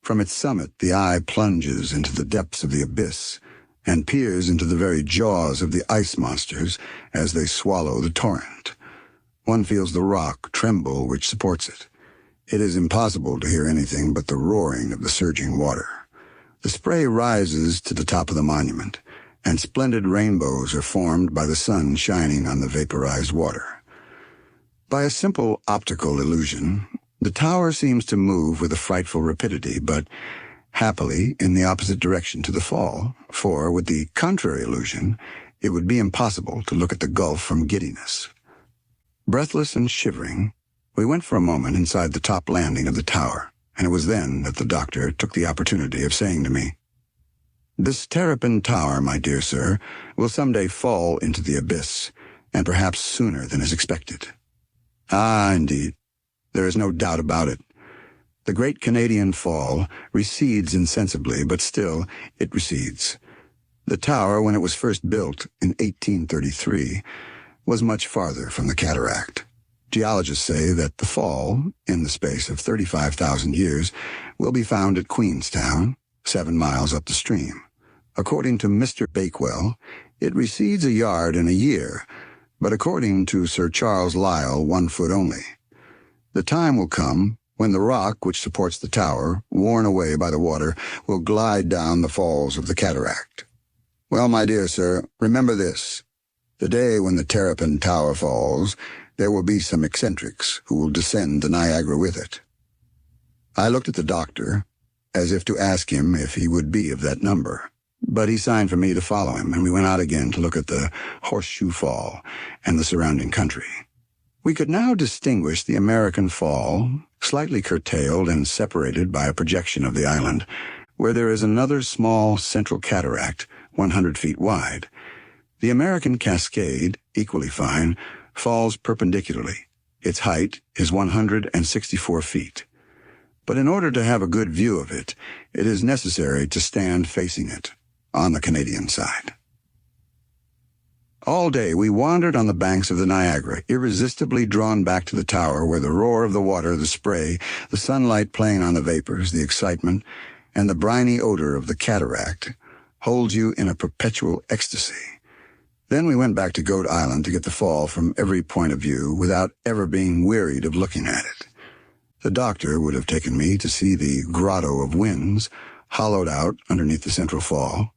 S2: From its summit, the eye plunges into the depths of the abyss and peers into the very jaws of the ice monsters as they swallow the torrent. One feels the rock tremble which supports it. It is impossible to hear anything but the roaring of the surging water. The spray rises to the top of the monument, and splendid rainbows are formed by the sun shining on the vaporized water. By a simple optical illusion, the tower seems to move with a frightful rapidity, but happily in the opposite direction to the fall, for with the contrary illusion, it would be impossible to look at the gulf from giddiness. Breathless and shivering, we went for a moment inside the top landing of the tower, and it was then that the doctor took the opportunity of saying to me, "This Terrapin Tower, my dear sir, will someday fall into the abyss, and perhaps sooner than is expected." Ah, indeed. There is no doubt about it. The great Canadian fall recedes insensibly, but still it recedes. The tower, when it was first built in 1833, was much farther from the cataract. Geologists say that the fall, in the space of 35,000 years, will be found at Queenstown, 7 miles up the stream. According to Mr. Bakewell, it recedes a yard in a year, but according to Sir Charles Lyell, 1 foot only. The time will come when the rock which supports the tower, worn away by the water, will glide down the falls of the cataract. Well, my dear sir, remember this. The day when the Terrapin Tower falls, there will be some eccentrics who will descend the Niagara with it. I looked at the doctor, as if to ask him if he would be of that number, but he signed for me to follow him, and we went out again to look at the Horseshoe Fall and the surrounding country. We could now distinguish the American Fall, slightly curtailed and separated by a projection of the island, where there is another small central cataract, 100 feet wide. The American Cascade, equally fine, falls perpendicularly. Its height is 164 feet. But in order to have a good view of it, it is necessary to stand facing it, on the Canadian side. All day we wandered on the banks of the Niagara, irresistibly drawn back to the tower where the roar of the water, the spray, the sunlight playing on the vapors, the excitement, and the briny odor of the cataract holds you in a perpetual ecstasy. Then we went back to Goat Island to get the fall from every point of view without ever being wearied of looking at it. The doctor would have taken me to see the Grotto of Winds, hollowed out underneath the central fall,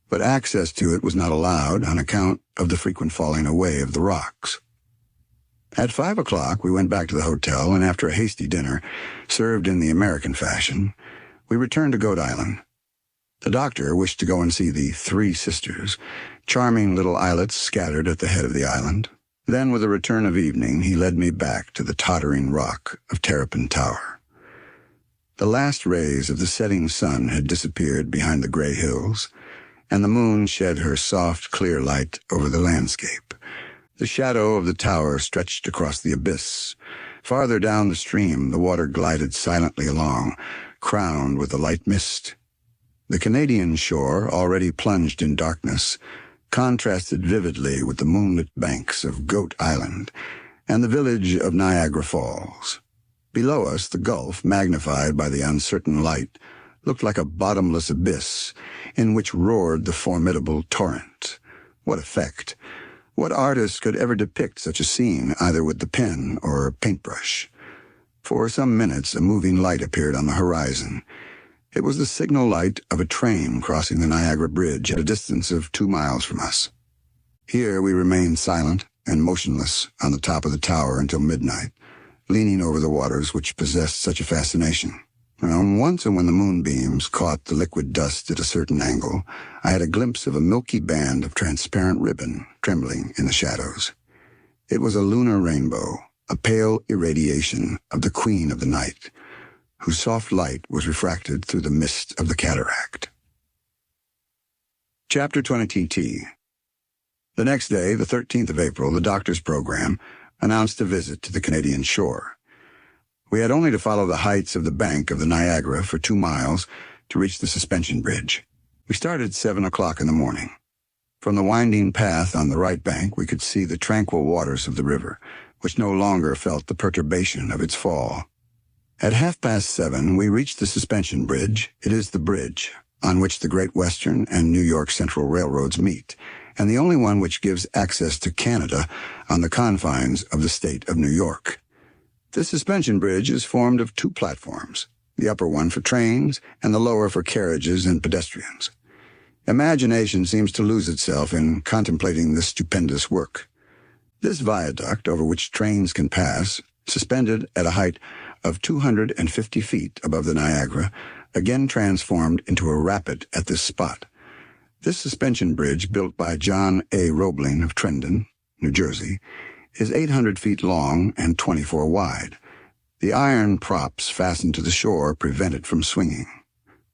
S2: but access to it was not allowed on account of the frequent falling away of the rocks. At 5 o'clock, we went back to the hotel, and after a hasty dinner, served in the American fashion, we returned to Goat Island. The doctor wished to go and see the Three Sisters, charming little islets scattered at the head of the island. Then, with the return of evening, he led me back to the tottering rock of Terrapin Tower. The last rays of the setting sun had disappeared behind the gray hills, and the moon shed her soft, clear light over the landscape. The shadow of the tower stretched across the abyss. Farther down the stream, the water glided silently along, crowned with a light mist. The Canadian shore, already plunged in darkness, contrasted vividly with the moonlit banks of Goat Island and the village of Niagara Falls. Below us, the gulf, magnified by the uncertain light, looked like a bottomless abyss in which roared the formidable torrent. What effect! What artist could ever depict such a scene, either with the pen or paintbrush? For some minutes a moving light appeared on the horizon. It was the signal light of a train crossing the Niagara Bridge at a distance of 2 miles from us. Here we remained silent and motionless on the top of the tower until midnight, leaning over the waters which possessed such a fascination. Once, when the moonbeams caught the liquid dust at a certain angle, I had a glimpse of a milky band of transparent ribbon trembling in the shadows. It was a lunar rainbow, a pale irradiation of the Queen of the Night, whose soft light was refracted through the mist of the cataract. Chapter 20T. The next day, the 13th of April, the doctor's program announced a visit to the Canadian shore. We had only to follow the heights of the bank of the Niagara for 2 miles to reach the suspension bridge. We started at 7 o'clock in the morning. From the winding path on the right bank, we could see the tranquil waters of the river, which no longer felt the perturbation of its fall. At 7:30, we reached the suspension bridge. It is the bridge on which the Great Western and New York Central Railroads meet, and the only one which gives access to Canada on the confines of the state of New York. The suspension bridge is formed of 2 platforms, the upper one for trains and the lower for carriages and pedestrians. Imagination seems to lose itself in contemplating this stupendous work. This viaduct, over which trains can pass, suspended at a height of 250 feet above the Niagara, again transformed into a rapid at this spot. This suspension bridge, built by John A. Roebling of Trendon, New Jersey, is 800 feet long and 24 wide. The iron props fastened to the shore prevent it from swinging.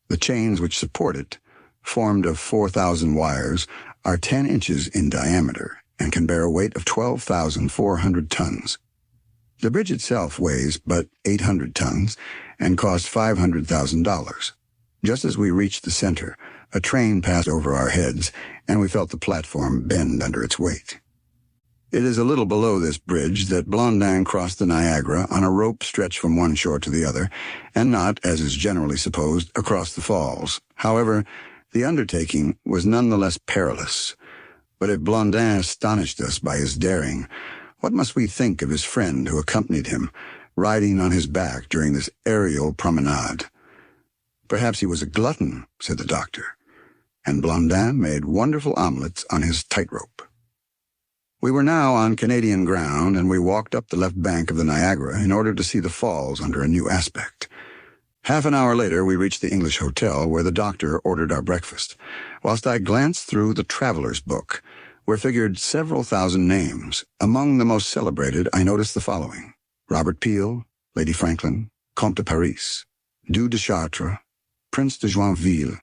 S2: The chains which support it, formed of 4,000 wires, are 10 inches in diameter and can bear a weight of 12,400 tons. The bridge itself weighs but 800 tons and cost $500,000. Just as we reached the center, a train passed over our heads, and we felt the platform bend under its weight. It is a little below this bridge that Blondin crossed the Niagara on a rope stretched from one shore to the other, and not, as is generally supposed, across the falls. However, the undertaking was none the less perilous. But if Blondin astonished us by his daring, what must we think of his friend who accompanied him, riding on his back during this aerial promenade? Perhaps he was a glutton, said the doctor, and Blondin made wonderful omelettes on his tightrope. We were now on Canadian ground, and we walked up the left bank of the Niagara in order to see the falls under a new aspect. Half an hour later, we reached the English hotel, where the doctor ordered our breakfast, whilst I glanced through the traveler's book, where figured several thousand names. Among the most celebrated, I noticed the following: Robert Peel, Lady Franklin, Comte de Paris, Duc de Chartres, Prince de Joinville,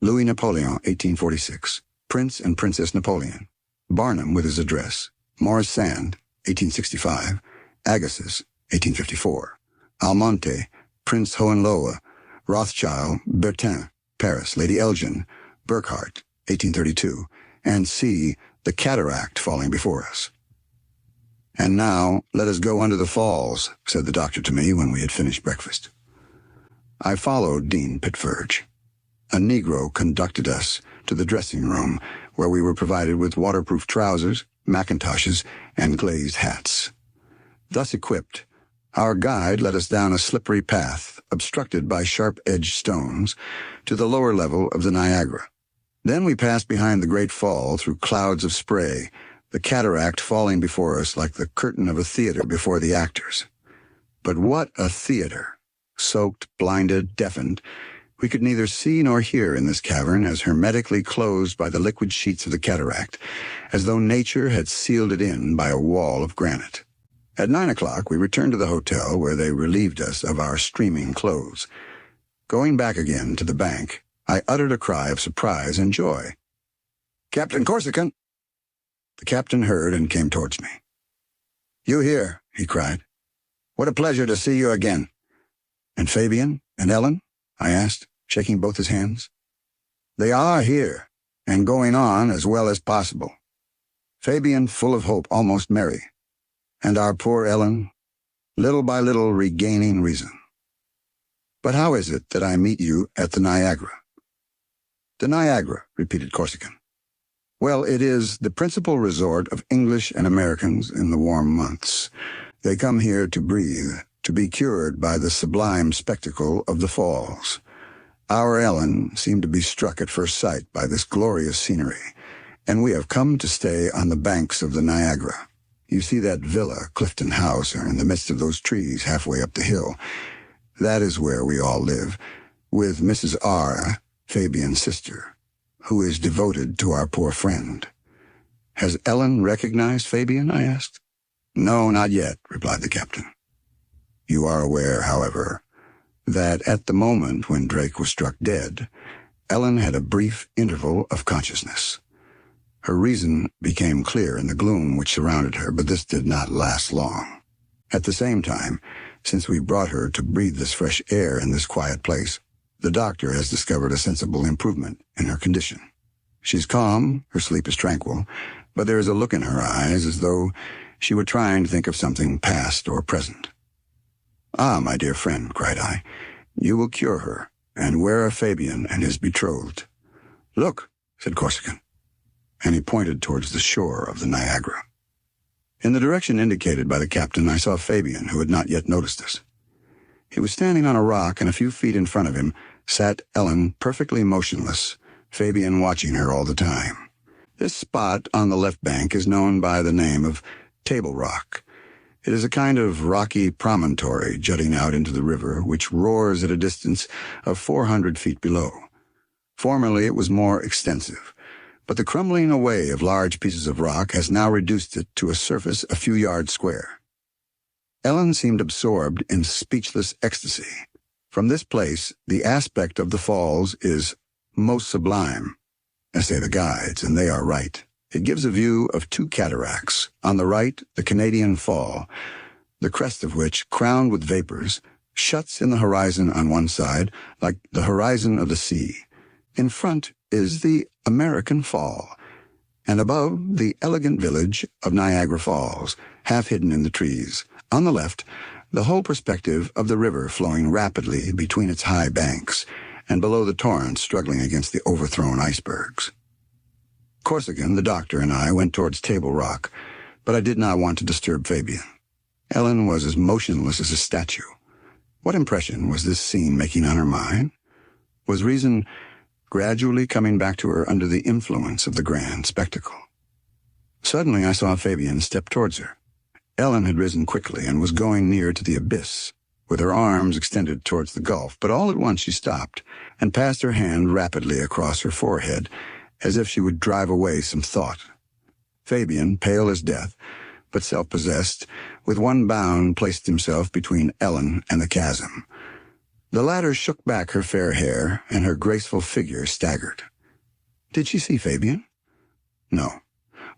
S2: Louis Napoleon, 1846, Prince and Princess Napoleon, Barnum with his address, Morris Sand, 1865, Agassiz, 1854, Almonte, Prince Hohenlohe, Rothschild, Bertin, Paris, Lady Elgin, Burckhardt, 1832, and C, the cataract falling before us. "And now let us go under the falls," said the doctor to me when we had finished breakfast. I followed Dean Pitferge. A Negro conducted us to the dressing room, where we were provided with waterproof trousers, macintoshes, and glazed hats. Thus equipped, our guide led us down a slippery path, obstructed by sharp-edged stones, to the lower level of the Niagara. Then we passed behind the Great Fall through clouds of spray, the cataract falling before us like the curtain of a theater before the actors. But what a theater! Soaked, blinded, deafened, we could neither see nor hear in this cavern as hermetically closed by the liquid sheets of the cataract, as though nature had sealed it in by a wall of granite. At 9 o'clock, we returned to the hotel where they relieved us of our streaming clothes. Going back again to the bank, I uttered a cry of surprise and joy. "Captain Corsican!" The captain heard and came towards me. "You here?" he cried. "What a pleasure to see you again." "And Fabian and Ellen?" I asked, shaking both his hands. "They are here, and going on as well as possible. Fabian full of hope, almost merry. And our poor Ellen, little by little regaining reason. But how is it that I meet you at the Niagara?" "The Niagara," repeated Corsican. "Well, it is the principal resort of English and Americans in the warm months. They come here to breathe, to be cured by the sublime spectacle of the falls. Our Ellen seemed to be struck at first sight by this glorious scenery, and we have come to stay on the banks of the Niagara. You see that villa, Clifton House, in the midst of those trees halfway up the hill. That is where we all live, with Mrs. R., Fabian's sister, who is devoted to our poor friend." "Has Ellen recognized Fabian?" I asked. "No, not yet," replied the captain. "You are aware, however, that at the moment when Drake was struck dead, Ellen had a brief interval of consciousness. Her reason became clear in the gloom which surrounded her, but this did not last long. At the same time, since we brought her to breathe this fresh air in this quiet place, the doctor has discovered a sensible improvement in her condition. She's calm, her sleep is tranquil, but there is a look in her eyes as though she were trying to think of something past or present." "Ah, my dear friend," cried I, "you will cure her, and where are Fabian and his betrothed?" "Look," said Corsican, and he pointed towards the shore of the Niagara. In the direction indicated by the captain, I saw Fabian, who had not yet noticed us. He was standing on a rock, and a few feet in front of him sat Ellen perfectly motionless, Fabian watching her all the time. This spot on the left bank is known by the name of Table Rock. It is a kind of rocky promontory jutting out into the river, which roars at a distance of 400 feet below. Formerly it was more extensive, but the crumbling away of large pieces of rock has now reduced it to a surface a few yards square. Ellen seemed absorbed in speechless ecstasy. From this place, the aspect of the falls is most sublime, as say the guides, and they are right. It gives a view of two cataracts. On the right, the Canadian Fall, the crest of which, crowned with vapors, shuts in the horizon on one side, like the horizon of the sea. In front is the American Fall, and above the elegant village of Niagara Falls, half hidden in the trees. On the left, the whole perspective of the river flowing rapidly between its high banks, and below the torrents struggling against the overthrown icebergs. Corsican, the doctor, and I went towards Table Rock, but I did not want to disturb Fabian. Ellen was as motionless as a statue. What impression was this scene making on her mind? Was reason gradually coming back to her under the influence of the grand spectacle? Suddenly I saw Fabian step towards her. Ellen had risen quickly and was going near to the abyss, with her arms extended towards the gulf, but all at once she stopped and passed her hand rapidly across her forehead, as if she would drive away some thought. Fabian, pale as death, but self-possessed, with one bound placed himself between Ellen and the chasm. The latter shook back her fair hair, and her graceful figure staggered. Did she see Fabian? No.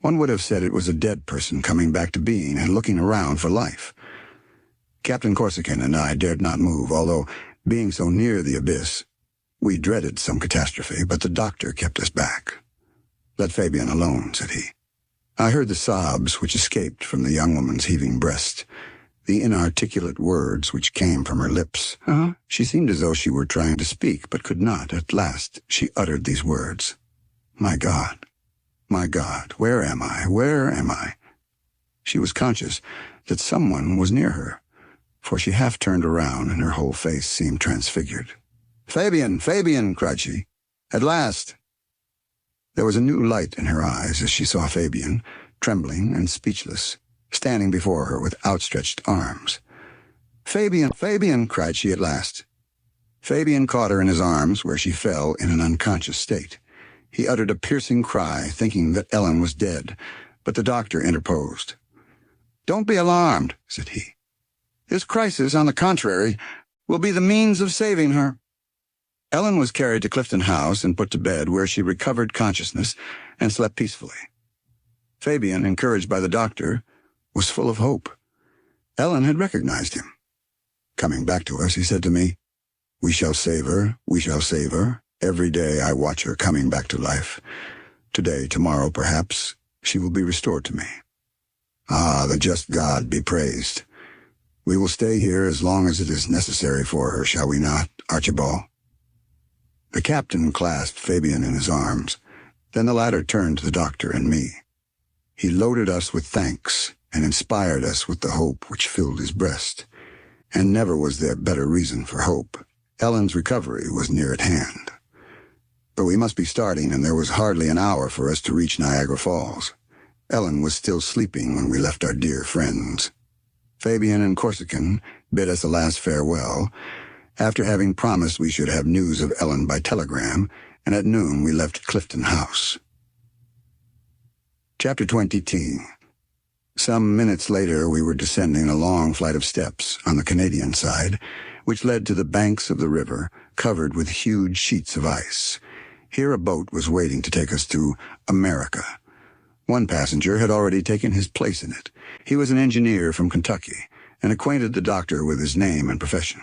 S2: One would have said it was a dead person coming back to being and looking around for life. Captain Corsican and I dared not move, although, being so near the abyss, we dreaded some catastrophe, but the doctor kept us back. "Let Fabian alone," said he. I heard the sobs which escaped from the young woman's heaving breast, the inarticulate words which came from her lips. She seemed as though she were trying to speak, but could not. At last she uttered these words. My God, where am I? Where am I? She was conscious that someone was near her, for she half turned around and her whole face seemed transfigured. Fabian, Fabian, cried she. At last! There was a new light in her eyes as she saw Fabian, trembling and speechless, standing before her with outstretched arms. Fabian, Fabian, cried she at last. Fabian caught her in his arms, where she fell in an unconscious state. He uttered a piercing cry, thinking that Ellen was dead, but the doctor interposed. Don't be alarmed, said he. This crisis, on the contrary, will be the means of saving her. Ellen was carried to Clifton House and put to bed, where she recovered consciousness and slept peacefully. Fabian, encouraged by the doctor, was full of hope. Ellen had recognized him. Coming back to us, he said to me, We shall save her, we shall save her. Every day I watch her coming back to life. Today, tomorrow, perhaps, she will be restored to me. Ah, the just God be praised. We will stay here as long as it is necessary for her, shall we not, Archibald? The captain clasped Fabian in his arms. Then the latter turned to the doctor and me. He loaded us with thanks and inspired us with the hope which filled his breast. And never was there better reason for hope. Ellen's recovery was near at hand. But we must be starting, and there was hardly an hour for us to reach Niagara Falls. Ellen was still sleeping when we left our dear friends. Fabian and Corsican bid us a last farewell, after having promised we should have news of Ellen by telegram, and at noon we left Clifton House. Chapter 20. Some minutes later we were descending a long flight of steps on the Canadian side, which led to the banks of the river, covered with huge sheets of ice. Here a boat was waiting to take us to America. One passenger had already taken his place in it. He was an engineer from Kentucky, and acquainted the doctor with his name and profession.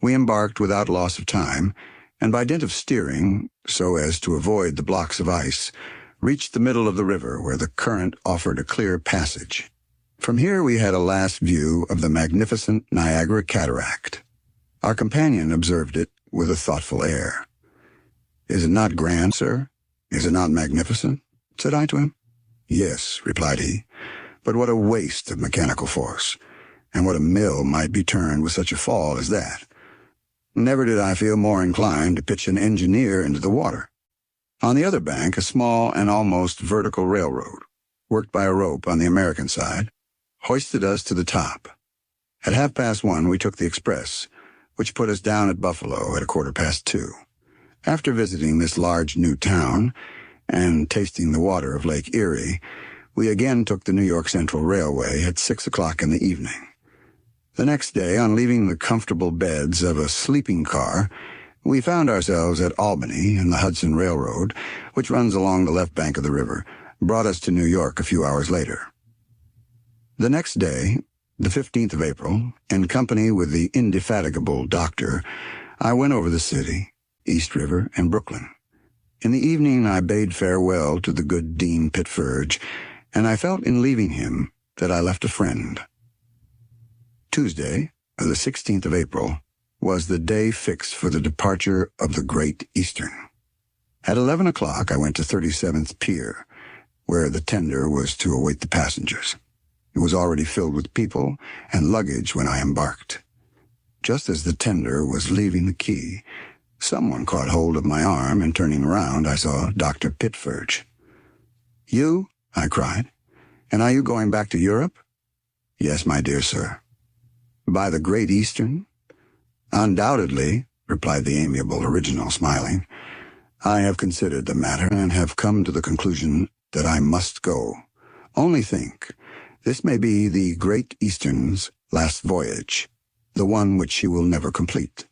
S2: We embarked without loss of time, and by dint of steering, so as to avoid the blocks of ice, reached the middle of the river where the current offered a clear passage. From here we had a last view of the magnificent Niagara Cataract. Our companion observed it with a thoughtful air. Is it not grand, sir? Is it not magnificent? Said I to him. Yes, replied he, but what a waste of mechanical force, and what a mill might be turned with such a fall as that. Never did I feel more inclined to pitch an engineer into the water. On the other bank, a small and almost vertical railroad, worked by a rope on the American side, hoisted us to the top. At 1:30 we took the express, which put us down at Buffalo at 2:15. After visiting this large new town, and tasting the water of Lake Erie, we again took the New York Central Railway at 6 o'clock in the evening. The next day, on leaving the comfortable beds of a sleeping car, we found ourselves at Albany, and the Hudson Railroad, which runs along the left bank of the river, brought us to New York a few hours later. The next day, the 15th of April, in company with the indefatigable doctor, I went over the city, East River, and Brooklyn. In the evening I bade farewell to the good Dean Pitferge, and I felt in leaving him that I left a friend. Tuesday, the 16th of April, was the day fixed for the departure of the Great Eastern. At 11 o'clock I went to 37th Pier, where the tender was to await the passengers. It was already filled with people and luggage when I embarked. Just as the tender was leaving the quay, someone caught hold of my arm, and turning around, I saw Dr. Pitferge. You? I cried. And are you going back to Europe? Yes, my dear sir. By the Great Eastern? Undoubtedly, replied the amiable original, smiling. I have considered the matter and have come to the conclusion that I must go. Only think, this may be the Great Eastern's last voyage, the one which she will never complete.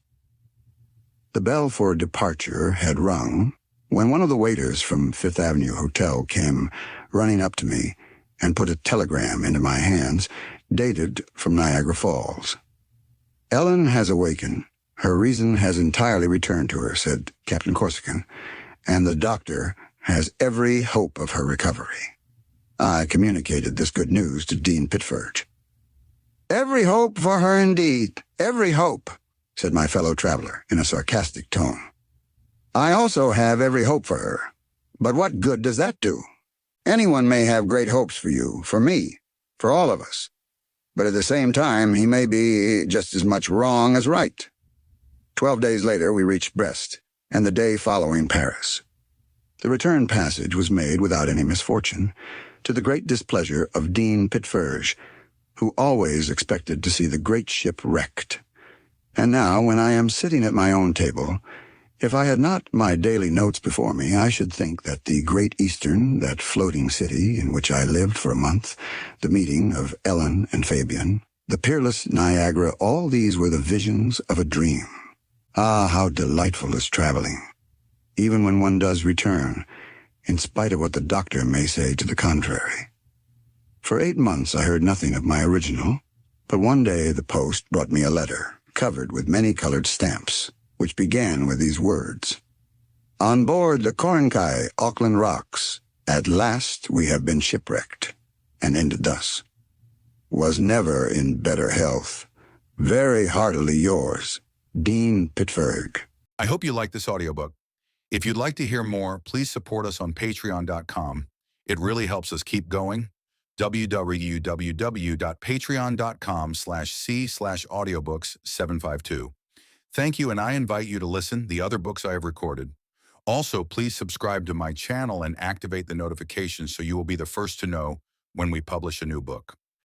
S2: The bell for departure had rung when one of the waiters from Fifth Avenue Hotel came running up to me and put a telegram into my hands, dated from Niagara Falls. Ellen has awakened. Her reason has entirely returned to her, said Captain Corsican, and the doctor has every hope of her recovery. I communicated this good news to Dean Pitferge. Every hope for her indeed, every hope, said my fellow traveler in a sarcastic tone. I also have every hope for her. But what good does that do? Anyone may have great hopes for you, for me, for all of us. But at the same time, he may be just as much wrong as right. 12 days later, we reached Brest, and the day following Paris. The return passage was made without any misfortune, to the great displeasure of Dean Pitferge, who always expected to see the great ship wrecked. And now, when I am sitting at my own table, if I had not my daily notes before me, I should think that the Great Eastern, that floating city in which I lived for a month, the meeting of Ellen and Fabian, the peerless Niagara, all these were the visions of a dream. Ah, how delightful is traveling, even when one does return, in spite of what the doctor may say to the contrary. For 8 months I heard nothing of my original, but one day the post brought me a letter, covered with many-colored stamps, which began with these words: On board the Corinkai, Auckland Rocks, at last we have been shipwrecked, and ended thus. Was never in better health. Very heartily yours, Dean Pitferge.
S1: I hope you like this audiobook. If you'd like to hear more, please support us on patreon.com. It really helps us keep going. www.patreon.com/c/audiobooks752. Thank you, and I invite you to listen the other books I have recorded. Also, please subscribe to my channel and activate the notifications so you will be the first to know when we publish a new book.